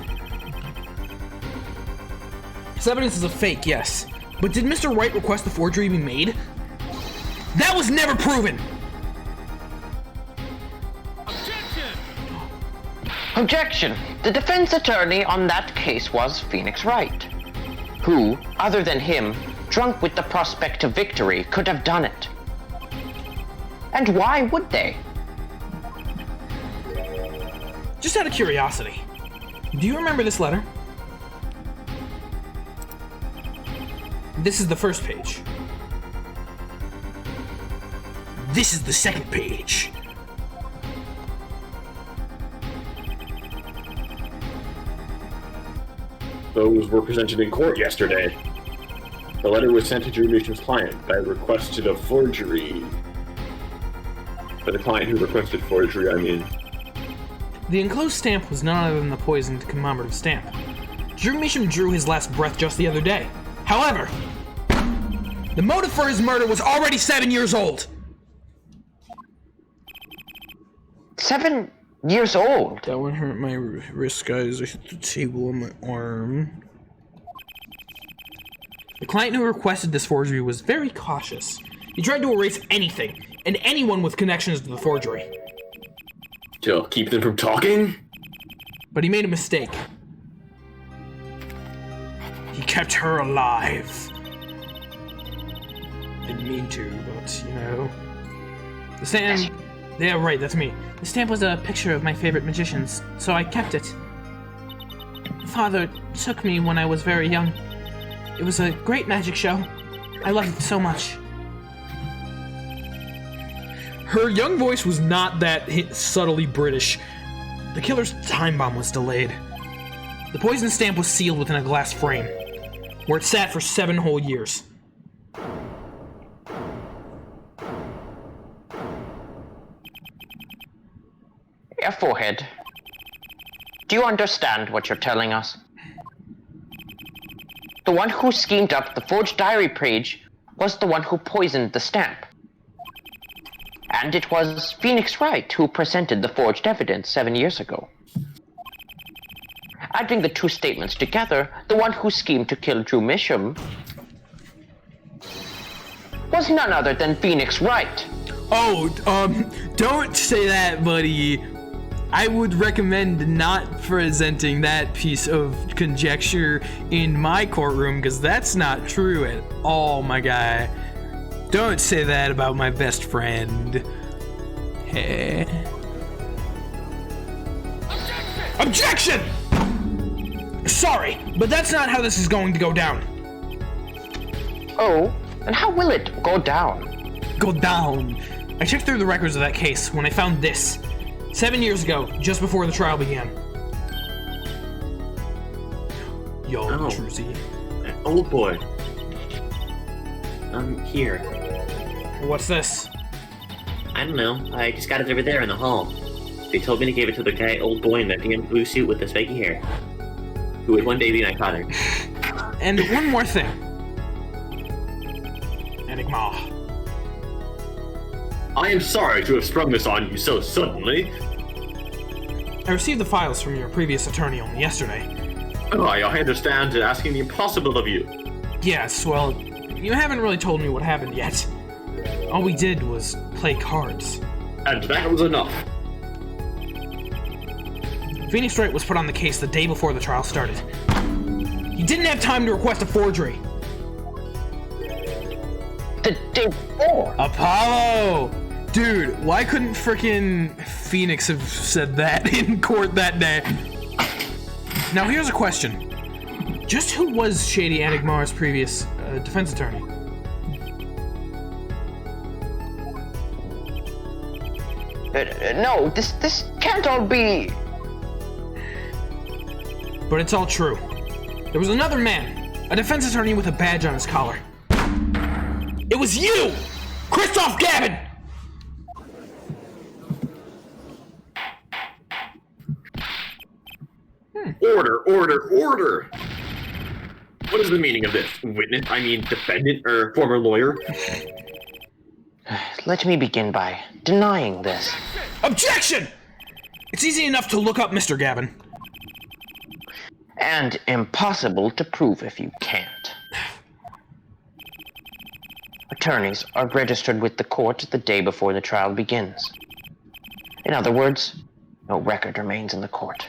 [SPEAKER 1] This evidence is a fake, yes. But did Mr. Wright request the forgery be made? That was never proven!
[SPEAKER 3] Objection! The defense attorney on that case was Phoenix Wright, who, other than him, drunk with the prospect of victory, could have done it. And why would they?
[SPEAKER 1] Just out of curiosity, do you remember this letter? This is the first page. This is the second page.
[SPEAKER 2] Those were presented in court yesterday. The letter was sent to Drew Meesham's client. I requested a forgery. For the client who requested forgery, I mean.
[SPEAKER 1] The enclosed stamp was none other than the poisoned commemorative stamp. Drew Meesham drew his last breath just the other day. However, the motive for his murder was already 7 years old.
[SPEAKER 3] 7 years old.
[SPEAKER 1] That one hurt my wrist, guys. I hit the table on my arm. The client who requested this forgery was very cautious. He tried to erase anything and anyone with connections to the forgery.
[SPEAKER 4] To keep them from talking?
[SPEAKER 1] But he made a mistake. He kept her alive. Didn't mean to, but, you know. The stamp... Yeah, right, that's me. The stamp was a picture of my favorite magicians, so I kept it. Father took me when I was very young. It was a great magic show. I loved it so much. Her young voice was not that subtly British. The killer's time bomb was delayed. The poison stamp was sealed within a glass frame, where it sat for 7 whole years.
[SPEAKER 3] Your forehead. Do you understand what you're telling us? The one who schemed up the forged diary page was the one who poisoned the stamp. And it was Phoenix Wright who presented the forged evidence 7 years ago. Adding the two statements together, the one who schemed to kill Drew Misham was none other than Phoenix Wright.
[SPEAKER 1] Oh, don't say that, buddy. I would recommend not presenting that piece of conjecture in my courtroom, because that's not true at all, my guy. Don't say that about my best friend. Hey. Objection! Sorry, but that's not how this is going to go down.
[SPEAKER 3] Oh, and how will it go down?
[SPEAKER 1] Go down. I checked through the records of that case when I found this. 7 years ago, just before the trial began. Yo,
[SPEAKER 2] Oh.
[SPEAKER 1] Trucy.
[SPEAKER 2] Old boy. I'm here.
[SPEAKER 1] What's this?
[SPEAKER 2] I don't know. I just got it over there in the hall. They told me to give it to the guy, old boy in the damn blue suit with the spiky hair, who would one day be my father.
[SPEAKER 1] And one more thing. Enigma.
[SPEAKER 4] I am sorry to have sprung this on you so suddenly.
[SPEAKER 1] I received the files from your previous attorney only yesterday.
[SPEAKER 4] I understand asking the impossible of you.
[SPEAKER 1] Yes, well, you haven't really told me what happened yet. All we did was play cards.
[SPEAKER 4] And that was enough.
[SPEAKER 1] Phoenix Wright was put on the case the day before the trial started. He didn't have time to request a forgery.
[SPEAKER 3] The day before.
[SPEAKER 1] Apollo! Dude, why couldn't frickin' Phoenix have said that in court that day? Now here's a question. Just who was Shady Enigmar's previous defense attorney?
[SPEAKER 3] No, this can't all be...
[SPEAKER 1] But it's all true. There was another man, a defense attorney with a badge on his collar. It was you! Christoph Gavin!
[SPEAKER 4] Order! What is the meaning of this? Witness, defendant, or former lawyer?
[SPEAKER 3] Let me begin by denying this.
[SPEAKER 1] Objection! It's easy enough to look up Mr. Gavin.
[SPEAKER 3] And impossible to prove if you can't. Attorneys are registered with the court the day before the trial begins. In other words, no record remains in the court.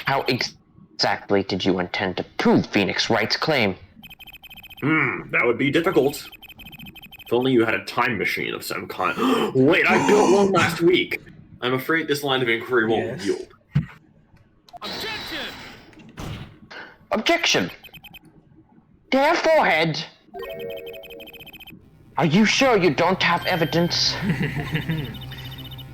[SPEAKER 3] How exactly did you intend to prove Phoenix Wright's claim?
[SPEAKER 4] That would be difficult. If only you had a time machine of some kind. Wait, I built one last week. I'm afraid this line of inquiry won't yield.
[SPEAKER 3] Objection! Their forehead! Are you sure you don't have evidence?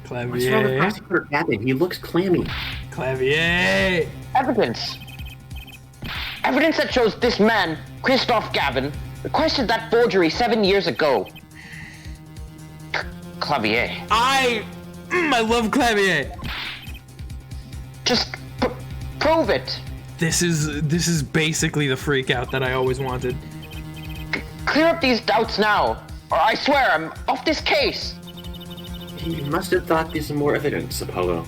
[SPEAKER 2] What's wrong with
[SPEAKER 1] Kalvier.
[SPEAKER 2] Prosecutor Gavin? He looks clammy.
[SPEAKER 1] Kalvier.
[SPEAKER 3] Evidence! Evidence that shows this man, Christoph Gavin, requested that forgery 7 years ago. Kalvier.
[SPEAKER 1] I love Kalvier.
[SPEAKER 3] Just prove it.
[SPEAKER 1] This is basically the freak out that I always wanted.
[SPEAKER 3] Clear up these doubts now, or I swear I'm off this case.
[SPEAKER 2] He must have thought there's more evidence, Apollo.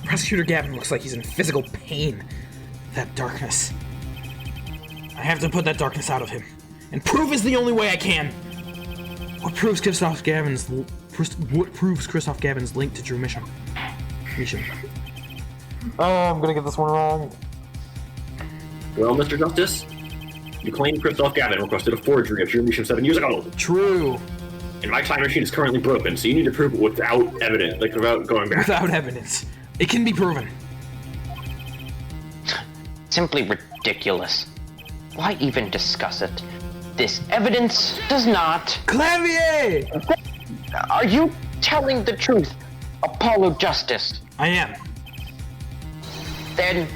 [SPEAKER 1] Prosecutor Gavin looks like he's in physical pain. That darkness. I have to put that darkness out of him. And proof is the only way I can. What proves Christoph Gavin's link to Drew Mission? Oh, I'm gonna get this one wrong.
[SPEAKER 2] Well, Mr. Justice, you claim Christoph Gavin requested a forgery of Drew Mission 7 years ago.
[SPEAKER 1] True.
[SPEAKER 2] And my time machine is currently broken, so you need to prove it without evidence, like without going back.
[SPEAKER 1] Without evidence. It can be proven.
[SPEAKER 3] Simply ridiculous. Why even discuss it? This evidence does not...
[SPEAKER 1] Kalvier!
[SPEAKER 3] Are you telling the truth, Apollo Justice?
[SPEAKER 1] I am.
[SPEAKER 3] Then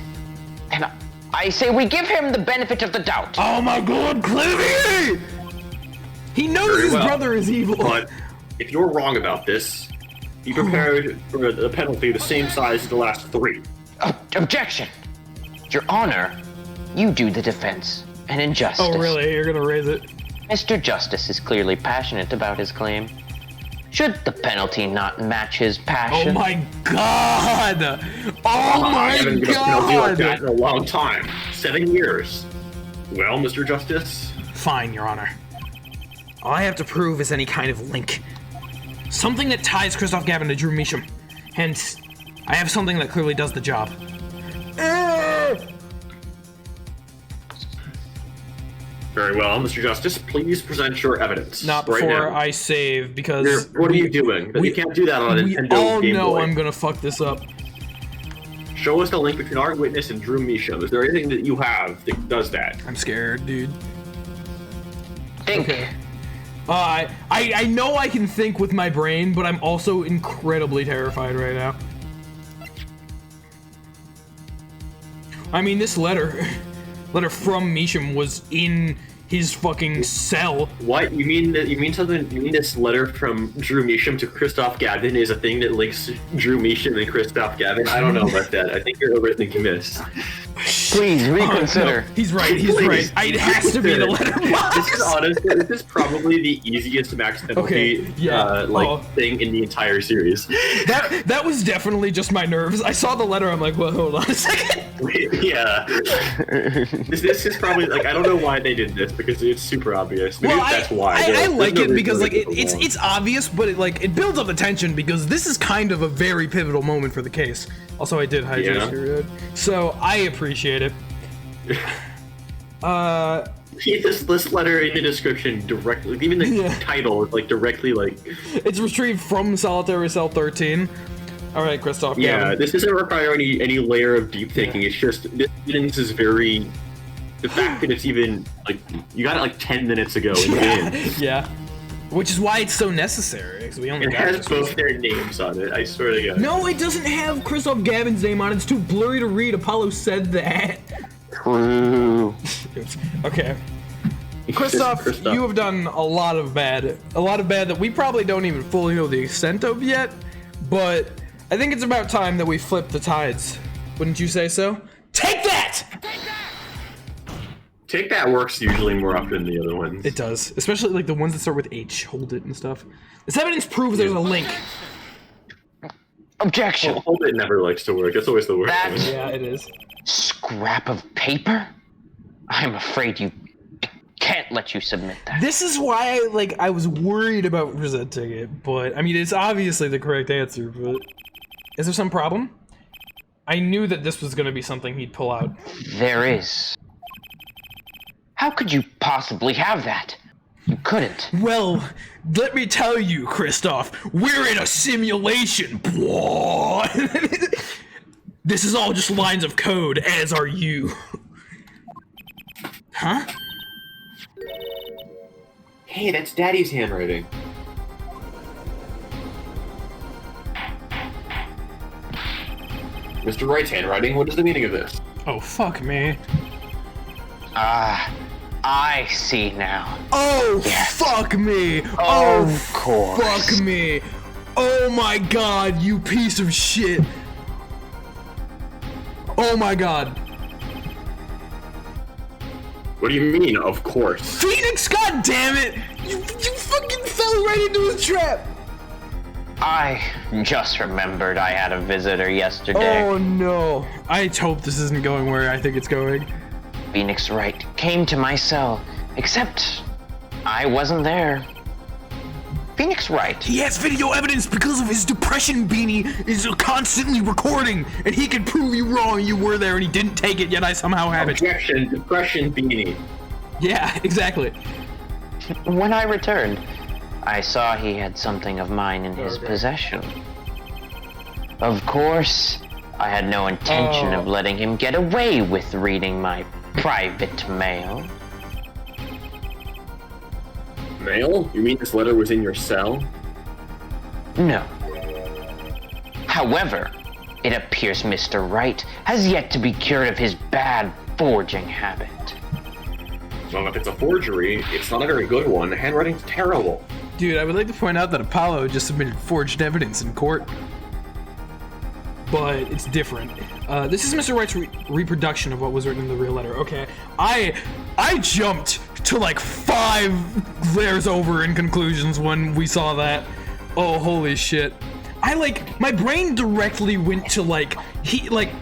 [SPEAKER 3] I say we give him the benefit of the doubt.
[SPEAKER 1] Oh my god, Kalvier! He knows
[SPEAKER 2] Very
[SPEAKER 1] his
[SPEAKER 2] well.
[SPEAKER 1] brother is evil.
[SPEAKER 2] But if you're wrong about this, be prepared for a penalty the same size as the last 3.
[SPEAKER 3] Objection! Your Honor, you do the defense. An injustice.
[SPEAKER 1] Oh really? You're gonna raise it?
[SPEAKER 3] Mr. Justice is clearly passionate about his claim. Should the penalty not match his
[SPEAKER 1] Oh
[SPEAKER 3] passion?
[SPEAKER 1] my god! Oh
[SPEAKER 2] I
[SPEAKER 1] my
[SPEAKER 2] haven't given a penalty like that
[SPEAKER 1] god!
[SPEAKER 2] in a long time. 7 years. Well, Mr. Justice,
[SPEAKER 1] Fine, Your Honor. All I have to prove is any kind of link. Something that ties Christoph Gavin to Drew Measham. Hence, I have something that clearly does the job.
[SPEAKER 2] very well, Mr. Justice. Please present your evidence.
[SPEAKER 1] Not
[SPEAKER 2] right
[SPEAKER 1] before
[SPEAKER 2] now.
[SPEAKER 1] I save, because...
[SPEAKER 2] What are you doing? You can't do that on a
[SPEAKER 1] We
[SPEAKER 2] Nintendo
[SPEAKER 1] all
[SPEAKER 2] Game
[SPEAKER 1] know
[SPEAKER 2] Boy.
[SPEAKER 1] I'm gonna fuck this up.
[SPEAKER 2] Show us the link between our witness and Drew Measham. Is there anything that you have that does that?
[SPEAKER 1] I'm scared, dude.
[SPEAKER 3] Think.
[SPEAKER 1] Okay. I know I can think with my brain, but I'm also incredibly terrified right now. I mean, this letter from Measham was in his fucking cell.
[SPEAKER 2] What? You mean this letter from Drew Measham to Christoph Gavin is a thing that links Drew Measham and Christoph Gavin? I don't know about that. I think you're overthinking this.
[SPEAKER 3] Please reconsider.
[SPEAKER 1] Oh, no. He's right.
[SPEAKER 2] Please.
[SPEAKER 1] It has to be the letterbox.
[SPEAKER 2] This is probably the easiest max penalty thing in the entire series.
[SPEAKER 1] That was definitely just my nerves. I saw the letter. I'm like, well, hold on a second.
[SPEAKER 2] Yeah. This is probably like, I don't know why they did this because it's super obvious. Maybe that's why.
[SPEAKER 1] I like
[SPEAKER 2] no
[SPEAKER 1] it because like
[SPEAKER 2] reason to make
[SPEAKER 1] it's obvious, but it builds up the tension because this is kind of a very pivotal moment for the case. Also, I did hydrate your red, so I appreciate it.
[SPEAKER 2] Keep this letter in the description directly. Even the title is like directly like.
[SPEAKER 1] It's retrieved from Solitary Cell 13. All right, Christoph.
[SPEAKER 2] Yeah,
[SPEAKER 1] Gavin.
[SPEAKER 2] this doesn't require any layer of deep thinking. It's just this evidence is very. The fact that it's even like you got it like 10 minutes ago in the end.
[SPEAKER 1] Yeah. Which is why it's so necessary. Because we only
[SPEAKER 2] It
[SPEAKER 1] got
[SPEAKER 2] has
[SPEAKER 1] this
[SPEAKER 2] both their names on it. I swear to God.
[SPEAKER 1] No, it doesn't have Christoph Gavin's name on it. It's too blurry to read. Apollo said that.
[SPEAKER 3] True.
[SPEAKER 1] Okay. Christoph, you have done a lot of bad that we probably don't even fully know the extent of yet, but I think it's about time that we flip the tides. Wouldn't you say so? Take that!
[SPEAKER 2] Take that works usually more often than the other ones.
[SPEAKER 1] It does, especially like the ones that start with H, hold it and stuff. This evidence proves there's a link.
[SPEAKER 3] Objection.
[SPEAKER 2] Well, hold it never likes to work. That's always the worst.
[SPEAKER 3] That-
[SPEAKER 2] one.
[SPEAKER 1] Yeah, it is.
[SPEAKER 3] Scrap of paper? I'm afraid I can't let you submit that.
[SPEAKER 1] This is why I was worried about presenting it, but I mean it's obviously the correct answer, but is there some problem? I knew that this was gonna be something he'd pull out.
[SPEAKER 3] There is. How could you possibly have that? You couldn't.
[SPEAKER 1] Well, let me tell you, Christoph, we're in a simulation. This is all just lines of code, as are you. Huh?
[SPEAKER 4] Hey, that's Daddy's handwriting. Mr. Wright's handwriting, what is the meaning of this?
[SPEAKER 1] Oh, fuck me.
[SPEAKER 3] I see now.
[SPEAKER 1] Oh,
[SPEAKER 3] Yes.
[SPEAKER 1] fuck me.
[SPEAKER 3] Of course.
[SPEAKER 1] Fuck me. Oh my god, you piece of shit. Oh my god.
[SPEAKER 2] What do you mean, of course?
[SPEAKER 1] Phoenix, god damn it! You fucking fell right into his trap!
[SPEAKER 3] I just remembered I had a visitor yesterday.
[SPEAKER 1] Oh no. I hope this isn't going where I think it's going.
[SPEAKER 3] Phoenix Wright came to my cell, except I wasn't there. Phoenix Wright.
[SPEAKER 1] He has video evidence because of his depression. Beanie is constantly recording, and he can prove you wrong. You were there and he didn't take it, yet I somehow have it.
[SPEAKER 2] Objection, depression beanie.
[SPEAKER 1] Yeah, exactly.
[SPEAKER 3] When I returned, I saw he had something of mine in his possession. Of course, I had no intention of letting him get away with reading my private mail.
[SPEAKER 2] Mail? You mean this letter was in your cell?
[SPEAKER 3] No. However, it appears Mr. Wright has yet to be cured of his bad forging habit.
[SPEAKER 2] Well, if it's a forgery, it's not a very good one. The handwriting's terrible.
[SPEAKER 1] Dude, I would like to point out that Apollo just submitted forged evidence in court. But it's different. This is Mr. Wright's reproduction of what was written in the real letter. Okay, I jumped to like 5 layers over in conclusions when we saw that. Oh, holy shit. My brain directly went to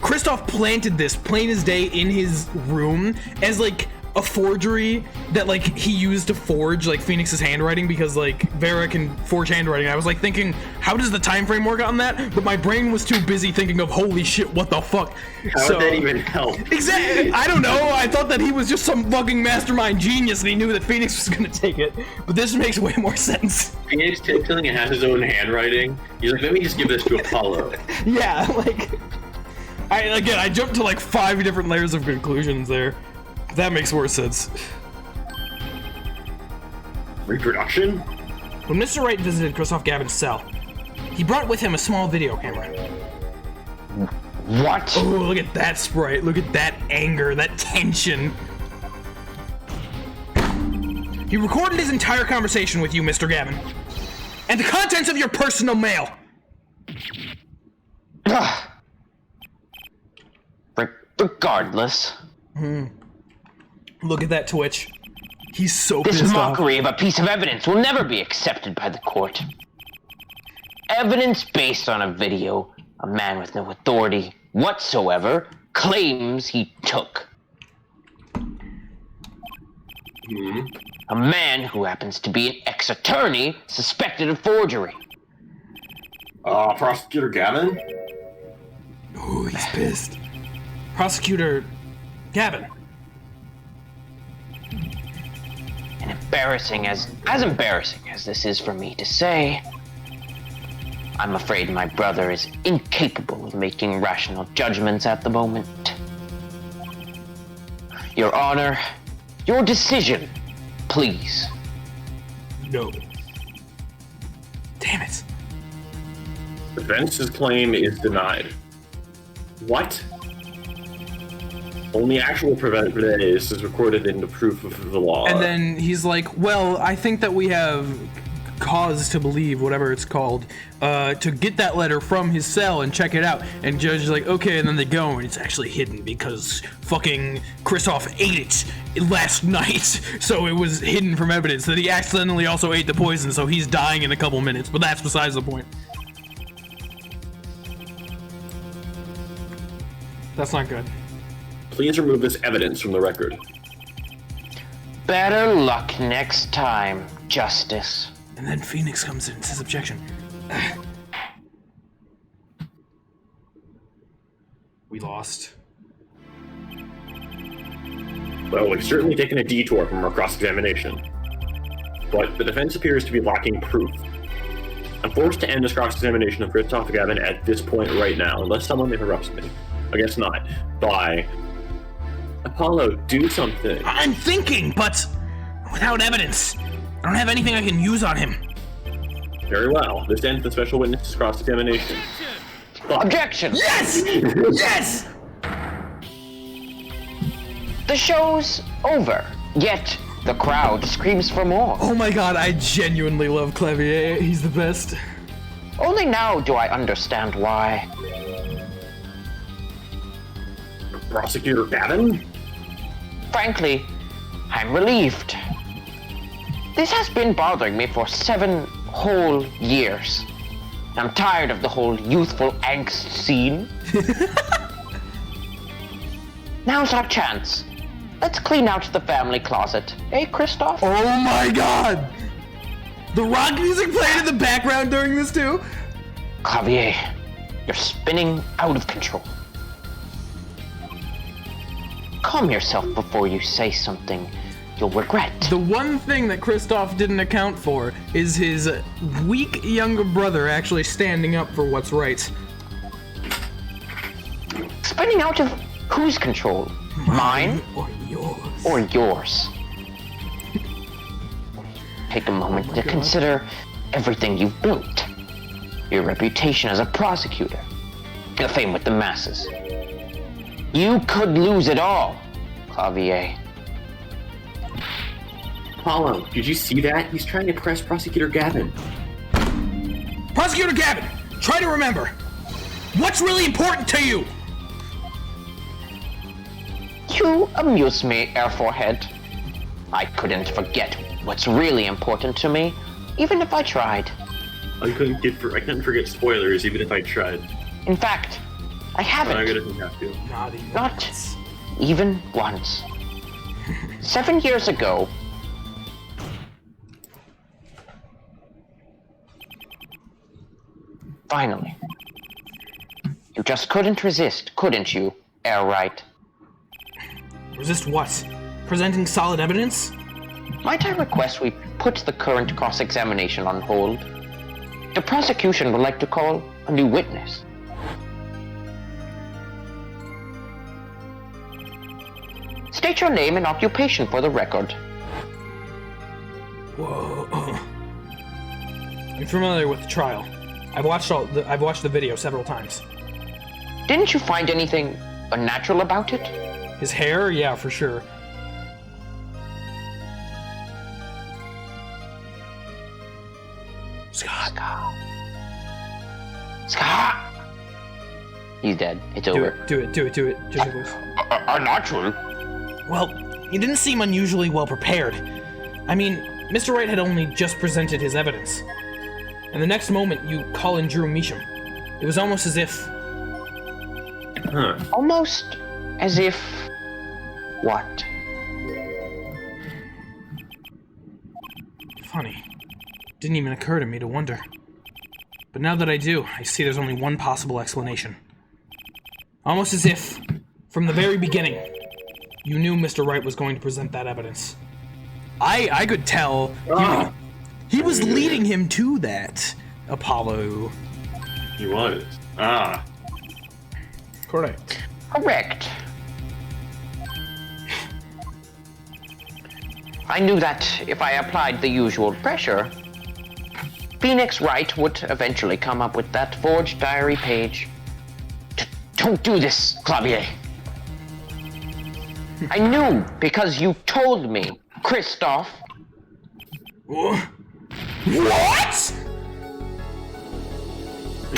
[SPEAKER 1] Christoph planted this plain as day in his room as a forgery that he used to forge Phoenix's handwriting, because Vera can forge handwriting. I was thinking, how does the time frame work on that? But my brain was too busy thinking of, holy shit, what the fuck?
[SPEAKER 2] How would that even help?
[SPEAKER 1] Exactly. I don't know. I thought that he was just some fucking mastermind genius and he knew that Phoenix was gonna take it. But this makes way more sense.
[SPEAKER 2] Phoenix takes something and has his own handwriting. He's like, let me just give this to Apollo.
[SPEAKER 1] Yeah, I jumped to 5 different layers of conclusions there. That makes more sense.
[SPEAKER 2] Reproduction?
[SPEAKER 1] When Mr. Wright visited Christoph Gavin's cell, he brought with him a small video camera.
[SPEAKER 3] What?
[SPEAKER 1] Oh, look at that sprite. Look at that anger, that tension. He recorded his entire conversation with you, Mr. Gavin, and the contents of your personal mail.
[SPEAKER 3] Regardless.
[SPEAKER 1] Look at that twitch. He's so
[SPEAKER 3] This
[SPEAKER 1] pissed
[SPEAKER 3] mockery
[SPEAKER 1] off.
[SPEAKER 3] of a piece of evidence will never be accepted by the court. Evidence based on a video a man with no authority whatsoever claims he took. A man who happens to be an ex-attorney suspected of forgery.
[SPEAKER 2] Prosecutor Gavin?
[SPEAKER 1] Ooh, he's pissed. Prosecutor Gavin.
[SPEAKER 3] And embarrassing as embarrassing as this is for me to say, I'm afraid my brother is incapable of making rational judgments at the moment. Your Honor, your decision, please.
[SPEAKER 1] No. Damn it.
[SPEAKER 2] Defense's claim is denied. What? Only actual evidence is recorded in the proof of the law.
[SPEAKER 1] And then he's like, well, I think that we have cause to believe, whatever it's called, to get that letter from his cell and check it out. And judge is like, okay, and then they go, and it's actually hidden because fucking Christoph ate it last night. So it was hidden from evidence that he accidentally also ate the poison, so he's dying in a couple minutes. But that's besides the point. That's not good.
[SPEAKER 2] Please remove this evidence from the record.
[SPEAKER 3] Better luck next time, Justice.
[SPEAKER 1] And then Phoenix comes in and says objection. We lost.
[SPEAKER 2] Well, we've certainly taken a detour from our cross-examination. But the defense appears to be lacking proof. I'm forced to end this cross-examination of Christoph Gavin at this point right now, unless someone interrupts me. I guess not. Bye. Apollo, do something.
[SPEAKER 1] I'm thinking, but without evidence. I don't have anything I can use on him.
[SPEAKER 2] Very well. This ends the special witness cross-examination.
[SPEAKER 3] Objection!
[SPEAKER 1] Yes! Yes!
[SPEAKER 3] The show's over, yet the crowd screams for more.
[SPEAKER 1] Oh my god, I genuinely love Kalvier. He's the best.
[SPEAKER 3] Only now do I understand why.
[SPEAKER 2] Prosecutor Gavin?
[SPEAKER 3] Frankly, I'm relieved. This has been bothering me for 7 whole years. I'm tired of the whole youthful angst scene. Now's our chance. Let's clean out the family closet. Eh, Kristoff?
[SPEAKER 1] Oh my god! The rock music played in the background during this too?
[SPEAKER 3] Kalvier, you're spinning out of control. Calm yourself before you say something you'll regret.
[SPEAKER 1] The one thing that Kristoff didn't account for is his weak younger brother actually standing up for what's right.
[SPEAKER 3] Spinning out of whose control? Mine?
[SPEAKER 1] Or yours?
[SPEAKER 3] Or yours? Take a moment to consider everything you've built. Your reputation as a prosecutor. Your fame with the masses. You could lose it all, Kalvier.
[SPEAKER 2] Apollo, did you see that? He's trying to press Prosecutor Gavin.
[SPEAKER 1] Prosecutor Gavin, try to remember. What's really important to you?
[SPEAKER 3] You amuse me, Airforehead. I couldn't forget what's really important to me, even if I tried.
[SPEAKER 2] I couldn't forget spoilers, even if I tried.
[SPEAKER 3] In fact, I haven't.
[SPEAKER 2] I didn't have to.
[SPEAKER 1] Not
[SPEAKER 3] even once. 7 years ago, finally. You just couldn't resist, couldn't you, Wright?
[SPEAKER 1] Resist what? Presenting solid evidence?
[SPEAKER 3] Might I request we put the current cross-examination on hold? The prosecution would like to call a new witness. State your name and occupation for the record.
[SPEAKER 1] Whoa. I'm familiar with the trial. I've watched the video several times.
[SPEAKER 3] Didn't you find anything unnatural about it?
[SPEAKER 1] His hair? Yeah, for sure. Scott.
[SPEAKER 3] Scot! He's dead. It's over.
[SPEAKER 1] Do it. Just voice.
[SPEAKER 3] Unnatural?
[SPEAKER 1] Well, he didn't seem unusually well prepared. I mean, Mr. Wright had only just presented his evidence. And the next moment, you call in Drew Measham. It was almost as if...
[SPEAKER 3] Almost as if... What?
[SPEAKER 1] Funny. Didn't even occur to me to wonder. But now that I do, I see there's only one possible explanation. Almost as if, from the very beginning, you knew Mr. Wright was going to present that evidence. I could tell he was leading him to that, Apollo.
[SPEAKER 2] He was.
[SPEAKER 1] Correct.
[SPEAKER 3] Correct. I knew that if I applied the usual pressure, Phoenix Wright would eventually come up with that forged diary page. Don't do this, Kalvier. I knew because you told me, Kristoff.
[SPEAKER 1] What?
[SPEAKER 2] You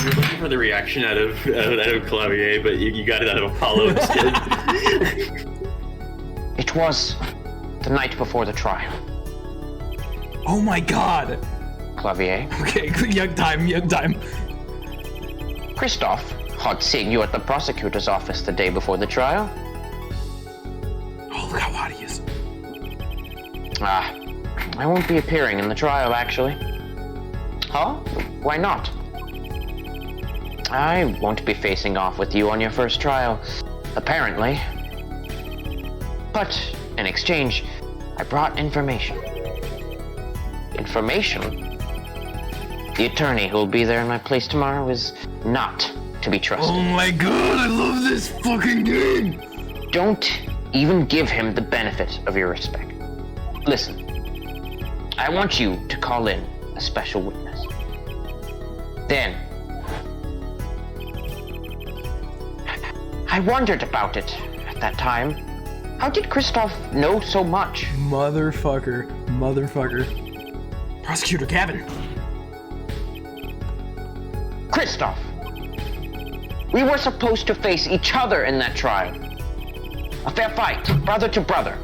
[SPEAKER 2] were looking for the reaction out of Kalvier, but you got it out of Apollo instead.
[SPEAKER 3] It was the night before the trial.
[SPEAKER 1] Oh my god!
[SPEAKER 3] Kalvier.
[SPEAKER 1] Okay, young time.
[SPEAKER 3] Kristoff had seen you at the prosecutor's office the day before the trial.
[SPEAKER 1] Oh, look how hot he is.
[SPEAKER 3] I won't be appearing in the trial, actually. Huh? Why not? I won't be facing off with you on your first trial, apparently. But, in exchange, I brought information. Information? The attorney who will be there in my place tomorrow is not to be trusted.
[SPEAKER 1] Oh my god, I love this fucking game!
[SPEAKER 3] Don't even give him the benefit of your respect. Listen, I want you to call in a special witness. Then, I wondered about it at that time. How did Kristoff know so much?
[SPEAKER 1] Motherfucker. Prosecutor Gavin.
[SPEAKER 3] Kristoff! We were supposed to face each other in that trial. A fair fight, brother to brother.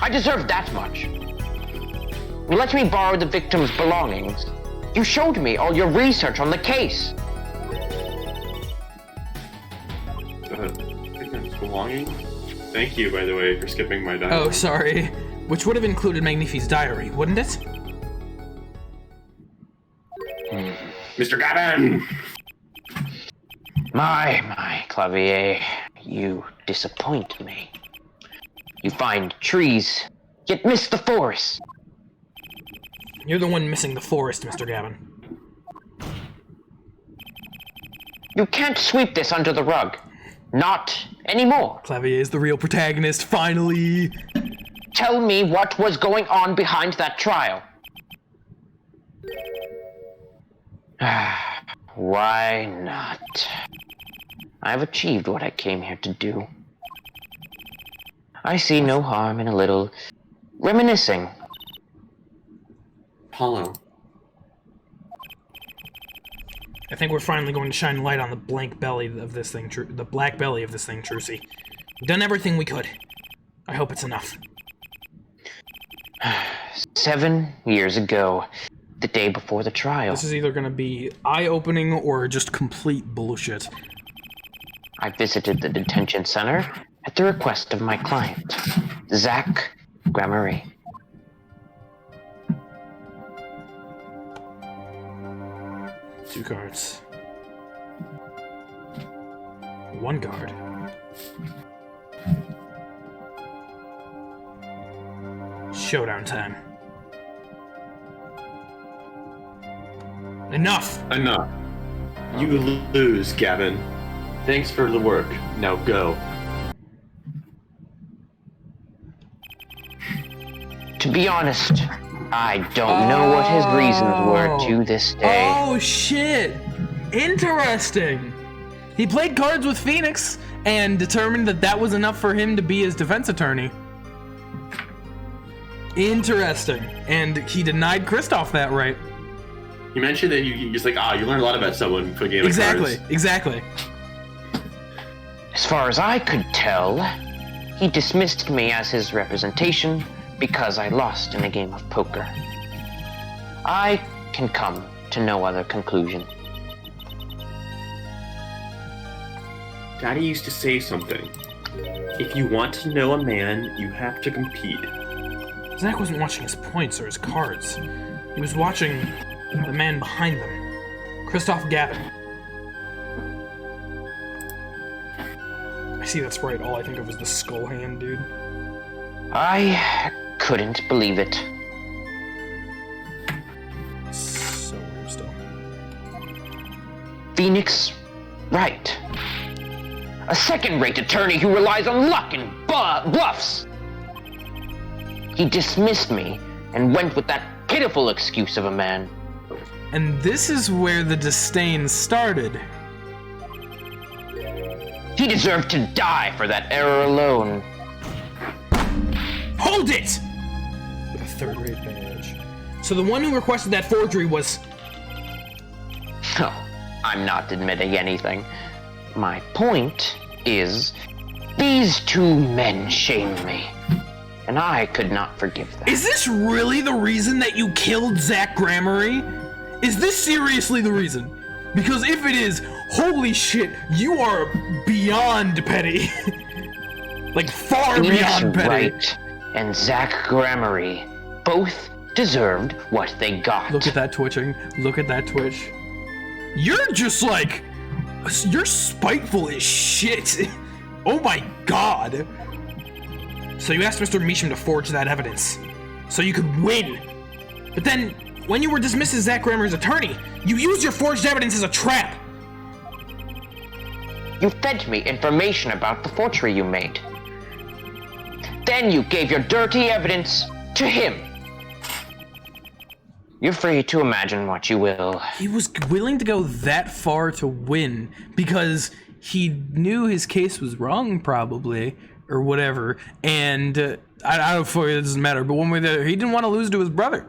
[SPEAKER 3] I deserve that much. You let me borrow the victim's belongings, You showed me all your research on the case.
[SPEAKER 2] Belonging? Thank you, by the way, for skipping my dialogue.
[SPEAKER 1] Oh, sorry. Which would have included Magnifi's diary, wouldn't it?
[SPEAKER 2] Mr. Gavin!
[SPEAKER 3] My, Kalvier, you disappoint me. You find trees, yet miss the forest.
[SPEAKER 1] You're the one missing the forest, Mr. Gavin.
[SPEAKER 3] You can't sweep this under the rug. Not anymore.
[SPEAKER 1] Kalvier is the real protagonist, finally!
[SPEAKER 3] Tell me what was going on behind that trial. Why not? I've achieved what I came here to do. I see no harm in a little reminiscing.
[SPEAKER 2] Apollo.
[SPEAKER 1] I think we're finally going to shine light on the blank belly of this thing, the black belly of this thing, Trucy. We've done everything we could. I hope it's enough.
[SPEAKER 3] 7 years ago, the day before the trial,
[SPEAKER 1] This is either going to be eye-opening or just complete bullshit.
[SPEAKER 3] I visited the detention center at the request of my client, Zach Gramery.
[SPEAKER 1] Two cards. One guard. Showdown time. Enough!
[SPEAKER 2] Enough. You lose, Gavin. Thanks for the work. Now go.
[SPEAKER 3] To be honest, I don't know what his reasons were to this day.
[SPEAKER 1] Oh shit! Interesting! He played cards with Phoenix and determined that that was enough for him to be his defense attorney. Interesting. And he denied Kristoff that right.
[SPEAKER 2] You mentioned that you just like, you learned a lot about someone for a game of cards.
[SPEAKER 1] Exactly.
[SPEAKER 3] As far as I could tell, he dismissed me as his representation because I lost in a game of poker. I can come to no other conclusion.
[SPEAKER 2] Daddy used to say something. If you want to know a man, you have to compete.
[SPEAKER 1] Zach wasn't watching his points or his cards. He was watching the man behind them. Kristoff Gavin. I see that sprite. All I think of is the skull hand, dude.
[SPEAKER 3] I couldn't believe it.
[SPEAKER 1] So weird still.
[SPEAKER 3] Phoenix Wright. A second-rate attorney who relies on luck and bluffs. He dismissed me and went with that pitiful excuse of a man.
[SPEAKER 1] And this is where the disdain started.
[SPEAKER 3] He deserved to die for that error alone.
[SPEAKER 1] Hold it! With a third-rate badge. So the one who requested that forgery was...
[SPEAKER 3] Oh, I'm not admitting anything. My point is, these two men shamed me, and I could not forgive them.
[SPEAKER 1] Is this really the reason that you killed Zach Gramery? Is this seriously the reason? Because if it is, holy shit, you are beyond petty. Like, far
[SPEAKER 3] Phoenix
[SPEAKER 1] beyond petty.
[SPEAKER 3] Wright and Zach Gramery both deserved what they got.
[SPEAKER 1] Look at that twitching. Look at that twitch. You're just like... You're spiteful as shit. Oh my god. So you asked Mr. Measham to forge that evidence, so you could win. But then, when you were dismissed as Zach Gramery's attorney, you used your forged evidence as a trap.
[SPEAKER 3] You fed me information about the forgery you made. Then you gave your dirty evidence to him. You're free to imagine what you will.
[SPEAKER 1] He was willing to go that far to win because he knew his case was wrong, probably, or whatever. And I don't know if it doesn't matter, but one way or the other, he didn't want to lose to his brother.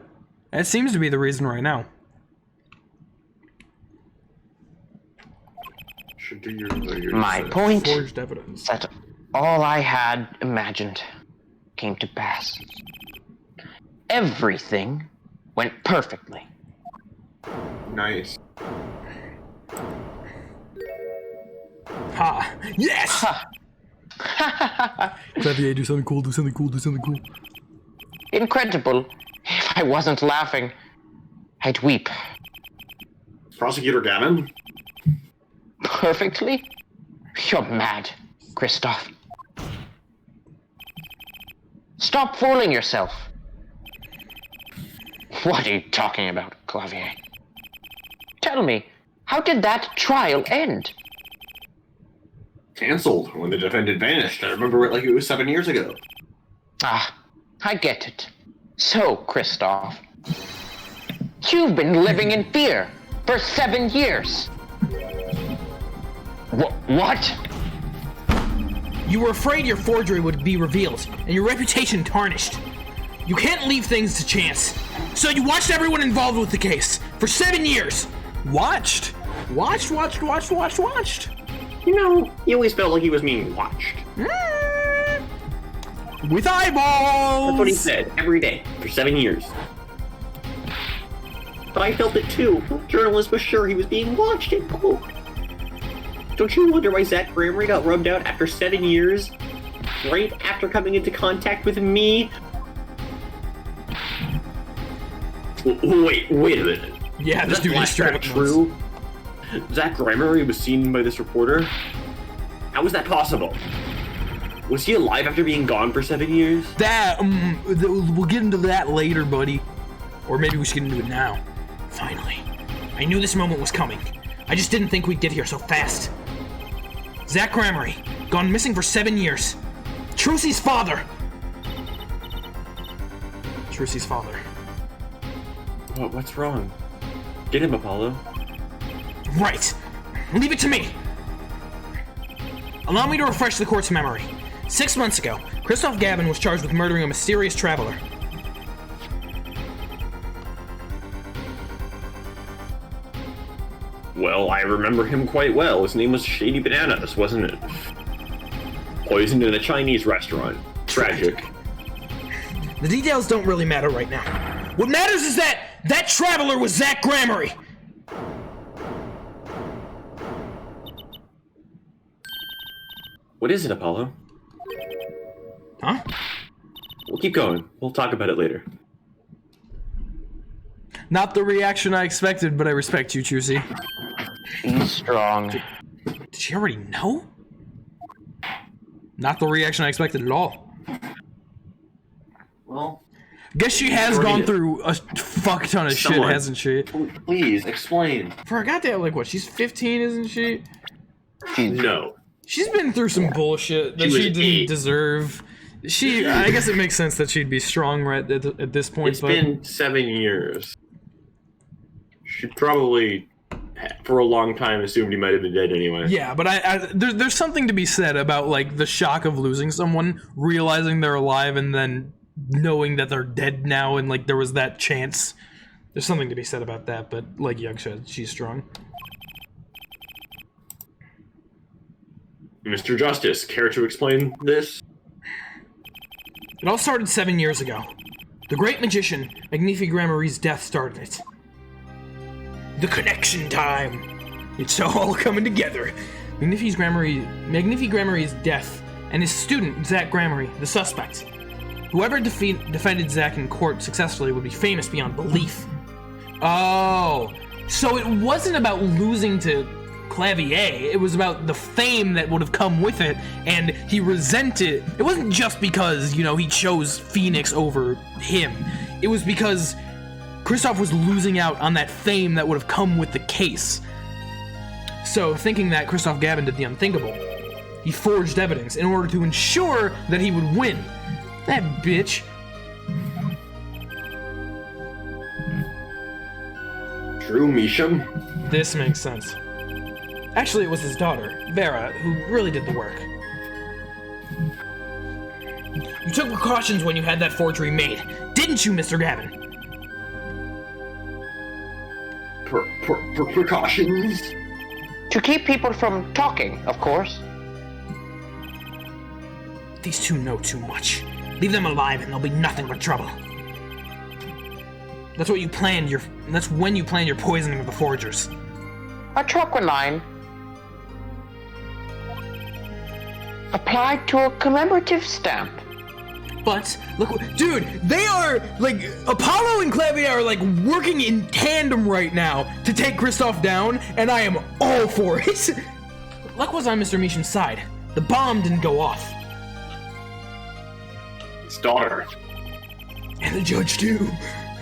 [SPEAKER 1] That seems to be the reason right now.
[SPEAKER 2] Should do your
[SPEAKER 3] My point
[SPEAKER 1] Forged evidence.
[SPEAKER 3] that all I had imagined came to pass. Everything went perfectly.
[SPEAKER 4] Nice.
[SPEAKER 1] Ha! Yes! Kalvier, do something cool, do something cool, do something cool.
[SPEAKER 3] Incredible. If I wasn't laughing, I'd weep.
[SPEAKER 4] Prosecutor Gavin?
[SPEAKER 3] Perfectly? You're mad, Kristoff. Stop fooling yourself. What are you talking about, Kalvier? Tell me, how did that trial end?
[SPEAKER 4] Cancelled when the defendant vanished. I remember it like it was 7 years ago.
[SPEAKER 3] Ah, I get it. So, Kristoff, you've been living in fear for 7 years. What?
[SPEAKER 1] You were afraid your forgery would be revealed, and your reputation tarnished. You can't leave things to chance. So you watched everyone involved with the case for 7 years. Watched.
[SPEAKER 2] You know, he always felt like he was being watched.
[SPEAKER 1] With eyeballs!
[SPEAKER 2] That's what he said, every day, for 7 years. But I felt it too. The journalist was sure he was being watched in court. Don't you wonder why Zach Gramery got rubbed out after 7 years? Right after coming into contact with me? Wait a minute.
[SPEAKER 1] Yeah, this
[SPEAKER 2] Is
[SPEAKER 1] dude
[SPEAKER 2] that
[SPEAKER 1] is straight up
[SPEAKER 2] true? Zach Gramery was seen by this reporter? How was that possible? Was he alive after being gone for 7 years?
[SPEAKER 1] We'll get into that later, buddy. Or maybe we should get into it now. Finally. I knew this moment was coming. I just didn't think we'd get here so fast. Zach Gramery, gone missing for 7 years. Trucy's father.
[SPEAKER 2] What's wrong? Get him, Apollo.
[SPEAKER 1] Right. Leave it to me. Allow me to refresh the court's memory. 6 months ago, Kristoff Gavin was charged with murdering a mysterious traveler.
[SPEAKER 2] Well, I remember him quite well. His name was Shady Bananas, wasn't it? Poisoned in a Chinese restaurant. Tragic.
[SPEAKER 1] The details don't really matter right now. What matters is that traveler was Zach Gramery.
[SPEAKER 2] What is it, Apollo?
[SPEAKER 1] Huh?
[SPEAKER 2] We'll keep going. We'll talk about it later.
[SPEAKER 1] Not the reaction I expected, but I respect you, Trucy.
[SPEAKER 3] Be strong.
[SPEAKER 1] Did she already know? Not the reaction I expected at all.
[SPEAKER 4] Well,
[SPEAKER 1] Guess she has gone through a fuck ton of shit, hasn't she?
[SPEAKER 4] please explain.
[SPEAKER 1] For a goddamn, like what, she's 15, isn't she?
[SPEAKER 2] No.
[SPEAKER 1] She's been through some bullshit that
[SPEAKER 2] She was
[SPEAKER 1] she didn't
[SPEAKER 2] 8.
[SPEAKER 1] deserve. I guess it makes sense that she'd be strong right at this point,
[SPEAKER 2] It's been 7 years. She probably, for a long time, assumed he might have been dead anyway.
[SPEAKER 1] yeah, but there's something to be said about, like, the shock of losing someone, realizing they're alive, and then knowing that they're dead now, and, like, there was that chance. There's something to be said about that, but like Eugh said, she's strong.
[SPEAKER 2] Mr. Justice, care to explain this?
[SPEAKER 1] It all started 7 years ago. The great magician, Magnifi Gramery's death started it. The connection time! It's all coming together. Magnifi Gramery's death, and his student, Zach Gramery, the suspect. Whoever defended Zach in court successfully would be famous beyond belief. Oh, so it wasn't about losing to Kalvier, it was about the fame that would have come with it, and he resented. It wasn't just because, you know, he chose Phoenix over him. It was because Kristoff was losing out on that fame that would have come with the case. So, thinking that Kristoff Gavin did the unthinkable, he forged evidence in order to ensure that he would win. That bitch.
[SPEAKER 2] True, Misha.
[SPEAKER 1] This makes sense. Actually, it was his daughter, Vera, who really did the work. You took precautions when you had that forgery made, didn't you, Mr. Gavin?
[SPEAKER 4] Precautions?
[SPEAKER 3] To keep people from talking, of course.
[SPEAKER 1] These two know too much. Leave them alive and there'll be nothing but trouble. That's what you planned. That's when you planned your poisoning of the foragers.
[SPEAKER 3] Atroquinine applied to a commemorative stamp.
[SPEAKER 1] But look, dude, they are like Apollo and Kalvier are like working in tandem right now to take Kristoff down, and I am all for it. Luck was on Mr. Meesham's side. The bomb didn't go off.
[SPEAKER 4] His daughter.
[SPEAKER 1] And the judge too.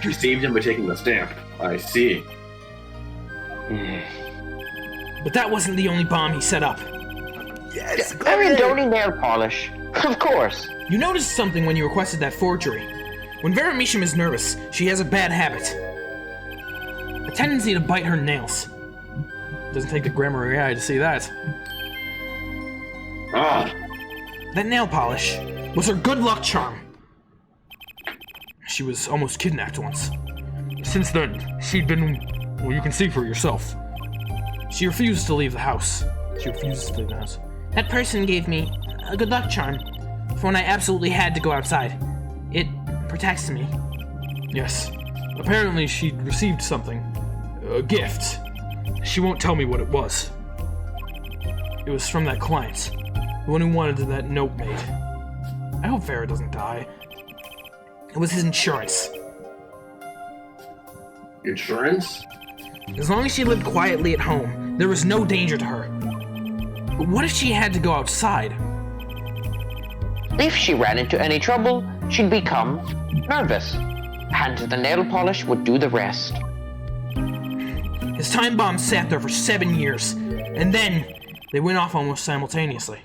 [SPEAKER 4] She saved him by taking the stamp. I see.
[SPEAKER 1] But that wasn't the only bomb he set up. Yes,
[SPEAKER 3] Arendoni nail polish. Of course.
[SPEAKER 1] You noticed something when you requested that forgery. When Vera Meesham is nervous, she has a bad habit. A tendency to bite her nails. Doesn't take the grammar eye to see that.
[SPEAKER 4] Ah,
[SPEAKER 1] That nail polish was her good luck charm. She was almost kidnapped once. Since then, she'd been... well, you can see for yourself. She refused to leave the house. She refuses to leave the house. That person gave me a good luck charm for when I absolutely had to go outside. It protects me. Yes. Apparently she'd received something. A gift. She won't tell me what it was. It was from that client. The one who wanted that note made. I hope Vera doesn't die. It was his insurance.
[SPEAKER 4] insurance?
[SPEAKER 1] As long as she lived quietly at home, there was no danger to her. But what if she had to go outside?
[SPEAKER 3] If she ran into any trouble, she'd become nervous, and the nail polish would do the rest.
[SPEAKER 1] His time bomb sat there for 7 years, and then they went off almost simultaneously.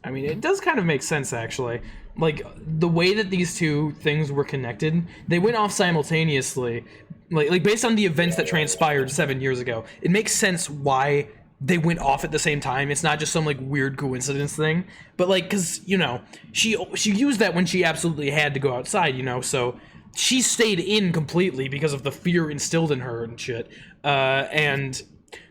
[SPEAKER 1] I mean, it does kind of make sense, actually. Like, the way that these two things were connected, they went off simultaneously. Like based on the events that transpired 7 years ago, it makes sense why they went off at the same time. It's not just some, like, weird coincidence thing. But, like, because, you know, she used that when she absolutely had to go outside, you know, so she stayed in completely because of the fear instilled in her and shit. And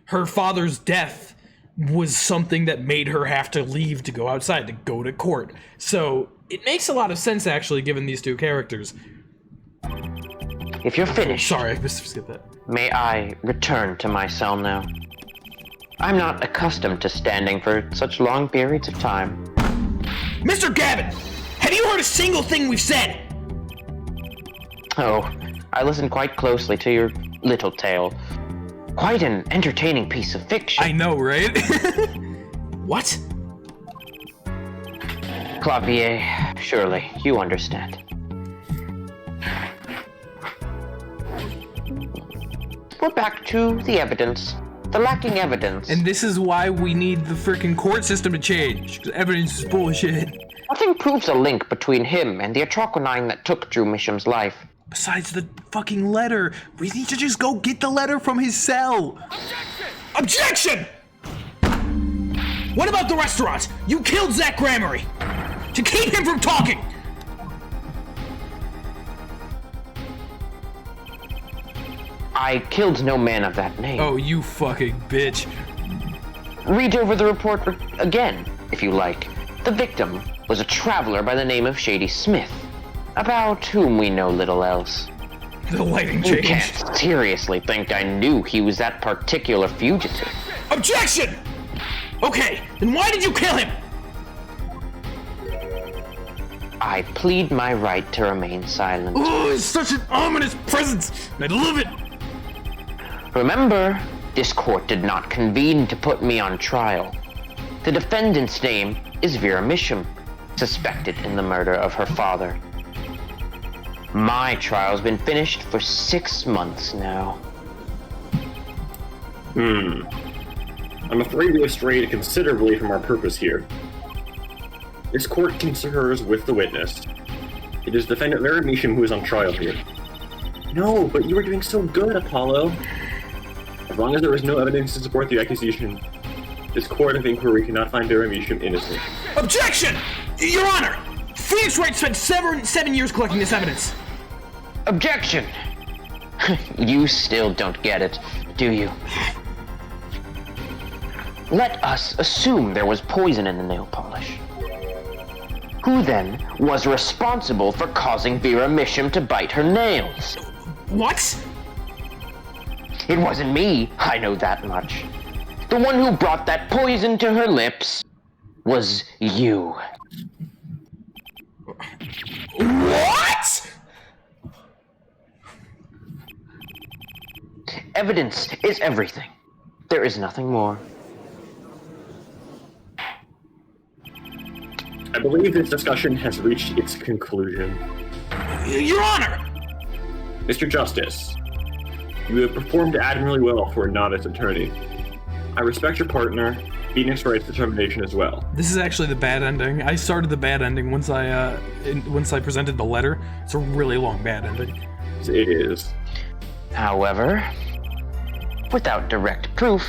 [SPEAKER 1] her father's death was something that made her have to leave to go outside, to go to court. So it makes a lot of sense, actually, given these two characters.
[SPEAKER 3] If you're finished,
[SPEAKER 1] Sorry, I missed to skip that.
[SPEAKER 3] may I return to my cell now? I'm not accustomed to standing for such long periods of time.
[SPEAKER 1] Mr. Gavin! Have you heard a single thing we've said?
[SPEAKER 3] Oh, I listened quite closely to your little tale. Quite an entertaining piece of fiction.
[SPEAKER 1] I know, right? What?
[SPEAKER 3] Kalvier, surely you understand. We're back to the evidence. The lacking evidence.
[SPEAKER 1] And this is why we need the freaking court system to change. 'Cause evidence is bullshit.
[SPEAKER 3] Nothing proves a link between him and the atroquinine that took Drew Misham's life.
[SPEAKER 1] Besides the fucking letter. We need to just go get the letter from his cell. Objection! What about the restaurant? You killed Zach Gramery. To keep him from talking.
[SPEAKER 3] I killed no man of that name.
[SPEAKER 1] Oh, you fucking bitch.
[SPEAKER 3] Read over the report again, if you like. The victim was a traveler by the name of Shady Smith, about whom we know little else.
[SPEAKER 1] The lighting
[SPEAKER 3] You
[SPEAKER 1] changed.
[SPEAKER 3] can't seriously think I knew he was that particular fugitive.
[SPEAKER 1] Objection! Okay, then why did you kill him?
[SPEAKER 3] I plead my right to remain silent.
[SPEAKER 1] Oh, it's such an ominous presence. I love it.
[SPEAKER 3] Remember, this court did not convene to put me on trial. The defendant's name is Vera Misham, suspected in the murder of her father. My trial's been finished for 6 months now.
[SPEAKER 2] I'm afraid we have strayed considerably from our purpose here. This court concurs with the witness. It is defendant Vera Meesham who is on trial here. No, but you were doing so good, Apollo. As long as there is no evidence to support the accusation, this court of inquiry cannot find Vera Meesham innocent.
[SPEAKER 1] Objection! Your Honor! Phoenix Wright spent 7 years collecting this evidence.
[SPEAKER 3] Objection! You still don't get it, do you? Let us assume there was poison in the nail polish. Who then was responsible for causing Vera Misham to bite her nails?
[SPEAKER 1] What?
[SPEAKER 3] It wasn't me, I know that much. The one who brought that poison to her lips was you.
[SPEAKER 1] What?
[SPEAKER 3] Evidence is everything. There is nothing more.
[SPEAKER 2] I believe this discussion has reached its conclusion.
[SPEAKER 1] Your Honor!
[SPEAKER 2] Mr. Justice, you have performed admirably well for a novice attorney. I respect your partner, Phoenix Wright's determination as well.
[SPEAKER 1] This is actually the bad ending. I started the bad ending once I presented the letter. It's a really long bad ending.
[SPEAKER 2] It is.
[SPEAKER 3] However, without direct proof,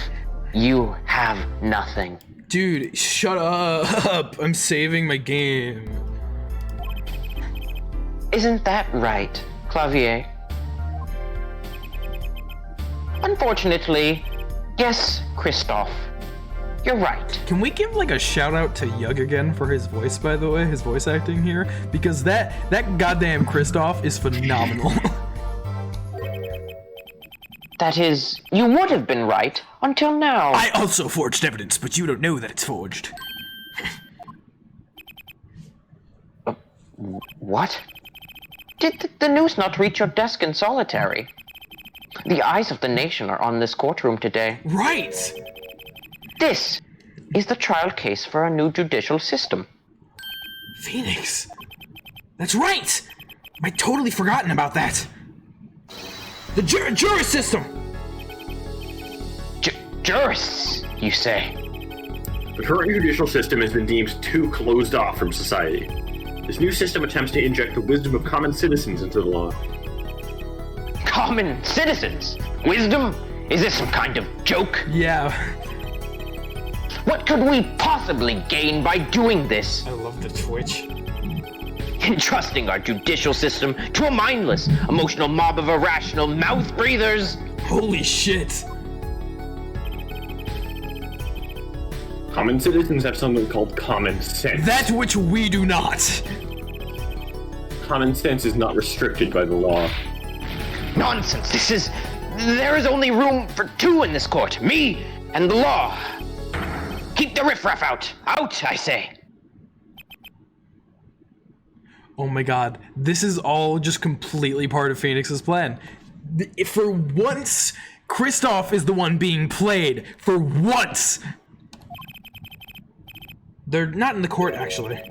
[SPEAKER 3] you have nothing.
[SPEAKER 1] Dude, shut up. I'm saving my game.
[SPEAKER 3] Isn't that right, Kalvier? Unfortunately, yes, Kristoff. You're right.
[SPEAKER 1] Can we give like a shout out to Eugh again for his voice, by the way, his voice acting here? Because that goddamn Kristoff is phenomenal.
[SPEAKER 3] That is, you would have been right until now.
[SPEAKER 1] I also forged evidence, but you don't know that it's forged.
[SPEAKER 3] What? Did the news not reach your desk in solitary? The eyes of the nation are on this courtroom today.
[SPEAKER 1] Right!
[SPEAKER 3] This is the trial case for a new judicial system.
[SPEAKER 1] Phoenix. That's right! I'd totally forgotten about that. The jury system!
[SPEAKER 3] Jurists, you say?
[SPEAKER 2] The current judicial system has been deemed too closed off from society. This new system attempts to inject the wisdom of common citizens into the law.
[SPEAKER 3] Common citizens? Wisdom? Is this some kind of joke?
[SPEAKER 1] Yeah.
[SPEAKER 3] What could we possibly gain by doing this?
[SPEAKER 1] I love the Twitch.
[SPEAKER 3] Entrusting our judicial system to a mindless, emotional mob of irrational mouth breathers?
[SPEAKER 1] Holy shit.
[SPEAKER 2] Common citizens have something called common sense.
[SPEAKER 1] That which we do not.
[SPEAKER 2] Common sense is not restricted by the law.
[SPEAKER 3] Nonsense. There is only room for two in this court. Me and the law. Keep the riffraff out. Out, I say.
[SPEAKER 1] Oh my god, this is all just completely part of Phoenix's plan. For once, Kristoff is the one being played. For once! They're not in the court, actually.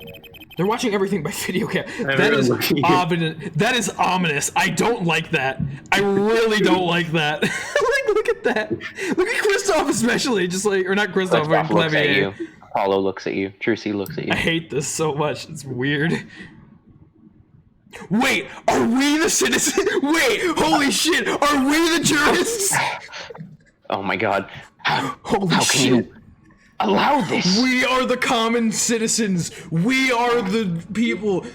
[SPEAKER 1] They're watching everything by video camera. That is ominous. I don't like that. I really don't like that. Like, look at that. Look at Kristoff especially, just like, or not Kristoff, but
[SPEAKER 3] looks at
[SPEAKER 1] Kalvier.
[SPEAKER 3] you. Apollo looks at you. Trucy looks at you.
[SPEAKER 1] I hate this so much. It's weird. Wait, are we the citizens? Wait, holy shit, are we the jurists?
[SPEAKER 3] Oh my god. How
[SPEAKER 1] Holy
[SPEAKER 3] can
[SPEAKER 1] shit.
[SPEAKER 3] you allow this?
[SPEAKER 1] We are the common citizens. We are the people.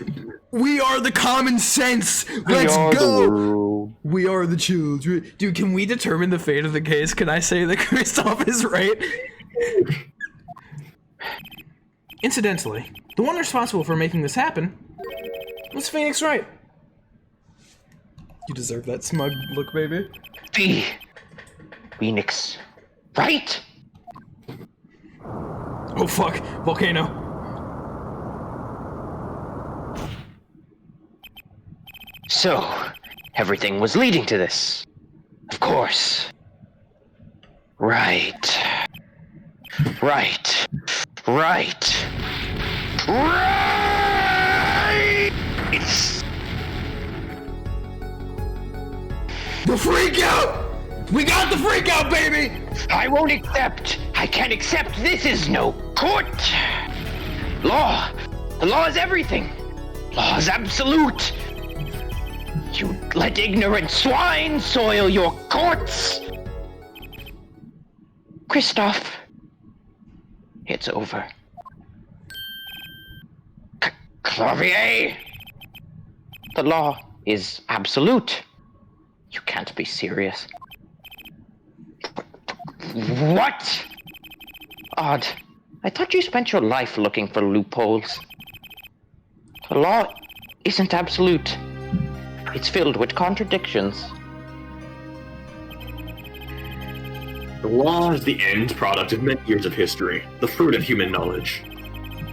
[SPEAKER 1] We are the common sense. Let's go. We are the children. Dude, can we determine the fate of the case? Can I say that Kristoff is right? Incidentally, the one responsible for making this happen was Phoenix Wright. You deserve that smug look, baby.
[SPEAKER 3] Phoenix. Right?
[SPEAKER 1] Oh fuck, volcano.
[SPEAKER 3] So, everything was leading to this. Of course. Right. Right. Right. Right!
[SPEAKER 1] The freak out! We got the freak out, baby!
[SPEAKER 3] I won't accept. I can't accept. This is no court. Law. The law is everything. Law is absolute. You let ignorant swine soil your courts. Kristoff, it's over. Kalvier, the law is absolute. You can't be serious. What? Odd. I thought you spent your life looking for loopholes. The law isn't absolute. It's filled with contradictions.
[SPEAKER 2] The law is the end product of many years of history, the fruit of human knowledge.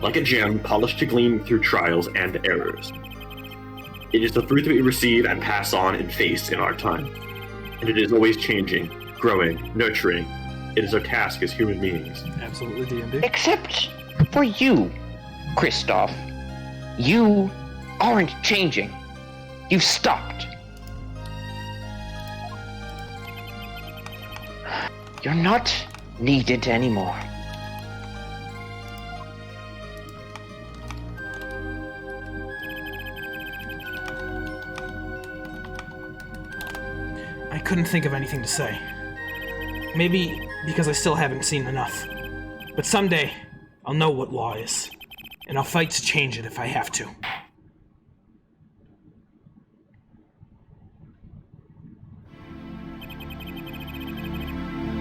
[SPEAKER 2] Like a gem polished to gleam through trials and errors. It is the fruit that we receive and pass on and face in our time. And it is always changing, growing, nurturing. It is our task as human beings.
[SPEAKER 1] Absolutely, D&D.
[SPEAKER 3] Except for you, Kristoff. You aren't changing. You've stopped. You're not needed anymore.
[SPEAKER 1] I couldn't think of anything to say. Maybe because I still haven't seen enough. But someday, I'll know what law is. And I'll fight to change it if I have to.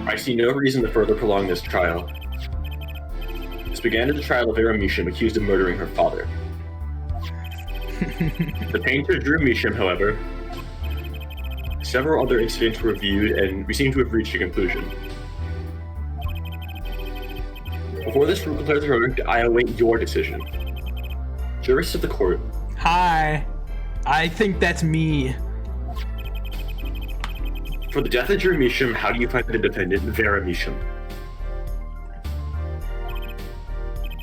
[SPEAKER 2] I see no reason to further prolong this trial. This began as a trial of Vera Misham accused of murdering her father. The painter drew Misham, however. Several other incidents were reviewed, and we seem to have reached a conclusion. Before this rule declares the verdict, I await your decision. Jurists of the court.
[SPEAKER 1] Hi. I think that's me.
[SPEAKER 2] For the death of Drew Misham, how do you find the defendant, Vera Misham?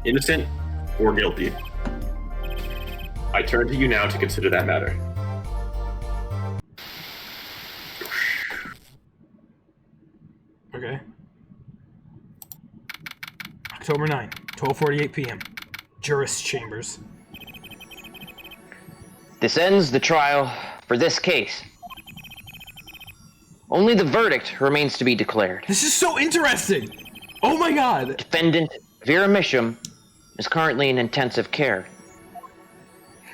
[SPEAKER 2] Innocent or guilty? I turn to you now to consider that matter.
[SPEAKER 1] Okay. October 9, 12:48 p.m. Jurist's chambers.
[SPEAKER 3] This ends the trial for this case. Only the verdict remains to be declared.
[SPEAKER 1] This is so interesting! Oh my god!
[SPEAKER 3] Defendant Vera Misham is currently in intensive care.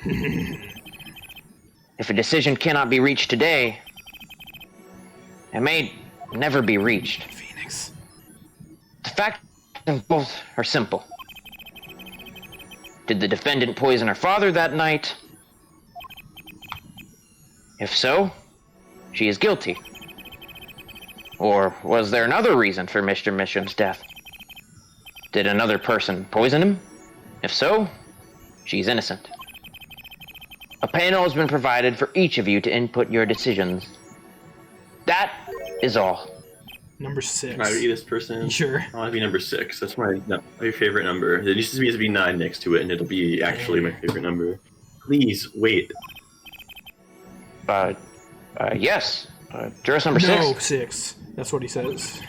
[SPEAKER 3] If a decision cannot be reached today, it may never be reached.
[SPEAKER 1] Phoenix.
[SPEAKER 3] The facts of both are simple. Did the defendant poison her father that night? If so, she is guilty. Or was there another reason for Mr. Misham's death? Did another person poison him? If so, she's innocent. A panel has been provided for each of you to input your decisions. That is all.
[SPEAKER 1] Number 6.
[SPEAKER 2] Can I be this person?
[SPEAKER 1] Sure.
[SPEAKER 2] I want to be number 6. That's my favorite number. There used to be 9 next to it, and it'll be actually my favorite number. Please, wait.
[SPEAKER 3] Yes. Jurist number 6?
[SPEAKER 1] No, 6. That's what he says.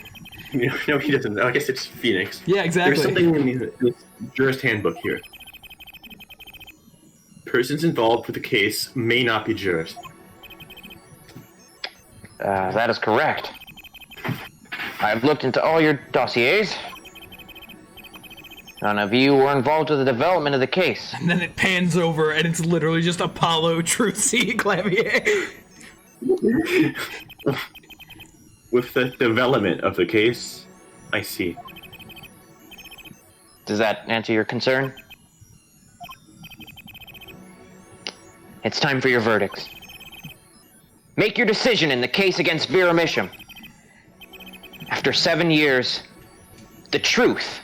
[SPEAKER 2] No, he doesn't. I guess it's Phoenix.
[SPEAKER 1] Yeah, exactly.
[SPEAKER 2] There's something in the jurist handbook here. Persons involved with the case may not be jurist.
[SPEAKER 3] That is correct. I've looked into all your dossiers. None of you were involved with the development of the case.
[SPEAKER 1] And then it pans over, and it's literally just Apollo, Trucy, Kalvier.
[SPEAKER 2] With the development of the case, I see.
[SPEAKER 3] Does that answer your concern? It's time for your verdicts. Make your decision in the case against Vera Misham. After 7 years, the truth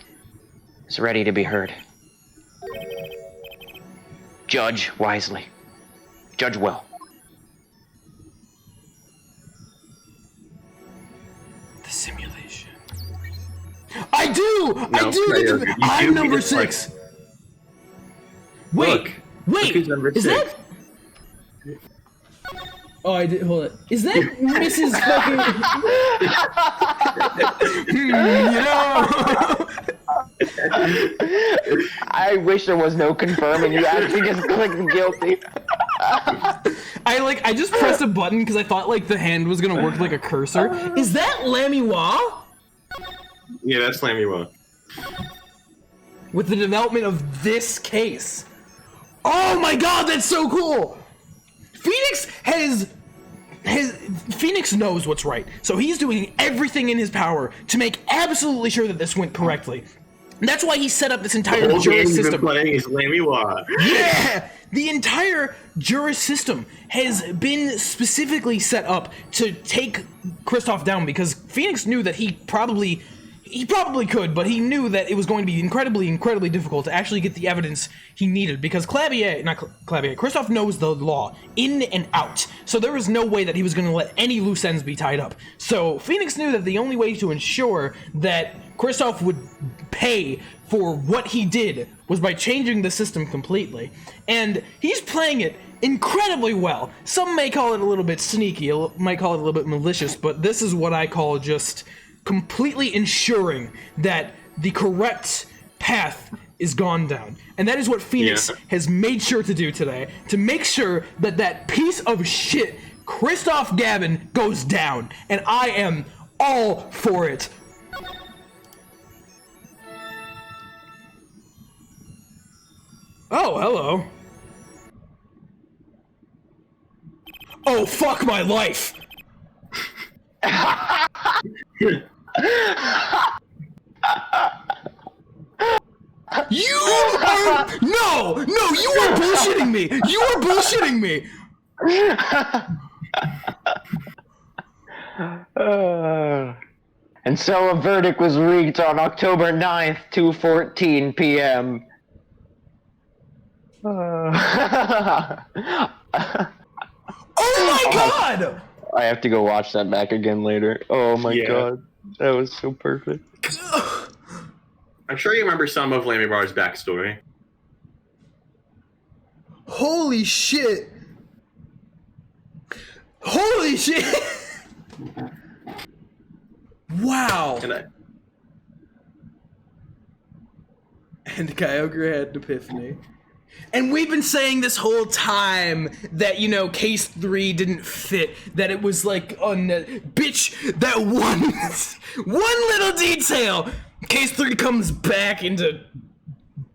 [SPEAKER 3] is ready to be heard. Judge wisely. Judge well.
[SPEAKER 1] The simulation. I do!
[SPEAKER 2] No,
[SPEAKER 1] I do!
[SPEAKER 2] Prayer,
[SPEAKER 1] Get to,
[SPEAKER 2] you
[SPEAKER 1] I'm
[SPEAKER 2] do
[SPEAKER 1] number
[SPEAKER 2] get to, like-
[SPEAKER 1] 6! Wait!
[SPEAKER 2] Look who's number
[SPEAKER 1] Is
[SPEAKER 2] 6.
[SPEAKER 1] that... Oh, I did. Hold it. Is that Mrs. fucking?
[SPEAKER 3] I wish there was no confirming. You actually just clicked guilty.
[SPEAKER 1] I just pressed a button because I thought like the hand was gonna work like a cursor. Is that Lamiwa?
[SPEAKER 2] Yeah, that's Lamiwa.
[SPEAKER 1] With the development of this case. Oh my god, that's so cool! Phoenix knows what's right, so he's doing everything in his power to make absolutely sure that this went correctly. And that's why he set up this
[SPEAKER 2] The
[SPEAKER 1] entire
[SPEAKER 2] whole
[SPEAKER 1] jury
[SPEAKER 2] game you've been
[SPEAKER 1] system.
[SPEAKER 2] playing is Lammy Wah.
[SPEAKER 1] Yeah! The entire juris system has been specifically set up to take Kristoff down because Phoenix knew that he probably could, but he knew that it was going to be incredibly difficult to actually get the evidence he needed because Kristoff knows the law in and out. So there was no way that he was going to let any loose ends be tied up. So Phoenix knew that the only way to ensure that Kristoff would pay for what he did was by changing the system completely. And he's playing it incredibly well. Some may call it a little bit sneaky, might call it a little bit malicious, but this is what I call just completely ensuring that the correct path is gone down. And that is what Phoenix has made sure to do today, to make sure that that piece of shit, Kristoff Gavin, goes down. And I am all for it. Oh, hello. Oh, fuck my life! You are... No, you are bullshitting me! You are bullshitting me!
[SPEAKER 3] And so a verdict was reached on October 9th, 2:14 p.m.
[SPEAKER 1] Oh my god!
[SPEAKER 3] I have to go watch that back again later. Oh my god. That was so perfect.
[SPEAKER 4] I'm sure you remember some of Lammy Bar's backstory.
[SPEAKER 1] Holy shit! Holy shit! Wow! And Kyogre had an epiphany. And we've been saying this whole time that, you know, case 3 didn't fit, that it was like, bitch, that one little detail! Case 3 comes back into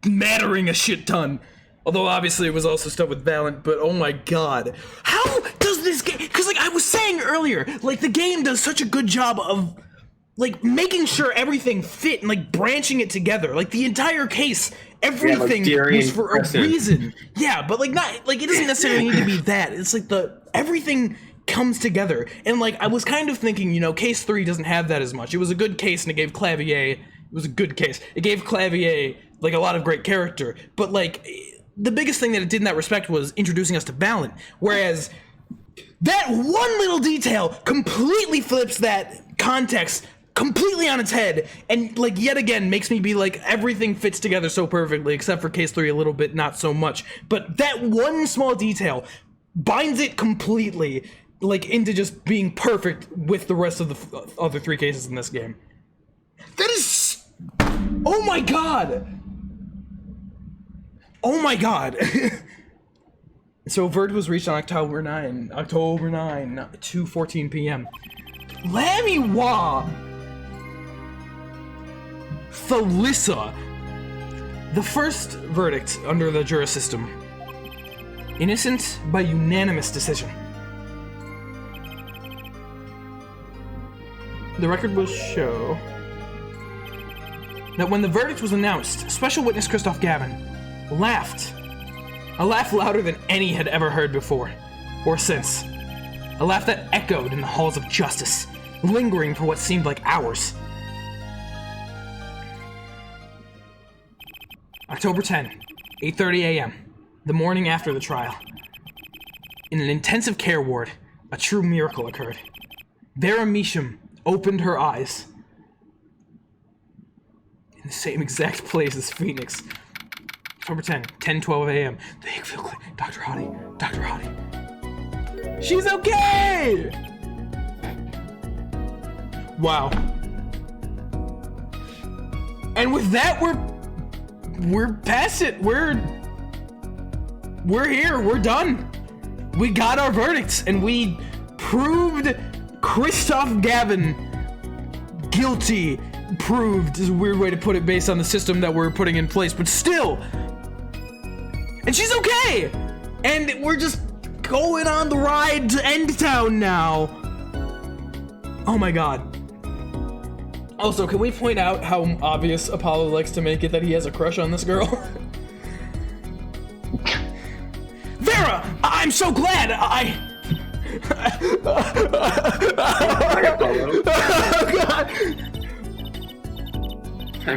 [SPEAKER 1] mattering a shit ton. Although obviously it was also stuff with Valiant, but oh my god. How does this game, because like I was saying earlier, like the game does such a good job of like making sure everything fit and like branching it together. Like the entire case, everything was for a reason. Yeah, but like not like it doesn't necessarily need to be that. It's like everything comes together. And like I was kind of thinking, you know, case 3 doesn't have that as much. It was a good case and it gave Kalvier, it was a good case. It gave Kalvier like a lot of great character. But like the biggest thing that it did in that respect was introducing us to Valiant. Whereas that one little detail completely flips that context completely on its head, and like yet again makes me be like everything fits together so perfectly, except for case 3 a little bit not so much. But that one small detail binds it completely like into just being perfect with the rest of the other 3 cases in this game. That is, oh my god, oh my god. So verdict was reached on October 9, 2:14 p.m. Lammy Wah, Felissa. The first verdict under the jury system. Innocent by unanimous decision. The record will show that when the verdict was announced, special witness Kristoff Gavin laughed. A laugh louder than any had ever heard before, or since. A laugh that echoed in the halls of justice, lingering for what seemed like hours. October 10, 8:30 a.m., the morning after the trial. In an intensive care ward, a true miracle occurred. Vera Measham opened her eyes. In the same exact place as Phoenix. October 10, 10:12 a.m. The Hickville Clinic. Dr. Hottie. She's okay! Wow. And with that, we're past it. We're here. We're done. We got our verdicts, and we proved Kristoff Gavin guilty. Proved is a weird way to put it based on the system that we're putting in place, but still. And she's okay! And we're just going on the ride to End Town now. Oh my god. Also, can we point out how obvious Apollo likes to make it that he has a crush on this girl? Vera! I'm so glad
[SPEAKER 2] I'm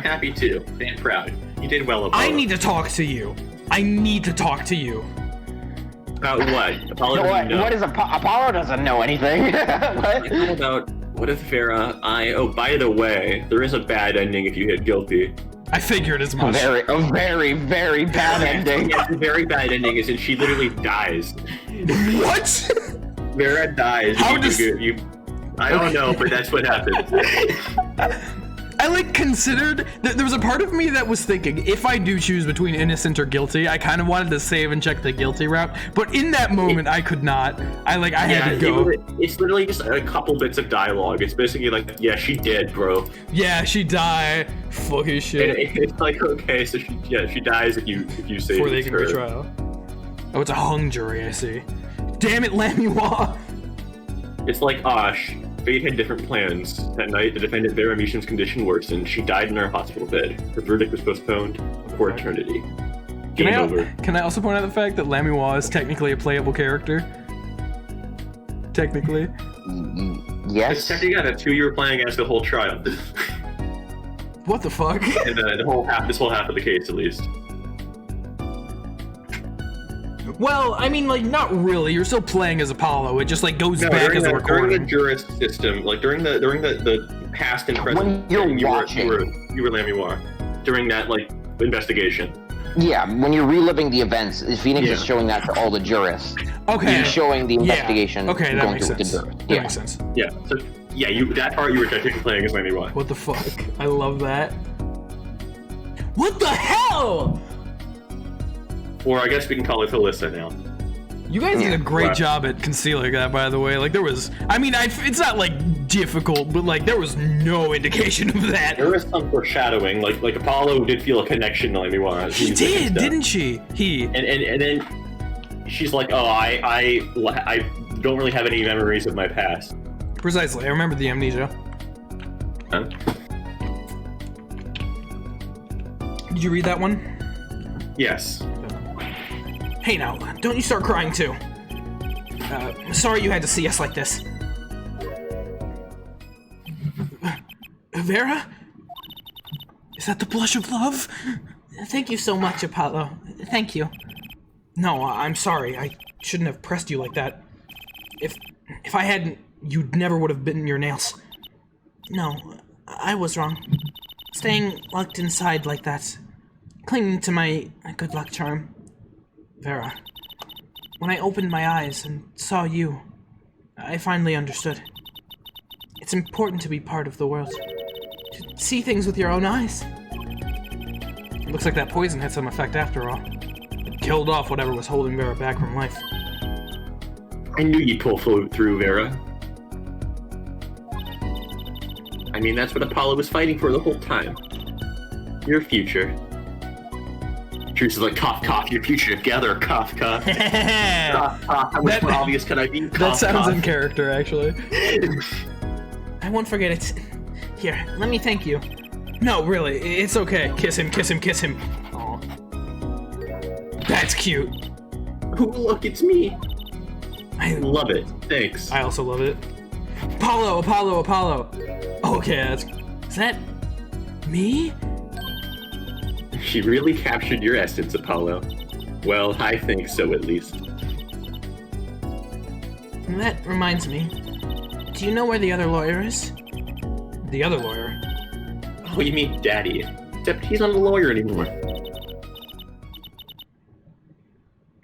[SPEAKER 2] happy too, and proud. You did well, Apollo.
[SPEAKER 1] I need to talk to you. I need to talk to you.
[SPEAKER 2] About what? Apollo doesn't know.
[SPEAKER 3] What is Apollo doesn't know anything. What?
[SPEAKER 2] How about, what if Vera, oh, by the way, there is a bad ending if you hit guilty.
[SPEAKER 1] I figured as much.
[SPEAKER 3] A very, very bad ending.
[SPEAKER 2] Yeah, the very bad ending is that she literally dies.
[SPEAKER 1] What?
[SPEAKER 2] Vera dies.
[SPEAKER 1] How
[SPEAKER 2] you,
[SPEAKER 1] does...
[SPEAKER 2] you, I don't know, but that's what happens.
[SPEAKER 1] I like considered there was a part of me that was thinking if I do choose between innocent or guilty, I kind of wanted to save and check the guilty route, but in that moment I could not. I had to go.
[SPEAKER 2] It's literally just a couple bits of dialogue. It's basically like, yeah, she dead, bro.
[SPEAKER 1] Yeah, she died. Fucking shit.
[SPEAKER 2] It's like, okay, so she dies if you save
[SPEAKER 1] before they can
[SPEAKER 2] her.
[SPEAKER 1] retrial. Oh, it's a hung jury, I see. Damn it, Lamiwa.
[SPEAKER 2] It's like Osh. Fate had different plans. That night, the defendant Vera Misham's condition worsened. She died in her hospital bed. Her verdict was postponed for eternity. Game over.
[SPEAKER 1] Can I also point out the fact that Lamiwa is technically a playable character? Technically.
[SPEAKER 3] Yes.
[SPEAKER 2] It's technically got a 2 you were playing as the whole trial.
[SPEAKER 1] What the fuck?
[SPEAKER 2] And this whole half of the case, at least.
[SPEAKER 1] Well, I mean, like, not really. You're still playing as Apollo. It just like goes back as a recording.
[SPEAKER 2] During the jurist system, like during the past and present,
[SPEAKER 3] when you're watching,
[SPEAKER 2] you were Lamiwa during that like investigation.
[SPEAKER 3] Yeah, when you're reliving the events, Phoenix is showing that to all the jurists.
[SPEAKER 1] Okay.
[SPEAKER 3] He's showing the investigation.
[SPEAKER 1] Okay, that
[SPEAKER 3] going
[SPEAKER 1] makes
[SPEAKER 3] through
[SPEAKER 1] sense.
[SPEAKER 3] with the jurist.
[SPEAKER 1] That makes sense.
[SPEAKER 2] Yeah. So yeah, that part you were technically playing as Lamiwa.
[SPEAKER 1] What the fuck? I love that. What the hell?
[SPEAKER 2] Or I guess we can call it Alyssa now.
[SPEAKER 1] You guys did a great job at concealing that, by the way. Like, there was... I mean, it's not, like, difficult, but, like, there was no indication of that.
[SPEAKER 2] There was some foreshadowing. Like Apollo did feel a connection to Lamiwa.
[SPEAKER 1] She did, didn't she?
[SPEAKER 2] And then she's like, oh, I don't really have any memories of my past.
[SPEAKER 1] Precisely. I remember the amnesia.
[SPEAKER 2] Huh?
[SPEAKER 1] Did you read that one?
[SPEAKER 2] Yes.
[SPEAKER 1] Hey now, don't you start crying too. Sorry you had to see us like this. Vera? Is that the blush of love? Thank you so much, Apollo. Thank you. No, I'm sorry. I shouldn't have pressed you like that. If I hadn't, you never would have bitten your nails. No, I was wrong. Staying locked inside like that. Clinging to my good luck charm. Vera, when I opened my eyes and saw you, I finally understood. It's important to be part of the world. To see things with your own eyes. It looks like that poison had some effect after all. It killed off whatever was holding Vera back from life.
[SPEAKER 2] I knew you'd pull through, Vera. I mean, that's what Apollo was fighting for the whole time. Your future. Truce is like, cough, cough, your future together, cough, cough. Cough, cough, how much more obvious can I be? Cough,
[SPEAKER 1] that sounds
[SPEAKER 2] cough.
[SPEAKER 1] in character, actually. I won't forget it. Here, let me thank you. No, really, it's okay. Kiss him, kiss him, kiss him. Aw. That's cute.
[SPEAKER 2] Ooh, look, it's me.
[SPEAKER 1] I
[SPEAKER 2] love it. Thanks.
[SPEAKER 1] I also love it. Apollo, Apollo, Apollo. Okay, is that me?
[SPEAKER 2] She really captured your essence, Apollo. Well, I think so, at least.
[SPEAKER 1] That reminds me. Do you know where the other lawyer is? The other lawyer?
[SPEAKER 2] Oh, you mean Daddy. Except he's not a lawyer anymore.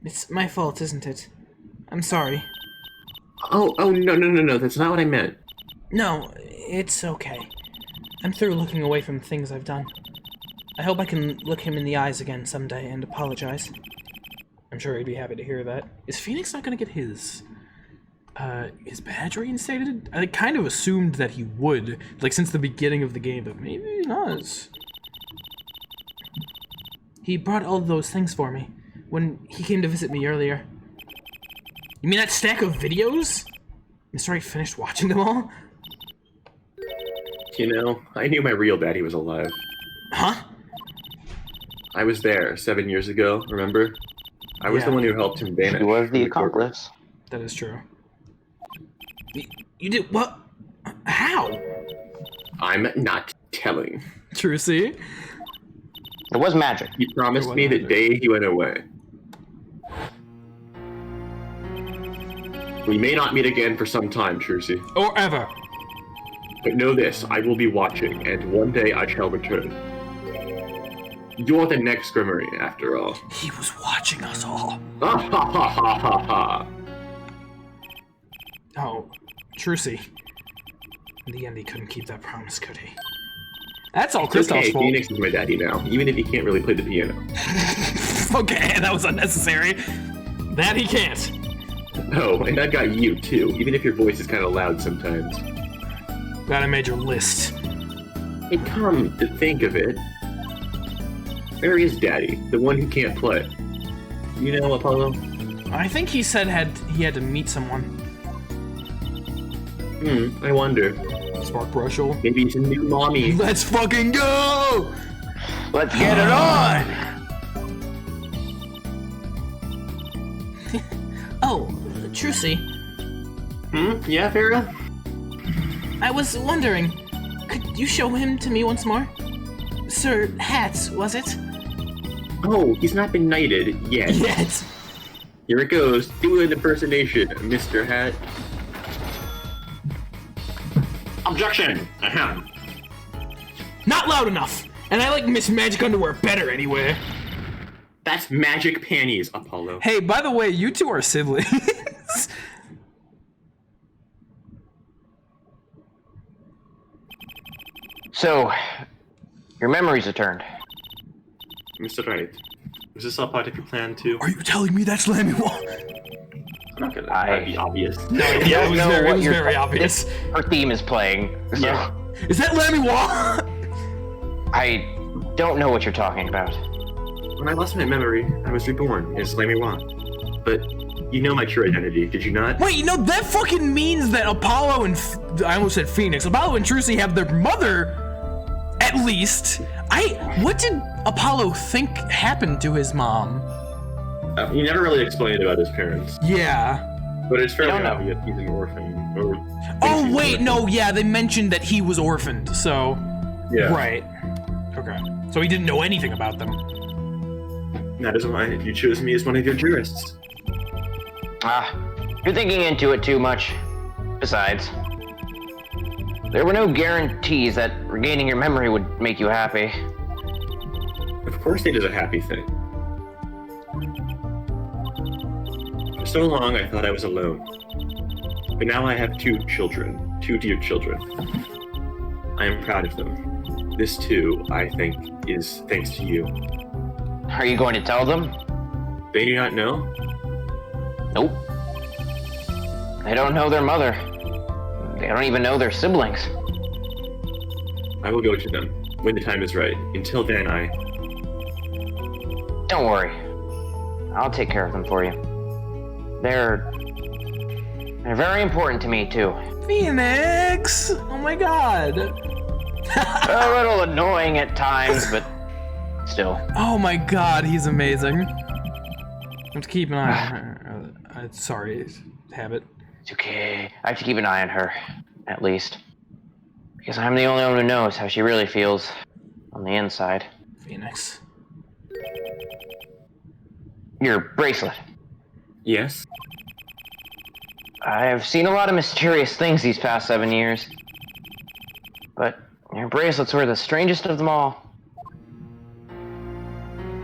[SPEAKER 1] It's my fault, isn't it? I'm sorry.
[SPEAKER 2] Oh, no, that's not what I meant.
[SPEAKER 1] No, it's okay. I'm through looking away from things I've done. I hope I can look him in the eyes again someday and apologize. I'm sure he'd be happy to hear that. Is Phoenix not gonna get his badge reinstated? I kind of assumed that he would, like, since the beginning of the game, but maybe he does. He brought all those things for me when he came to visit me earlier. You mean that stack of videos? Mr. I finished watching them all?
[SPEAKER 2] You know, I knew my real daddy was alive.
[SPEAKER 1] Huh?
[SPEAKER 2] I was there 7 years ago, remember? I was the
[SPEAKER 1] Yeah.
[SPEAKER 2] one who helped him vanish.
[SPEAKER 3] He was
[SPEAKER 2] from
[SPEAKER 3] the
[SPEAKER 2] courtroom.
[SPEAKER 3] accomplice.
[SPEAKER 1] That is true. You did what? How?
[SPEAKER 2] I'm not telling.
[SPEAKER 1] Trucy?
[SPEAKER 3] It was magic.
[SPEAKER 2] He promised
[SPEAKER 1] It
[SPEAKER 2] me the
[SPEAKER 1] wasn't.
[SPEAKER 2] day he went away. We may not meet again for some time, Trucy.
[SPEAKER 1] Or ever.
[SPEAKER 2] But know this, I will be watching, and one day I shall return. You're the next Grimmery, after all.
[SPEAKER 1] He was watching us all.
[SPEAKER 2] Ha ha ha ha ha ha!
[SPEAKER 1] Oh, Trucy. In the end, he couldn't keep that promise, could he? That's all
[SPEAKER 2] It's
[SPEAKER 1] Kristoff's
[SPEAKER 2] okay,
[SPEAKER 1] fault.
[SPEAKER 2] Phoenix is my daddy now, even if he can't really play the piano.
[SPEAKER 1] Okay, that was unnecessary. That he can't.
[SPEAKER 2] Oh, and I've got you, too, even if your voice is kind of loud sometimes.
[SPEAKER 1] Glad I made your list.
[SPEAKER 2] Hey, come to think of it, where is daddy, the one who can't play? You know, Apollo?
[SPEAKER 1] I think he said he had to meet someone.
[SPEAKER 2] I wonder.
[SPEAKER 1] Spark Brushel.
[SPEAKER 2] Maybe it's a new mommy.
[SPEAKER 1] Let's fucking go!
[SPEAKER 3] Let's get it on!
[SPEAKER 1] Oh, Trucy.
[SPEAKER 2] Yeah, Farah?
[SPEAKER 1] I was wondering, could you show him to me once more? Sir Hats, was it?
[SPEAKER 2] Oh, he's not been knighted yet.
[SPEAKER 1] Yet.
[SPEAKER 2] Here it goes. Do an impersonation, Mr. Hat. Objection! Ahem.
[SPEAKER 1] Not loud enough! And I like Miss Magic Underwear better anyway.
[SPEAKER 2] That's magic panties, Apollo.
[SPEAKER 1] Hey, by the way, you two are siblings.
[SPEAKER 3] So, your memories returned.
[SPEAKER 2] Mr. Wright, was this all part of your plan too?
[SPEAKER 1] Are you telling me that's Lammy Wall?
[SPEAKER 2] I'm not gonna
[SPEAKER 3] I-
[SPEAKER 2] be obvious.
[SPEAKER 1] Yeah, it was
[SPEAKER 3] know
[SPEAKER 1] very,
[SPEAKER 3] what
[SPEAKER 1] it was
[SPEAKER 3] you're-
[SPEAKER 1] very obvious.
[SPEAKER 3] Her theme is playing. So
[SPEAKER 2] Yeah.
[SPEAKER 1] Is that Lammy Wall?
[SPEAKER 3] I don't know what you're talking about.
[SPEAKER 2] When I lost my memory, I was reborn as Lammy Wan. But you know my true identity, did you not?
[SPEAKER 1] Wait, no, that fucking means that Apollo and I almost said Phoenix. Apollo and Trucy have their mother, at least. What did Apollo think happened to his mom?
[SPEAKER 2] You never really explained about his parents,
[SPEAKER 1] Yeah.
[SPEAKER 2] but it's fairly
[SPEAKER 3] don't know.
[SPEAKER 2] obvious he's an orphan. Or
[SPEAKER 1] Oh
[SPEAKER 2] he's
[SPEAKER 1] wait,
[SPEAKER 2] an
[SPEAKER 1] no,
[SPEAKER 2] orphan.
[SPEAKER 1] yeah, they mentioned that he was orphaned. So,
[SPEAKER 2] Yeah.
[SPEAKER 1] right. Okay. So he didn't know anything about them.
[SPEAKER 2] That is why you chose me as one of your jurists.
[SPEAKER 3] You're thinking into it too much. Besides, there were no guarantees that regaining your memory would make you happy.
[SPEAKER 2] Of course it is a happy thing. For so long I thought I was alone. But now I have two children, two dear children. I am proud of them. This too, I think, is thanks to you.
[SPEAKER 3] Are you going to tell them?
[SPEAKER 2] They do not know?
[SPEAKER 3] Nope. They don't know their mother. They don't even know their siblings.
[SPEAKER 2] I will go to them when the time is right. Until then,
[SPEAKER 3] Don't worry. I'll take care of them for you. They're very important to me, too.
[SPEAKER 1] Phoenix! Oh my god.
[SPEAKER 3] A little annoying at times, but still.
[SPEAKER 1] Oh my god, he's amazing. Let's keep an eye on her. Sorry, habit.
[SPEAKER 3] It's okay. I have to keep an eye on her, at least. Because I'm the only one who knows how she really feels on the inside.
[SPEAKER 1] Phoenix.
[SPEAKER 3] Your bracelet.
[SPEAKER 2] yes?
[SPEAKER 3] I've seen a lot of mysterious things these past 7 years. But your bracelets were the strangest of them all.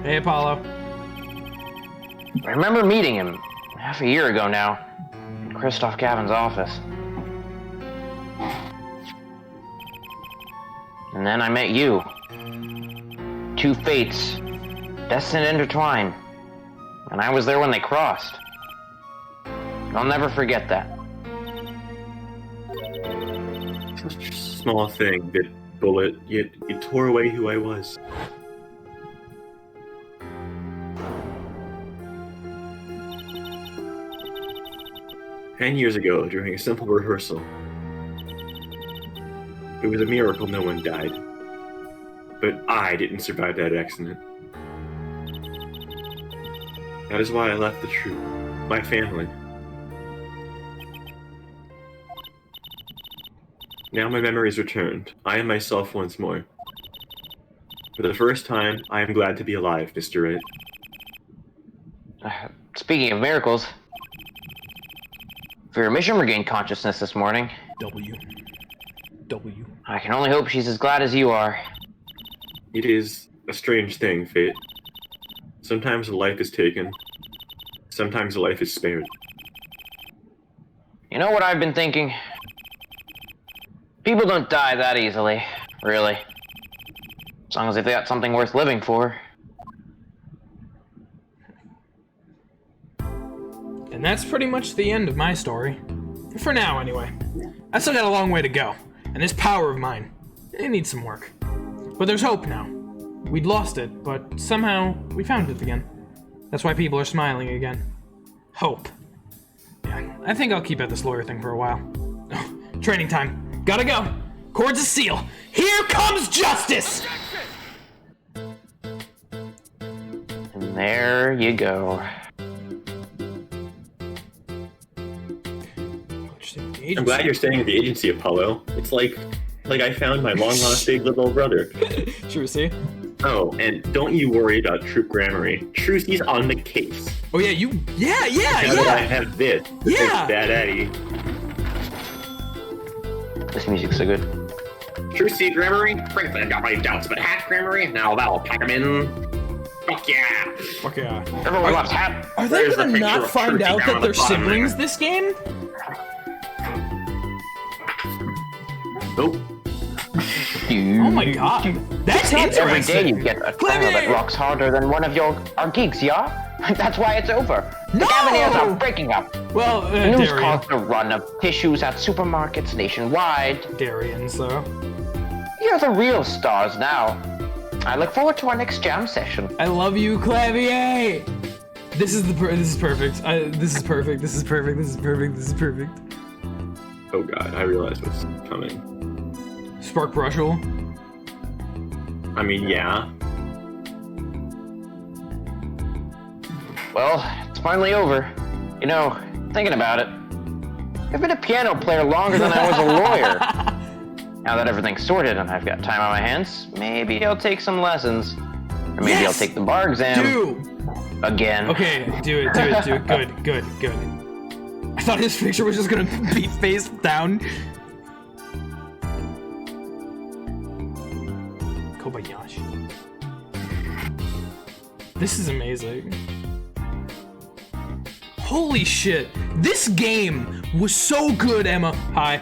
[SPEAKER 1] Hey, Apollo.
[SPEAKER 3] I remember meeting him half a year ago now in Christoph Gavins' office. And then I met you. Two fates, destined to intertwine. And I was there when they crossed. I'll never forget that.
[SPEAKER 2] Such a small thing, that bullet, yet it tore away who I was. "10 years ago, during a simple rehearsal, It was a miracle no one died. But I didn't survive that accident. That is why I left the troop. My family. Now my memories returned. I am myself once more. For the first time, I am glad to be alive, Mr. Wright.
[SPEAKER 3] Speaking of miracles, for your mission regained consciousness this morning.
[SPEAKER 1] W.
[SPEAKER 3] I can only hope she's as glad as you are.
[SPEAKER 2] It is a strange thing, fate. Sometimes a life is taken. Sometimes a life is spared.
[SPEAKER 3] You know what I've been thinking? People don't die that easily, really. As long as they've got something worth living for.
[SPEAKER 1] And that's pretty much the end of my story. For now, anyway. I still got a long way to go. And this power of mine, it needs some work. But there's hope now. We'd lost it, but somehow we found it again. That's why people are smiling again. Hope. Yeah, I think I'll keep at this lawyer thing for a while. Oh, training time. Gotta go. Cords a seal. Here comes justice!
[SPEAKER 3] And there you go.
[SPEAKER 2] I'm glad you're staying at the agency, Apollo. It's like I found my long-lost big little brother.
[SPEAKER 1] Trucy.
[SPEAKER 2] Oh, and don't you worry about Troop Grammary. Trucy's on the case.
[SPEAKER 1] Oh yeah, you. Yeah.
[SPEAKER 2] Now that I have this.
[SPEAKER 1] Yeah.
[SPEAKER 2] Bad Addy.
[SPEAKER 3] This music's so good.
[SPEAKER 2] Trucy Grammary? Frankly, I've got my doubts, but Hatch Grammary? Now that'll pack him in. Fuck yeah.
[SPEAKER 1] Fuck yeah.
[SPEAKER 3] Everyone loves Hat.
[SPEAKER 1] Are they
[SPEAKER 2] There's the
[SPEAKER 1] gonna
[SPEAKER 2] picture
[SPEAKER 1] not
[SPEAKER 2] of
[SPEAKER 1] find
[SPEAKER 2] Trucy
[SPEAKER 1] out
[SPEAKER 2] down
[SPEAKER 1] that
[SPEAKER 2] on the
[SPEAKER 1] they're
[SPEAKER 2] bottom
[SPEAKER 1] siblings
[SPEAKER 2] there.
[SPEAKER 1] this game?
[SPEAKER 2] Nope.
[SPEAKER 1] Oh my god. That's
[SPEAKER 3] Not every day
[SPEAKER 1] interesting.
[SPEAKER 3] you get a
[SPEAKER 1] Kalvier!
[SPEAKER 3] kernel that rocks harder than one of our gigs, yeah? That's why it's over. The
[SPEAKER 1] No!
[SPEAKER 3] Gavins are breaking up.
[SPEAKER 1] Well,
[SPEAKER 3] News
[SPEAKER 1] Darian.
[SPEAKER 3] caused a run of tissues at supermarkets nationwide.
[SPEAKER 1] Darian, so.
[SPEAKER 3] You're the real stars now. I look forward to our next jam session.
[SPEAKER 1] I love you, Kalvier! This is perfect. This is perfect. This is perfect. This is perfect. This is perfect.
[SPEAKER 2] Oh god, I realize what's coming.
[SPEAKER 1] Spark Brushel.
[SPEAKER 2] I mean, yeah.
[SPEAKER 3] Well, it's finally over. You know, thinking about it, I've been a piano player longer than I was a lawyer. Now that everything's sorted and I've got time on my hands, maybe I'll take some lessons. Or maybe I'll take the bar exam.
[SPEAKER 1] Do!
[SPEAKER 3] Again.
[SPEAKER 1] Okay, do it. Good. I thought his picture was just gonna be face down. Kobayashi. This is amazing. Holy shit. This game was so good, Emma. Hi.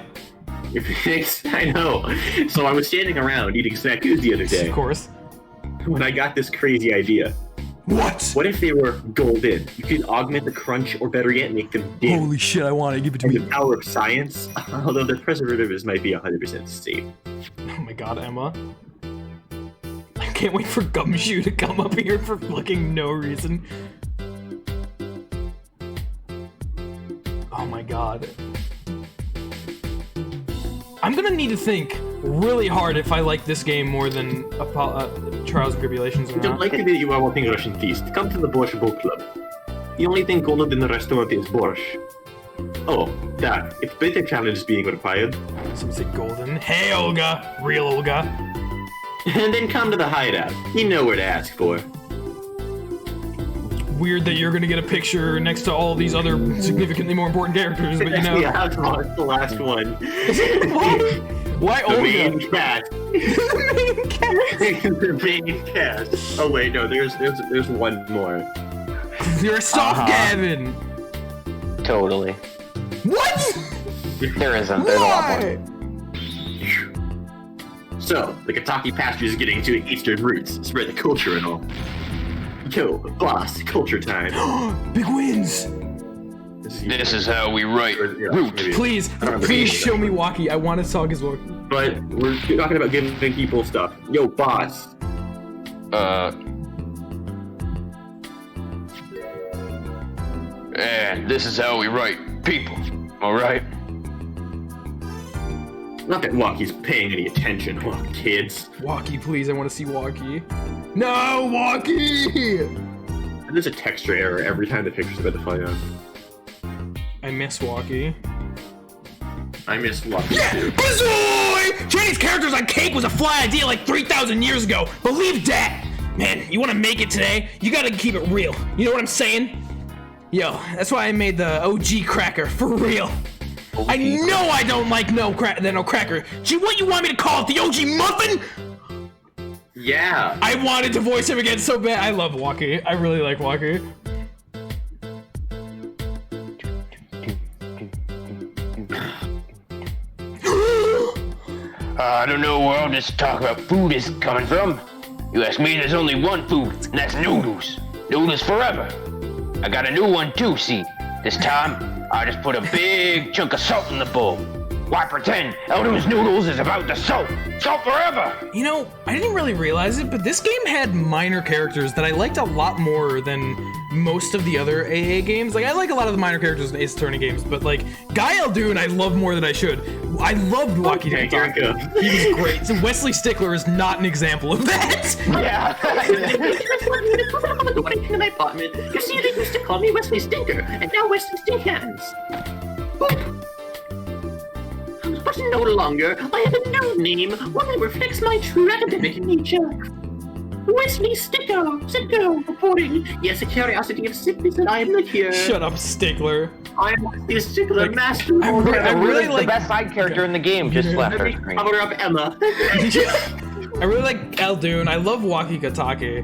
[SPEAKER 2] I know. So I was standing around eating snacks the other day
[SPEAKER 1] Of course.
[SPEAKER 2] when I got this crazy idea.
[SPEAKER 1] What?
[SPEAKER 2] What if they were golden? You could augment the crunch, or better yet, make them dim.
[SPEAKER 1] Holy shit, I want to give it to
[SPEAKER 2] And
[SPEAKER 1] me.
[SPEAKER 2] the power of science, although the preservatives might be 100% safe.
[SPEAKER 1] Oh my god, Emma. I can't wait for Gumshoe to come up here for fucking no reason. Oh my god. I'm gonna need to think really hard if I like this game more than Trials and Tribulations or
[SPEAKER 2] Don't
[SPEAKER 1] not.
[SPEAKER 2] like that you are wanting Russian feast. Come to the Borscht Book Club. The only thing golden in the restaurant is borscht. Oh, that. If better challenge is being required.
[SPEAKER 1] Some say golden. Hey, Olga! Real Olga.
[SPEAKER 2] And then come to the hideout. You know where to ask for.
[SPEAKER 1] Weird that you're gonna get a picture next to all these other significantly more important characters, but you know.
[SPEAKER 2] Yeah, that's the last one.
[SPEAKER 1] Why
[SPEAKER 2] The
[SPEAKER 1] Olga?
[SPEAKER 2] main cast.
[SPEAKER 1] The main cast.
[SPEAKER 2] The main cast. Oh wait, no, there's one more.
[SPEAKER 1] You're a soft Gavin.
[SPEAKER 3] Totally.
[SPEAKER 1] What?
[SPEAKER 3] There isn't. There's a lot more.
[SPEAKER 1] Why?
[SPEAKER 2] So, the Kentucky pastures is getting into Eastern roots, spread the culture and all. Yo, boss, culture time.
[SPEAKER 1] Big wins.
[SPEAKER 3] This is how we write root.
[SPEAKER 1] Please,
[SPEAKER 2] I don't have the
[SPEAKER 1] please
[SPEAKER 2] game,
[SPEAKER 1] show me Waki. I want to talk his Waki.
[SPEAKER 2] But we're talking about giving people stuff. Yo, boss.
[SPEAKER 3] And this is how we write people. Alright?
[SPEAKER 2] Not that Walkie's paying any attention. Oh, kids.
[SPEAKER 1] Walkie, please, I want to see Walkie. No, Walkie!
[SPEAKER 2] And there's a texture error every time the picture's about to fly out.
[SPEAKER 1] I miss Walkie.
[SPEAKER 4] I miss Walkie too.
[SPEAKER 1] Bazoy! Chinese characters on cake was a fly idea like 3,000 years ago. Believe that! Man, you want to make it today? You gotta keep it real. You know what I'm saying? Yo, that's why I made the OG cracker, for real. I know I don't like no cracker. Gee, what you want me to call it, the OG muffin?
[SPEAKER 2] Yeah.
[SPEAKER 1] I wanted to voice him again so bad. I love Walkie. I really like Walkie.
[SPEAKER 3] I don't know where all this talk about food is coming from. You ask me, there's only one food, and that's noodles. Noodles forever. I got a new one too, see. This time, I just put a big chunk of salt in the bowl. Why pretend Eldon's noodles is about the salt? Salt forever!
[SPEAKER 1] You know, I didn't really realize it, but this game had minor characters that I liked a lot more than most of the other AA games. Like, I like a lot of the minor characters in Ace Attorney games, but like, Guy Eldoon I love more than I should. I loved Walkie
[SPEAKER 2] Okay, here it goes.
[SPEAKER 1] He was great. So Wesley Stickler is not an example of that.
[SPEAKER 3] Yeah.
[SPEAKER 2] In my apartment, you see, they used to call me Wesley Stinker, and now Wesley Stinkhands. But no longer. I have a new name, one that reflects my true academic nature. Wesley Stinko, reporting. Yes, a curiosity of sickness, and I am not here.
[SPEAKER 1] Shut up, Stickler.
[SPEAKER 2] I am Wesley Stickler, master.
[SPEAKER 1] I really
[SPEAKER 3] The
[SPEAKER 1] like.
[SPEAKER 3] best side character in the game just left her screen.
[SPEAKER 2] Cover up Emma.
[SPEAKER 1] I really like Eldoon. I love Walkie Katake.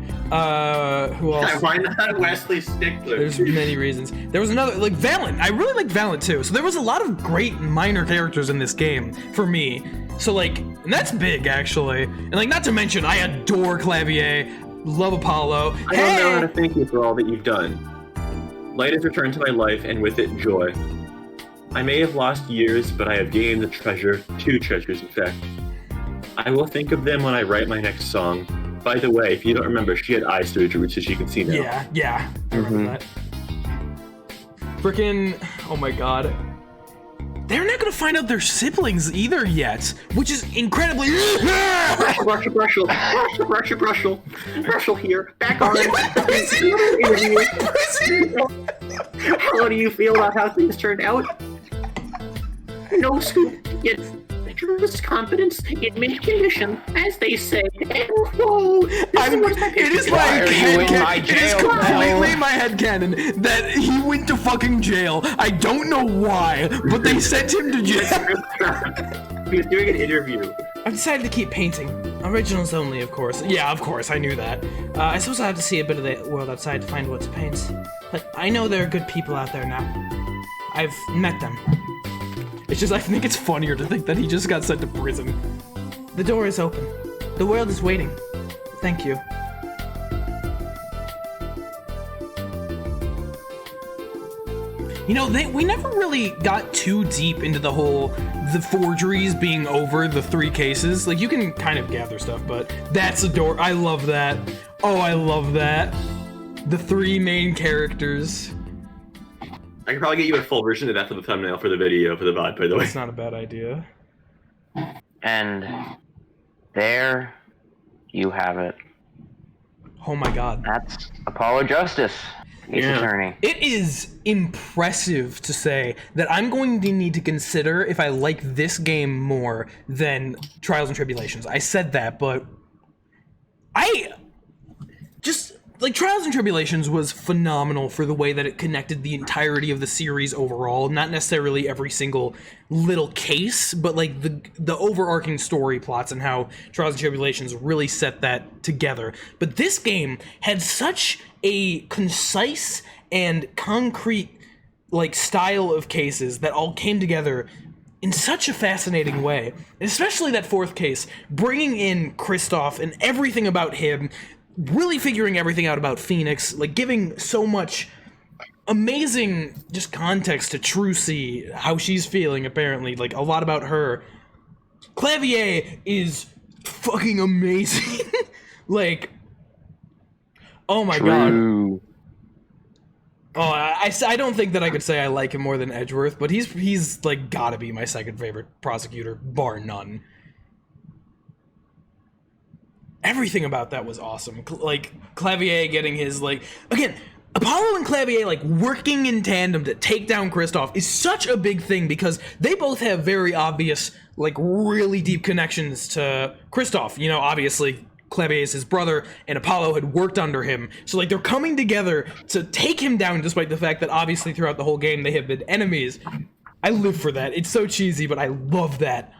[SPEAKER 1] Who else?
[SPEAKER 2] Why not Wesley Stickler?
[SPEAKER 1] There's many reasons. There was another, like Valent. I really like Valent too. So there was a lot of great minor characters in this game for me. So like, and that's big actually. And like, not to mention, I adore Kalvier, love Apollo.
[SPEAKER 2] I don't know how to thank you for all that you've done. Light has returned to my life, and with it, joy. I may have lost years, but I have gained the treasure, 2 treasures in fact. I will think of them when I write my next song. By the way, if you don't remember, she had eye surgery, so she can see now.
[SPEAKER 1] Yeah, I remember that. Frickin', oh my god. They're not gonna find out their siblings either yet, which is incredibly.
[SPEAKER 2] Brushel here, back on. How do you feel about how things turned out? No scoop, yet tremendous confidence in mid condition, as they say. It
[SPEAKER 1] is completely my headcanon that he went to fucking jail. I don't know why, but they sent him to jail.
[SPEAKER 2] He was doing an interview.
[SPEAKER 1] I decided to keep painting. Originals only, of course. Yeah, of course, I knew that. I suppose I have to see a bit of the world outside to find what to paint. But I know there are good people out there now. I've met them. It's just, I think it's funnier to think that he just got sent to prison. The door is open. The world is waiting. Thank you. You know, we never really got too deep into the forgeries being over the 3 cases. Like, you can kind of gather stuff, but that's a door. I love that. Oh, I love that. The 3 main characters.
[SPEAKER 2] I can probably get you a full version of that for the thumbnail for the video, for the VOD, by the way.
[SPEAKER 1] That's not a bad idea.
[SPEAKER 3] And there you have it.
[SPEAKER 1] Oh my god.
[SPEAKER 3] That's Apollo Justice, Ace Attorney.
[SPEAKER 1] It is impressive to say that I'm going to need to consider if I like this game more than Trials and Tribulations. I said that, but I just... Like, Trials and Tribulations was phenomenal for the way that it connected the entirety of the series overall. Not necessarily every single little case, but, like, the overarching story plots and how Trials and Tribulations really set that together. But this game had such a concise and concrete, like, style of cases that all came together in such a fascinating way. Especially that 4th case, bringing in Kristoff and everything about him, really figuring everything out about Phoenix, like giving so much amazing just context to Trucy, how she's feeling apparently, like a lot about her. Kalvier is fucking amazing. Like, oh my god. Oh, I don't think that I could say I like him more than Edgeworth, but he's like gotta be my second favorite prosecutor, bar none. Everything about that was awesome. Like Kalvier getting his again. Apollo and Kalvier working in tandem to take down Kristoff is such a big thing because they both have very obvious really deep connections to Kristoff. You know, obviously Kalvier is his brother and Apollo had worked under him. So they're coming together to take him down despite the fact that obviously throughout the whole game they have been enemies. I live for that. It's so cheesy, but I love that.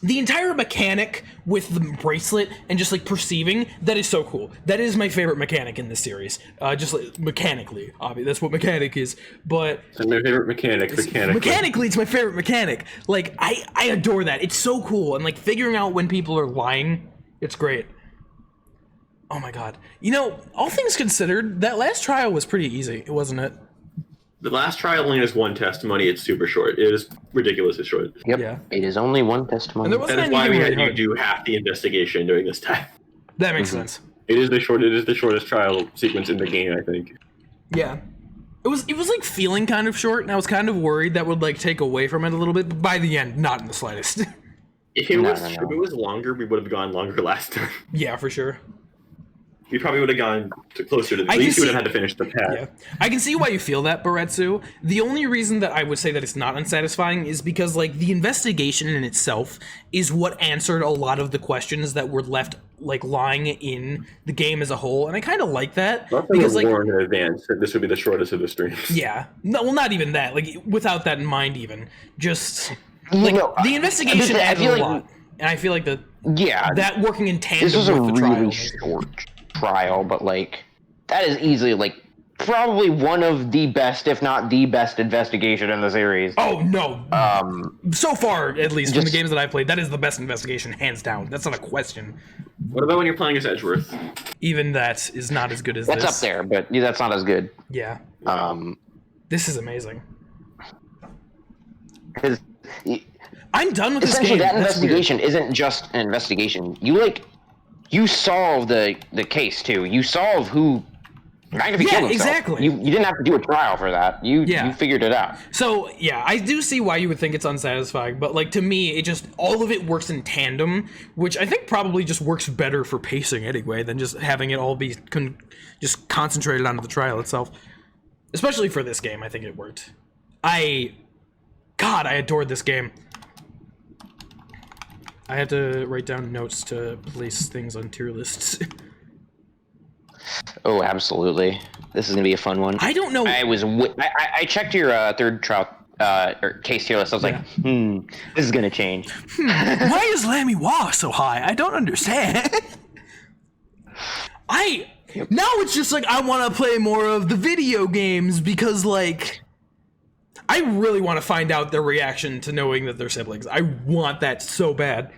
[SPEAKER 1] The entire mechanic with the bracelet and just perceiving, that is so cool. That is my favorite mechanic in this series. Just mechanically, obviously, that's what mechanic is. But
[SPEAKER 2] it's my favorite mechanic.
[SPEAKER 1] Mechanically, it's my favorite mechanic. I adore that. It's so cool, and figuring out when people are lying, it's great. Oh my god! You know, all things considered, that last trial was pretty easy, wasn't it?
[SPEAKER 2] The last trial only has one testimony. It's super short. It is ridiculously short.
[SPEAKER 3] Yep.
[SPEAKER 1] Yeah.
[SPEAKER 3] It is only one testimony.
[SPEAKER 2] That is why we had you do half the investigation during this time.
[SPEAKER 1] That makes sense.
[SPEAKER 2] It is the shortest trial sequence in the game, I think.
[SPEAKER 1] Yeah. It was feeling kind of short, and I was kind of worried that would take away from it a little bit, but by the end, not in the slightest.
[SPEAKER 2] If it was longer, we would have gone longer last time.
[SPEAKER 1] Yeah, for sure.
[SPEAKER 2] We probably would have gone closer to. At least we would have had to finish the path.
[SPEAKER 1] Yeah. I can see why you feel that, Baretsu. The only reason that I would say that it's not unsatisfying is because the investigation in itself is what answered a lot of the questions that were left lying in the game as a whole, and I kind of like that
[SPEAKER 2] because warned in advance that this would be the shortest of the streams.
[SPEAKER 1] Yeah. No, well, not even that. Without that in mind, even just the investigation added a lot, and I feel that working in tandem
[SPEAKER 3] this was
[SPEAKER 1] with the
[SPEAKER 3] really
[SPEAKER 1] trial.
[SPEAKER 3] short trial, but that is easily probably one of the best, if not the best, investigation in the series.
[SPEAKER 1] Oh no! So far, at least from the games that I've played, that is the best investigation, hands down. That's not a question.
[SPEAKER 2] What about when you're playing as Edgeworth?
[SPEAKER 1] Even that is not as good as
[SPEAKER 3] that's
[SPEAKER 1] this.
[SPEAKER 3] Up there, but that's not as good.
[SPEAKER 1] Yeah. This is amazing.
[SPEAKER 3] Because
[SPEAKER 1] I'm done with this game.
[SPEAKER 3] Essentially, that investigation isn't just an investigation. You solve the case too. You solve who killed himself.
[SPEAKER 1] Exactly.
[SPEAKER 3] You didn't have to do a trial for that. You figured it out.
[SPEAKER 1] So yeah, I do see why you would think it's unsatisfying, but to me, it just all of it works in tandem, which I think probably just works better for pacing anyway than just having it all be just concentrated onto the trial itself. Especially for this game, I think it worked. I adored this game. I had to write down notes to place things on tier lists.
[SPEAKER 3] Oh, absolutely. This is gonna be a fun one.
[SPEAKER 1] I don't know.
[SPEAKER 3] I checked your third trial or case tier list. I was like, this is gonna change.
[SPEAKER 1] Why is Lammy Wah so high? I don't understand. Now it's just I want to play more of the video games because I really want to find out their reaction to knowing that they're siblings. I want that so bad.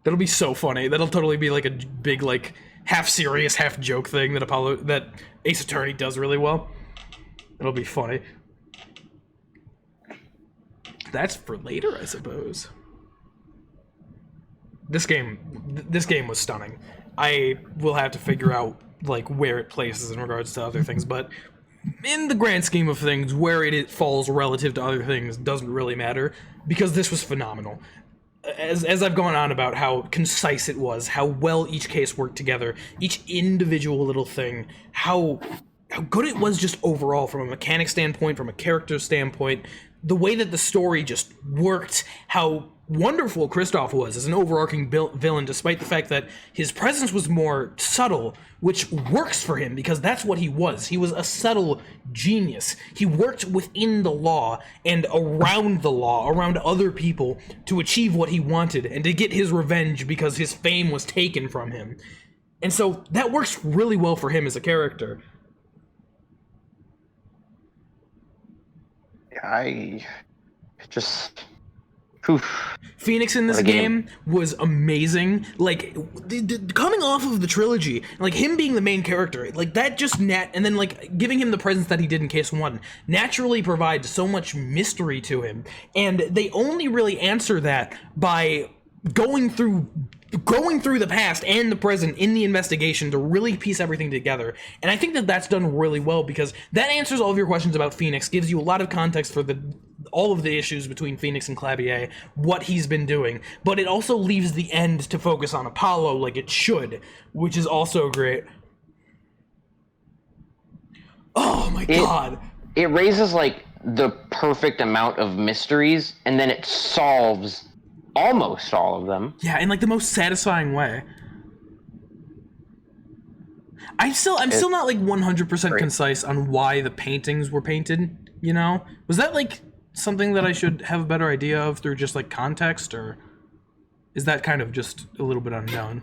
[SPEAKER 1] That'll be so funny. That'll totally be a big half serious, half joke thing that Ace Attorney does really well. It'll be funny. That's for later, I suppose. This game was stunning. I will have to figure out where it places in regards to other things, but in the grand scheme of things, where it falls relative to other things doesn't really matter, because this was phenomenal. As I've gone on about how concise it was, how well each case worked together, each individual little thing, how good it was just overall from a mechanic standpoint, from a character standpoint, the way that the story just worked, how wonderful Kristoff was as an overarching villain, despite the fact that his presence was more subtle, which works for him because that's what he was. He was a subtle genius. He worked within the law and around the law, around other people, to achieve what he wanted and to get his revenge because his fame was taken from him. And so that works really well for him as a character.
[SPEAKER 3] I just...
[SPEAKER 1] Phoenix in this game was amazing. Coming off of the trilogy, him being the main character, that just and then giving him the presence that he did in Case 1 naturally provides so much mystery to him. And they only really answer that by going through going through the past and the present in the investigation to really piece everything together. And I think that that's done really well, because that answers all of your questions about Phoenix, gives you a lot of context for all of the issues between Phoenix and Kalvier, what he's been doing, but it also leaves the end to focus on Apollo like it should, which is also great. Oh my god.
[SPEAKER 3] It raises like the perfect amount of mysteries, and then it solves almost all of them.
[SPEAKER 1] Yeah, in like the most satisfying way. I'm still not like 100% concise on why the paintings were painted, you know? Was that like something that I should have a better idea of through just like context, or is that kind of just a little bit unknown?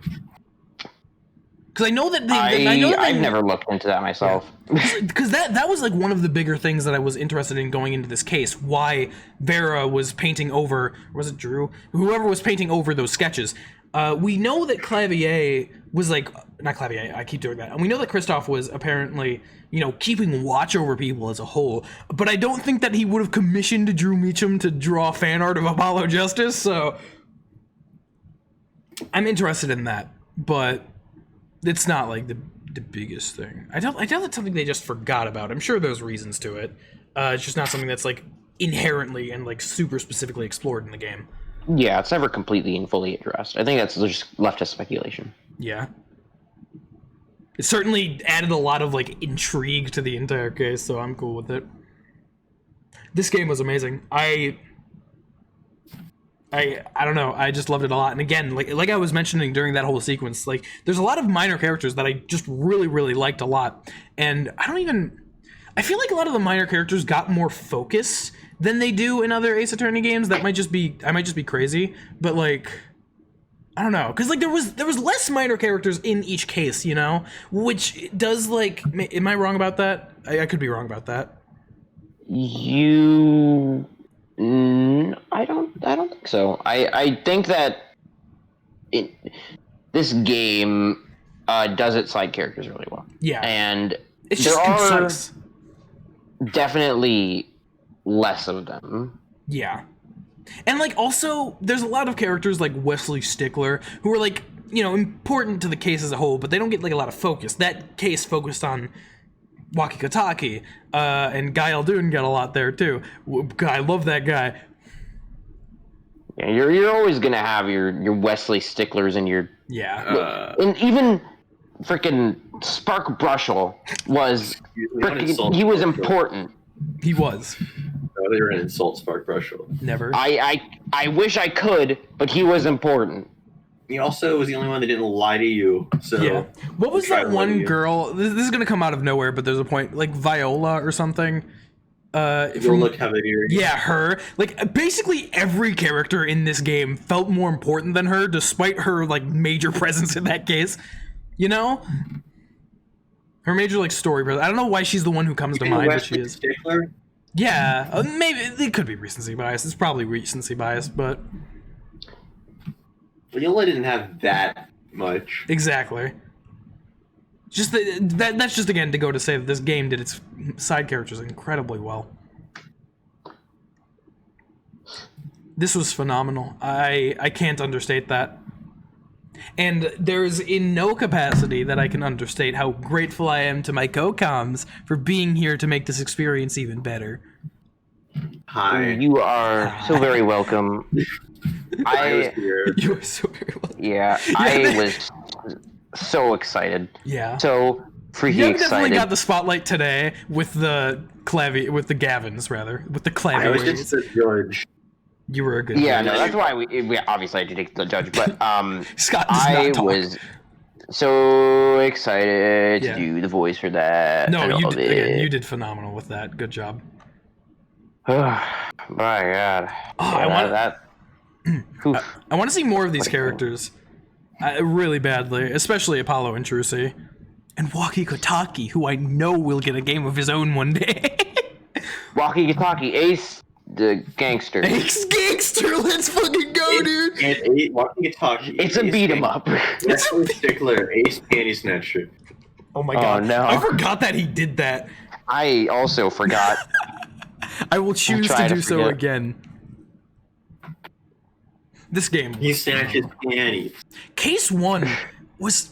[SPEAKER 1] Because I know that
[SPEAKER 3] I've never looked into that myself.
[SPEAKER 1] Because that was like one of the bigger things that I was interested in going into this case. Why Vera was painting over, or was it Drew? Whoever was painting over those sketches. We know that Kalvier was like, not Kalvier, I keep doing that. And we know that Kristoff was apparently, you know, keeping watch over people as a whole. But I don't think that he would have commissioned Drew Meacham to draw fan art of Apollo Justice. So I'm interested in that, but it's not like the biggest thing. I doubt that's something they just forgot about. I'm sure there's reasons to it. It's just not something that's like inherently and like super specifically explored in the game.
[SPEAKER 3] Yeah, it's never completely and fully addressed. I think that's just left to speculation.
[SPEAKER 1] Yeah. It certainly added a lot of like intrigue to the entire case, so I'm cool with it. This game was amazing. I don't know. I just loved it a lot. And again, like I was mentioning during that whole sequence, like there's a lot of minor characters that I just really, really liked a lot. And I feel like a lot of the minor characters got more focus than they do in other Ace Attorney games. I might just be crazy, but like, I don't know. Cause like there was less minor characters in each case, you know, which does like, am I wrong about that? I could be wrong about that.
[SPEAKER 3] I don't think so. I think that this game does its side characters really well.
[SPEAKER 1] Yeah,
[SPEAKER 3] and
[SPEAKER 1] it's just concise.
[SPEAKER 3] Definitely less of them.
[SPEAKER 1] Yeah, and like also there's a lot of characters like Wesley Stickler who are like, you know, important to the case as a whole, but they don't get like a lot of focus. That case focused on Waki Kotaki, and Guy Aldoon got a lot there too. I love that guy.
[SPEAKER 3] Yeah, you're always gonna have your Wesley Sticklers and your and even freaking Spark Brushel was he was important.
[SPEAKER 1] He was.
[SPEAKER 4] No, they were gonna insult Spark Brushel.
[SPEAKER 1] Never.
[SPEAKER 3] I wish I could, but he was important.
[SPEAKER 4] He also was the only one that didn't lie to you. So
[SPEAKER 1] yeah. What was that one girl? This is gonna come out of nowhere, but there's a point, like Viola or something.
[SPEAKER 4] Viola Cavalier.
[SPEAKER 1] Yeah, her. Like basically every character in this game felt more important than her, despite her like major presence in that case. You know, her major like story presence. I don't know why she's the one who comes to mind, but she is.
[SPEAKER 4] Stickler?
[SPEAKER 1] Yeah, maybe it could be recency bias. It's probably recency bias, but
[SPEAKER 4] Viola didn't have that much.
[SPEAKER 1] Exactly. Just that's just again to go to say that this game did its side characters incredibly well. This was phenomenal. I can't understate that. And there's in no capacity that I can understate how grateful I am to my co-coms for being here to make this experience even better.
[SPEAKER 4] Hi.
[SPEAKER 3] You are so very welcome.
[SPEAKER 4] I was here.
[SPEAKER 1] You were so very welcome.
[SPEAKER 3] Yeah, I was so excited.
[SPEAKER 1] Yeah.
[SPEAKER 3] So freaking
[SPEAKER 1] You
[SPEAKER 3] excited.
[SPEAKER 1] definitely got the spotlight today with the Gavins, with the Kalvier.
[SPEAKER 4] I was just a judge.
[SPEAKER 1] You were a good
[SPEAKER 3] Yeah,
[SPEAKER 1] judge.
[SPEAKER 3] no, that's why we obviously had to take the judge, but
[SPEAKER 1] Scott does not talk.
[SPEAKER 3] was so excited to do the voice for that.
[SPEAKER 1] No, you did phenomenal with that. Good job.
[SPEAKER 3] My God.
[SPEAKER 1] I want to see more of these characters, really badly, especially Apollo and Trucy, and Waki Kotaki, who I know will get a game of his own one day.
[SPEAKER 3] Waki Kotaki, Ace the Gangster.
[SPEAKER 1] Ace Gangster, let's fucking go, dude.
[SPEAKER 4] Waki Kotaki.
[SPEAKER 3] It's a beat 'em up.
[SPEAKER 4] Wesley Stickler, Ace Panty Snatcher.
[SPEAKER 1] Oh my God!
[SPEAKER 3] Oh, no.
[SPEAKER 1] I forgot that he did that.
[SPEAKER 3] I also forgot.
[SPEAKER 1] I will choose to do so again. This game.
[SPEAKER 2] He snatches panties.
[SPEAKER 1] Case 1 was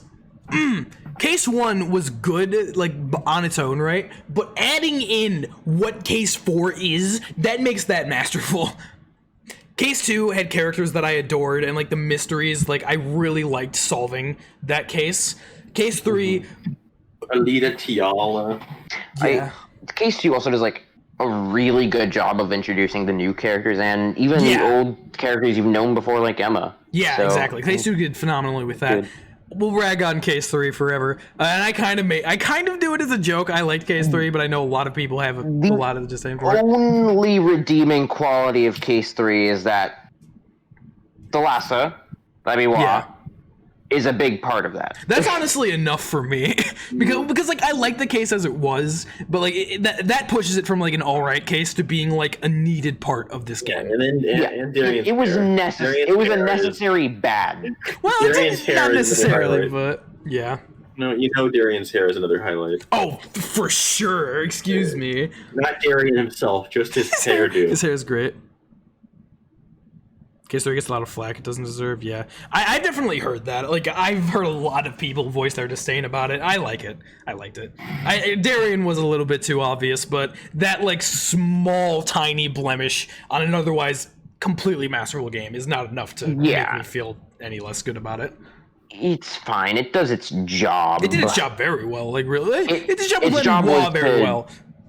[SPEAKER 1] Case 1 was good, like, on its own, right? But adding in what Case 4 is, that makes that masterful. Case 2 had characters that I adored, and, like, the mysteries, like, I really liked solving that case. Case 3...
[SPEAKER 2] Alita Tiala.
[SPEAKER 1] Yeah.
[SPEAKER 3] Case 2 also does, like, a really good job of introducing the new characters and even the old characters you've known before, like Emma.
[SPEAKER 1] Yeah,
[SPEAKER 3] So,
[SPEAKER 1] exactly. Case 2 did phenomenally with that.
[SPEAKER 3] Good.
[SPEAKER 1] We'll rag on Case 3 forever. And I kind of do it as a joke. I liked Case 3, but I know a lot of people have a lot of disdain for it.
[SPEAKER 3] Only redeeming quality of Case 3 is that Thalassa,
[SPEAKER 1] Yeah.
[SPEAKER 3] is a big part of that.
[SPEAKER 1] That's honestly enough for me, because like I like the case as it was, but like that pushes it from like an alright case to being like a needed part of this game.
[SPEAKER 2] And then Darian's
[SPEAKER 3] It was
[SPEAKER 2] hair.
[SPEAKER 3] necessary.
[SPEAKER 2] Darian's
[SPEAKER 3] It was a
[SPEAKER 2] hair is-
[SPEAKER 3] necessary bad.
[SPEAKER 1] Well,
[SPEAKER 2] Darian's
[SPEAKER 1] it's
[SPEAKER 2] hair
[SPEAKER 1] not
[SPEAKER 2] is another
[SPEAKER 1] necessarily,
[SPEAKER 2] highlight.
[SPEAKER 1] but yeah.
[SPEAKER 2] No, you know Darian's hair is another highlight.
[SPEAKER 1] Oh, for sure. Excuse me.
[SPEAKER 2] Not Darian himself, just his hairdo.
[SPEAKER 1] His hair is great. Case 3 gets a lot of flack it doesn't deserve. Yeah, I definitely heard that. Like, I've heard a lot of people voice their disdain about it. I like it. I liked it. Darian was a little bit too obvious, but that like small, tiny blemish on an otherwise completely masterful game is not enough to make me feel any less good about it.
[SPEAKER 3] It's fine. It does its job.
[SPEAKER 1] It did its job very well. Like, really, it did its job with
[SPEAKER 3] its
[SPEAKER 1] letting
[SPEAKER 3] job
[SPEAKER 1] Wah
[SPEAKER 3] was
[SPEAKER 1] very
[SPEAKER 3] to-
[SPEAKER 1] well.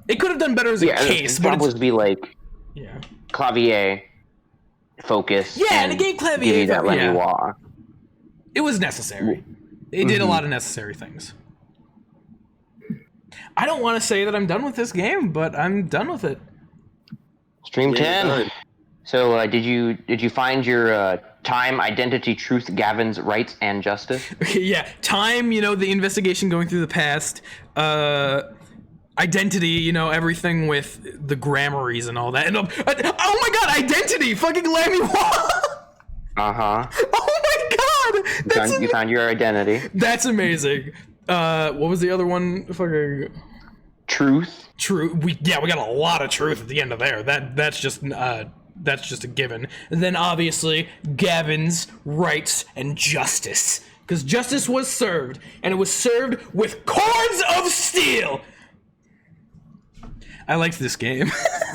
[SPEAKER 1] It could have done better as a case,
[SPEAKER 3] its
[SPEAKER 1] but
[SPEAKER 3] job was to be like
[SPEAKER 1] yeah.
[SPEAKER 3] Kalvier, focus.
[SPEAKER 1] Yeah, and it gave Kalvier
[SPEAKER 3] give you that
[SPEAKER 1] yeah.
[SPEAKER 3] Wah.
[SPEAKER 1] It was necessary. It did a lot of necessary things. I don't want to say that I'm done with this game, but I'm done with it.
[SPEAKER 3] Stream
[SPEAKER 2] Yeah,
[SPEAKER 3] 10.
[SPEAKER 2] done.
[SPEAKER 3] So, did you find your time, identity, truth, Gavins, rights, and justice?
[SPEAKER 1] Yeah, time, the investigation going through the past, identity, everything with the grammaries and all that. And oh my god, identity! Fucking Lammy Wah!
[SPEAKER 3] Uh-huh.
[SPEAKER 1] Oh my god!
[SPEAKER 3] You found your identity.
[SPEAKER 1] That's amazing. What was the other one? Fucking
[SPEAKER 3] Truth.
[SPEAKER 1] we got a lot of truth at the end of there. That's just a given. And then obviously Gavins, rights, and justice. Because justice was served, and it was served with cords of steel. I liked this game.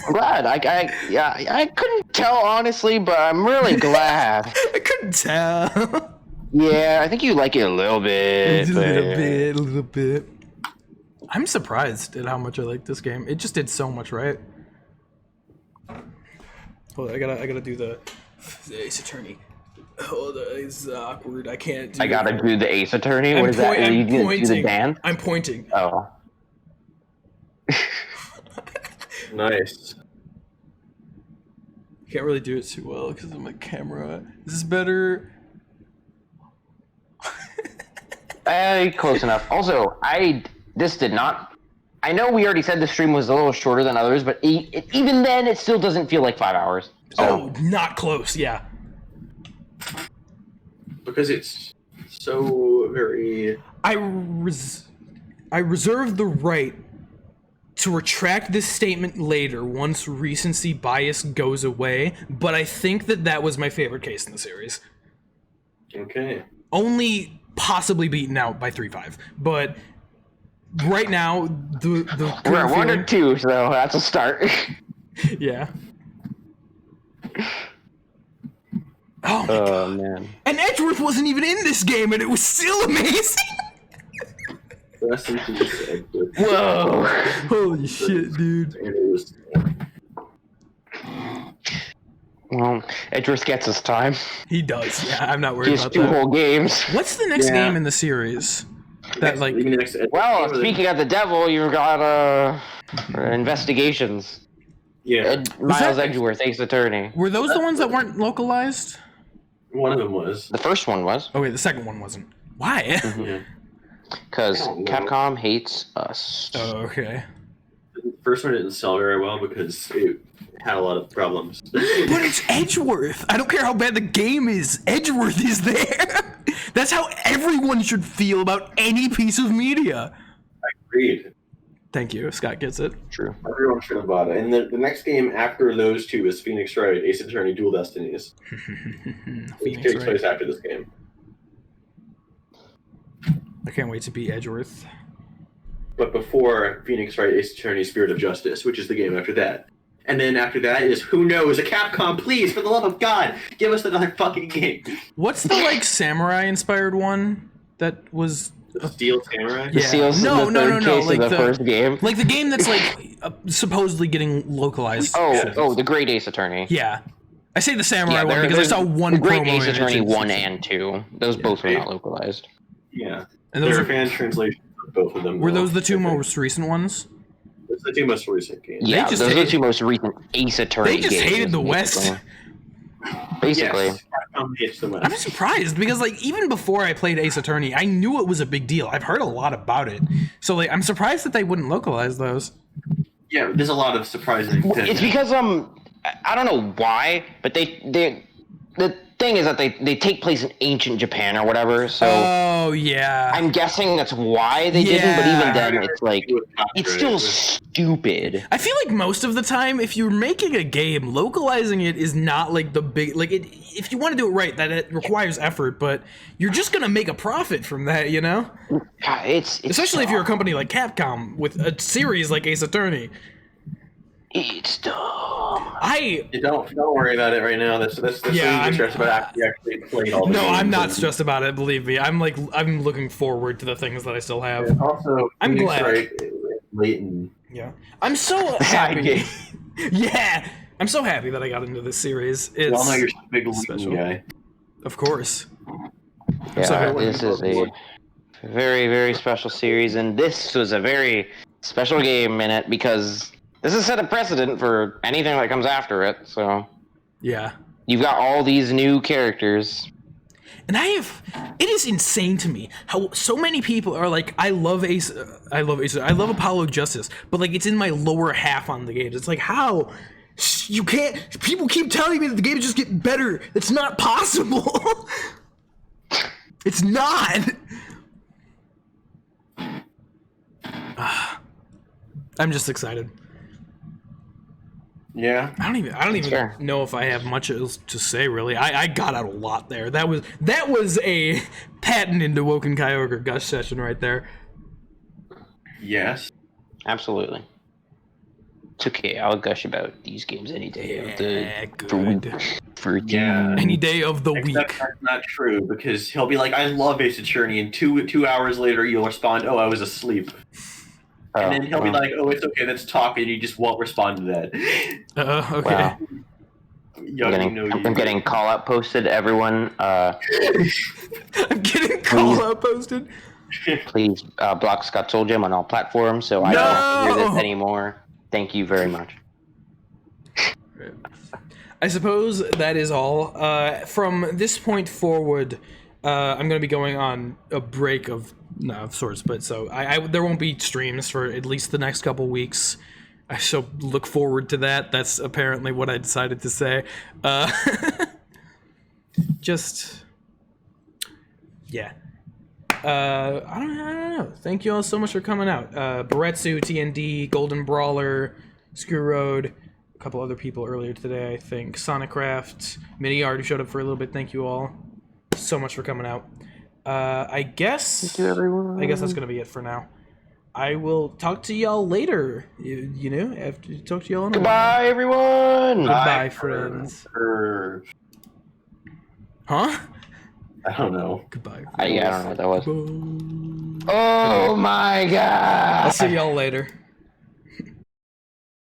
[SPEAKER 3] I'm glad. I couldn't tell honestly, but I'm really glad.
[SPEAKER 1] I couldn't tell.
[SPEAKER 3] Yeah, I think you like it a little bit.
[SPEAKER 1] a little bit. I'm surprised at how much I like this game. It just did so much right. Hold on, I gotta do the Ace Attorney. Hold on, it's awkward. I can't do
[SPEAKER 3] I gotta do the Ace Attorney. What is that? Are you gonna do the dance?
[SPEAKER 1] I'm pointing.
[SPEAKER 3] Oh.
[SPEAKER 2] Nice.
[SPEAKER 1] Can't really do it too well because of my camera. Is this better?
[SPEAKER 3] Close enough. Also, this did not. I know we already said the stream was a little shorter than others, but even then, it still doesn't feel like 5 hours. So.
[SPEAKER 1] Oh, not close. Yeah.
[SPEAKER 2] Because it's so very...
[SPEAKER 1] I reserve the right to retract this statement later once recency bias goes away, but I think that was my favorite case in the series.
[SPEAKER 2] Okay.
[SPEAKER 1] Only possibly beaten out by 3-5, but right now the
[SPEAKER 3] We're at 1 or
[SPEAKER 1] feeling-
[SPEAKER 3] 2, so that's a start.
[SPEAKER 1] Yeah. Oh my god.
[SPEAKER 3] Man.
[SPEAKER 1] And Edgeworth wasn't even in this game, and it was still amazing.
[SPEAKER 2] Rest in peace, Edward.
[SPEAKER 3] Whoa.
[SPEAKER 1] Holy shit, dude.
[SPEAKER 2] And it was...
[SPEAKER 3] Well, Edgeworth gets his time.
[SPEAKER 1] He does. Yeah, I'm not worried
[SPEAKER 3] He has
[SPEAKER 1] about
[SPEAKER 3] 2
[SPEAKER 1] that.
[SPEAKER 3] whole games.
[SPEAKER 1] What's the next
[SPEAKER 2] Yeah.
[SPEAKER 1] game in the series? That like
[SPEAKER 2] Next,
[SPEAKER 3] Well, speaking of the devil, you've got investigations.
[SPEAKER 2] yeah,
[SPEAKER 3] Miles
[SPEAKER 1] that-
[SPEAKER 3] Edgeworth, Ace Attorney.
[SPEAKER 1] were those the ones that weren't localized?
[SPEAKER 2] one of them was.
[SPEAKER 3] The first one was,
[SPEAKER 1] Oh wait, the second one wasn't. Why?
[SPEAKER 2] Yeah.
[SPEAKER 3] because
[SPEAKER 2] I don't know.
[SPEAKER 3] Capcom hates us.
[SPEAKER 1] Oh, okay.
[SPEAKER 2] The first one didn't sell very well because it had a lot of problems.
[SPEAKER 1] But it's Edgeworth. I don't care how bad the game is. Edgeworth is there. That's how everyone should feel about any piece of media.
[SPEAKER 2] Agreed.
[SPEAKER 1] Thank you. Scott gets it.
[SPEAKER 3] True.
[SPEAKER 4] Everyone should have bought it. And the next game after those two is Phoenix Wright, Ace Attorney, Dual Destinies. Which takes place after this game.
[SPEAKER 1] I can't wait to beat Edgeworth.
[SPEAKER 4] But before Phoenix Wright, Ace Attorney, Spirit of Justice, which is the game after that. And then after that is, who knows, a Capcom, please, for the love of God, give us another fucking game.
[SPEAKER 1] What's the, like, samurai-inspired one that was...
[SPEAKER 4] Steel Samurai?
[SPEAKER 1] Yeah.
[SPEAKER 3] Seal's
[SPEAKER 1] No,
[SPEAKER 3] the
[SPEAKER 1] no,
[SPEAKER 3] third
[SPEAKER 1] no, no,
[SPEAKER 3] case
[SPEAKER 1] like
[SPEAKER 3] of the first game.
[SPEAKER 1] Like the game that's, like, supposedly getting localized.
[SPEAKER 3] Oh, the Great Ace Attorney.
[SPEAKER 1] Yeah. I say the samurai one
[SPEAKER 3] there-
[SPEAKER 1] because I
[SPEAKER 3] there's
[SPEAKER 1] saw one
[SPEAKER 3] the Great
[SPEAKER 1] promo
[SPEAKER 3] Ace
[SPEAKER 1] image
[SPEAKER 3] Attorney
[SPEAKER 1] and-
[SPEAKER 3] 1 and 2. Those both were not localized.
[SPEAKER 4] Yeah.
[SPEAKER 1] And
[SPEAKER 4] There
[SPEAKER 1] those
[SPEAKER 4] are
[SPEAKER 1] are,
[SPEAKER 4] fan translations of both of them.
[SPEAKER 1] were
[SPEAKER 4] though,
[SPEAKER 1] those the two
[SPEAKER 4] I think.
[SPEAKER 1] most recent ones?
[SPEAKER 4] It's the two most recent games.
[SPEAKER 3] Yeah,
[SPEAKER 1] just
[SPEAKER 3] those are the
[SPEAKER 1] hated-
[SPEAKER 3] two most recent Ace Attorney
[SPEAKER 1] They just
[SPEAKER 3] games.
[SPEAKER 1] hated the West.
[SPEAKER 3] Basically.
[SPEAKER 4] Yes, Capcom hates the West.
[SPEAKER 1] I'm surprised because, like, even before I played Ace Attorney, I knew it was a big deal. I've heard a lot about it. So, like, I'm surprised that they wouldn't localize those.
[SPEAKER 4] Yeah, there's a lot of surprising things.
[SPEAKER 3] It's because I don't know why, but the thing is that they take place in ancient Japan or whatever. So
[SPEAKER 1] Oh, yeah.
[SPEAKER 3] I'm guessing that's why they didn't. But even
[SPEAKER 1] Yeah.
[SPEAKER 3] then, it's like it's still stupid.
[SPEAKER 1] I feel like most of the time, if you're making a game, localizing it is not like the big like it. If you want to do it right, that it requires effort, but you're just gonna make a profit from that, you know.
[SPEAKER 3] God, it's
[SPEAKER 1] Especially if you're a company like Capcom with a series like Ace Attorney.
[SPEAKER 3] It's dumb.
[SPEAKER 4] Don't worry about it right now. That's
[SPEAKER 1] Yeah,
[SPEAKER 4] I'm stressed about after you actually played all the
[SPEAKER 1] No,
[SPEAKER 4] games.
[SPEAKER 1] I'm not
[SPEAKER 4] and-
[SPEAKER 1] stressed about it. Believe me, I'm looking forward to the things that I still have.
[SPEAKER 4] And also,
[SPEAKER 1] I'm
[SPEAKER 4] Phoenix
[SPEAKER 1] glad.
[SPEAKER 4] Wright, Leighton.
[SPEAKER 1] Yeah, I'm so happy. Yeah, I'm so happy that I got into this series.
[SPEAKER 4] We all know you're
[SPEAKER 1] It's
[SPEAKER 4] a big Leighton
[SPEAKER 1] special.
[SPEAKER 4] guy.
[SPEAKER 1] of course.
[SPEAKER 3] Yeah,
[SPEAKER 1] sorry.
[SPEAKER 3] this is a very, very special series, and this was a very special game in it because this has set a precedent for anything that comes after it. So
[SPEAKER 1] Yeah.
[SPEAKER 3] you've got all these new characters.
[SPEAKER 1] And it is insane to me how so many people are like, I love Apollo Justice, but like it's in my lower half on the games. It's like, how? You can't, people keep telling me that the game is just getting better. It's not possible. It's not. I'm just excited.
[SPEAKER 4] Yeah.
[SPEAKER 1] I don't even
[SPEAKER 3] Sure.
[SPEAKER 1] know if I have much else to say really. I got out a lot there. That was a patent into Awokenkyoger gush session right there.
[SPEAKER 3] Absolutely. It's okay. I'll gush about these games any day of
[SPEAKER 1] Yeah,
[SPEAKER 3] the
[SPEAKER 1] good.
[SPEAKER 3] for
[SPEAKER 4] Yeah.
[SPEAKER 1] Any day of the
[SPEAKER 4] Except
[SPEAKER 1] week.
[SPEAKER 4] that's not true because he'll be like, I love Ace Attorney, and two hours later you'll respond, oh, I was asleep. And then he'll be like, oh, it's okay, let's talk, and you just won't respond to that.
[SPEAKER 1] Okay.
[SPEAKER 3] Wow. I'm getting call out posted. Everyone,
[SPEAKER 1] I'm getting call out posted.
[SPEAKER 3] please block Scott Soul Gem on all platforms so I don't have to hear
[SPEAKER 1] No!
[SPEAKER 3] this anymore. Thank you very much.
[SPEAKER 1] I suppose that is all. From this point forward, I'm going to be going on a break of sorts, but so there won't be streams for at least the next couple weeks. I shall look forward to that. That's apparently what I decided to say. Just, yeah. I don't know. Thank you all so much for coming out. Baretsu, TND, Golden Brawler, Screw Road, a couple other people earlier today, I think. Sonicraft, Mini Art who showed up for a little bit. Thank you all so much for coming out. I guess that's gonna be it for now. I will talk to y'all later. You know, after talk to y'all in a while.
[SPEAKER 3] Goodbye, everyone.
[SPEAKER 1] Goodbye, friends. Huh?
[SPEAKER 4] I don't know.
[SPEAKER 1] Goodbye.
[SPEAKER 3] I don't know what that was.
[SPEAKER 1] Bye.
[SPEAKER 3] Oh my god.
[SPEAKER 1] I'll see y'all later.